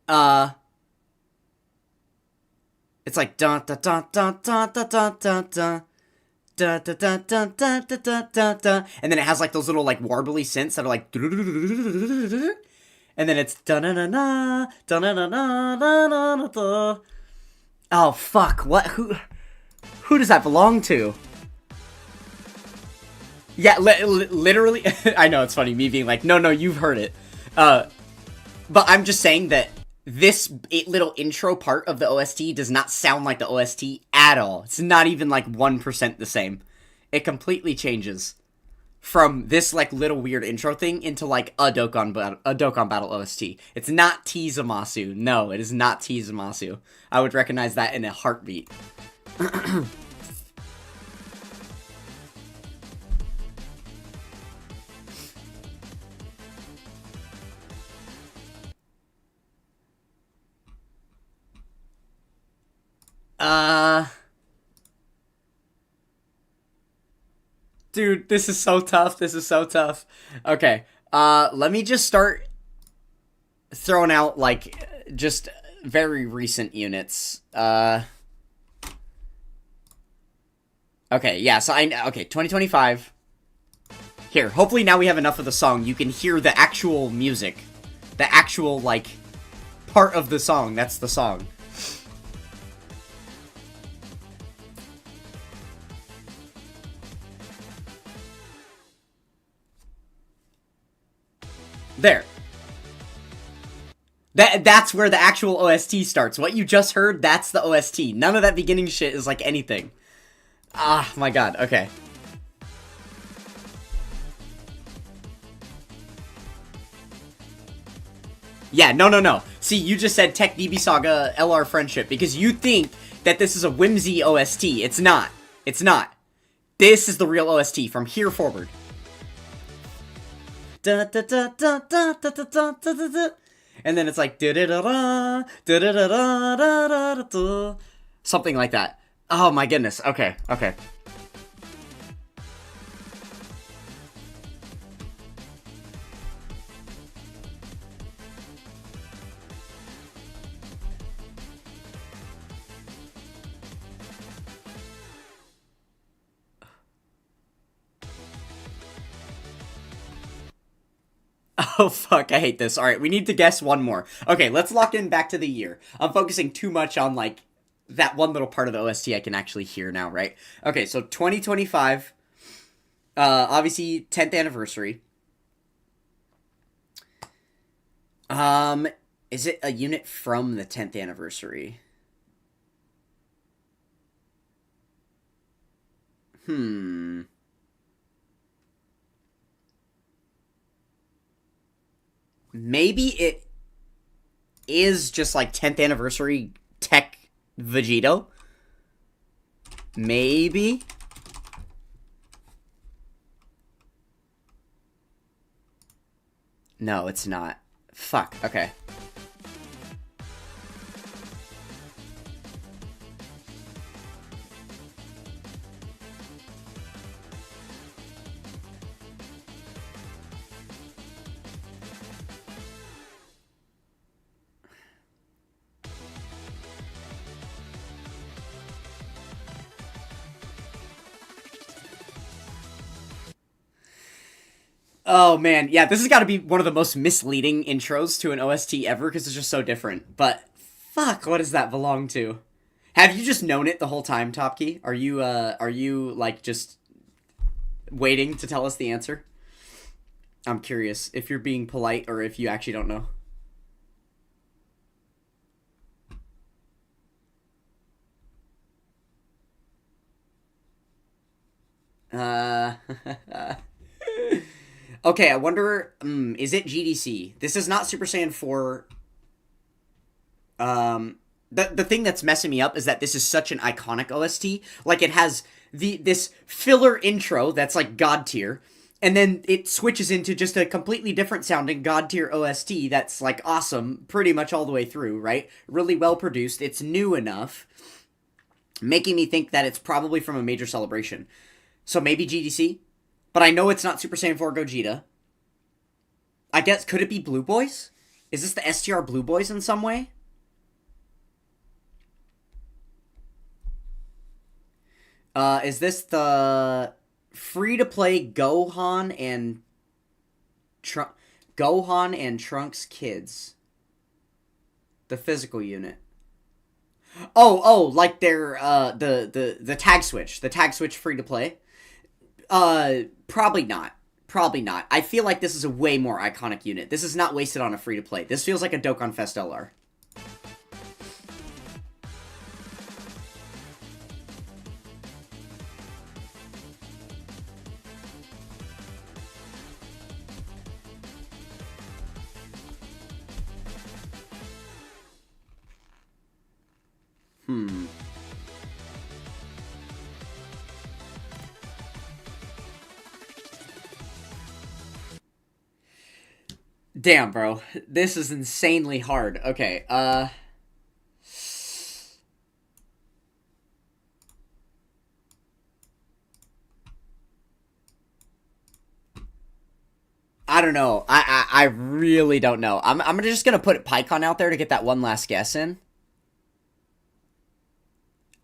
It's like dun dun dun dun dun dun dun dun dun. Da, da, da, da, da, da, da, da, da. And then it has like those little like warbly synths that are like, and then it's da na na na da na na na na na da. Oh fuck! What? Who does that belong to? Yeah, literally. I know it's funny me being like, no, you've heard it. But I'm just saying that this little intro part of the OST does not sound like the OST at all. It's not even like 1% the same. It completely changes from this like little weird intro thing into like a Dokkan Battle OST. It's not T Zamasu. No, it is not T Zamasu. I would recognize that in a heartbeat. Dude, this is so tough. Okay, let me just start throwing out, like, just very recent units. Okay, yeah, so okay, 2025. Here, hopefully now we have enough of the song, you can hear the actual music. The actual, like, part of the song, that's the song. There. That's where the actual OST starts. What you just heard, that's the OST. None of that beginning shit is like anything. Ah, my god, okay. Yeah, no. See, you just said Tech DB Saga LR Friendship because you think that this is a whimsy OST. It's not. It's not. This is the real OST from here forward. Da, da, da, da, da, da, da, da, da, da. And then it's like da da da da da da da da da da, something like that. Oh my goodness. Okay, okay. Oh fuck, I hate this. Alright, we need to guess one more. Okay, let's lock in back to the year. I'm focusing too much on, like, that one little part of the OST I can actually hear now, right? Okay, so 2025. Obviously, 10th anniversary. Is it a unit from the 10th anniversary? Maybe it is just like 10th anniversary tech Vegito. Maybe. No, it's not. Fuck. Okay. Oh man, yeah, this has got to be one of the most misleading intros to an OST ever because it's just so different. But fuck, what does that belong to? Have you just known it the whole time, Topkey? Are you like just waiting to tell us the answer? I'm curious if you're being polite or if you actually don't know. Uh, okay, I wonder, is it GDC? This is not Super Saiyan 4. The thing that's messing me up is that this is such an iconic OST. Like, it has this filler intro that's like God tier, and then it switches into just a completely different sounding God tier OST that's like awesome pretty much all the way through, right? Really well produced. It's new enough, making me think that it's probably from a major celebration. So maybe GDC? But I know it's not Super Saiyan 4 Gogeta. I guess, could it be Blue Boys? Is this the STR Blue Boys in some way? Is this the free-to-play Gohan and Trunks kids? The physical unit. Oh, like their the tag switch. The tag switch free-to-play? Probably not. Probably not. I feel like this is a way more iconic unit. This is not wasted on a free-to-play. This feels like a Dokkan Fest LR. Damn, bro. This is insanely hard. Okay, I don't know. I really don't know. I'm just gonna put PyCon out there to get that one last guess in.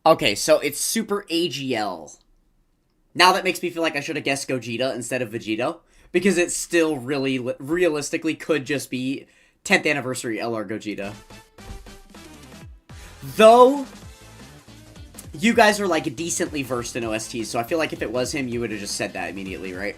Okay, so it's Super AGL. Now that makes me feel like I should have guessed Gogeta instead of Vegito, because it still really, realistically could just be 10th anniversary LR Gogeta. Though, you guys are like decently versed in OSTs, so I feel like if it was him, you would have just said that immediately, right?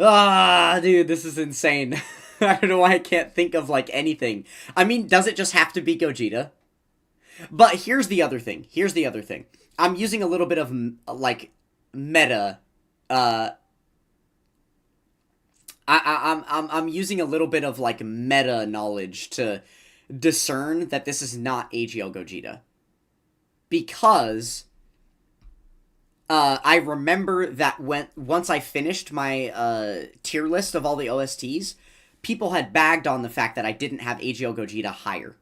Ah, dude, this is insane. I don't know why I can't think of, like, anything. I mean, does it just have to be Gogeta? But here's the other thing. Here's the other thing. I'm using a little bit of, like, meta, I'm using a little bit of like meta knowledge to discern that this is not AGL Gogeta, because I remember that once I finished my tier list of all the OSTs, people had bagged on the fact that I didn't have AGL Gogeta higher.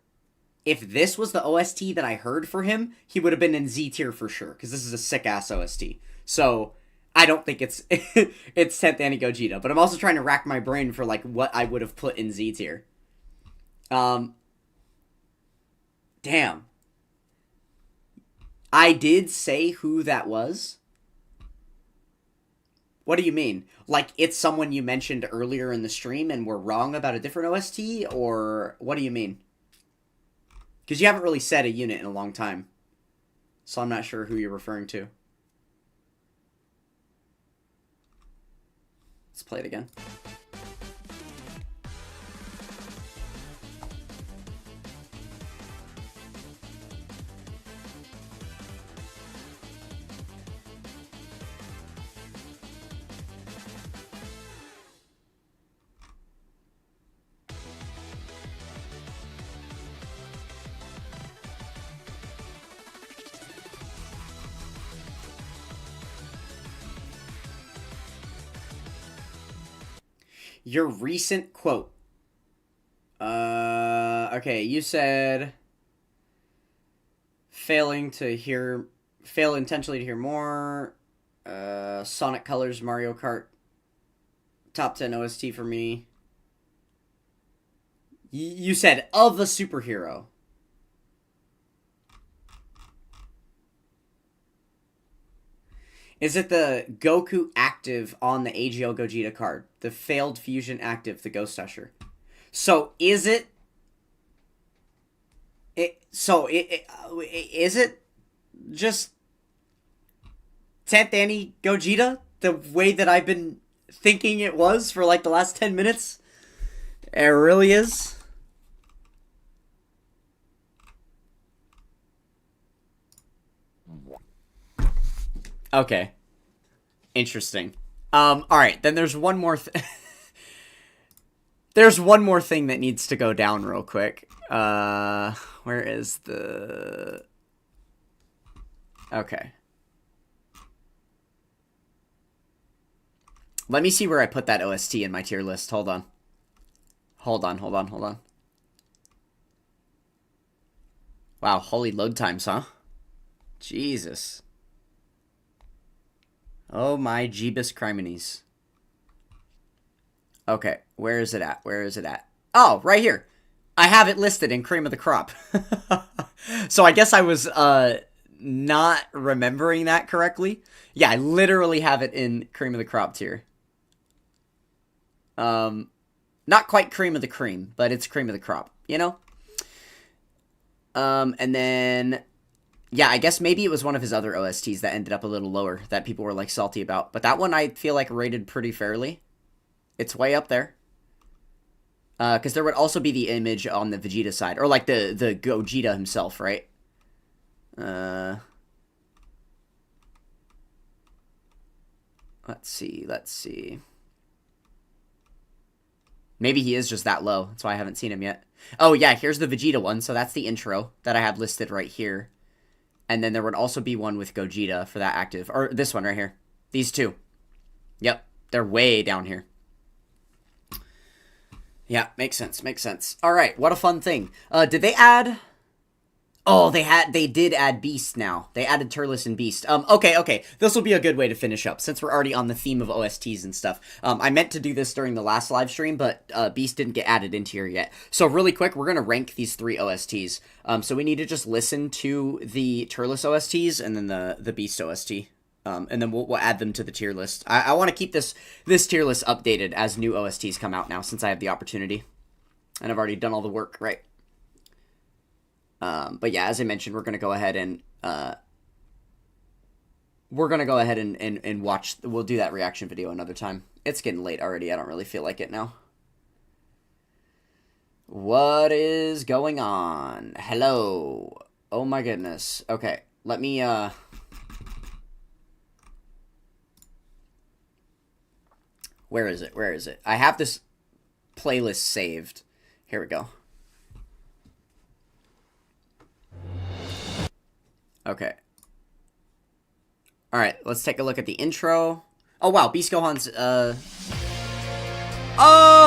If this was the OST that I heard for him, he would have been in Z tier for sure, because this is a sick-ass OST. So, I don't think it's it's 10th Annie Gogeta, but I'm also trying to rack my brain for, like, what I would have put in Z tier. Damn. I did say who that was. What do you mean? Like, it's someone you mentioned earlier in the stream and we're wrong about a different OST? Or what do you mean? Because you haven't really said a unit in a long time. So I'm not sure who you're referring to. Let's play it again. Your recent quote. Okay, you said fail intentionally to hear more. Sonic Colors, Mario Kart, top 10 OST for me. You said of a superhero. Is it the Goku active on the AGL Gogeta card? The failed fusion active, the Ghost Usher. So is it... is it just 10th Annie Gogeta? The way that I've been thinking it was for like the last 10 minutes? It really is? Okay. Interesting. Alright, then there's one more there's one more thing that needs to go down real quick. Where is the... Okay. Let me see where I put that OST in my tier list. Hold on. Hold on. Wow, holy load times, huh? Jesus. Oh my Jeebus Criminies. Okay, where is it at? Oh, right here. I have it listed in Cream of the Crop. So I guess I was not remembering that correctly. Yeah, I literally have it in Cream of the Crop tier. Not quite Cream of the Cream, but it's Cream of the Crop, you know? And then... Yeah, I guess maybe it was one of his other OSTs that ended up a little lower that people were, like, salty about. But that one I feel like rated pretty fairly. It's way up there. Because there would also be the image on the Vegeta side. Or, like, the Gogeta himself, right? Let's see. Maybe he is just that low. That's why I haven't seen him yet. Oh, yeah, here's the Vegeta one. So that's the intro that I have listed right here. And then there would also be one with Gogeta for that active. Or this one right here. These two. Yep. They're way down here. Yeah, makes sense. Alright, what a fun thing. Did they add... Oh, they did add Beast now. They added Turles and Beast. Okay. This will be a good way to finish up, since we're already on the theme of OSTs and stuff. I meant to do this during the last live stream, but Beast didn't get added into here yet. So really quick, we're going to rank these 3 OSTs. So we need to just listen to the Turles OSTs and then the Beast OST. And then we'll add them to the tier list. I want to keep this tier list updated as new OSTs come out now, since I have the opportunity. And I've already done all the work, right? But yeah, as I mentioned, we're going to go ahead and, watch, we'll do that reaction video another time. It's getting late already. I don't really feel like it now. What is going on? Hello. Oh my goodness. Okay. Let me, Where is it? Where is it? I have this playlist saved. Here we go. Okay. Alright, let's take a look at the intro. Oh, wow, Beast Gohan's, Oh,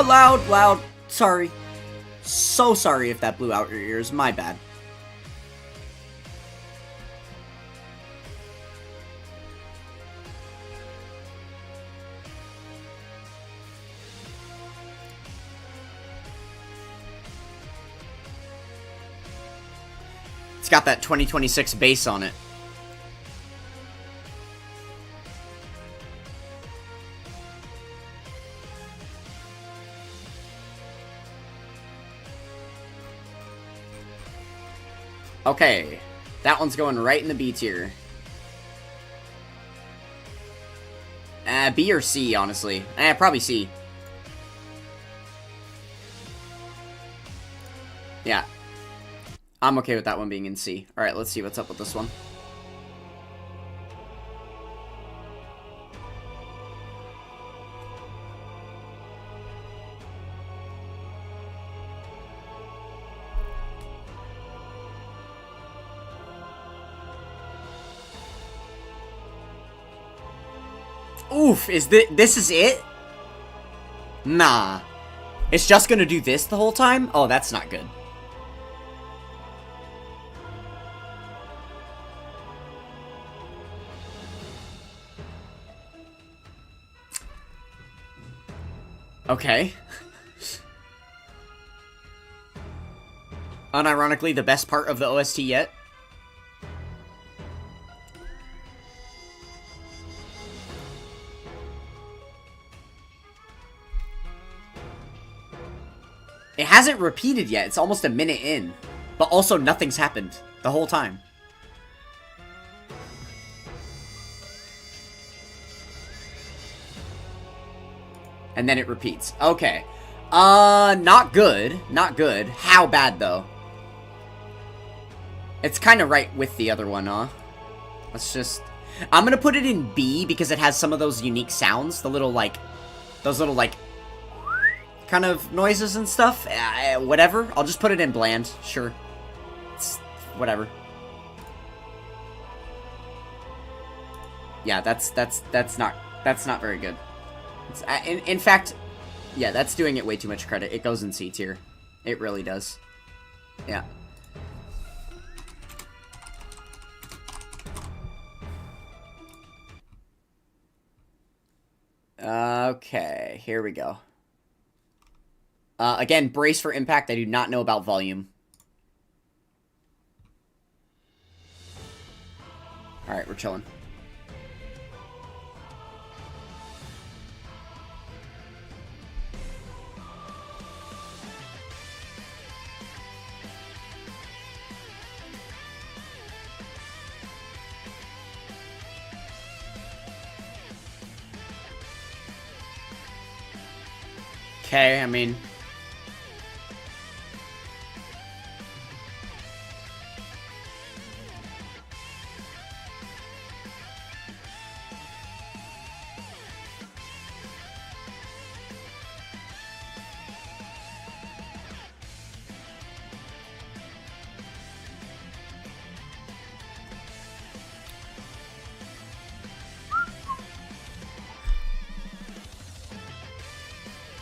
loud. Sorry. So sorry if that blew out your ears. My bad. It's got that 2026 bass on it. Okay, that one's going right in the B tier. B or C, honestly. Probably C. Yeah. I'm okay with that one being in C. Alright, let's see what's up with this one. Oof, this is it? Nah. It's just gonna do this the whole time? Oh, that's not good. Okay. Unironically, the best part of the OST yet. It hasn't repeated yet. It's almost a minute in. But also, nothing's happened the whole time. And then it repeats. Okay. Not good. Not good. How bad, though? It's kind of right with the other one, huh? Let's just... I'm gonna put it in B because it has some of those unique sounds. The little, like... Those little, like... kind of noises and stuff. Whatever. I'll just put it in bland. Sure. It's... whatever. Yeah, that's not very good. In fact, yeah, that's doing it way too much credit. It goes in C tier. It really does. Yeah. Okay, here we go. Again, brace for impact. I do not know about volume. Alright, we're chilling. Okay, I mean...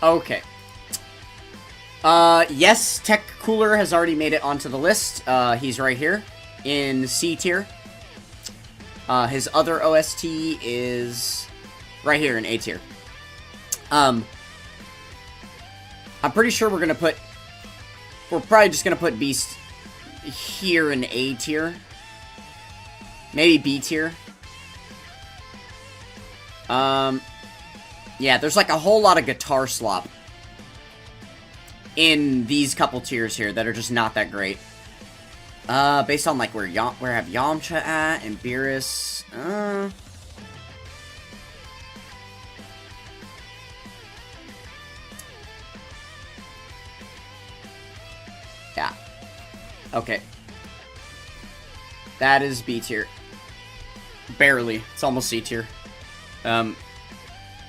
Okay. Yes, Tech Cooler has already made it onto the list. He's right here in C tier. His other OST is right here in A tier. I'm pretty sure we're probably just gonna put Beast here in A tier. Maybe B tier. Yeah, there's like a whole lot of guitar slop in these couple tiers here that are just not that great. Based on like where have Yamcha at and Beerus. Yeah. Okay. That is B tier. Barely. It's almost C tier.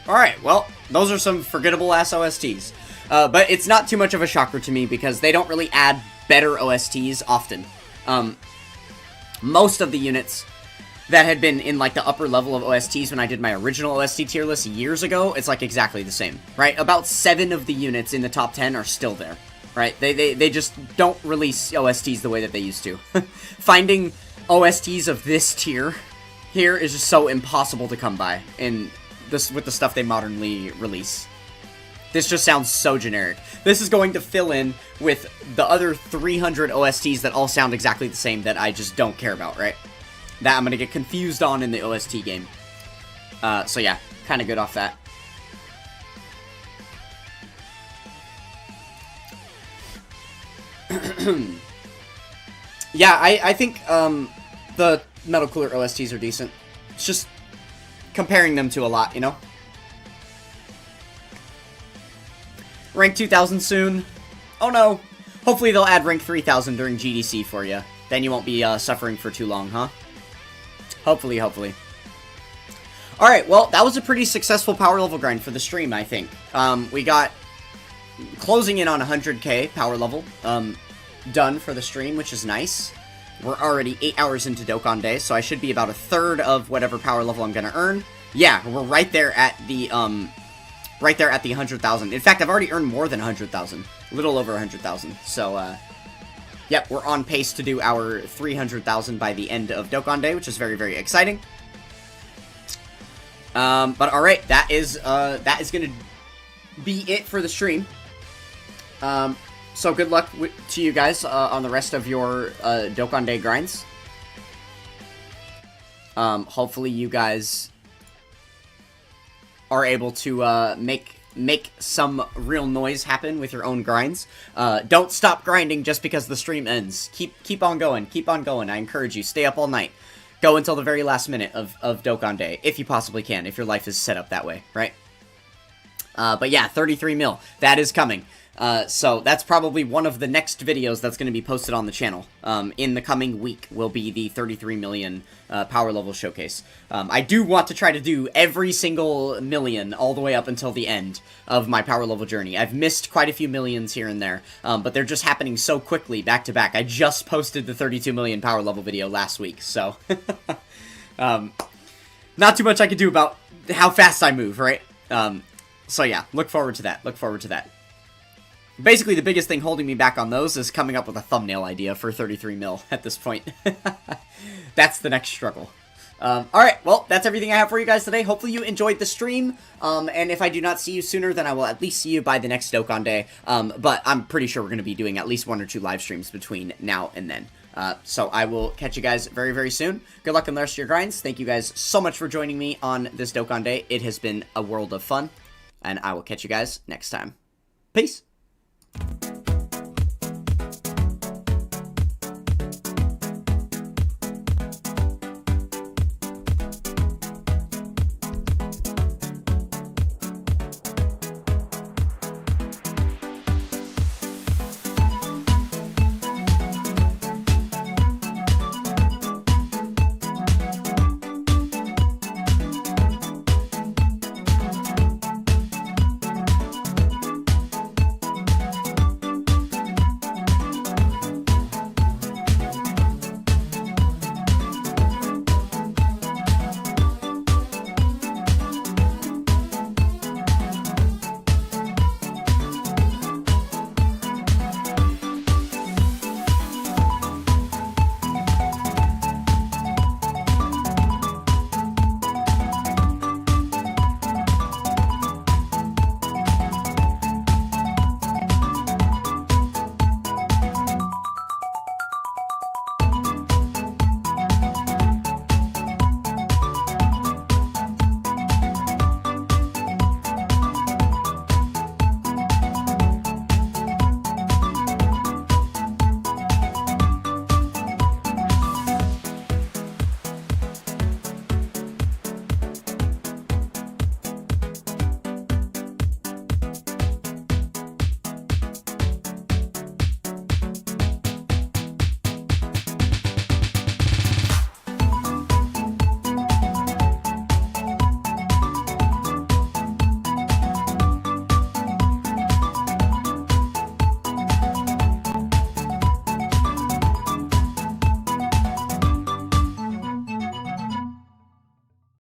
Alright, well, Those are some forgettable-ass OSTs. But it's not too much of a shocker to me because they don't really add better OSTs often. Most of the units that had been in, like, the upper level of OSTs when I did my original OST tier list years ago, it's, like, exactly the same, right? About 7 of the units in the top 10 are still there, right? They just don't release OSTs the way that they used to. Finding OSTs of this tier here is just so impossible to come by in this with the stuff they modernly release. This just sounds so generic. This is going to fill in with the other 300 OSTs that all sound exactly the same that I just don't care about, right? That I'm going to get confused on in the OST game. So yeah, kind of good off that. Yeah, I think the Metal Cooler OSTs are decent. It's just comparing them to a lot, you know? Rank 2000 soon. Oh no. Hopefully they'll add rank 3000 during GDC for you. Then you won't be suffering for too long, huh? Hopefully, hopefully. Alright, well, that was a pretty successful power level grind for the stream, I think. We got closing in on 100k power level done for the stream, which is nice. We're already 8 hours into Dokkan Day, so I should be about a third of whatever power level I'm gonna earn. Yeah, we're right there at the 100,000. In fact, I've already earned more than 100,000. A little over 100,000. So, yep, we're on pace to do our 300,000 by the end of Dokkan Day, which is very, very exciting. But alright, that is gonna be it for the stream. So good luck to you guys on the rest of your Dokkan Day grinds. Hopefully you guys are able to make some real noise happen with your own grinds. Don't stop grinding just because the stream ends. Keep on going. Keep on going. I encourage you. Stay up all night. Go until the very last minute of Dokkan Day, if you possibly can, if your life is set up that way, right? But yeah, 33 mil. That is coming. So that's probably one of the next videos that's going to be posted on the channel. In the coming week will be the 33 million power level showcase. I do want to try to do every single million all the way up until the end of my power level journey. I've missed quite a few millions here and there, but they're just happening so quickly back to back. I just posted the 32 million power level video last week, so not too much I could do about how fast I move, right? So yeah, look forward to that. Look forward to that. Basically, the biggest thing holding me back on those is coming up with a thumbnail idea for 33 mil at this point. That's the next struggle. Alright, well, that's everything I have for you guys today. Hopefully you enjoyed the stream, and if I do not see you sooner, then I will at least see you by the next Dokkan Day. But I'm pretty sure we're going to be doing at least 1 or 2 live streams between now and then. So I will catch you guys very, very soon. Good luck on the rest of your grinds. Thank you guys so much for joining me on this Dokkan Day. It has been a world of fun, and I will catch you guys next time. Peace!